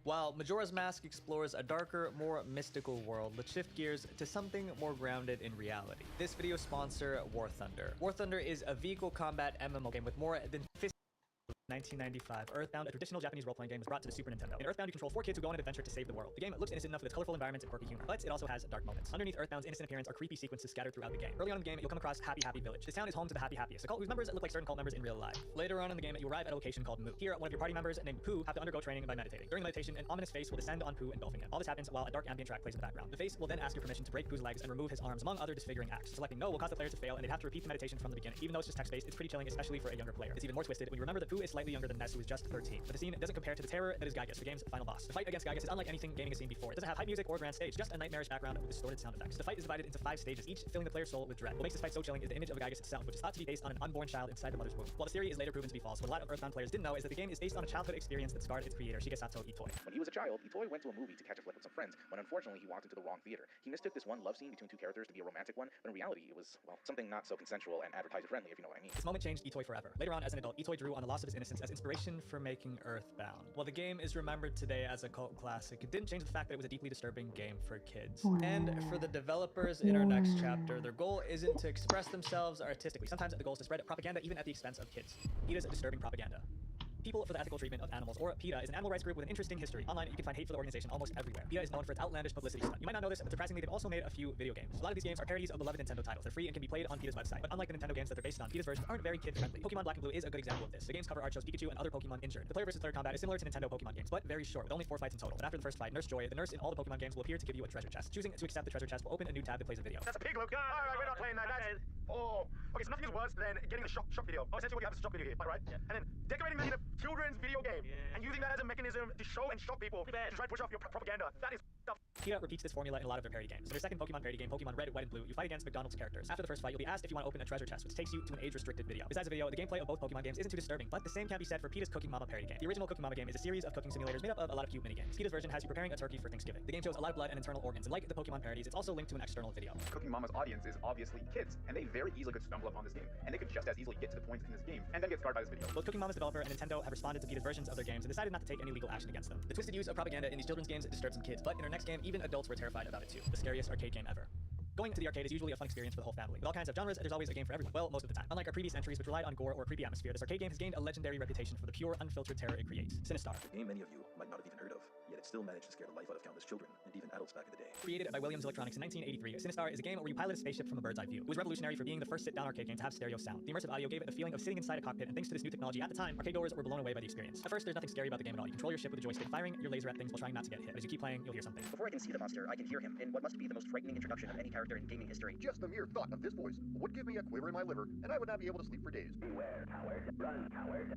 While Majora's Mask explores a darker, more mystical world, let's shift gears to something more grounded in reality. This video sponsor, War Thunder. War Thunder is a vehicle combat MMO game with more than 1995, Earthbound, a traditional Japanese role-playing game, was brought to the Super Nintendo. In Earthbound, you control 4 kids who go on an adventure to save the world. The game looks innocent enough with its colorful environments and quirky humor, but it also has dark moments. Underneath Earthbound's innocent appearance are creepy sequences scattered throughout the game. Early on in the game, you'll come across Happy Happy Village. This town is home to the Happy Happiest, a cult whose members look like certain cult members in real life. Later on in the game, you arrive at a location called Moo. Here, one of your party members named Pooh have to undergo training by meditating. During meditation, an ominous face will descend on Pooh, engulfing him. All this happens while a dark ambient track plays in the background. The face will then ask your permission to break Pooh's legs and remove his arms, among other disfiguring acts. Selecting no will cause the player to fail, and they'd have to repeat the meditation from the beginning. Even though it's just text-based, it's pretty chilling, especially for a younger player. It's even more twisted when you remember that Pooh is slightly younger than Ness, who is just 13. But the scene doesn't compare to the terror that is Gygus, the game's final boss. The fight against Gygus is unlike anything gaming has seen before. It doesn't have hype music or grand stage, just a nightmarish background with distorted sound effects. The fight is divided into 5 stages, each filling the player's soul with dread. What makes this fight so chilling is the image of Gygus itself, which is thought to be based on an unborn child inside the mother's womb. While this theory is later proven to be false, what a lot of Earthbound players didn't know is that the game is based on a childhood experience that scarred its creator, Shigesato Itoi. When he was a child, Itoi went to a movie to catch a flick with some friends, when unfortunately he walked into the wrong theater. He mistook this one love scene between 2 characters to be a romantic one, but in reality it was, well, something not so consensual and advertiser-friendly, if you know what I mean. This moment changed Itoi forever. Later on, as an adult, Itoi drew on the loss of his innocence as inspiration for making Earthbound. While the game is remembered today as a cult classic, it didn't change the fact that it was a deeply disturbing game for kids. And for the developers in our next chapter, their goal isn't to express themselves artistically. Sometimes the goal is to spread propaganda even at the expense of kids. It is a disturbing propaganda. People for the Ethical Treatment of Animals, or PETA, is an animal rights group with an interesting history. Online, you can find hate for the organization almost everywhere. PETA is known for its outlandish publicity stunt. You might not know this, but surprisingly, they've also made a few video games. A lot of these games are parodies of beloved Nintendo titles. They're free and can be played on PETA's website. But unlike the Nintendo games that they're based on, PETA's versions aren't very kid-friendly. Pokemon Black and Blue is a good example of this. The game's cover art shows Pikachu and other Pokemon injured. The player versus player combat is similar to Nintendo Pokemon games, but very short, with only 4 fights in total. But after the first fight, Nurse Joy, the nurse in all the Pokemon games, will appear to give you a treasure chest. Choosing to accept the treasure chest will open a new tab that plays a video. That's a pig, Luke. Alright, we're not playing that. That's... Oh. Okay, so nothing is worse than getting the shock video. Oh, essentially what you have is a shock video here, right? Yeah. And then decorating that in a children's video game and using that as a mechanism to show and shock people to try to push off your propaganda. That is f***ed up. PETA repeats this formula in a lot of their parody games. In their second Pokemon parody game, Pokemon Red, White, and Blue, you fight against McDonald's characters. After the first fight, you'll be asked if you want to open a treasure chest, which takes you to an age-restricted video. Besides the video, the gameplay of both Pokemon games isn't too disturbing, but the same can be said for PETA's Cooking Mama parody game. The original Cooking Mama game is a series of cooking simulators made up of a lot of cute minigames. PETA's version has you preparing a turkey for Thanksgiving. The game shows a lot of blood and internal organs, and like the Pokemon parodies, it's also linked to an external video. Cooking Mama's audience is obviously kids, and they very easily could stumble upon this game, and they could just as easily get to the points in this game, and then get scarred by this video. Both Cooking Mama's developer and Nintendo have responded to PETA's versions of their games and decided not to take any legal action against them. The twisted use of propaganda in these children's games disturbed some kids, but in our next game, even adults were terrified about it too. The scariest arcade game ever. Going to the arcade is usually a fun experience for the whole family. With all kinds of genres, there's always a game for everyone. Well, most of the time. Unlike our previous entries, which relied on gore or a creepy atmosphere, this arcade game has gained a legendary reputation for the pure, unfiltered terror it creates. Sinistar. A game many of you might not have even heard of, yet it still managed to scare the life out of countless children and even adults back in the day. Created by Williams Electronics in 1983, Sinistar is a game where you pilot a spaceship from a bird's eye view. It was revolutionary for being the first sit-down arcade game to have stereo sound. The immersive audio gave it the feeling of sitting inside a cockpit, and thanks to this new technology at the time, arcade-goers were blown away by the experience. At first, there's nothing scary about the game at all. You control your ship with a joystick, firing your laser at things while trying not to get hit. But as you keep playing, you'll hear something. Before I can see the monster, I can hear him in what must be the most frightening introduction of any character in gaming history. Just the mere thought of this voice would give me a quiver in my liver, and I would not be able to sleep for days. Beware, coward. Run, coward.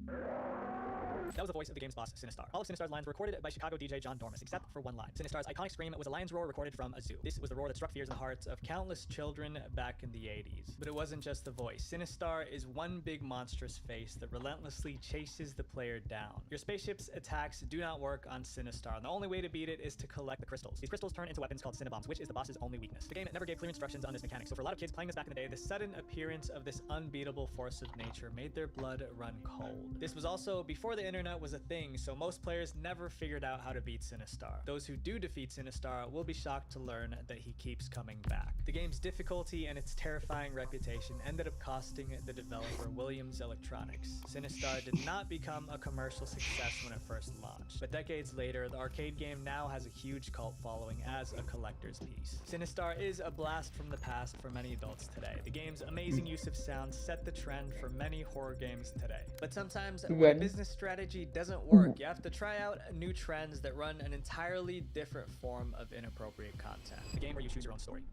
That was the voice of the game's boss, Sinistar. All of Sinistar's lines were recorded by Chicago DJ John Dormus, except for one line. Sinistar's iconic scream was a lion's roar recorded from a zoo. This was the roar that struck fears in the hearts of countless children back in the 80s. But it wasn't just the voice. Sinistar is one big monstrous face that relentlessly chases the player down. Your spaceship's attacks do not work on Sinistar, and the only way to beat it is to collect the crystals. These crystals turn into weapons called Cinnabombs, which is the boss's only weakness. The game never gave clear instructions on this mechanic, so for a lot of kids playing this back in the day, the sudden appearance of this unbeatable force of nature made their blood run cold. This was also before the internet was a thing, so most players never figured out how to beat Sinistar. Those who do defeat Sinistar will be shocked to learn that he keeps coming back. The game's difficulty and its terrifying reputation ended up costing the developer Williams Electronics. Sinistar did not become a commercial success when it first launched, but decades later, the arcade game now has a huge cult following as a collector's piece. Sinistar is a blast from the past for many adults today. The game's amazing use of sound set the trend for many horror games today. But sometimes when a business strategy doesn't work, you have to try out new trends that run an entirely different form of inappropriate content. A game where you choose your own story.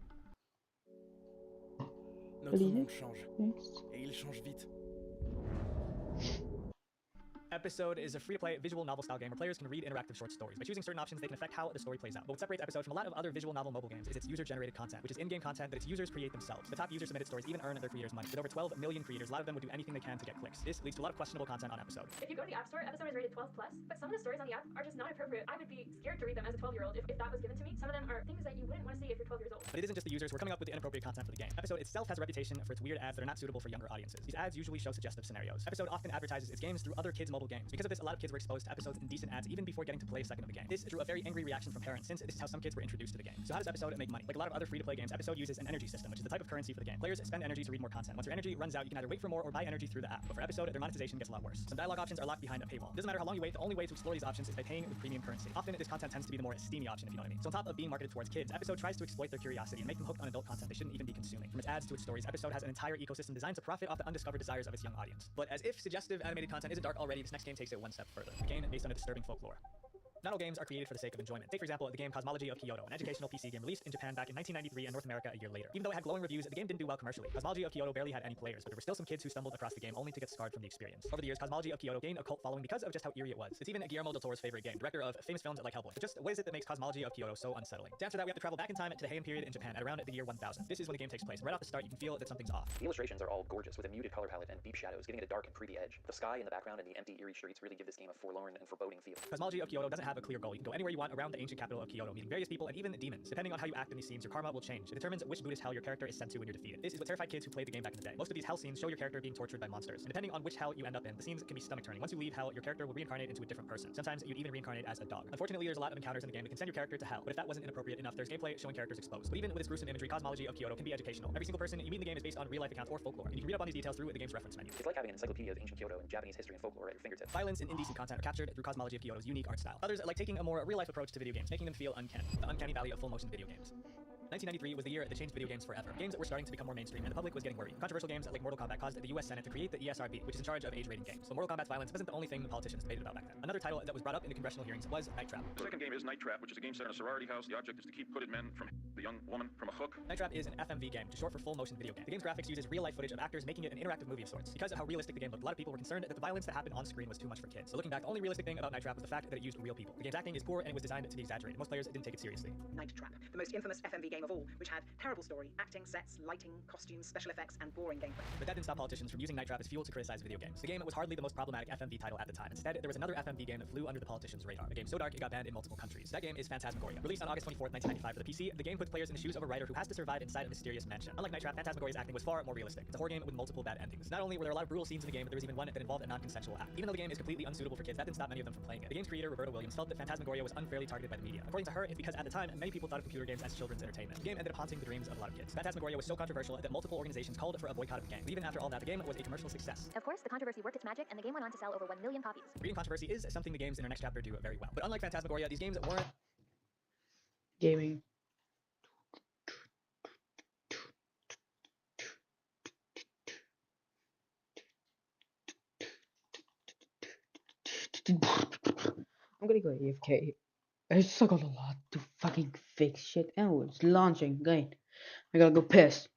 Notre monde change. Et il change vite. Episode is a free-to-play visual novel style game where players can read interactive short stories. By choosing certain options, they can affect how the story plays out. But what separates Episode from a lot of other visual novel mobile games is its user-generated content, which is in-game content that its users create themselves. The top user-submitted stories even earn their creators money. With over 12 million creators, a lot of them would do anything they can to get clicks. This leads to a lot of questionable content on Episode. If you go to the App Store, Episode is rated 12+, but some of the stories on the app are just not appropriate. I would be scared to read them as a 12-year-old if that was given to me. Some of them are things that you wouldn't want to see if you're 12 years old. But it isn't just the users who are coming up with the inappropriate content for the game. Episode itself has a reputation for its weird ads that are not suitable for younger audiences. These ads usually show suggestive scenarios. Episode often advertises its games through other kids' mobile games. Because of this, a lot of kids were exposed to Episode's indecent ads even before getting to play a second of the game. This drew a very angry reaction from parents, since this is how some kids were introduced to the game. So how does Episode make money? Like a lot of other free-to-play games, Episode uses an energy system, which is the type of currency for the game. Players spend energy to read more content. Once your energy runs out, you can either wait for more or buy energy through the app. But for Episode, their monetization gets a lot worse. Some dialogue options are locked behind a paywall. It doesn't matter how long you wait, the only way to explore these options is by paying with premium currency. Often, this content tends to be the more steamy option, if you know what I mean. So on top of being marketed towards kids, Episode tries to exploit their curiosity and make them hooked on adult content they shouldn't even be consuming. From its ads to its stories, Episode has an entire ecosystem designed to profit off the undiscovered desires of its young audience. But as if suggestive animated content isn't dark already, this next game takes it one step further. A game based on a disturbing folklore. Not all games are created for the sake of enjoyment. Take, for example, the game Cosmology of Kyoto, an educational PC game released in Japan back in 1993 and North America a year later. Even though it had glowing reviews, the game didn't do well commercially. Cosmology of Kyoto barely had any players, but there were still some kids who stumbled across the game only to get scarred from the experience. Over the years, Cosmology of Kyoto gained a cult following because of just how eerie it was. It's even Guillermo del Toro's favorite game, director of famous films like Hellboy. But just what is it that makes Cosmology of Kyoto so unsettling? To answer that, we have to travel back in time to the Heian period in Japan at around the year 1000. This is when the game takes place. Right off the start, you can feel that something's off. The illustrations are all gorgeous, with a muted color palette and deep shadows, giving it a dark and creepy edge. The sky in the background and the empty, eerie streets really give this game a forlorn and foreboding feel. Cosmology of Kyoto doesn't have have a clear goal. You can go anywhere you want around the ancient capital of Kyoto, meeting various people and even demons. Depending on how you act in these scenes, your karma will change. It determines which Buddhist hell your character is sent to when you're defeated. This is what terrified kids who played the game back in the day. Most of these hell scenes show your character being tortured by monsters. And depending on which hell you end up in, the scenes can be stomach turning. Once you leave hell, your character will reincarnate into a different person. Sometimes you'd even reincarnate as a dog. Unfortunately, there's a lot of encounters in the game that can send your character to hell, but if that wasn't inappropriate enough, there's gameplay showing characters exposed. But even with its gruesome imagery, cosmology of Kyoto can be educational. Every single person you meet in the game is based on real-life accounts or folklore, and you can read up on these details through the game's reference menu. It's like having an encyclopedia of ancient Kyoto and Japanese history and folklore at your fingertips. Violence and indecent content are captured through cosmology of Kyoto's unique art style. Others like taking a more real-life approach to video games, making them feel uncanny. The uncanny valley of full-motion video games. 1993 was the year that changed video games forever. Games were starting to become more mainstream, and the public was getting worried. Controversial games like Mortal Kombat caused the US Senate to create the ESRB, which is in charge of age-rating games. So Mortal Kombat's violence wasn't the only thing the politicians debated about back then. Another title that was brought up in the congressional hearings was Night Trap. The second game is Night Trap, which is a game set in a sorority house. The object is to keep hooded men from the young woman from a hook. Night Trap is an FMV game, short for full motion video game. The game's graphics uses real-life footage of actors, making it an interactive movie of sorts. Because of how realistic the game looked, a lot of people were concerned that the violence that happened on screen was too much for kids. So looking back, the only realistic thing about Night Trap was the fact that it used real people. The game's acting is poor and it was designed to be exaggerated. Most players didn't take it seriously. Night Trap, the most infamous FMV game of all, which had terrible story, acting, sets, lighting, costumes, special effects, and boring gameplay. But that didn't stop politicians from using Night Trap as fuel to criticize video games. The game was hardly the most problematic FMV title at the time. Instead, there was another FMV game that flew under the politicians' radar. A game so dark it got banned in multiple countries. That game is Phantasmagoria. Released on August 24th, 1995 for the PC, the game puts players in the shoes of a writer who has to survive inside a mysterious mansion. Unlike Night Trap, Phantasmagoria's acting was far more realistic. It's a horror game with multiple bad endings. Not only were there a lot of brutal scenes in the game, but there was even one that involved a non-consensual act. Even though the game is completely unsuitable for kids, that didn't stop many of them from playing it. The game's creator, Roberta Williams, felt that Phantasmagoria was unfairly targeted by the media. According to her, it's because at the time, many people thought of computer games as children's entertainment. The game ended up haunting the dreams of a lot of kids. Phantasmagoria was so controversial that multiple organizations called for a boycott of the game. But even after all that, the game was a commercial success. Of course, the controversy worked its magic, and the game went on to sell over 1 million copies. Creating controversy is something the games in our next chapter do very well. But unlike Phantasmagoria, these games weren't gaming. I'm gonna go AFK. I just got a lot to fucking fix shit. Oh, it's launching. Great. I gotta go piss.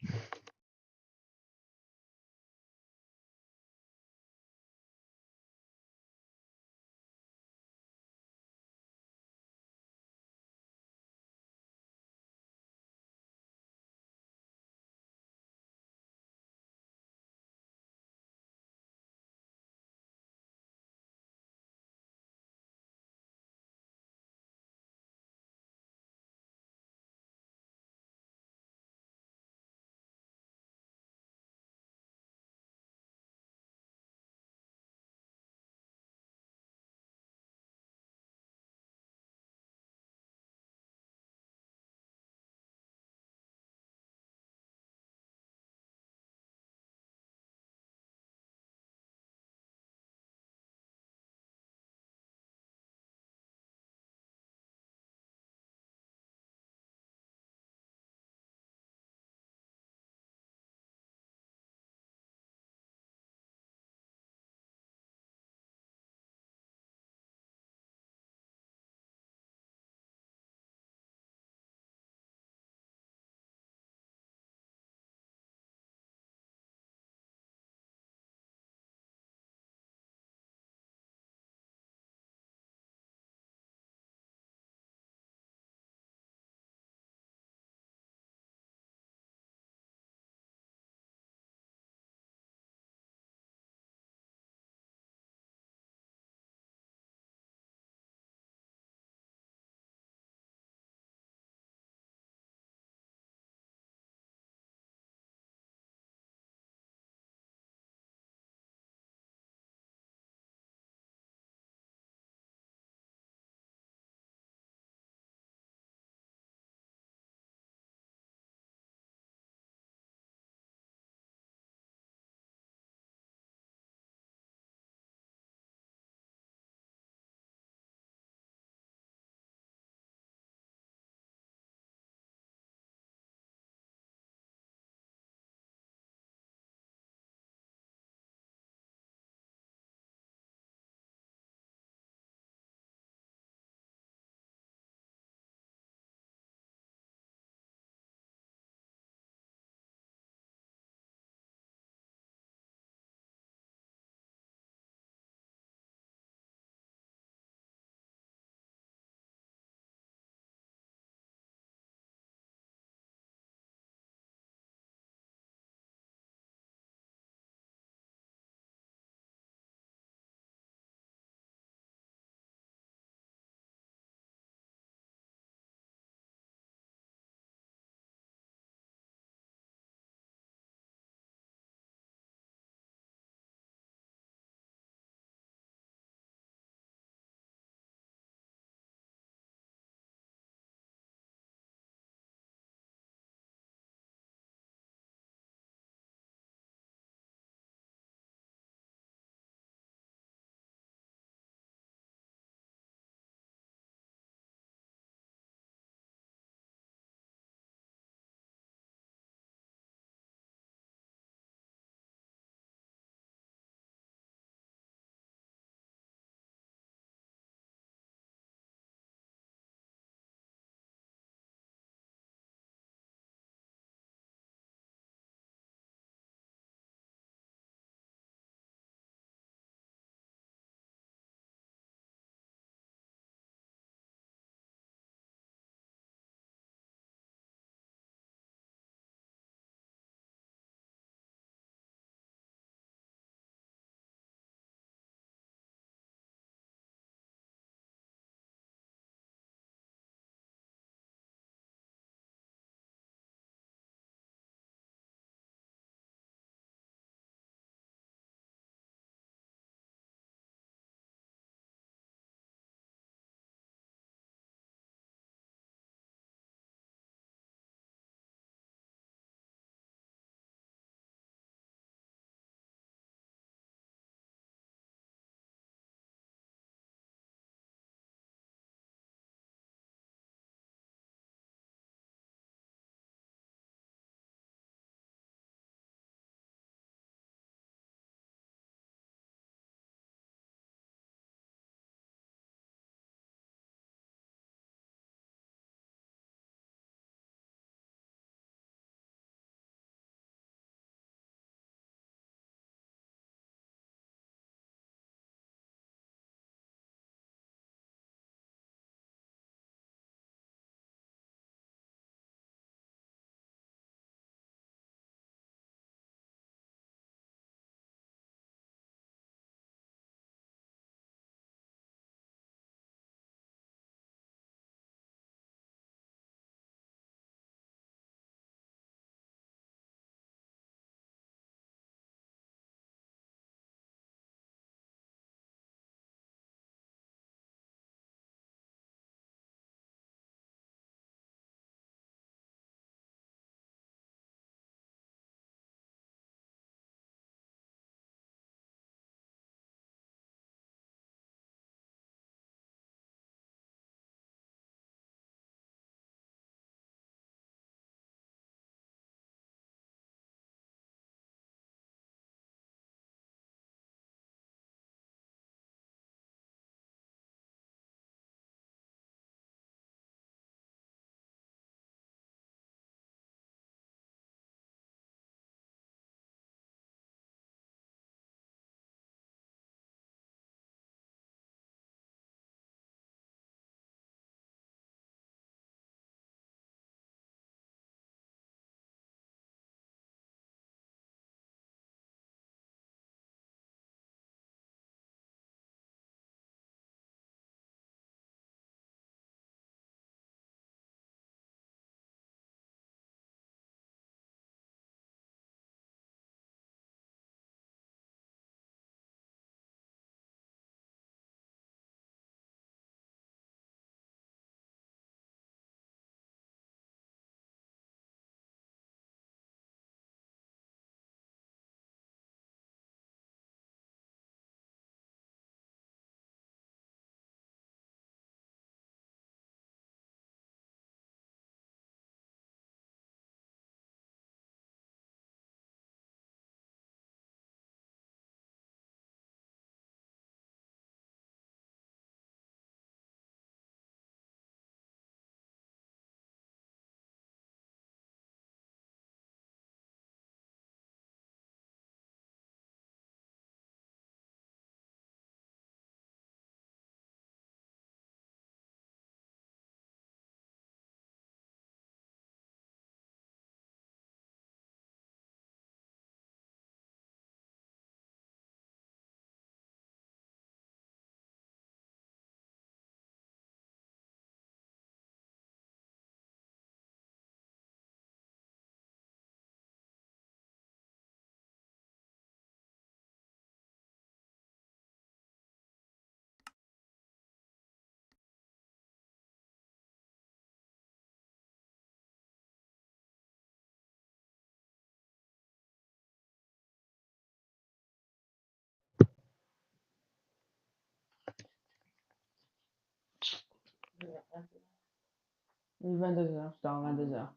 22h, je dors 22h.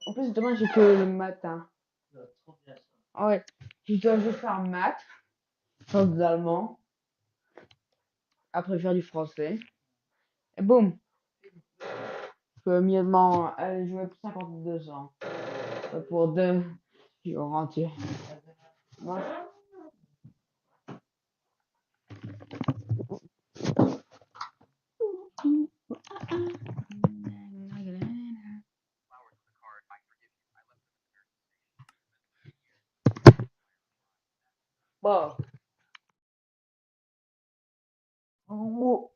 En plus, demain, j'ai que le matin. Ah ouais, je dois juste faire maths, faire de l'allemand, après faire du français. Et boum, je peux immédiatement aller jouer pour 52 ans. Pour 2 jours entiers. Ouais. Bon. Oh.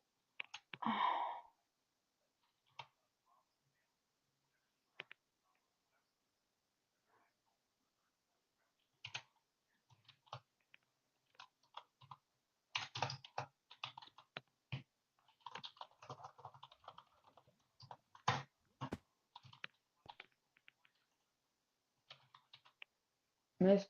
Mais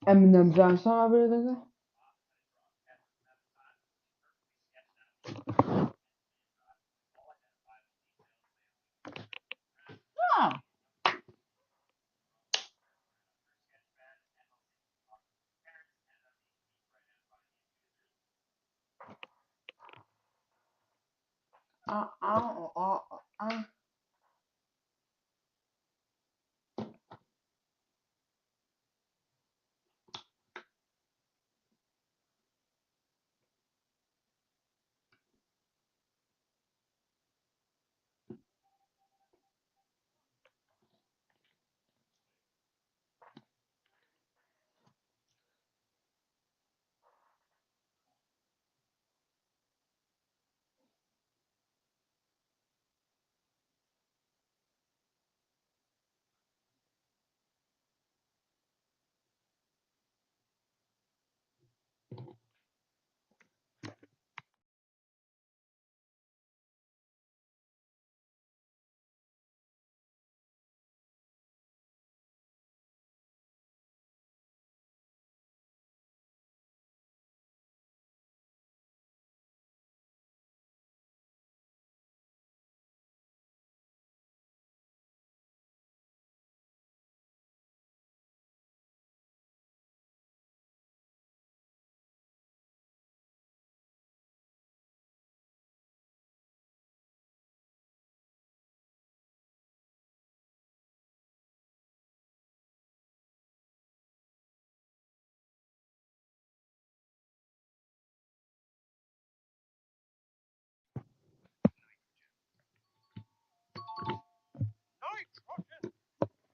Eminem Johnson abi dedi. Ha.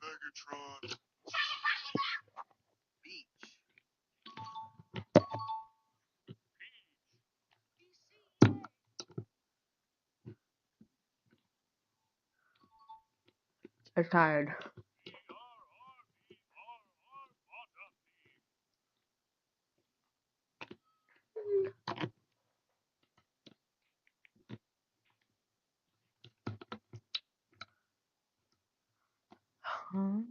Megatron. I'm tired. Huh?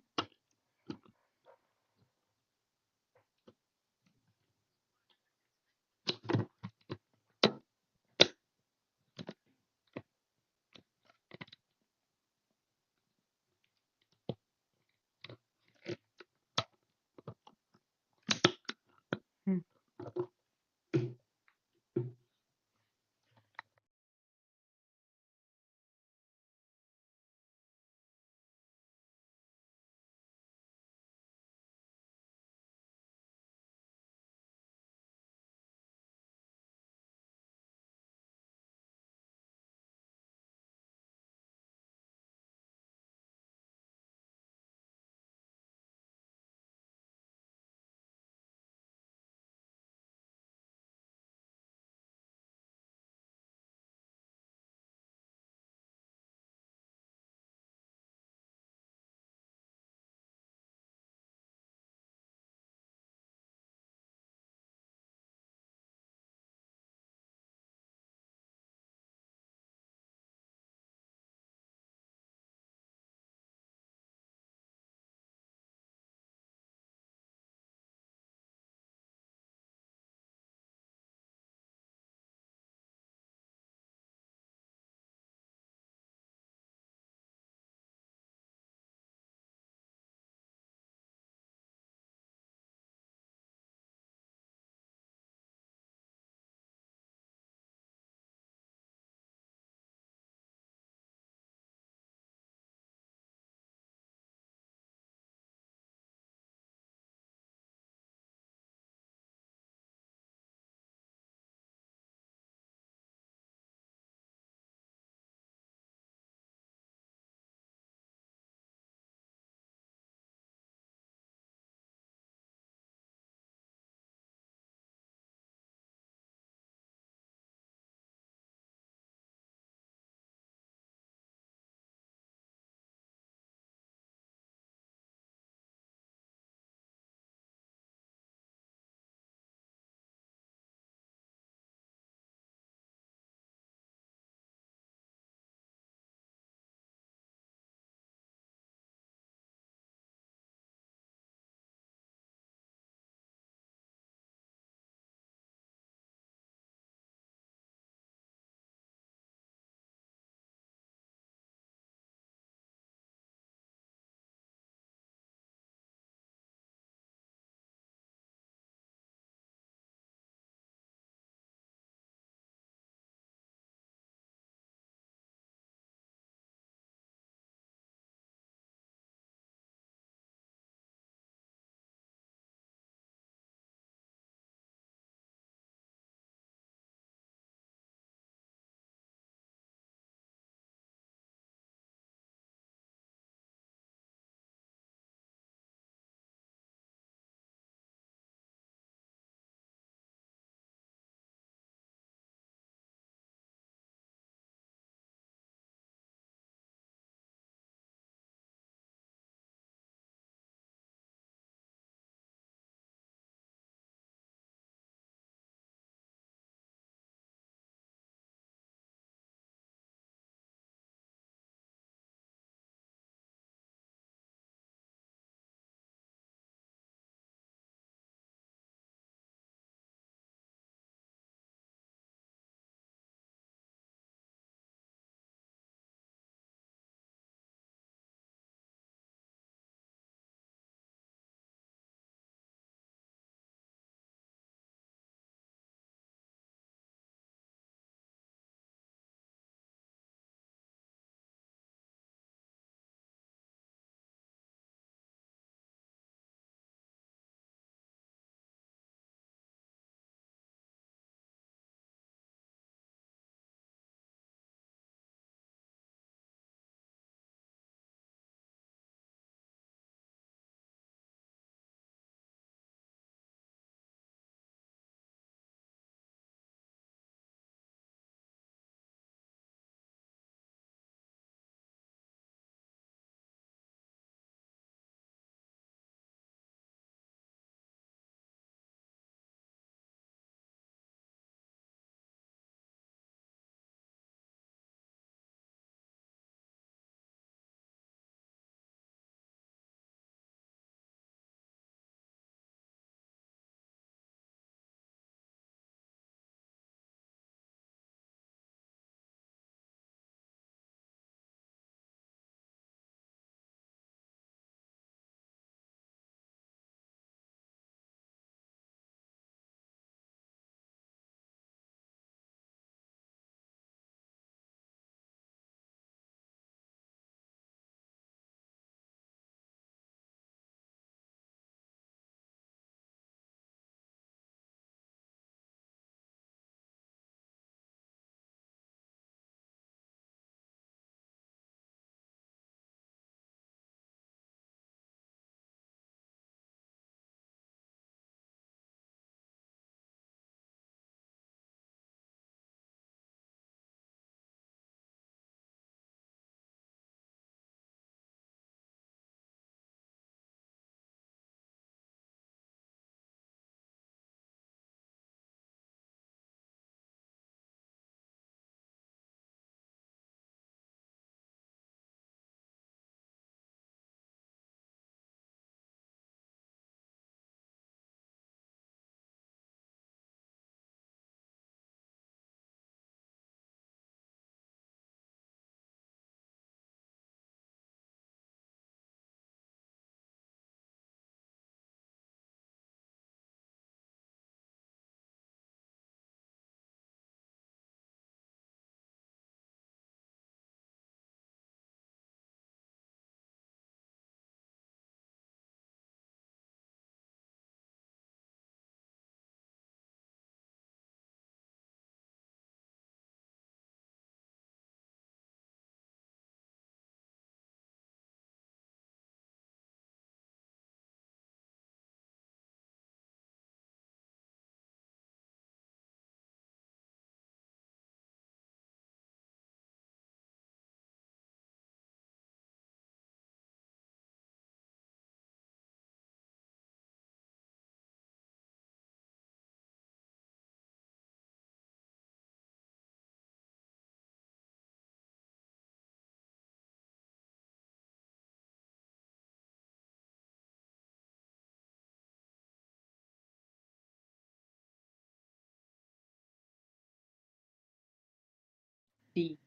D.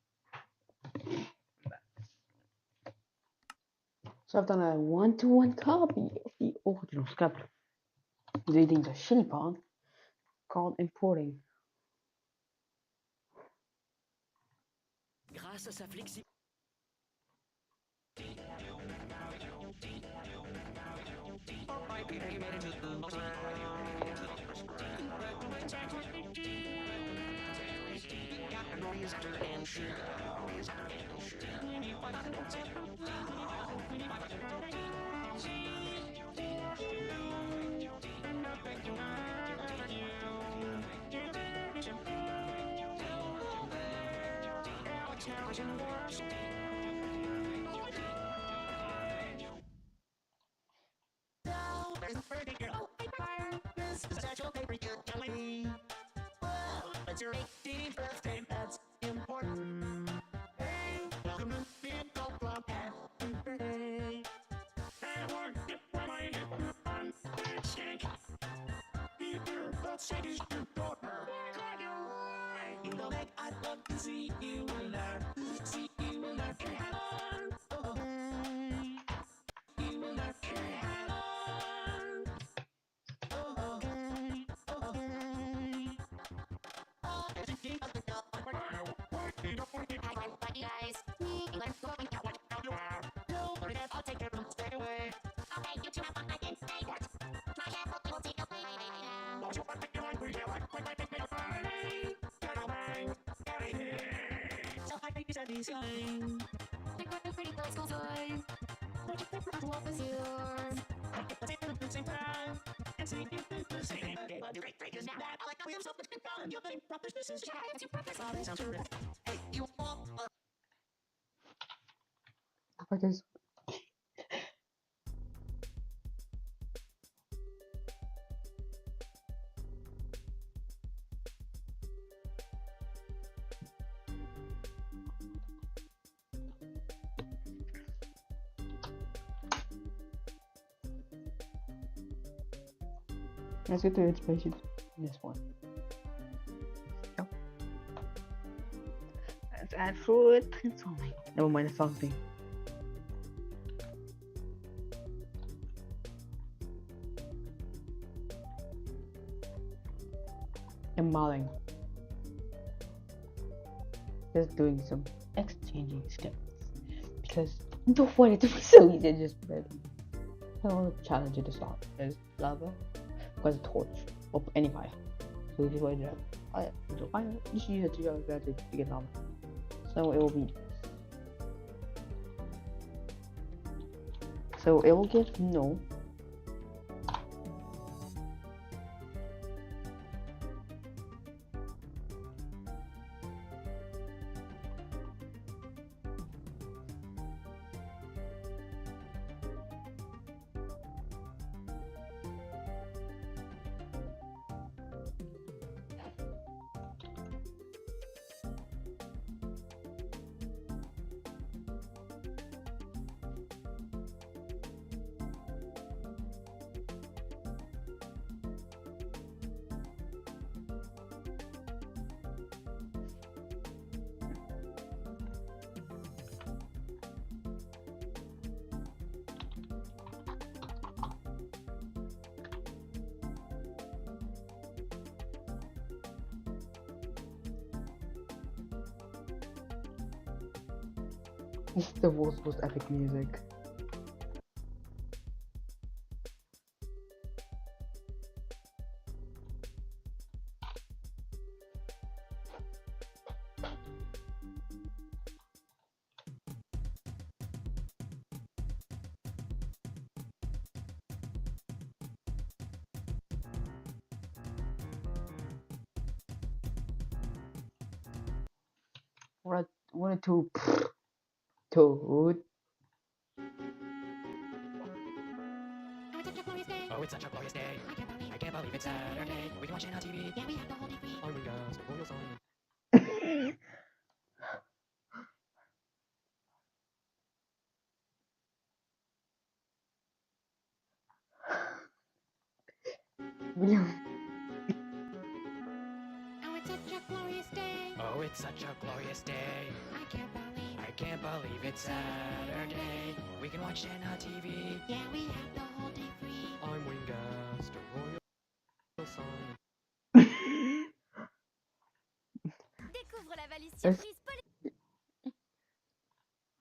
So I've done a 1-to-1 copy of the original script using the shitty part called importing. Grâce à sa flexibilité. It's your 18th birthday, that's important. Hey, welcome to the adult club. Happy birthday. I want it when I hit on that skank. Peter, that skank is your daughter. You know that I'd love to see you alive. See you alive. Oh, you alive. I'll take your room, stay away. Okay, you two have fun, I didn't say what. My careful, you will see no play. What's your particular we get like I think they're fine. Get away, get it here. So I think you said he's going. They're going to pretty close, school toy. What you think what was yours? I get the same at the same time. And see you do the same. Okay, well, do great figures now. That I like the way I'm so much fun. You're the brothers, this is chat. It's your brothers, all these sounds terrific. Hey, you all. What is Let's get the inspiration in this one. Go. Let's add fluid transforming. Never mind the song thing. And modeling. Just doing some exchanging steps. Because don't want it to be so easy, just I don't want to challenge it to stop. There's lava. Because a torch or any fire. So if you want to fire, so fire, you should use it to your advantage to get lava. So it will be. So it will get no. This is the world's most epic music. One, two, toad. Oh, it's such a glorious day. I can't believe it's Saturday. We can watch it on TV. Yeah, we have the whole degree. Oh my gosh, Royal Song. Oh, it's such a glorious day. Oh, it's such a glorious day. I can't believe it's Saturday. We can watch it on TV. Yeah, we have the whole day free. I'm Wingast, a royal son. Découvre la valise Yes. surprise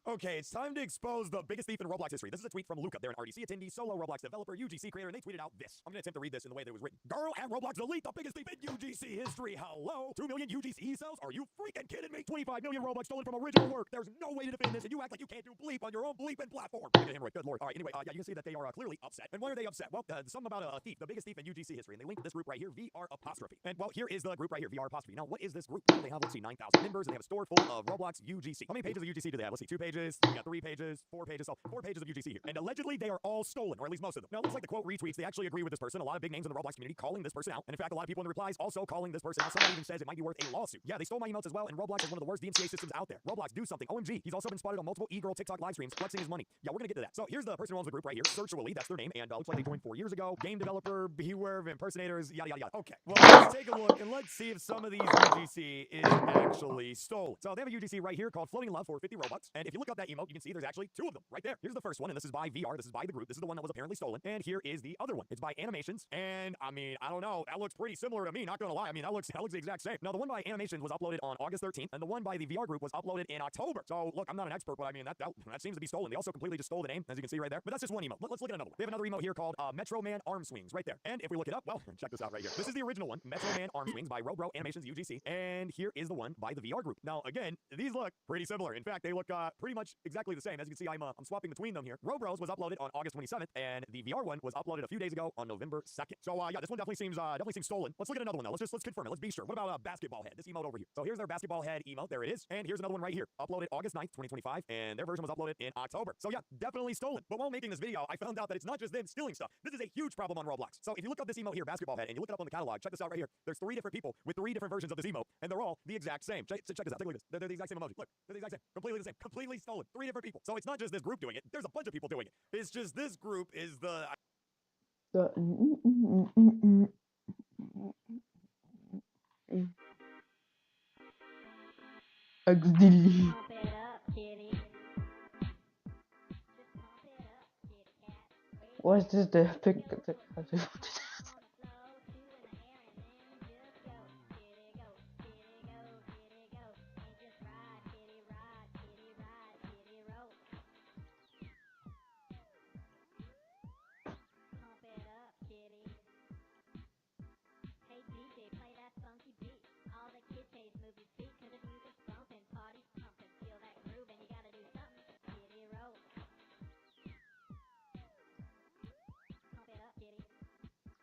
Okay, it's time to expose the biggest thief in Roblox history. This is a tweet from Luca. They're an RDC attendee, solo Roblox developer, UGC creator, and they tweeted out this. I'm going to attempt to read this in the way that it was written. Girl at Roblox delete the biggest thief in UGC history. Hello? 2 million UGC cells? Are you freaking kidding me? 25 million Robux stolen from original work. There's no way to defend this, and you act like you can't do bleep on your own bleeping platform. Look at him, right? Good lord. All right, anyway, yeah, you can see that they are clearly upset. And why are they upset? Well, something about a thief, the biggest thief in UGC history. And they link to this group right here, VR apostrophe. And well, here is the group right here, VR apostrophe. Now, what is this group? Well, they have, let's see, 9,000 members, and they have a store full of Roblox UGC. How many pages of UGC do they have? Let's see, 2 pages. We got 3 pages. 4 pages, so 4 pages of UGC here. And allegedly, they are all stolen, or at least most of them. Now, it looks like the quote retweets, they actually agree with this person. A lot of big names in the Roblox community calling this person out. And in fact, a lot of people in the replies also calling this person out. Somebody even says it might be worth a lawsuit. Yeah, they stole my emotes as well, and Roblox is one of the worst DMCA systems out there. Roblox, do something. OMG. He's also been spotted on multiple e-girl TikTok live streams flexing his money. Yeah, we're gonna get to that. So here's the person who owns the group right here. Searchally, that's their name, and looks like they joined 4 years ago. Game developer, beware of impersonators, yada, yada, yada. Okay, well, let's take a look, and let's see if some of these UGC is actually stolen. So they have a UGC right here called Floating in Love for 50 Robux. And if you look up that emote, you can see there's actually 2 of them right there. Here's the first one, and this is by VR. This is by the group. This is the one that was apparently stolen. And here is the other one. It's by Animations. And I mean, I don't know. That looks pretty similar to me. Not gonna lie. I mean, that looks the exact same. Now, the one by Animations was uploaded on August 13th, and the one by the VR group was uploaded in October. So look, I'm not an expert, but I mean that seems to be stolen. They also completely just stole the name, as you can see right there. But that's just one emote. Let's look at another one. We have another emote here called Metro Man Arm Swings right there. And if we look it up, well, check this out right here. This is the original one, Metro Man Arm Swings by Robro Animations UGC. And here is the one by the VR group. Now, again, these look pretty similar. In fact, they look pretty much exactly the same. As you can see, I'm swapping between them here. Robro's was uploaded on August 27th, and the VR one was uploaded a few days ago on November 2nd. So yeah, this one definitely seems stolen. Let's look at another one though. Let's confirm it. Let's be sure. What about Basketball Head? This emote over here. So here's their Basketball Head emote. There it is. And here's another one right here. Uploaded August 9th, 2025, and their version was uploaded in October. So yeah, definitely stolen. But while making this video, I found out that it's not just them stealing stuff. This is a huge problem on Roblox. So if you look up this emote here, Basketball Head, and you look it up on the catalog, check this out right here. There's 3 different people with 3 different versions of this emote, and they're all the exact same. Check this out. Take a look at this. They're the exact same emoji. Look, they're the exact same. Completely the same. Completely stolen. 3 different people. So it's not just this group doing it. There's a bunch of people doing it. It's just this group is the Auxiliary. What's this? The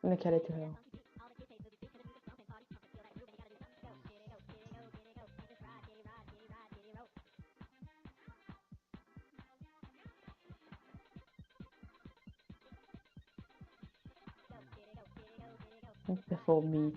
I'm gonna cut it to hell. Before me.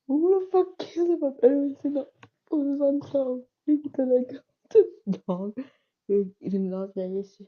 Who the fuck cares about everything that was on top? Dog. Eating those days.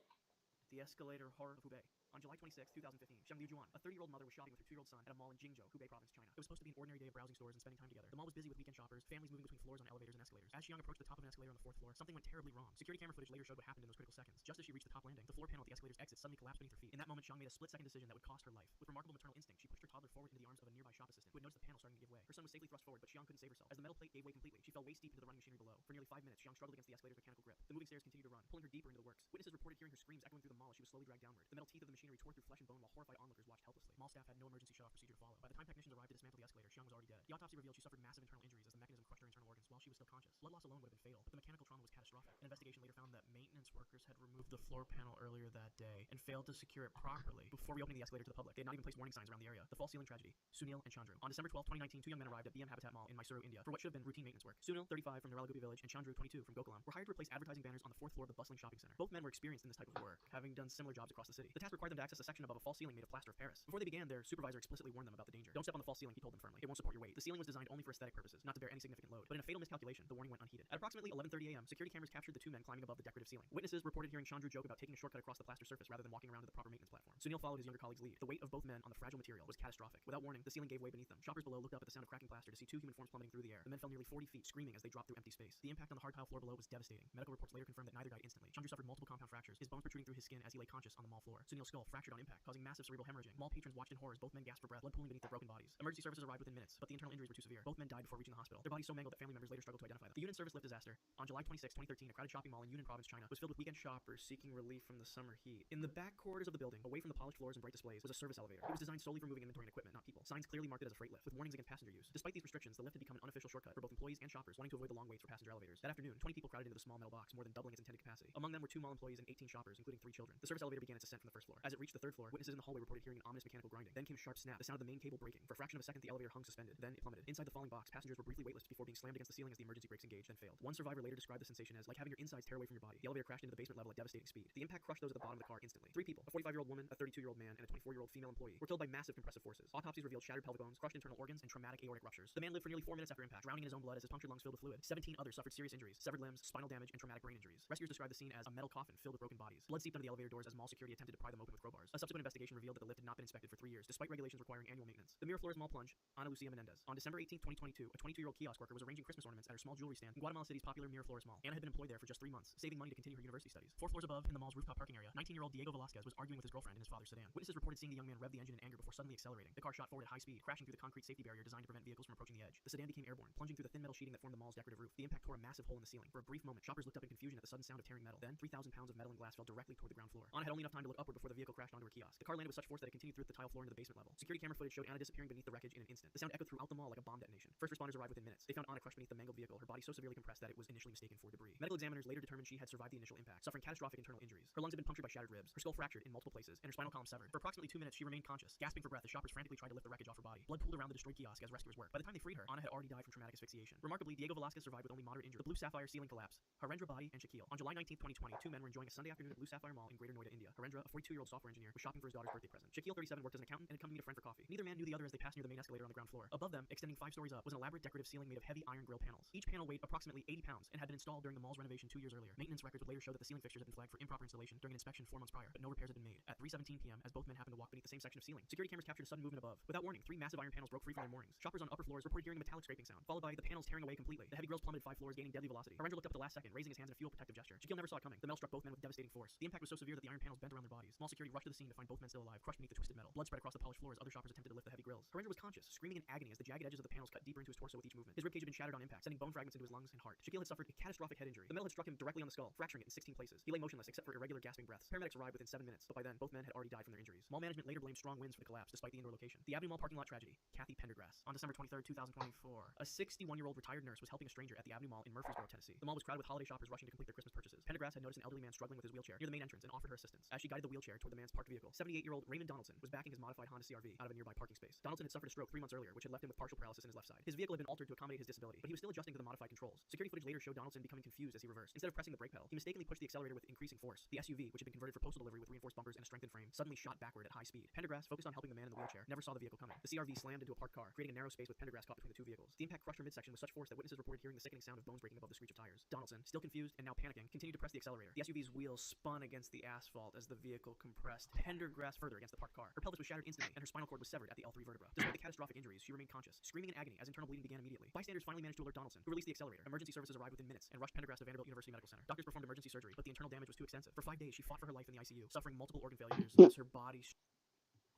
The Escalator Horror of Hubei. On July 26, 2015, Sheng Liujuan, a 30-year-old mother, was shopping with her 2-year-old son at a mall in Jingzhou, Hubei Province, China. It was supposed to be an ordinary day of browsing stores and spending time together. The mall was busy with weekend shoppers, families moving between floors on elevators and escalators. As Xiang approached the top of an escalator on the 4th floor, something went terribly wrong. Security camera footage later showed what happened in those critical seconds. Just as she reached the top landing, the floor panel at the escalator's exit suddenly collapsed beneath her feet. In that moment, Xiang made a split-second decision that would cost her life. With remarkable maternal instinct, she pushed her toddler forward into the arms of a nearby shop assistant, who had noticed the panel starting to give way. Her son was safely thrust forward, but Xiang couldn't save herself. As the metal plate gave way completely, she fell waist deep into the running machinery below. For nearly 5 minutes, Xiang struggled against the escalator's mechanical grip. The moving stairs continued to run, pulling her deeper into the works. Witnesses reported hearing her screams echoing through the mall as she was slowly dragged downward. The metal teeth of the machinery tore through flesh and bone while horrified onlookers watched helplessly. Mall staff had no emergency shut-off procedure to follow. By the time technicians arrived to dismantle the escalator, Xiang was already dead. The autopsy revealed she suffered massive internal injuries as the mechanism crushed her internal organs while she was still conscious. Blood loss alone would have been fatal, but the mechanical trauma was catastrophic. An investigation later found that maintenance workers had removed the floor panel earlier that day and failed to secure it properly before reopening the escalator to the public. They had not even placed warning signs around the area. The false ceiling tragedy. Sunil and Chandru. On December 12, 2019, 2 young men arrived at BM Habitat Mall in Mysuru, India, for what should have been routine maintenance work. Sunil, 35, from Niralagupi village, and Chandru, 22, from Gokulam, were hired to replace advertising banners on the 4th floor of the bustling shopping center. Both men were experienced in this type of work, having done similar jobs across the city. The task required them to access a section above a false ceiling made of plaster of Paris. Before they began, their supervisor explicitly warned them about the danger. Don't step on the false ceiling, he told them firmly. It won't support your weight. The ceiling was designed only for aesthetic purposes, not to bear any significant load. But in a fatal miscalculation, the warning went unheeded. At approximately 11:30 a.m., security cameras captured the two men climbing above the decorative ceiling. Witnesses reported hearing Chandru joke about taking a shortcut across the plaster surface rather than walking around to the proper maintenance platform. Sunil followed his younger colleague's lead. The weight of both men on the fragile material was catastrophic. Without warning, the ceiling gave way beneath them. Shoppers below looked up at the sound of cracking plaster to see two human forms plummeting through the air. The men fell nearly 40 feet, screaming as they dropped through empty space. The impact on the hard tile floor below was devastating. Medical reports later confirmed that neither died instantly. Chandru suffered multiple compound fractures, his bones protruding through his skin as he lay conscious on the mall floor. Sunil's skull fractured on impact, causing massive cerebral hemorrhaging. Mall patrons watched in horror as both men gasped for breath, blood pooling beneath their broken bodies. Emergency services arrived within minutes, but the internal injuries were too severe. Both men died before reaching the hospital. Their bodies so mangled that family members later struggled to identify them. The Yunnan service lift disaster. On July 26, 2013, a crowded shopping mall in Yunnan province, China, was filled with weekend shoppers seeking relief from the summer heat. In the back corridors of the building, away from the polished floors and bright displays, was a service elevator. It was designed solely for moving inventory and equipment, not people. Signs clearly marked it as a freight lift, with warnings against passenger use. Despite these restrictions, the lift had become an unofficial shortcut for both employees and shoppers wanting to avoid the long waits for passenger elevators. That afternoon, 20 people crowded into the small metal box, more than doubling its intended capacity. Among them were 2 mall employees and 18 shoppers, including 3 children. The service elevator began its ascent from the first floor. As it reached the 3rd floor, witnesses in the hallway reported hearing an ominous mechanical grinding. Then came a sharp snap, the sound of the main cable breaking. For a fraction of a second, the elevator hung suspended. Then it plummeted. Inside the falling box, passengers were briefly waitlisted before being slammed against the ceiling as the emergency brakes engaged, then failed. One survivor later described the sensation as like having your insides tear away from your body. The elevator crashed into the basement level at devastating speed. The impact crushed those at the bottom of the car instantly. 3 people, a 45-year-old woman, a 32-year-old man, and a 24-year-old female employee, were killed by massive compressive forces. Autopsies revealed shattered pelvic bones, crushed internal organs, and traumatic aortic ruptures. The man lived for nearly 4 minutes after impact, drowning in his own blood as his punctured lungs filled with fluid. 17 others suffered serious injuries, severed limbs, spinal damage, and traumatic brain injuries. Rescuers described the scene as a metal coffin filled with broken bodies. Blood seeped under the elevator doors as mall security attempted to pry them open with crowbars. A subsequent investigation revealed that the lift had not been inspected for 3 years, despite regulations requiring annual maintenance. The Miraflores Mall plunge, Ana Lucia Menendez. On December 18, 2022, a 22-year-old kiosk worker was arranging Christmas ornaments at her small jewelry stand in Guatemala City's popular Miraflores Mall. Anna had been employed there for just 3 months, saving money to continue her university studies. 4 floors above, in the mall's rooftop parking area, 19-year-old Diego Velasquez was arguing with his girlfriend in his father's sedan. Witnesses reported seeing the young man rev the engine in anger before suddenly accelerating. The car shot forward at high speed, crashing through the concrete safety barrier designed to prevent vehicles from approaching the edge. The sedan became airborne, plunging through the thin metal sheeting that formed the mall's decorative roof. The impact tore a massive hole in the ceiling. For a brief moment, shoppers looked up in confusion at the sudden sound of tearing metal. Then, 3,000 pounds of metal and glass fell directly toward the ground floor. Anna had only enough time to look upward before the vehicle crashed onto her kiosk. The car landed with such force that it continued through the tile floor into the basement level. Security camera footage showed Anna disappearing beneath the wreckage in an instant. The sound echoed throughout the mall like a bomb detonation. First responders arrived within minutes. They found Anna crushed beneath the mangled vehicle, her body so severely compressed that it was initially mistaken for debris. Medical examiners later determined she had survived the initial impact, suffering catastrophic internal injuries. Her lungs had been punctured by shattered ribs, her skull fractured in multiple places, and her spinal column severed. For approximately 2 minutes, she remained conscious, gasping for breath as shoppers frantically tried to lift the wreckage off her body. Blood pooled around the destroyed kiosk as rescuers worked. By the time they freed her, Anna had already died from traumatic asphyxiation. Remarkably, Diego Velasquez survived with only moderate injury. The Blue Sapphire ceiling collapsed. Harendra Badi and Shaquille. On July 19, 2020, 2 men were enjoying a Sunday afternoon at Blue Sapphire Mall in Greater Noida, India. Harendra, a 42-year-old software engineer, was shopping for his daughter's birthday present. Shaquille, 37, worked as an accountant and had come to meet a friend for coffee. Neither man knew the other as they passed near the main escalator on the ground floor. Above them, extending 5 stories up, was an elaborate decorative ceiling made of heavy iron grill panels. Each panel weighed approximately 80 pounds and had been installed during the mall's renovation 2 years earlier. Maintenance records would later show that the ceiling fixtures had been flagged for improper installation during an inspection 4 months prior, but no repairs had been made. At 3:17 p.m., as both men happened to walk beneath the same section of ceiling, security cameras captured a sudden movement above. Without warning, 3 massive iron panels broke free from their moorings. Shoppers on upper floors reported hearing a metallic scraping sound, followed by the panels tearing away completely. The heavy grills plummeted 5 floors, gaining deadly velocity. Harendra looked up at the last second, raising his hands in a fuel protective gesture. Shaquille never saw it coming. The metal struck both men with devastating force. The impact was so severe that the iron panels bent around their bodies. Mall security rushed to the scene to find both men still alive, crushed beneath the twisted metal. Blood spread across the polished floor as other shoppers attempted to lift the heavy grills. Harendra was conscious, screaming in agony as the jagged edges of the panels cut deeper into his torso with each movement. His ribcage had been shattered on impact, sending bone fragments into his lungs and heart. Shaquille had suffered a catastrophic head injury. The metal had struck him directly on the skull, fracturing it in 16 places. He lay motionless except for irregular gasping breaths. Paramedics arrived within 7 minutes, but by then both men had already died from their injuries. Mall management later blamed strong winds for the collapse, despite the indoor location. The Avenue Mall parking lot tragedy. Kathy Pendergrass. On December 23, 2024, a 61-year-old retired nurse was helping a stranger at the Avenue Mall in Murfreesboro, Tennessee. The mall was crowded with holiday shoppers rushing to complete their Christmas purchases. Pendergrass had noticed an elderly man struggling with his wheelchair near the main entrance and offered her assistance. As she guided the wheelchair toward the man's parked vehicle, 78-year-old Raymond Donaldson was backing his modified Honda CR-V out of a nearby parking space. Donaldson had suffered a stroke 3 months earlier, which had left him with partial paralysis in his left side. His vehicle had been altered to accommodate his disability, but he was still adjusting to the modified controls. Security footage later showed Donaldson becoming confused as he reversed. Instead of pressing the brake pedal, he mistakenly pushed the accelerator with increasing force. The SUV, which had been converted for postal delivery with reinforced bumpers and a strengthened frame, suddenly shot backward at high speed. Pendergrass, focused on helping the man in the wheelchair, never saw the vehicle coming. The CR-V slammed into a parked car, creating a narrow space with Pendergrass caught between the 2 vehicles. The impact crushed her midsection with such force that witnesses reported hearing the sickening sound of bones breaking above the screech of tires. Donaldson, still confused and now panicking, continued to press the accelerator. The SUV's wheels spun against the asphalt as the vehicle compressed Pendergrass further against the parked car. Her pelvis was shattered instantly, and her spinal cord was severed at the L3 vertebra. Despite the catastrophic injuries, she remained conscious, screaming in agony as internal bleeding began immediately. Bystanders finally managed to alert Donaldson, who released the accelerator. Emergency services arrived within minutes and rushed Pendergrass to Vanderbilt University Medical Center. Doctors performed emergency surgery, but the internal damage was too extensive. For 5 days, she fought for her life in the ICU, suffering multiple organ failures as her body.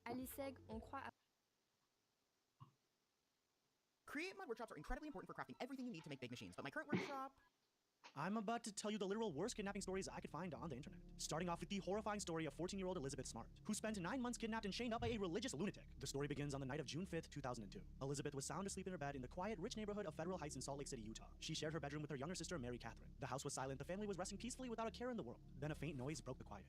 À l'ISEG, on croit à... Create Mod workshops are incredibly important for crafting everything you need to make big machines, but my current workshop... I'm about to tell you the literal worst kidnapping stories I could find on the internet. Starting off with the horrifying story of 14-year-old Elizabeth Smart, who spent 9 months kidnapped and chained up by a religious lunatic. The story begins on the night of June 5th, 2002. Elizabeth was sound asleep in her bed in the quiet, rich neighborhood of Federal Heights in Salt Lake City, Utah. She shared her bedroom with her younger sister, Mary Catherine. The house was silent, the family was resting peacefully without a care in the world. Then a faint noise broke the quiet.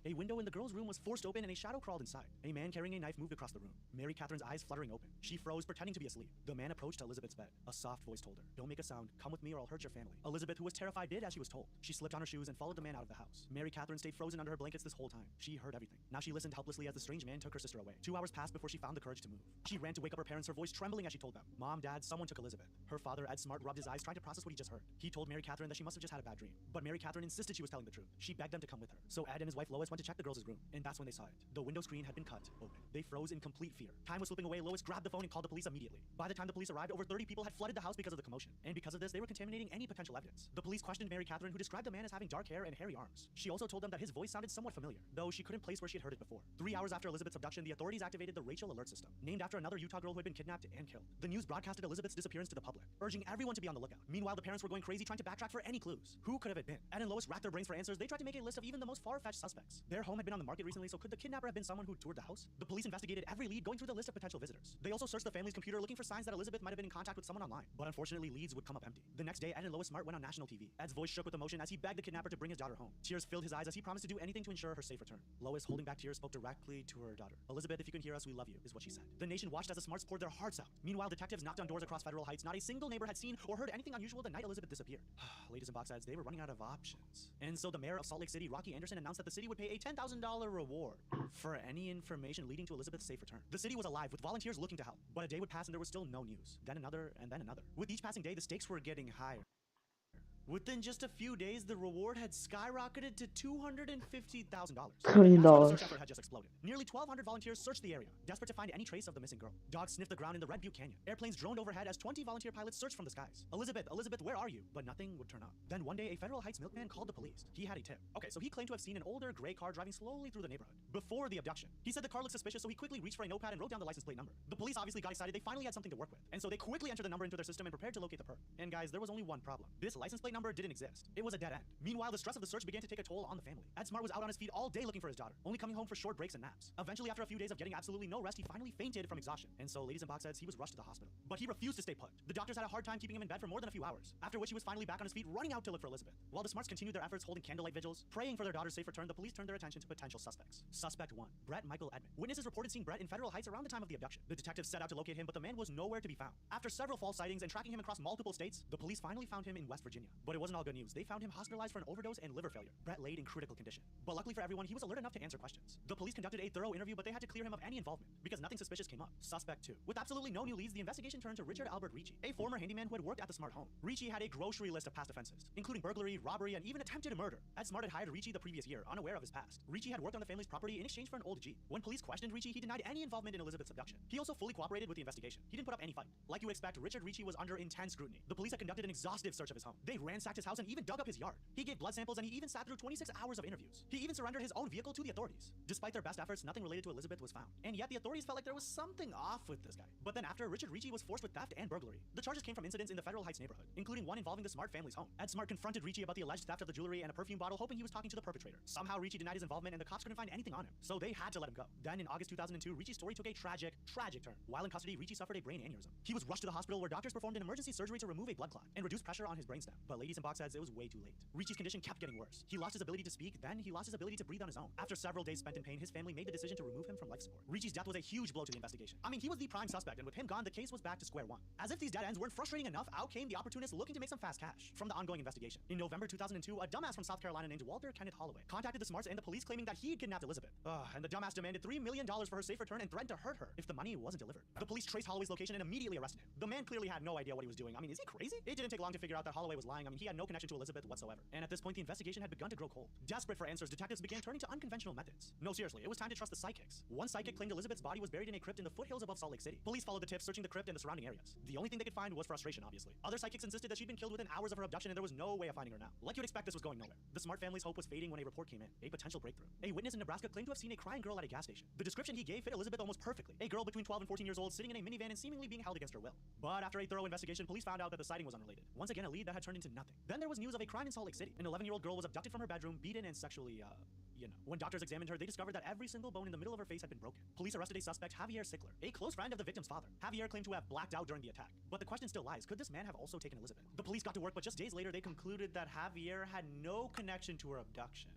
A window in the girl's room was forced open and a shadow crawled inside. A man carrying a knife moved across the room. Mary Catherine's eyes fluttering open. She froze, pretending to be asleep. The man approached Elizabeth's bed. A soft voice told her, "Don't make a sound. Come with me or I'll hurt your family." Elizabeth Elizabeth, who was terrified, did as she was told. She slipped on her shoes and followed the man out of the house. Mary Catherine stayed frozen under her blankets this whole time. She heard everything. Now she listened helplessly as the strange man took her sister away. 2 hours passed before she found the courage to move. She ran to wake up her parents, her voice trembling as she told them, "Mom, Dad, someone took Elizabeth." Her father, Ed Smart, rubbed his eyes trying to process what he just heard. He told Mary Catherine that she must have just had a bad dream. But Mary Catherine insisted she was telling the truth. She begged them to come with her. So Ed and his wife Lois went to check the girls' room, and that's when they saw it. The window screen had been cut open. They froze in complete fear. Time was slipping away. Lois grabbed the phone and called the police immediately. By the time the police arrived, over 30 people had flooded the house because of the commotion. And because of this, they were contaminating any potential evidence. The police questioned Mary Catherine, who described the man as having dark hair and hairy arms. She also told them that his voice sounded somewhat familiar, though she couldn't place where she had heard it before. 3 hours after Elizabeth's abduction, the authorities activated the Rachel Alert System, named after another Utah girl who had been kidnapped and killed. The news broadcasted Elizabeth's disappearance to the public, urging everyone to be on the lookout. Meanwhile, the parents were going crazy trying to backtrack for any clues. Who could have it been? Ed and Lois racked their brains for answers. They tried to make a list of even the most far-fetched suspects. Their home had been on the market recently, so could the kidnapper have been someone who toured the house? The police investigated every lead, going through the list of potential visitors. They also searched the family's computer, looking for signs that Elizabeth might have been in contact with someone online. But unfortunately, leads would come up empty. The next day, Ed and Lois Smart went on national TV. Ed's voice shook with emotion as he begged the kidnapper to bring his daughter home. Tears filled his eyes as he promised to do anything to ensure her safe return. Lois, holding back tears, spoke directly to her daughter. "Elizabeth, if you can hear us, we love you," is what she said. The nation watched as the Smarts poured their hearts out. Meanwhile, detectives knocked on doors across Federal Heights. Not a single neighbor had seen or heard anything unusual the night Elizabeth disappeared. Ladies and box heads, they were running out of options. And so the mayor of Salt Lake City, Rocky Anderson, announced that the city would pay a $10,000 reward for any information leading to Elizabeth's safe return. The city was alive with volunteers looking to help, but a day would pass and there was still no news. Then another, and then another. With each passing day, the stakes were getting higher. Within just a few days, the reward had skyrocketed to $250,000. $20. The search effort had just exploded. Nearly 1,200 volunteers searched the area, desperate to find any trace of the missing girl. Dogs sniffed the ground in the Red Butte Canyon. Airplanes droned overhead as 20 volunteer pilots searched from the skies. "Elizabeth, Elizabeth, where are you?" But nothing would turn up. Then one day, a Federal Heights milkman called the police. He had a tip. Okay, so he claimed to have seen an older gray car driving slowly through the neighborhood before the abduction. He said the car looked suspicious, so he quickly reached for a notepad and wrote down the license plate number. The police obviously got excited. They finally had something to work with, and so they quickly entered the number into their system and prepared to locate the perp. And guys, there was only one problem. This license plate number didn't exist. It was a dead end. Meanwhile, the stress of the search began to take a toll on the family. Ed Smart was out on his feet all day looking for his daughter, only coming home for short breaks and naps. Eventually, after a few days of getting absolutely no rest, he finally fainted from exhaustion. And so, ladies and box heads, he was rushed to the hospital. But he refused to stay put. The doctors had a hard time keeping him in bed for more than a few hours, after which he was finally back on his feet, running out to look for Elizabeth. While the Smarts continued their efforts holding candlelight vigils, praying for their daughter's safe return, the police turned their attention to potential suspects. Suspect 1, Brett Michael Edmond. Witnesses reported seeing Brett in Federal Heights around the time of the abduction. The detectives set out to locate him, but the man was nowhere to be found. After several false sightings and tracking him across multiple states, the police finally found him in West Virginia. But it wasn't all good news. They found him hospitalized for an overdose and liver failure. Brett laid in critical condition. But luckily for everyone, he was alert enough to answer questions. The police conducted a thorough interview, but they had to clear him of any involvement because nothing suspicious came up. Suspect 2. With absolutely no new leads, the investigation turned to Richard Albert Ricci, a former handyman who had worked at the Smart home. Ricci had a grocery list of past offenses, including burglary, robbery, and even attempted murder. Ed Smart had hired Ricci the previous year, unaware of his past. Ricci had worked on the family's property in exchange for an old Jeep. When police questioned Ricci, he denied any involvement in Elizabeth's abduction. He also fully cooperated with the investigation. He didn't put up any fight. Like you would expect, Richard Ricci was under intense scrutiny. The police had conducted an exhaustive search of his home. They ransacked his house and even dug up his yard. He gave blood samples and he even sat through 26 hours of interviews. He even surrendered his own vehicle to the authorities. Despite their best efforts, nothing related to Elizabeth was found. And yet the authorities felt like there was something off with this guy. But then after, Richard Ricci was forced with theft and burglary. The charges came from incidents in the Federal Heights neighborhood, including one involving the Smart family's home. Ed Smart confronted Ricci about the alleged theft of the jewelry and a perfume bottle, hoping he was talking to the perpetrator. Somehow Ricci denied his involvement and the cops couldn't find anything on him, so they had to let him go. Then in August 2002, Ricci's story took a tragic turn. While in custody, Ricci suffered a brain aneurysm. He was rushed to the hospital where doctors performed an emergency surgery to remove a blood clot and reduce pressure on his brainstem. But ladies and box heads, it was way too late. Ricci's condition kept getting worse. He lost his ability to speak, then he lost his ability to breathe on his own. After several days spent in pain, his family made the decision to remove him from life support. Ricci's death was a huge blow to the investigation. I mean, he was the prime suspect, and with him gone, the case was back to square one. As if these dead ends weren't frustrating enough, out came the opportunist looking to make some fast cash from the ongoing investigation. In November 2002, a dumbass from South Carolina named Walter Kenneth Holloway contacted the Smarts and the police claiming that he had kidnapped Elizabeth. And the dumbass demanded $3 million for her safe return and threatened to hurt her if the money wasn't delivered. The police traced Holloway's location and immediately arrested him. The man clearly had no idea what he was doing. I mean, is he crazy? It didn't take long to figure out that Holloway was lying. I mean, he had no connection to Elizabeth whatsoever. And at this point, the investigation had begun to grow cold. Desperate for answers, detectives began turning to unconventional methods. No, seriously, it was time to trust the psychics. One psychic claimed Elizabeth's body was buried in a crypt in the foothills above Salt Lake City. Police followed the tips, searching the crypt and the surrounding areas. The only thing they could find was frustration, obviously. Other psychics insisted that she'd been killed within hours of her abduction and there was no way of finding her now. Like you'd expect, this was going nowhere. The Smart family's hope was fading when a report came in. A potential breakthrough. A witness in Nebraska claimed to have seen a crying girl at a gas station. The description he gave fit Elizabeth almost perfectly. A girl between 12 and 14 years old sitting in a minivan and seemingly being held against her will. But after a thorough investigation, police found out that the sighting was unrelated. Once again, a lead that had turned into nothing. Then there was news of a crime in Salt Lake City. An 11-year-old girl was abducted from her bedroom, beaten, and sexually, When doctors examined her, they discovered that every single bone in the middle of her face had been broken. Police arrested a suspect, Javier Sickler, a close friend of the victim's father. Javier claimed to have blacked out during the attack. But the question still lies, could this man have also taken Elizabeth? The police got to work, but just days later, they concluded that Javier had no connection to her abduction.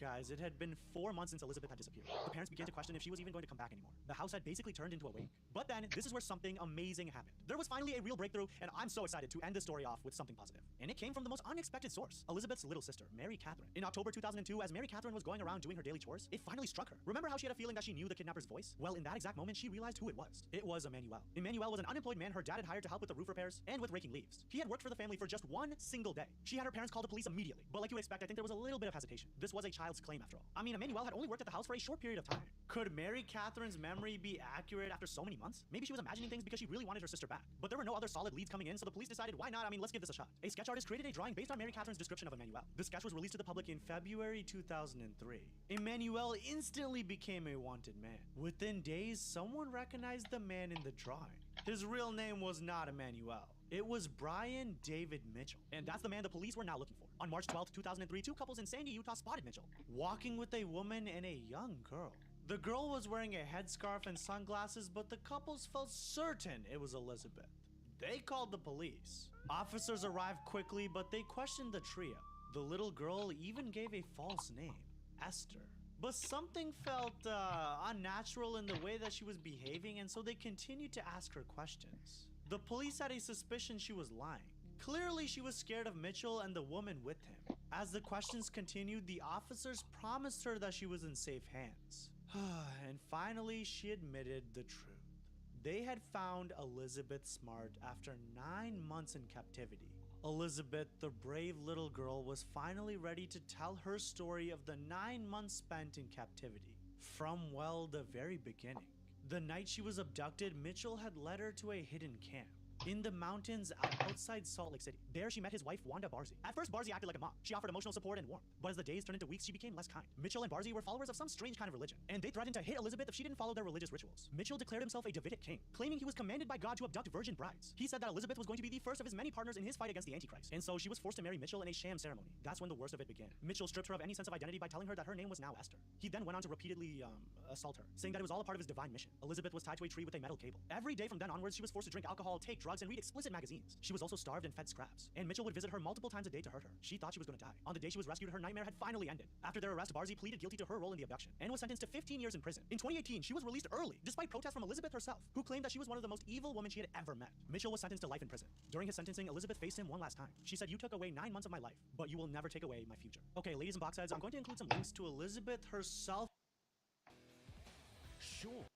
Guys, it had been 4 months since Elizabeth had disappeared. The parents began to question if she was even going to come back anymore. The house had basically turned into a wake. But then, this is where something amazing happened. There was finally a real breakthrough, and I'm so excited to end this story off with something positive. And it came from the most unexpected source, Elizabeth's little sister, Mary Catherine. In October 2002, as Mary Catherine was going around doing her daily chores, it finally struck her. Remember how she had a feeling that she knew the kidnapper's voice? Well, in that exact moment, she realized who it was. It was Emmanuel. Emmanuel was an unemployed man her dad had hired to help with the roof repairs and with raking leaves. He had worked for the family for just one single day. She had her parents call the police immediately, but like you would expect, I think there was a little bit of hesitation. This was a child's claim after all. I mean, Emmanuel had only worked at the house for a short period of time. Could Mary Catherine's memory be accurate after so many months? Maybe she was imagining things because she really wanted her sister back. But there were no other solid leads coming in, so the police decided, why not? I mean, let's give this a shot. A sketch artist created a drawing based on Mary Catherine's description of Emmanuel. The sketch was released to the public in February 2003. Emmanuel instantly became a wanted man. Within days, someone recognized the man in the drawing. His real name was not Emmanuel. It was Brian David Mitchell. And that's the man the police were now looking for. On March 12, 2003, two couples in Sandy, Utah spotted Mitchell walking with a woman and a young girl. The girl was wearing a headscarf and sunglasses, but the couples felt certain it was Elizabeth. They called the police. Officers arrived quickly, but they questioned the trio. The little girl even gave a false name, Esther. But something felt unnatural in the way that she was behaving, and so they continued to ask her questions. The police had a suspicion she was lying. Clearly, she was scared of Mitchell and the woman with him. As the questions continued, the officers promised her that she was in safe hands. And finally, she admitted the truth. They had found Elizabeth Smart after 9 months in captivity. Elizabeth, the brave little girl, was finally ready to tell her story of the 9 months spent in captivity. From, well, the very beginning. The night she was abducted, Mitchell had led her to a hidden camp in the mountains outside Salt Lake City. There she met his wife, Wanda Barzee. At first, Barzee acted like a mom. She offered emotional support and warmth. But as the days turned into weeks, she became less kind. Mitchell and Barzee were followers of some strange kind of religion, and they threatened to hit Elizabeth if she didn't follow their religious rituals. Mitchell declared himself a Davidic king, claiming he was commanded by God to abduct virgin brides. He said that Elizabeth was going to be the first of his many partners in his fight against the Antichrist, and so she was forced to marry Mitchell in a sham ceremony. That's when the worst of it began. Mitchell stripped her of any sense of identity by telling her that her name was now Esther. He then went on to repeatedly assault her, saying that it was all a part of his divine mission. Elizabeth was tied to a tree with a metal cable. Every day from then onwards, she was forced to drink alcohol, take drugs, and read explicit magazines. She was also starved and fed scraps, and Mitchell would visit her multiple times a day to hurt her. She thought she was going to die. On the day she was rescued, her nightmare had finally ended. After their arrest, Barzee pleaded guilty to her role in the abduction and was sentenced to 15 years in prison. In 2018, she was released early, despite protests from Elizabeth herself, who claimed that she was one of the most evil women she had ever met. Mitchell was sentenced to life in prison. During his sentencing, Elizabeth faced him one last time. She said, "You took away 9 months of my life, but you will never take away my future." Okay, ladies and boxheads, I'm going to include some links to Elizabeth herself. Sure.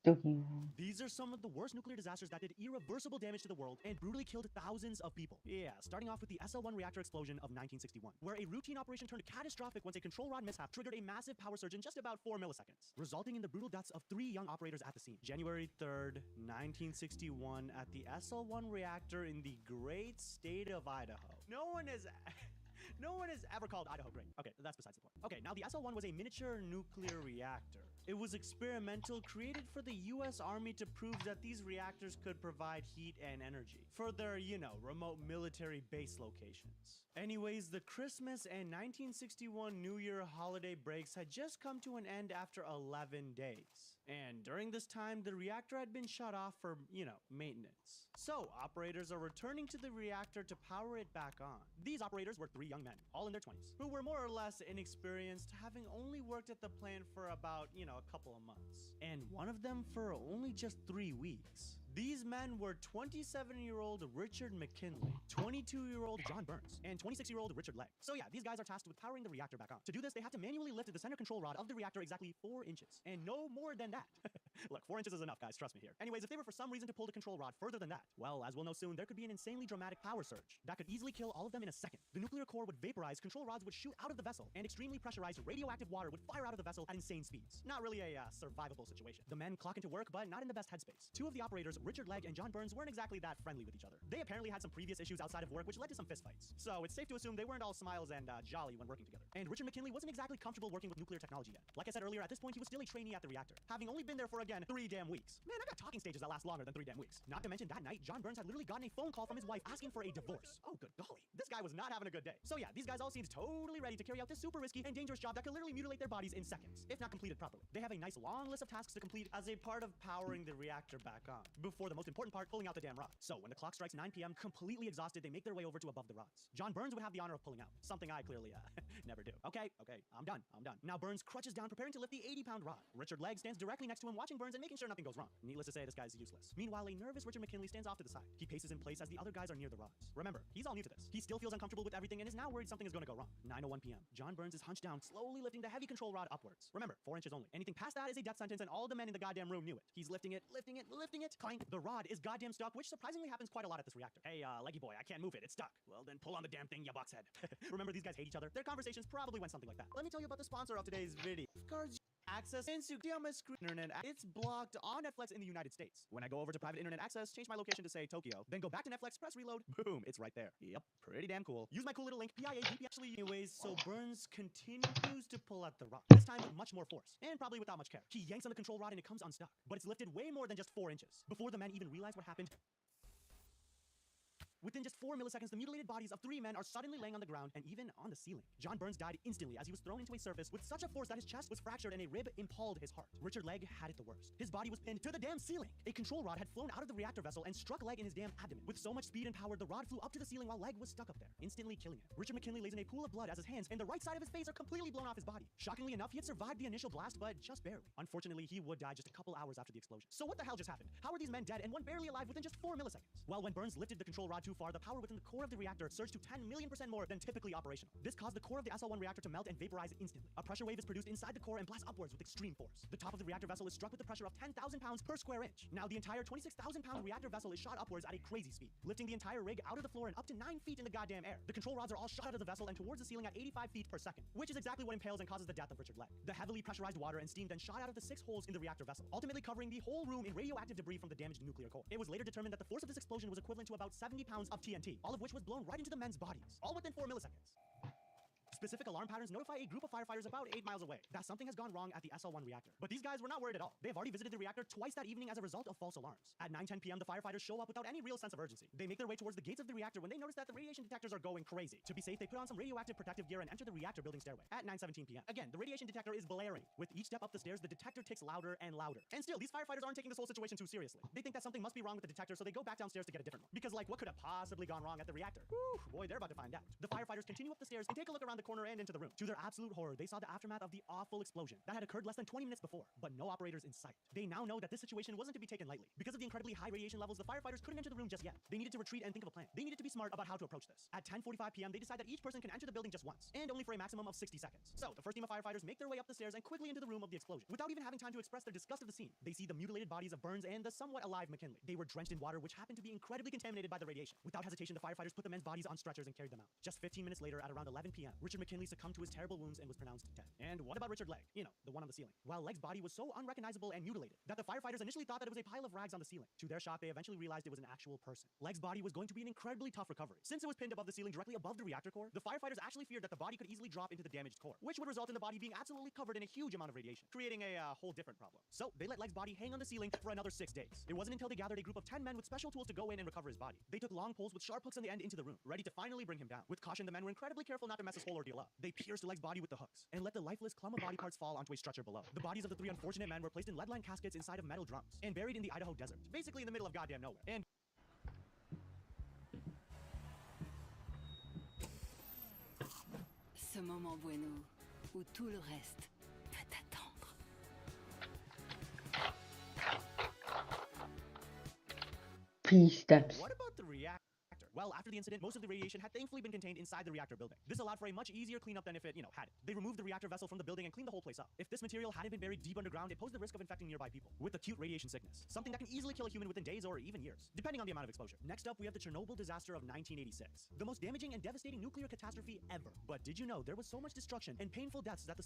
Okay. These are some of the worst nuclear disasters that did irreversible damage to the world and brutally killed thousands of people. Yeah, starting off with the SL-1 reactor explosion of 1961, where a routine operation turned catastrophic once a control rod mishap triggered a massive power surge in just about 4 milliseconds, resulting in the brutal deaths of 3 young operators at the scene. January 3rd, 1961, at the SL-1 reactor in the great state of Idaho. No one has ever called Idaho great. Okay, that's besides the point. Okay, now the SL-1 was a miniature nuclear reactor. It was experimental, created for the US Army to prove that these reactors could provide heat and energy for their, remote military base locations. Anyways, the Christmas and 1961 New Year holiday breaks had just come to an end after 11 days. And during this time, the reactor had been shut off for, maintenance. So, operators are returning to the reactor to power it back on. These operators were 3 young men, all in their 20s, who were more or less inexperienced, having only worked at the plant for about, a couple of months. And one of them for only just 3 weeks. These men were 27-year-old Richard McKinley, 22-year-old John Burns, and 26-year-old Richard Legg. So yeah, these guys are tasked with powering the reactor back on. To do this, they have to manually lift the center control rod of the reactor exactly 4 inches, and no more than that. Look, 4 inches is enough, guys, trust me here. Anyways, if they were for some reason to pull the control rod further than that, well, as we'll know soon, there could be an insanely dramatic power surge that could easily kill all of them in a second. The nuclear core would vaporize, control rods would shoot out of the vessel, and extremely pressurized radioactive water would fire out of the vessel at insane speeds. Not really a survivable situation. The men clock into work, but not in the best headspace. 2 of the operators, Richard Legg and John Burns, weren't exactly that friendly with each other. They apparently had some previous issues outside of work, which led to some fistfights. So it's safe to assume they weren't all smiles and jolly when working together. And Richard McKinley wasn't exactly comfortable working with nuclear technology yet. Like I said earlier, at this point he was still a trainee at the reactor, having only been there for, again, 3 damn weeks. Man, I got talking stages that last longer than 3 damn weeks. Not to mention that night, John Burns had literally gotten a phone call from his wife asking for a divorce. Oh, good golly. This guy was not having a good day. So yeah, these guys all seemed totally ready to carry out this super risky and dangerous job that could literally mutilate their bodies in seconds, if not completed properly. They have a nice long list of tasks to complete as a part of powering the reactor back on, before the most important part, pulling out the damn rods. So when the clock strikes 9 p.m., completely exhausted, they make their way over to above the rods. John Burns would have the honor of pulling out, something I clearly never do. Okay, I'm done. Now Burns crutches down, preparing to lift the 80-pound rod. Richard Legg stands directly next to him, watching Burns and making sure nothing goes wrong. Needless to say, this guy's useless. Meanwhile, a nervous Richard McKinley stands off to the side. He paces in place as the other guys are near the rods. Remember, he's all new to this. He still feels uncomfortable with everything and is now worried something is going to go wrong. 9:01 p.m. John Burns is hunched down, slowly lifting the heavy control rod upwards. Remember, 4 inches only. Anything past that is a death sentence, and all the men in the goddamn room knew it. He's lifting it. Clank. The rod is goddamn stuck, which surprisingly happens quite a lot at this reactor. Hey, Leggy boy, I can't move it. It's stuck. Well, then pull on the damn thing, you boxhead. Remember, these guys hate each other. Their conversations probably went something like that. Let me tell you about the sponsor of today's video. Cards access into internet. It's blocked on Netflix in the United States. When I go over to private internet access, change my location to say Tokyo, then go back to Netflix, press reload, boom, it's right there. Yep, pretty damn cool. Use my cool little link, PIADP. Actually, anyways, so Burns continues to pull at the rod, this time with much more force, and probably without much care. He yanks on the control rod and it comes unstuck, but it's lifted way more than just 4 inches. Before the men even realize what happened, within just 4 milliseconds, the mutilated bodies of 3 men are suddenly laying on the ground and even on the ceiling. John Burns died instantly as he was thrown into a surface with such a force that his chest was fractured and a rib impaled his heart. Richard Legg had it the worst. His body was pinned to the damn ceiling. A control rod had flown out of the reactor vessel and struck Legg in his damn abdomen. With so much speed and power, the rod flew up to the ceiling while Legg was stuck up there, instantly killing him. Richard McKinley lays in a pool of blood as his hands and the right side of his face are completely blown off his body. Shockingly enough, he had survived the initial blast, but just barely. Unfortunately, he would die just a couple hours after the explosion. So what the hell just happened? How are these men dead and one barely alive within just 4 milliseconds? Well, when Burns lifted the control rod too far, the power within the core of the reactor surged to 10 million% more than typically operational. This caused the core of the SL-1 reactor to melt and vaporize instantly. A pressure wave is produced inside the core and blasts upwards with extreme force. The top of the reactor vessel is struck with the pressure of 10,000 pounds per square inch. Now the entire 26,000-pound reactor vessel is shot upwards at a crazy speed, lifting the entire rig out of the floor and up to 9 feet in the goddamn air. The control rods are all shot out of the vessel and towards the ceiling at 85 feet per second, which is exactly what impales and causes the death of Richard Legg. The heavily pressurized water and steam then shot out of the 6 holes in the reactor vessel, ultimately covering the whole room in radioactive debris from the damaged nuclear core. It was later determined that the force of this explosion was equivalent to about 70 pounds of TNT, all of which was blown right into the men's bodies, all within 4 milliseconds. Specific alarm patterns notify a group of firefighters about 8 miles away that something has gone wrong at the SL-1 reactor. But these guys were not worried at all. They have already visited the reactor twice that evening as a result of false alarms. At 9:10 p.m., the firefighters show up without any real sense of urgency. They make their way towards the gates of the reactor when they notice that the radiation detectors are going crazy. To be safe, they put on some radioactive protective gear and enter the reactor building stairway. At 9:17 p.m., again, the radiation detector is blaring. With each step up the stairs, the detector ticks louder and louder. And still, these firefighters aren't taking this whole situation too seriously. They think that something must be wrong with the detector, so they go back downstairs to get a different one. Because, like, what could have possibly gone wrong at the reactor? Whew, boy, they're about to find out. The firefighters continue up the stairs and take a look around the corner and into the room. To their absolute horror, they saw the aftermath of the awful explosion that had occurred less than 20 minutes before, but no operators in sight. They now know that this situation wasn't to be taken lightly. Because of the incredibly high radiation levels, the firefighters couldn't enter the room just yet. They needed to retreat and think of a plan. They needed to be smart about how to approach this. At 10:45 p.m., they decide that each person can enter the building just once, and only for a maximum of 60 seconds. So, the first team of firefighters make their way up the stairs and quickly into the room of the explosion. Without even having time to express their disgust of the scene, they see the mutilated bodies of Burns and the somewhat alive McKinley. They were drenched in water, which happened to be incredibly contaminated by the radiation. Without hesitation, the firefighters put the men's bodies on stretchers and carried them out. Just 15 minutes later, at around 11 p.m., Richard McKinley succumbed to his terrible wounds and was pronounced dead. And what about Richard Legg? You know, the one on the ceiling. While Legg's body was so unrecognizable and mutilated that the firefighters initially thought that it was a pile of rags on the ceiling. To their shock, they eventually realized it was an actual person. Legg's body was going to be an incredibly tough recovery. Since it was pinned above the ceiling directly above the reactor core, the firefighters actually feared that the body could easily drop into the damaged core, which would result in the body being absolutely covered in a huge amount of radiation, creating a whole different problem. So they let Legg's body hang on the ceiling for another 6 days. It wasn't until they gathered a group of 10 men with special tools to go in and recover his body. They took long poles with sharp hooks on the end into the room, ready to finally bring him down. With caution, the men were incredibly careful not to mess this whole ordeal up. They pierced Legg's body with the hooks and let the lifeless clump of body parts fall onto a stretcher below. The bodies of the 3 unfortunate men were placed in lead-lined caskets inside of metal drums and buried in the Idaho desert, basically in the middle of goddamn nowhere. And ce moment bueno où tout le reste peut attendre. Please steps. what about the reactor? Well, after the incident, most of the radiation had thankfully been contained inside the reactor building. This allowed for a much easier cleanup than if it, had it. They removed the reactor vessel from the building and cleaned the whole place up. If this material hadn't been buried deep underground, it posed the risk of infecting nearby people with acute radiation sickness, something that can easily kill a human within days or even years, depending on the amount of exposure. Next up, we have the Chernobyl disaster of 1986, the most damaging and devastating nuclear catastrophe ever. But did you know there was so much destruction and painful deaths that the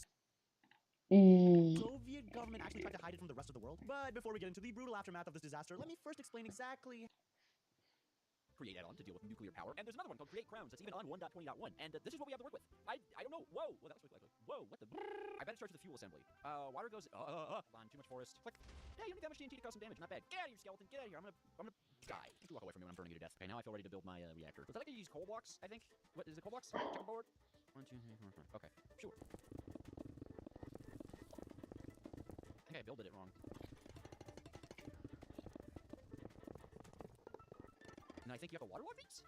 Soviet government actually tried to hide it from the rest of the world? But before we get into the brutal aftermath of this disaster, let me first explain exactly Create add-on to deal with nuclear power, and there's another one called Create Crowns that's even on 1.20.1, and this is what we have to work with. I don't know. Whoa, well, that was quick, likely. Whoa, what the? I bet it starts with the fuel assembly. Water goes. Hold on, too much forest. Click. Yeah, you don't need that much TNT to cause some damage. Not bad. Get out of here, skeleton. Get out of here. I'm gonna die. Don't you walk away from me when I'm burning you to death. Okay, now I feel ready to build my reactor. Was that like I use coal blocks? I think. What is it? Coal blocks? Checkerboard. 1, 2, 3, 4, 5. Okay, sure. I think I built it wrong. And I think you have to waterlog these?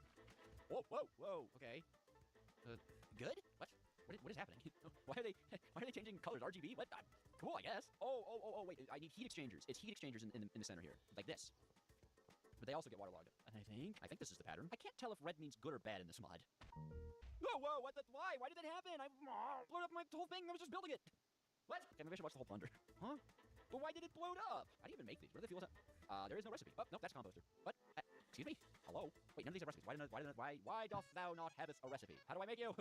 Whoa, okay. Good? What what is happening? Why are they changing colors? RGB? What? Cool, I guess. Oh, wait. I need heat exchangers. It's heat exchangers in the center here, like this. But they also get waterlogged. And I think this is the pattern. I can't tell if red means good or bad in this mod. Whoa, why? Why did that happen? I blew up my whole thing. I was just building it. What? Okay, maybe I should watch the whole Thunder. Huh? Well, why did it blow up? I didn't even make these. Where do the fuels at? There is no recipe. Oh, no, that's composter. What? Excuse me? Hello? Wait, none of these have recipes. Why doth thou not have a recipe? How do I make you?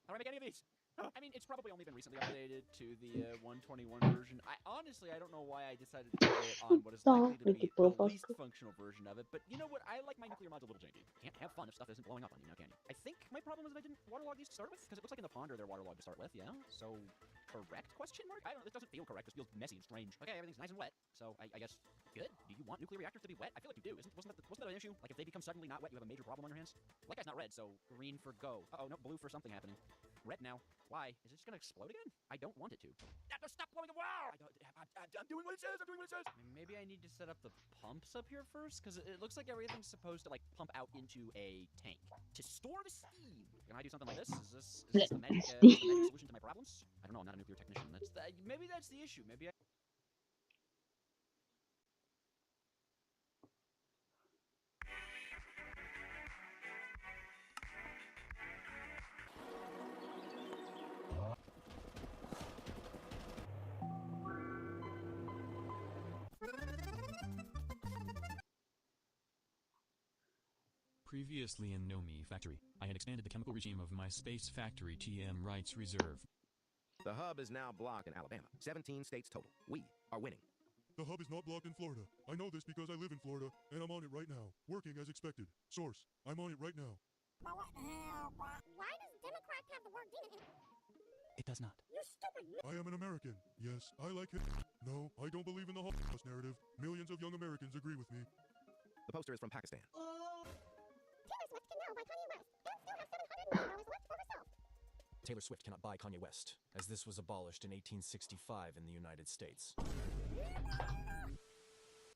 How do I make any of these? I mean, it's probably only been recently updated to the 121 version. Honestly, I don't know why I decided to play it on what is likely to be the least functional version of it, but you know what? I like my nuclear mods a little janky. Can't have fun if stuff isn't blowing up on you, now can you? I think my problem is that I didn't waterlog these to start with, because it looks like in the Ponder they're waterlogged to start with, yeah? So, correct, question mark? I don't know, this doesn't feel correct, this feels messy and strange. Okay, everything's nice and wet, so I guess, good. Do you want nuclear reactors to be wet? I feel like you do. Wasn't that an issue? Like, if they become suddenly not wet, you have a major problem on your hands? Like, guy's not red, so green for go. Uh-oh, no, blue for something happening. Red now. Why? Is it just gonna explode again? I don't want it to. Stop blowing the wow! I'm doing what it says! Maybe I need to set up the pumps up here first? Because it looks like everything's supposed to, like, pump out into a tank. To store the steam! Can I do something like this? Is this the magic solution to my problems? I don't know, I'm not a nuclear technician. Maybe that's the issue. Maybe I... Previously in Nomi Factory, I had expanded the chemical regime of my Space Factory TM Rights Reserve. The hub is now blocked in Alabama. 17 states total. We are winning. The hub is not blocked in Florida. I know this because I live in Florida, and I'm on it right now. Working as expected. Source, I'm on it right now. Why does Democrat have the word demon in it? It does not. You're stupid. I am an American. Yes, I like it. No, I don't believe in the Holocaust narrative. Millions of young Americans agree with me. The poster is from Pakistan. Taylor Swift can now buy Kanye West and still have $700 million left for herself. Taylor Swift cannot buy Kanye West, as this was abolished in 1865 in the United States.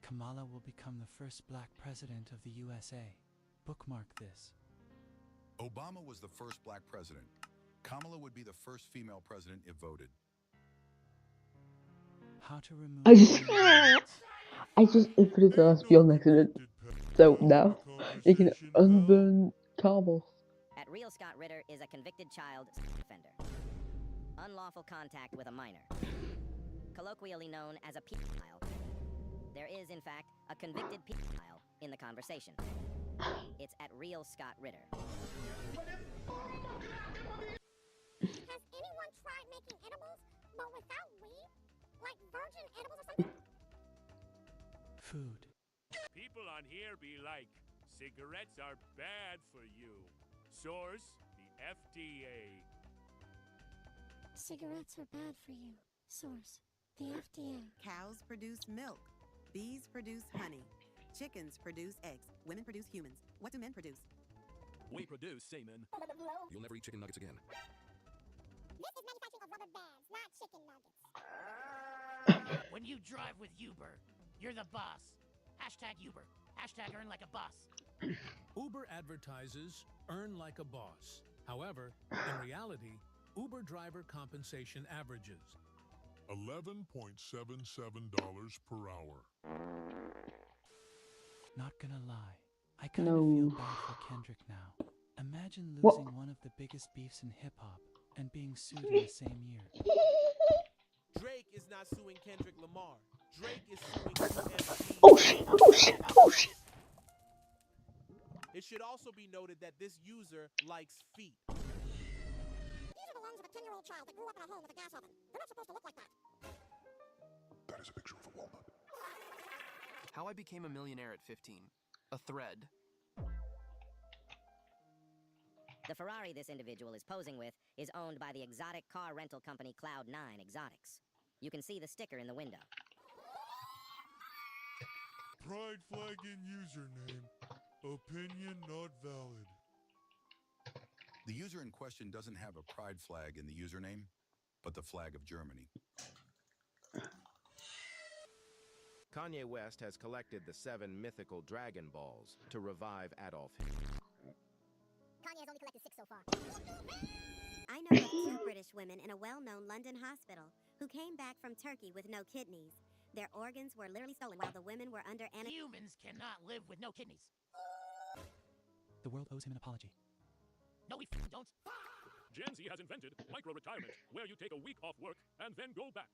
Kamala will become the first black president of the USA. Bookmark this. Obama was the first black president. Kamala would be the first female president if voted. How to remove... I just infinite last on accident. So now, you can unburn cobble. At Real Scott Ritter is a convicted child offender. Unlawful contact with a minor. Colloquially known as a pedophile. There is, in fact, a convicted pedophile in the conversation. It's at Real Scott Ritter. Has anyone tried making edibles, but without weed? Like virgin edibles or something? Food. People on here be like, cigarettes are bad for you. Source, the FDA. Cigarettes are bad for you. Source, the FDA. Cows produce milk. Bees produce honey. Chickens produce eggs. Women produce humans. What do men produce? We produce semen. You'll never eat chicken nuggets again. This is manufacturing of rubber bands, not chicken nuggets. When you drive with Uber, you're the boss. Hashtag Uber. Hashtag earn like a boss. Uber advertises earn like a boss. However, in reality, Uber driver compensation averages $11.77 per hour. Not gonna lie, I kind of feel bad for Kendrick now. Imagine losing one of the biggest beefs in hip-hop and being sued in the same year. Drake is not suing Kendrick Lamar. Drake is suing UMG. Oh shit, oh shit, oh shit. It should also be noted that this user likes feet. These are the lungs of a 10-year-old child that grew up in a home with a gas oven. They're not supposed to look like that. That is a picture of a walnut. How I became a millionaire at 15. A thread. The Ferrari this individual is posing with is owned by the exotic car rental company Cloud9 Exotics. You can see the sticker in the window. Pride flag in username. Opinion not valid. The user in question doesn't have a pride flag in the username, but the flag of Germany. Kanye West has collected the 7 mythical Dragon Balls to revive Adolf Hitler. Kanye has only collected 6 so far. I know of 2 Two British women in a well-known London hospital who came back from Turkey with no kidneys. Their organs were literally stolen while the women were under Humans cannot live with no kidneys. The world owes him an apology. No, we f***ing don't. Gen Z has invented micro-retirement, where you take a week off work and then go back.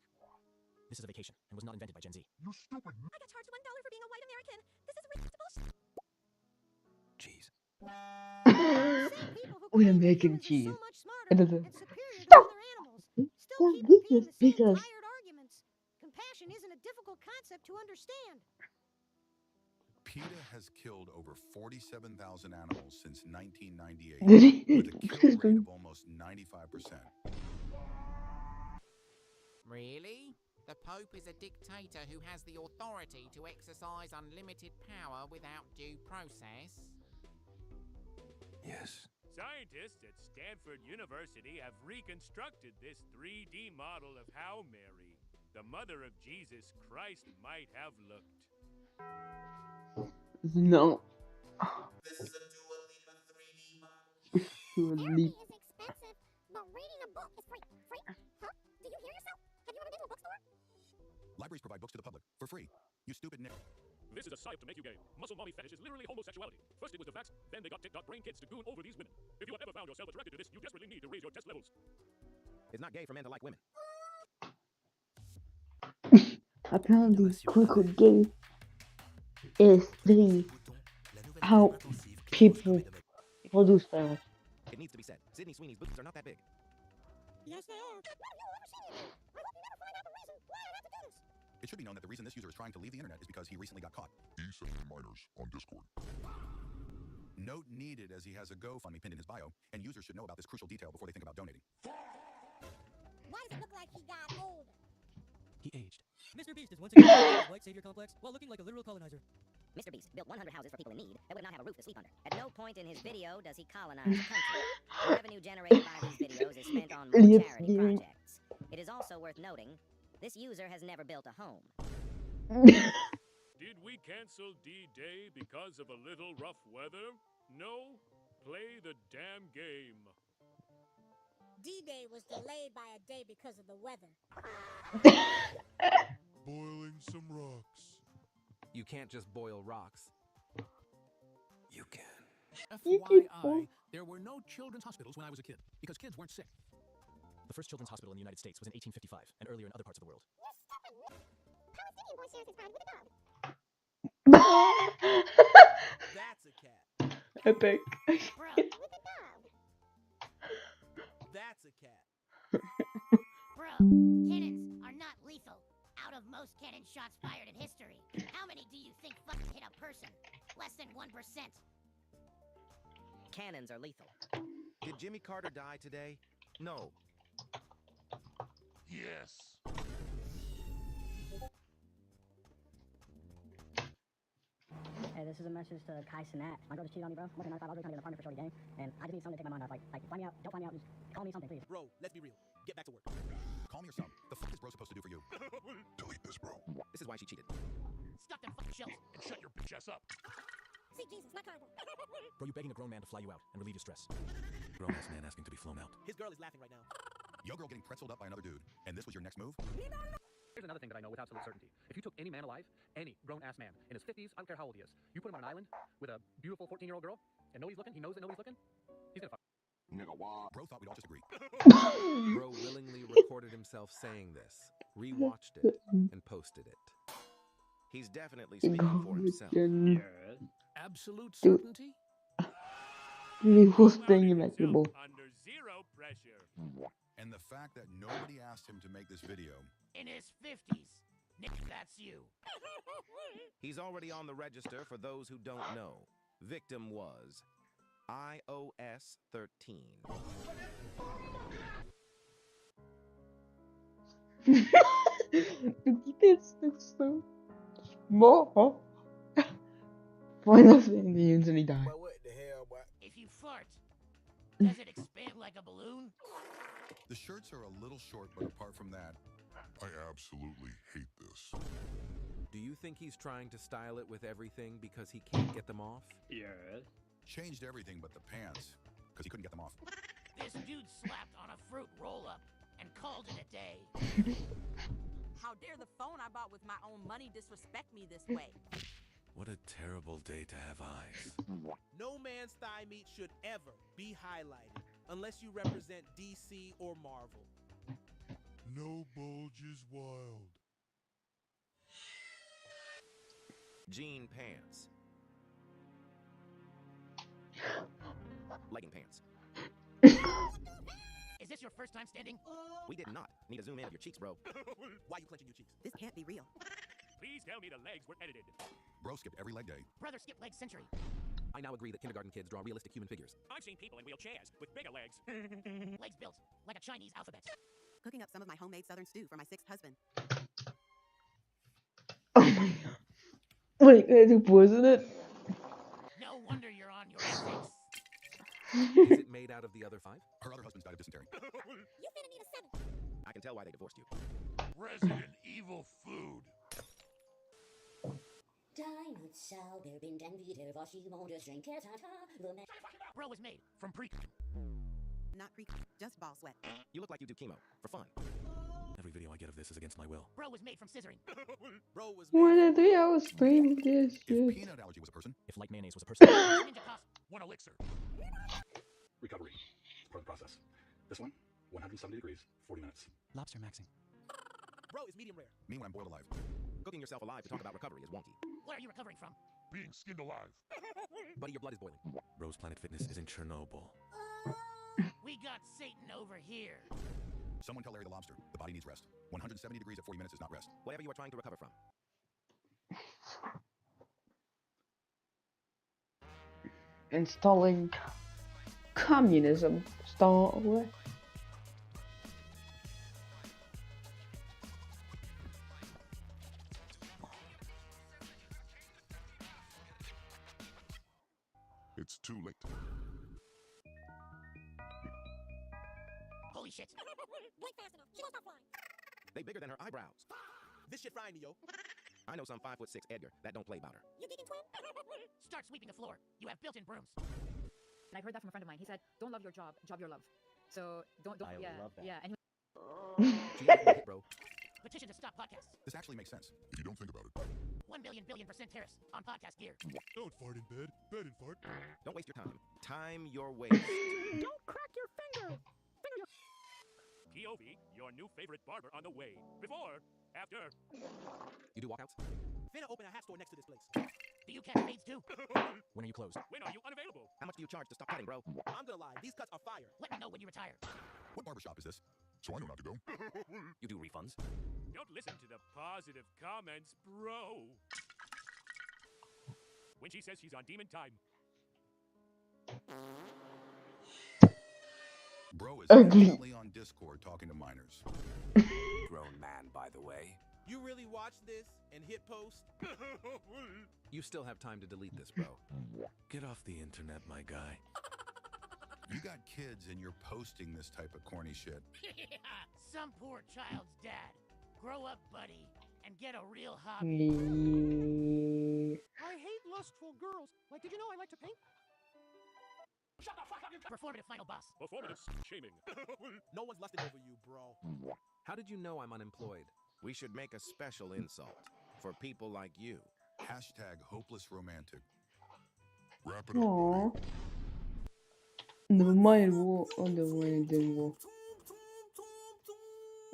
This is a vacation and was not invented by Gen Z. You stupid. I got charged $1 for being a white American. This is racist bullshit. Cheese. We are making cheese. And superior to Stop! other animals. Stop this because Tired arguments. Compassion isn't a difficult concept to understand. PETA has killed over 47,000 animals since 1998, Did he? with a kill rate of almost 95%. Really? The Pope is a dictator who has the authority to exercise unlimited power without due process? Yes. Scientists at Stanford University have reconstructed this 3D model of how Mary, the mother of Jesus Christ, might have looked. No. Therapy is expensive, but reading a book is free. Free? Huh? Do you hear yourself? Have you ever been to a bookstore? Libraries provide books to the public for free. You stupid nigger. This is a psyop to make you gay. Muscle mommy fetish is literally homosexuality. First it was the vax, then they got TikTok brain kids to goon over these women. If you have ever found yourself attracted to this, you desperately need to raise your test levels. It's not gay for men to like women. Apparently, Quickly Gay is how people produce things. It needs to be said. Sydney Sweeney's boobs are not that big. Yes, they are. What have you ever seen anything? I hope you never find out the reason why I had to do this. It should be known that the reason this user is trying to leave the internet is because he recently got caught. E7 minors on Discord. Note needed, as he has a GoFundMe pinned in his bio, and users should know about this crucial detail before they think about donating. Why does it look like he got older? He aged. Mr. Beast is once again a white savior complex while looking like a literal colonizer. Mr. Beast built 100 houses for people in need that would not have a roof to sleep under. At no point in his video does he colonize the country. The revenue generated by these videos is spent on more charity projects. It is also worth noting, this user has never built a home. Did we cancel D-Day because of a little rough weather? No? Play the damn game. D-Day was delayed by a day because of the weather. Boiling some rocks. You can't just boil rocks. You can. FYI, there were no children's hospitals when I was a kid, because kids weren't sick. The first children's hospital in the United States was in 1855, and earlier in other parts of the world. Palestinian boy shares his pride with a dog. That's a cat. Epic. Bro, with a dog. That's a cat. Bro, cannons are not lethal. Out of most cannon shots fired in history, how many do you think fucking hit a person? Less than 1%. Cannons are lethal. Did Jimmy Carter die today? No. Yes. Hey, this is a message to Kai Cenat. My girl just cheated on me, bro. Looking at I was trying to get an apartment for Shorty Gang, and I just need something to take my mind off. Like, find me out, don't find me out, just call me something, please. Bro, let's be real. Get back to work. Calm yourself. The fuck is bro supposed to do for you? Delete this, bro. This is why she cheated. Stop them fucking shells. And shut your bitch ass up. See, Jesus, my kind. Bro, you're begging a grown man to fly you out and relieve your stress. Grown-ass man asking to be flown out. His girl is laughing right now. Yo girl getting pretzeled up by another dude, and this was your next move? Here's another thing that I know with absolute certainty. If you took any man alive, any grown-ass man, in his 50s, I don't care how old he is, you put him on an island with a beautiful 14-year-old girl, and nobody's looking, he knows that nobody's looking, he's gonna fuck. Nigga, why? Bro thought we'd all just agree. Bro willingly recorded himself saying this, rewatched it, and posted it. He's definitely speaking for himself. Absolute certainty? Really was thing imaginable. Under zero pressure. And the fact that nobody asked him to make this video. In his 50s. Nick, that's you. He's already on the register for those who don't know. Victim was iOS 13. This looks so small. Why doesn't he usually die? But what the hell, boy? If you fart, does it expand like a balloon? The shirts are a little short, but apart from that, I absolutely hate this. Do you think he's trying to style it with everything because he can't get them off? Changed everything but the pants, because he couldn't get them off. This dude slapped on a fruit roll-up and called it a day. How dare the phone I bought with my own money disrespect me this way? What a terrible day to have eyes. No man's thigh meat should ever be highlighted unless you represent DC or Marvel. No bulge is wild. Jean pants. Legging pants. Is this your first time standing? We did not. Need to zoom in of your cheeks, bro. Why you clenching your cheeks? This can't be real. Please tell me the legs were edited. Bro skipped every leg day. Brother skip leg century. I now agree that kindergarten kids draw realistic human figures. I've seen people in wheelchairs with bigger legs. Legs built like a Chinese alphabet. Cooking up some of my homemade southern stew for my 6th husband. Oh my god. Wait, wasn't it? No wonder you're on your ethics. Is it made out of the other 5? Her other husband's died of dysentery. You finna need a 7. I can tell why they divorced you. Resident Evil food. Bro was made from pre. Not pre, just ball sweat. You look like you do chemo for fun. Every video I get of this is against my will. Bro was made from scissoring. Bro was More than 3 hours stream this If shit. peanut allergy was a person, If like mayonnaise was a person. Ninja cost. One elixir. Recovery. It's part of the process. This one, 170 degrees, 40 minutes. Lobster maxing. Bro is medium rare. me when I'm boiled alive. Cooking yourself alive to talk about recovery is wonky. What are you recovering from? Being skinned alive. Buddy, your blood is boiling. Rose Planet Fitness is in Chernobyl. We got Satan over here. Someone tell Larry the lobster. The body needs rest. 170 degrees at 40 minutes is not rest. Whatever you are trying to recover from. Installing communism. Start with. It's too late. Holy shit. Blink fast enough. She won't stop flying. They bigger than her eyebrows. This shit frying me, yo. I know some 5'6" Edgar that don't play about her. You geeking twin? Start sweeping the floor. You have built-in brooms. And I heard that from a friend of mine. He said, "Don't love your job, job your love." So don't. I yeah, love that. yeah. And Bro. Petition to stop podcasts. This actually makes sense. If you don't think about it. 1 billion billion% tariffs on podcast gear. Don't fart in bed. Bed and fart. Don't waste your time. Time your waste. Don't crack your finger. POV, your new favorite barber on the way. Before, after. You do walkouts? Finna open a hat store next to this place. Do you catch fades too? When are you closed? When are you unavailable? How much do you charge to stop cutting, bro? I'm gonna lie, these cuts are fire. Let me know when you retire. What barbershop is this? So I know not to go. You do refunds? Don't listen to the positive comments, bro. When she says she's on demon time. Bro is Ugly. definitely on Discord talking to minors. Grown man, by the way. You really watch this and hit post? You still have time to delete this, bro. Get off the internet, my guy. You got kids and you're posting this type of corny shit. Some poor child's dad. Grow up, buddy, and get a real Mm. hobby. I hate lustful girls. Like, did you know I like to paint? Shut the fuck up, you Performative final boss. performance shaming. No one's lusting over you, bro. How did you know I'm unemployed? We should make a special insult for people like you. Hashtag hopeless romantic. Wrap it up. Aww. Never mind. What? Oh, never mind. Then what?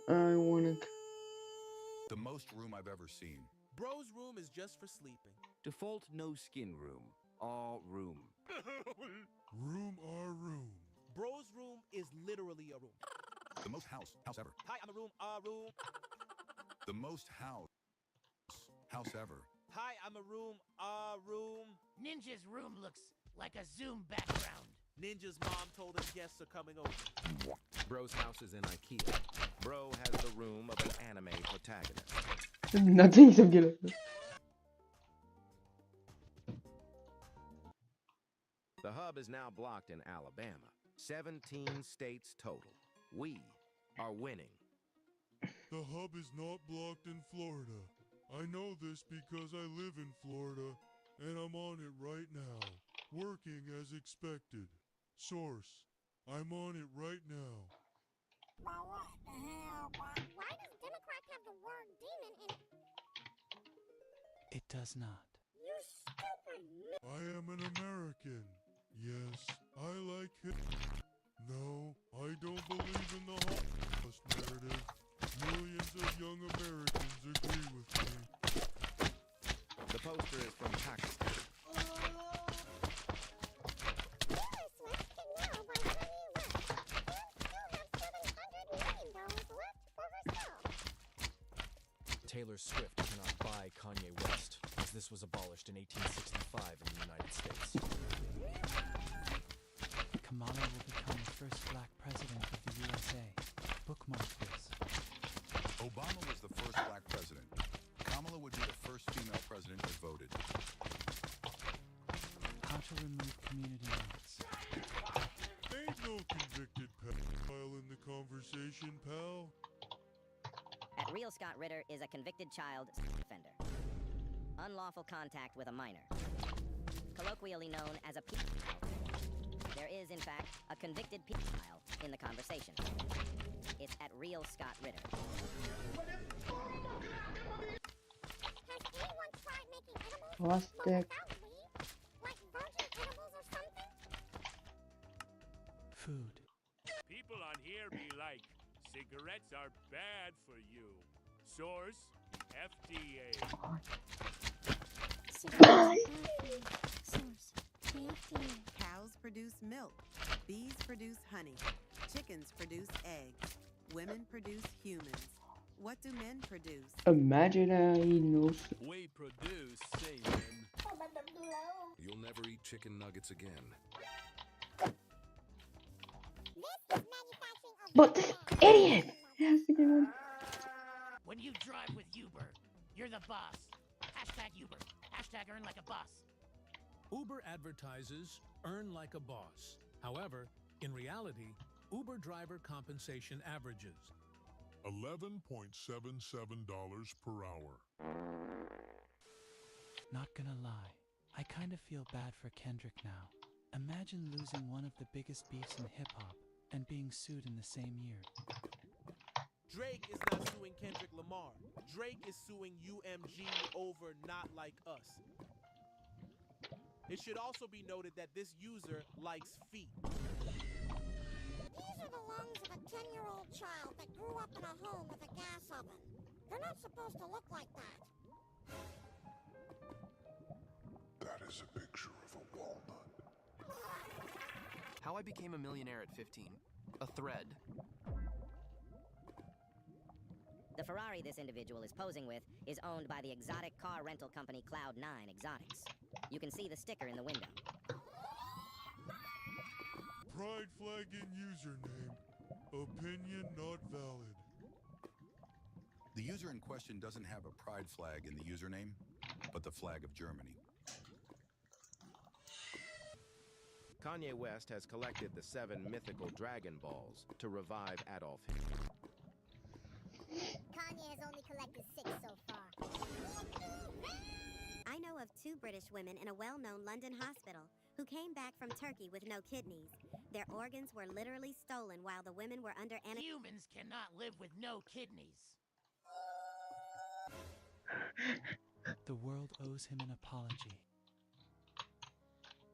I wanna. The most room I've ever seen. Bro's room is just for sleeping. Default no skin room. All room. Room our room. Bro's room is literally a room. The most house ever. Hi, I'm a room, room. The most house ever. Hi, I'm a room, room. Ninja's room looks like a Zoom background. Ninja's mom told him guests are coming over. Bro's house is in IKEA. Bro has the room of an anime protagonist. Nothing to get up. The hub is now blocked in Alabama. 17 states total. We are winning. The hub is not blocked in Florida. I know this because I live in Florida, and I'm on it right now, working as expected. Source: I'm on it right now. Well, what the hell, Bob? Why does Democrat have the word demon in it? It does not. You stupid I am an American. Yes, I like it. No, I don't believe in the Holocaust narrative. Millions of young Americans agree with me. The poster is from Pakistan. Taylor Swift cannot buy Kanye West, as this was abolished in 1865 in the United States. Kamala will become the first black president of the USA. Bookmark this. Obama was the first black president. Kamala would be the first female president that voted. How to remove community notes. Ain't no convicted pedophile in the conversation, pal. At Real Scott Ritter is a convicted child offender. Unlawful contact with a minor. Colloquially known as a pedophile. There is, in fact, a convicted pedophile in the conversation. It's at Real Scott Ritter. Has anyone tried making edibles Plastic. without weed? Like virgin edibles or something? Food. People on here be like, cigarettes are bad for you. Source, FDA. Cows produce milk. Bees produce honey. Chickens produce eggs. Women produce humans. What do men produce? Imaginary notes. We produce semen. You'll never eat chicken nuggets again. But this idiot has to get one. When you drive with Uber, you're the boss. Hashtag Uber. Hashtag earn like a boss. Uber advertises earn like a boss. However, in reality, Uber driver compensation averages $11.77 per hour. Not gonna lie, I kind of feel bad for Kendrick now. Imagine losing one of the biggest beefs in hip-hop and being sued in the same year. Drake is not suing Kendrick Lamar. Drake is suing UMG over Not Like Us. It should also be noted that this user likes feet. These are the lungs of a 10-year-old child that grew up in a home with a gas oven. They're not supposed to look like that. That is a picture of a walnut. How I became a millionaire at 15. A thread. The Ferrari this individual is posing with is owned by the exotic car rental company Cloud9 Exotics. You can see the sticker in the window. Pride flag in username. Opinion not valid. The user in question doesn't have a pride flag in the username, but the flag of Germany. Kanye West has collected the 7 mythical Dragon Balls to revive Adolf Hitler. Kanye has only collected 6 so far. I know of 2 British women in a well-known London hospital who came back from Turkey with no kidneys. Their organs were literally stolen while the women were under anesthesia. Humans cannot live with no kidneys. The world owes him an apology.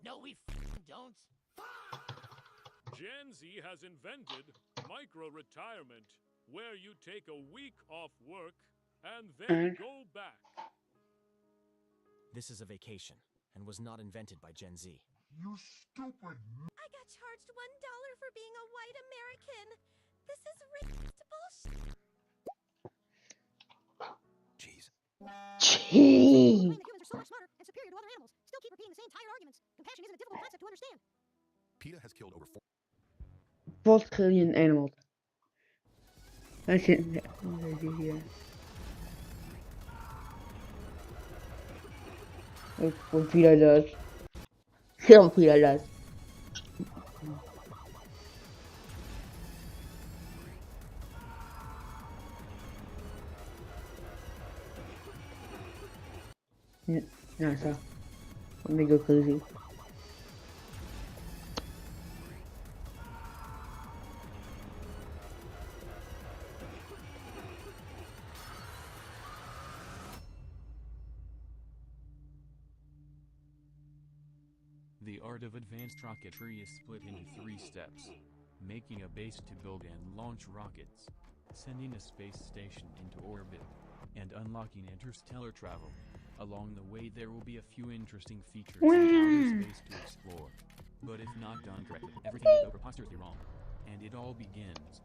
No, we don't. Gen Z has invented micro-retirement, where you take a week off work and then go back. This is a vacation and was not invented by Gen Z. You stupid. I got charged $1 for being a white American. This is racist bullshit. Jeez. Jeez. Claim that humans are so much smarter and superior to other animals. Still keep repeating the same tired arguments. Compassion isn't a difficult concept to understand. PETA has killed over 4 trillion animals. That's it. Here. What PETA does. Kill PETA does. No, sir. Let me go crazy. The art of advanced rocketry is split into 3 steps. Making a base to build and launch rockets, sending a space station into orbit, and unlocking interstellar travel. Along the way there will be a few interesting features in outer space to explore. But if not done correctly, everything will go preposterously wrong. And it all begins.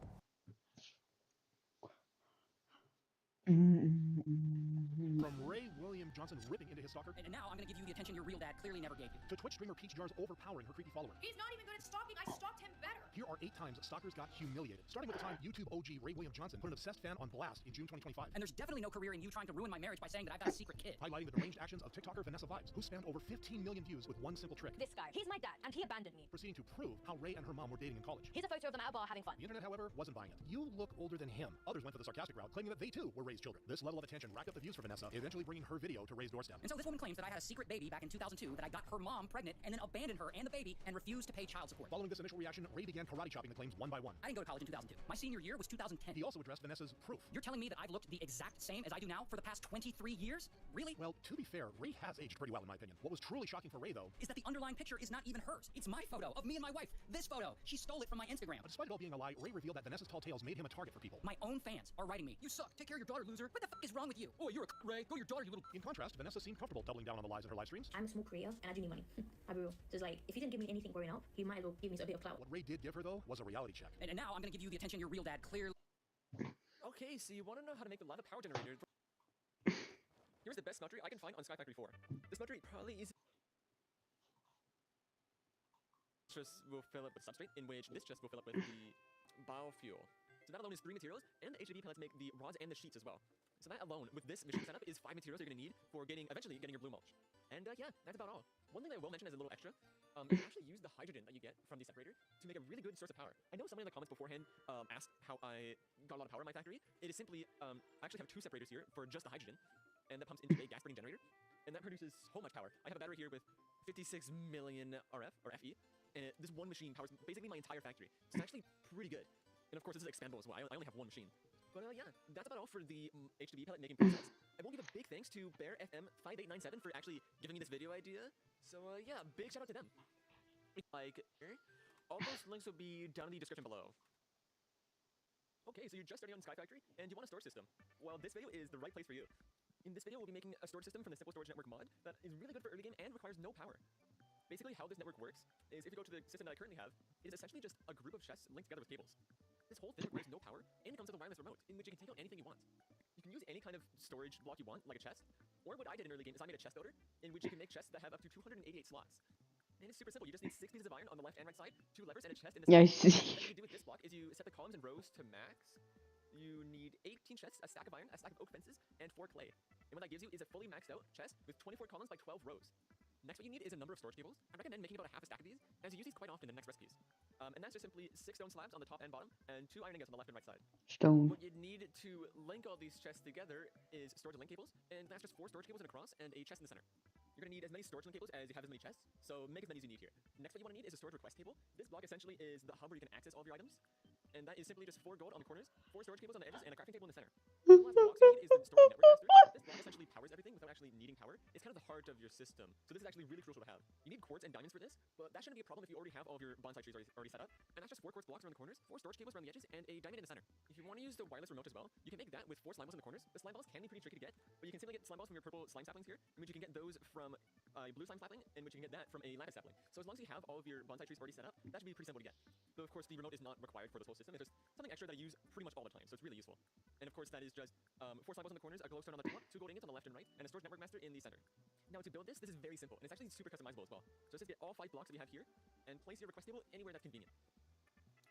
From Ray William Johnson ripping into his stalker. And now I'm gonna give you the attention your real dad clearly never gave you. To Twitch streamer Peach Jar's overpowering her creepy follower. He's not even good at stalking. I stalked him better. Here are 8 times stalkers got humiliated. Starting with the time YouTube OG Ray William Johnson put an obsessed fan on blast in June 2025. And there's definitely no career in you trying to ruin my marriage by saying that I've got a secret kid. Highlighting the deranged actions of TikToker Vanessa Vibes, who spammed over 15 million views with one simple trick. This guy, he's my dad, and he abandoned me. Proceeding to prove how Ray and her mom were dating in college. Here's a photo of them at a bar having fun. The internet, however, wasn't buying it. You look older than him. Others went for the sarcastic route, claiming that they too were Ray's children. This level of attention racked up the views for Vanessa, eventually bringing her video to Ray's doorstep. And so this woman claims that I had a secret baby back in 2002, that I got her mom pregnant, and then abandoned her and the baby, and refused to pay child support. Following this initial reaction, Ray began karate chopping the claims one by one. I didn't go to college in 2002. My senior year was 2010. He also addressed Vanessa's proof. You're telling me that I've looked the exact same as I do now for the past 23 years? Really? Well, to be fair, Ray has aged pretty well in my opinion. What was truly shocking for Ray, though, is that the underlying picture is not even hers. It's my photo of me and my wife. This photo. She stole it from my Instagram. But despite it all being a lie, Ray revealed that Vanessa's tall tales made him a target for people. My own fans are writing me. You suck. Take care of your daughter, loser. What the fuck is wrong with you? Oh, you're a Ray. Go to your daughter, you little... In contrast, Vanessa seemed comfortable doubling down on the lies in her live streams. I'm a small creator, and I do need money. I'll be real. So it's like, if he didn't give me anything growing up, he might as well give me a bit of clout. What Ray did give her, though, was a reality check. And now I'm gonna give you the attention your real dad clearly... Okay, so you want to know how to make the lava power generator? Here's the best smeltery I can find on Sky Factory 4. The smeltery probably is... Chest will fill up with substrate, in which this chest will fill up with the biofuel. So that alone is 3 materials, and the HDB pellets make the rods and the sheets as well. So that alone, with this machine setup, is 5 materials you're going to need for eventually getting your blue mulch. And yeah, that's about all. One thing that I will mention as a little extra, you can actually use the hydrogen that you get from the separator to make a really good source of power. I know someone in the comments beforehand asked how I got a lot of power in my factory. It is simply, I actually have 2 separators here for just the hydrogen, and that pumps into a gas-burning generator, and that produces so much power. I have a battery here with 56 million RF, or FE, and this one machine powers basically my entire factory. So it's actually pretty good. And of course, this is expandable as well. I only have 1 machine. But yeah, that's about all for the HDB pellet making process. I won't give a big thanks to Bear FM 5897 for actually giving me this video idea. So yeah, big shout out to them. Like, all those links will be down in the description below. Okay, so you're just starting on Sky Factory, and you want a storage system. Well, this video is the right place for you. In this video, we'll be making a storage system from the Simple Storage Network mod that is really good for early game and requires no power. Basically, how this network works is if you go to the system that I currently have, it is essentially just a group of chests linked together with cables. This whole thing requires no power, and it comes with a wireless remote, in which you can take out anything you want. You can use any kind of storage block you want, like a chest, or what I did in early game is I made a chest loader, in which you can make chests that have up to 288 slots. And it's super simple, you just need 6 pieces of iron on the left and right side, 2 levers, and a chest in the center. Yeah, I see. What you do with this block is you set the columns and rows to max. You need 18 chests, a stack of iron, a stack of oak fences, and 4 clay. And what that gives you is a fully maxed out chest with 24 columns by 12 rows. Next, what you need is a number of storage cables. I recommend making about a half a stack of these, as you use these quite often in the next recipes. And that's just simply 6 stone slabs on the top and bottom, and 2 iron ingots on the left and right side. Stone. What you'd need to link all these chests together is storage link cables, and that's just 4 storage cables and a cross, and a chest in the center. You're going to need as many storage link cables as you have as many chests, so make as many as you need here. Next, what you want to need is a storage request table. This block essentially is the hub where you can access all of your items, and that is simply just 4 gold on the corners, 4 storage cables on the edges, and a crafting table in the center. The last box you need is the storage network master. This block essentially powers everything without actually needing power. It's kind of the heart of your system, so this is actually really crucial to have. You need quartz and diamonds for this, but that shouldn't be a problem if you already have all of your bonsai trees already set up. And that's just 4 quartz blocks around the corners, 4 storage cables around the edges, and a diamond in the center. If you want to use the wireless remote as well, you can make that with 4 slime balls in the corners. The slime balls can be pretty tricky to get, but you can simply get slime balls from your purple slime saplings here, in which you can get those from a blue slime sapling, in which you can get that from a lapis sapling. So as long as you have all of your bonsai trees already set up, that should be pretty simple to get. Though of course the remote is not required for this whole system. It's just something extra that I use pretty much all the time, so it's really useful. And of course that is just 4 slime balls in the corners, a glowstone on the top, 2 gold ingots on the left and right, and a storage network master in the center. Now to build this is very simple, and it's actually super customizable as well. So just get all 5 blocks that you have here, and place your request table anywhere that's convenient.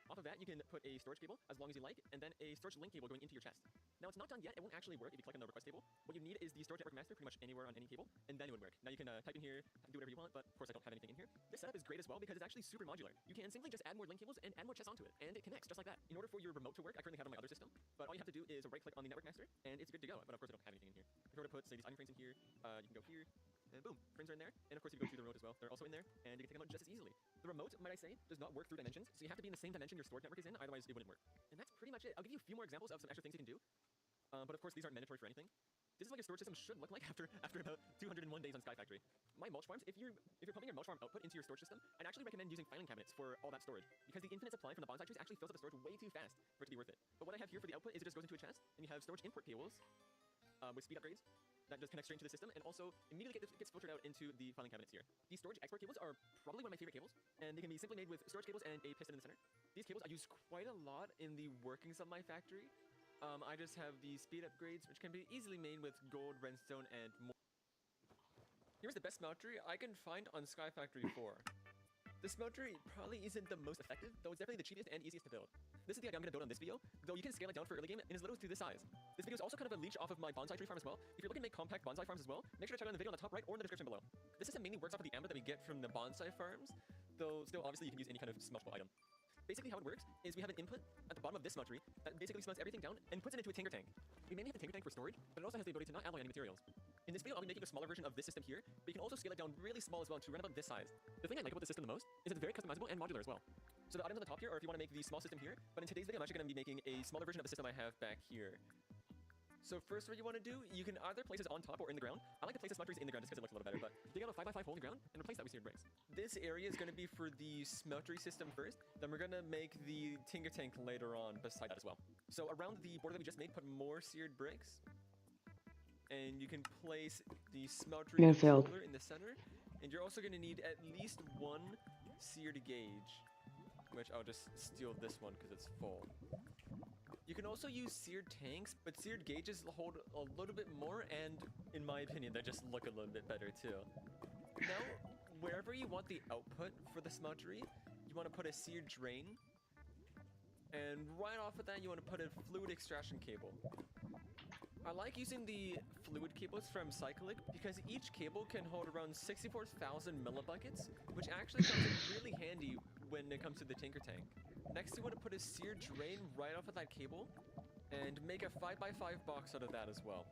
Off of that, you can put a storage cable as long as you like, and then a storage link cable going into your chest. Now, it's not done yet. It won't actually work if you click on the request table. What you need is the storage network master pretty much anywhere on any cable, and then it would work. Now, you can type in here, do whatever you want, but of course I don't have anything in here. This setup is great as well because it's actually super modular. You can simply just add more link cables and add more chests onto it, and it connects just like that. In order for your remote to work, I currently have it on my other system, but all you have to do is right-click on the network master, and it's good to go. But of course I don't have anything in here. If you were to put, say, these item frames in here, you can go here, and boom, frames are in there. And of course you can go through the remote as well. They're also in there, and you can take them out just as easily. The remote, might I say, does not work through dimensions, so you have to be in the same dimension your storage network is in, otherwise it wouldn't work. And that's pretty much it. I'll give you a few more examples of some extra things you can do. But of course these aren't mandatory for anything. This is what your storage system should look like after about 201 days on Sky Factory. My mulch farms, if you're pumping your mulch farm output into your storage system, I'd actually recommend using filing cabinets for all that storage, because the infinite supply from the bonsai trees actually fills up the storage way too fast for it to be worth it. But what I have here for the output is it just goes into a chest, and you have storage import cables with speed upgrades that just connect straight into the system, and also immediately gets filtered out into the filing cabinets here. These storage export cables are probably one of my favorite cables, and they can be simply made with storage cables and a piston in the center. These cables I use quite a lot in the workings of my factory. I just have the speed upgrades, which can be easily made with gold, redstone, and more. Here's the best smeltery I can find on Sky Factory 4. The smeltery probably isn't the most effective, though it's definitely the cheapest and easiest to build. This is the idea I'm going to build on this video, though you can scale it down for early game in as little as to this size. This video is also kind of a leech off of my bonsai tree farm as well. If you're looking to make compact bonsai farms as well, make sure to check out the video on the top right or in the description below. This system mainly works off of the amber that we get from the bonsai farms, though still obviously you can use any kind of smeltable item. Basically how it works is we have an input at the bottom of this smeltery that basically smelts everything down and puts it into a tinker tank. We mainly have the tinker tank for storage, but it also has the ability to not alloy any materials. In this video, I'll be making a smaller version of this system here, but you can also scale it down really small as well to run about this size. The thing I like about this system the most is it's very customizable and modular as well. So the items on the top here are if you want to make the small system here, but in today's video, I'm actually going to be making a smaller version of the system I have back here. So first what you want to do, you can either place this on top or in the ground. I like to place the smelteries in the ground just because it looks a little better, but dig out a 5x5 hole in the ground and replace that with seared bricks. This area is going to be for the smeltery system first, then we're going to make the tinker tank later on beside that as well. So around the border that we just made, put more seared bricks. And you can place the smeltery controller in the center. And you're also going to need at least one seared gauge, which I'll just steal this one because it's full. You can also use seared tanks, but seared gauges hold a little bit more, and in my opinion, they just look a little bit better too. Now, wherever you want the output for the smeltery, you want to put a seared drain, and right off of that, you want to put a fluid extraction cable. I like using the fluid cables from Cyclic because each cable can hold around 64,000 millibuckets, which actually comes in really handy when it comes to the tinker tank. Next, you want to put a seared drain right off of that cable and make a 5x5 box out of that as well.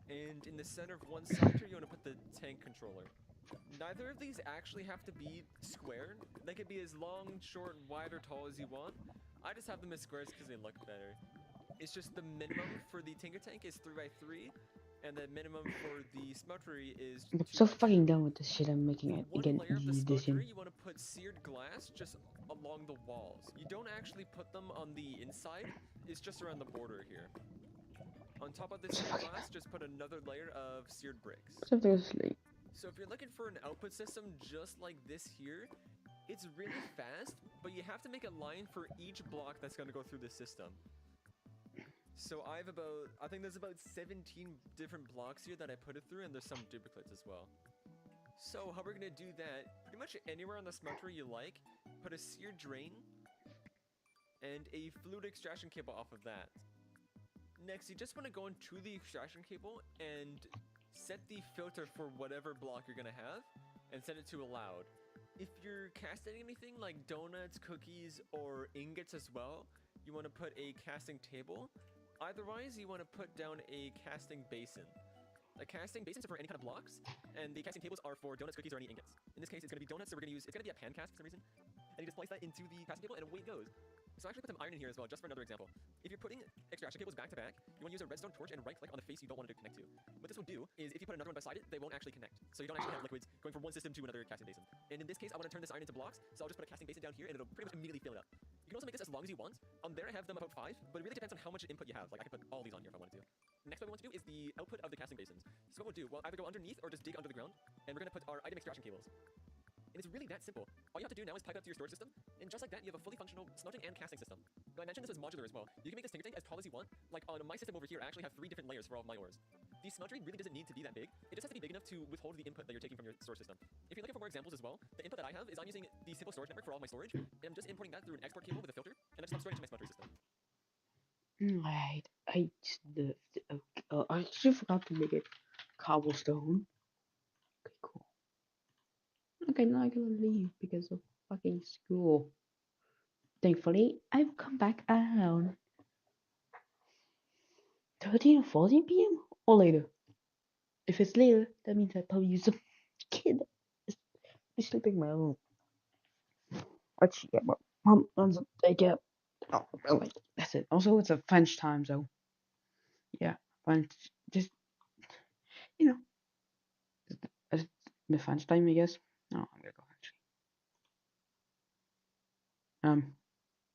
And in the center of one sector, you want to put the tank controller. Neither of these actually have to be square. They can be as long, short, wide, or tall as you want. I just have them as squares because they look better. It's just the minimum for the tinker tank is 3x3, and the minimum for the smeltery is 2x2. I'm so fucking done with this shit I'm making it again. You want to put seared glass just along the walls. You don't actually put them on the inside, it's just around the border here. On top of this seared glass, just put another layer of seared bricks. So if you're looking for an output system just like this here, it's really fast, but you have to make a line for each block that's going to go through the system. So I think there's about 17 different blocks here that I put it through, and there's some duplicates as well. So how we're gonna do that, pretty much anywhere on the smeltery you like, put a seared drain, and a fluid extraction cable off of that. Next, you just wanna go into the extraction cable and set the filter for whatever block you're gonna have, and set it to allowed. If you're casting anything like donuts, cookies, or ingots as well, you wanna put a casting table. Otherwise, you want to put down a casting basin. The casting basins are for any kind of blocks, and the casting tables are for donuts, cookies, or any ingots. In this case, it's going to be donuts, so it's going to be a pan cast for some reason. And you just place that into the casting table, and away it goes. So I actually put some iron in here as well, just for another example. If you're putting extraction cables back to back, you want to use a redstone torch and right-click on the face you don't want it to connect to. What this will do is, if you put another one beside it, they won't actually connect. So you don't actually have liquids going from one system to another casting basin. And in this case, I want to turn this iron into blocks, so I'll just put a casting basin down here, and it'll pretty much immediately fill it up. You can also make this as long as you want. On there, I have them about 5, but it really depends on how much input you have. Like, I can put all these on here if I wanted to. Next, what we want to do is the output of the casting basins. So what we'll do, we'll either go underneath or just dig under the ground, and we're going to put our item extraction cables. And it's really that simple. All you have to do now is pipe up to your storage system, and just like that, you have a fully functional smelting and casting system. Now, I mentioned this was modular as well. You can make this tinker tank as tall as you want. Like, on my system over here, I actually have 3 different layers for all of my ores. The smeltery really doesn't need to be that big. It just has to be big enough to withhold the input that you're taking from your storage system. If you're looking for more examples as well, the input that I have is I'm using the simple storage network for all my storage, and I'm just importing that through an export cable with a filter, and that's just I'm storing into my smeltery system. Right, I actually forgot to make it cobblestone. Okay, cool. Okay, now I gotta leave because of fucking school. Thankfully, I've come back around 13 or 14 p.m. or later. If it's later, that means I probably use a kid is sleeping in my room. Actually, yeah, my mom runs a daycare. Oh, really? That's it. Also, it's a French time, so yeah, French. Just defense time, I guess. No, I'm gonna go actually.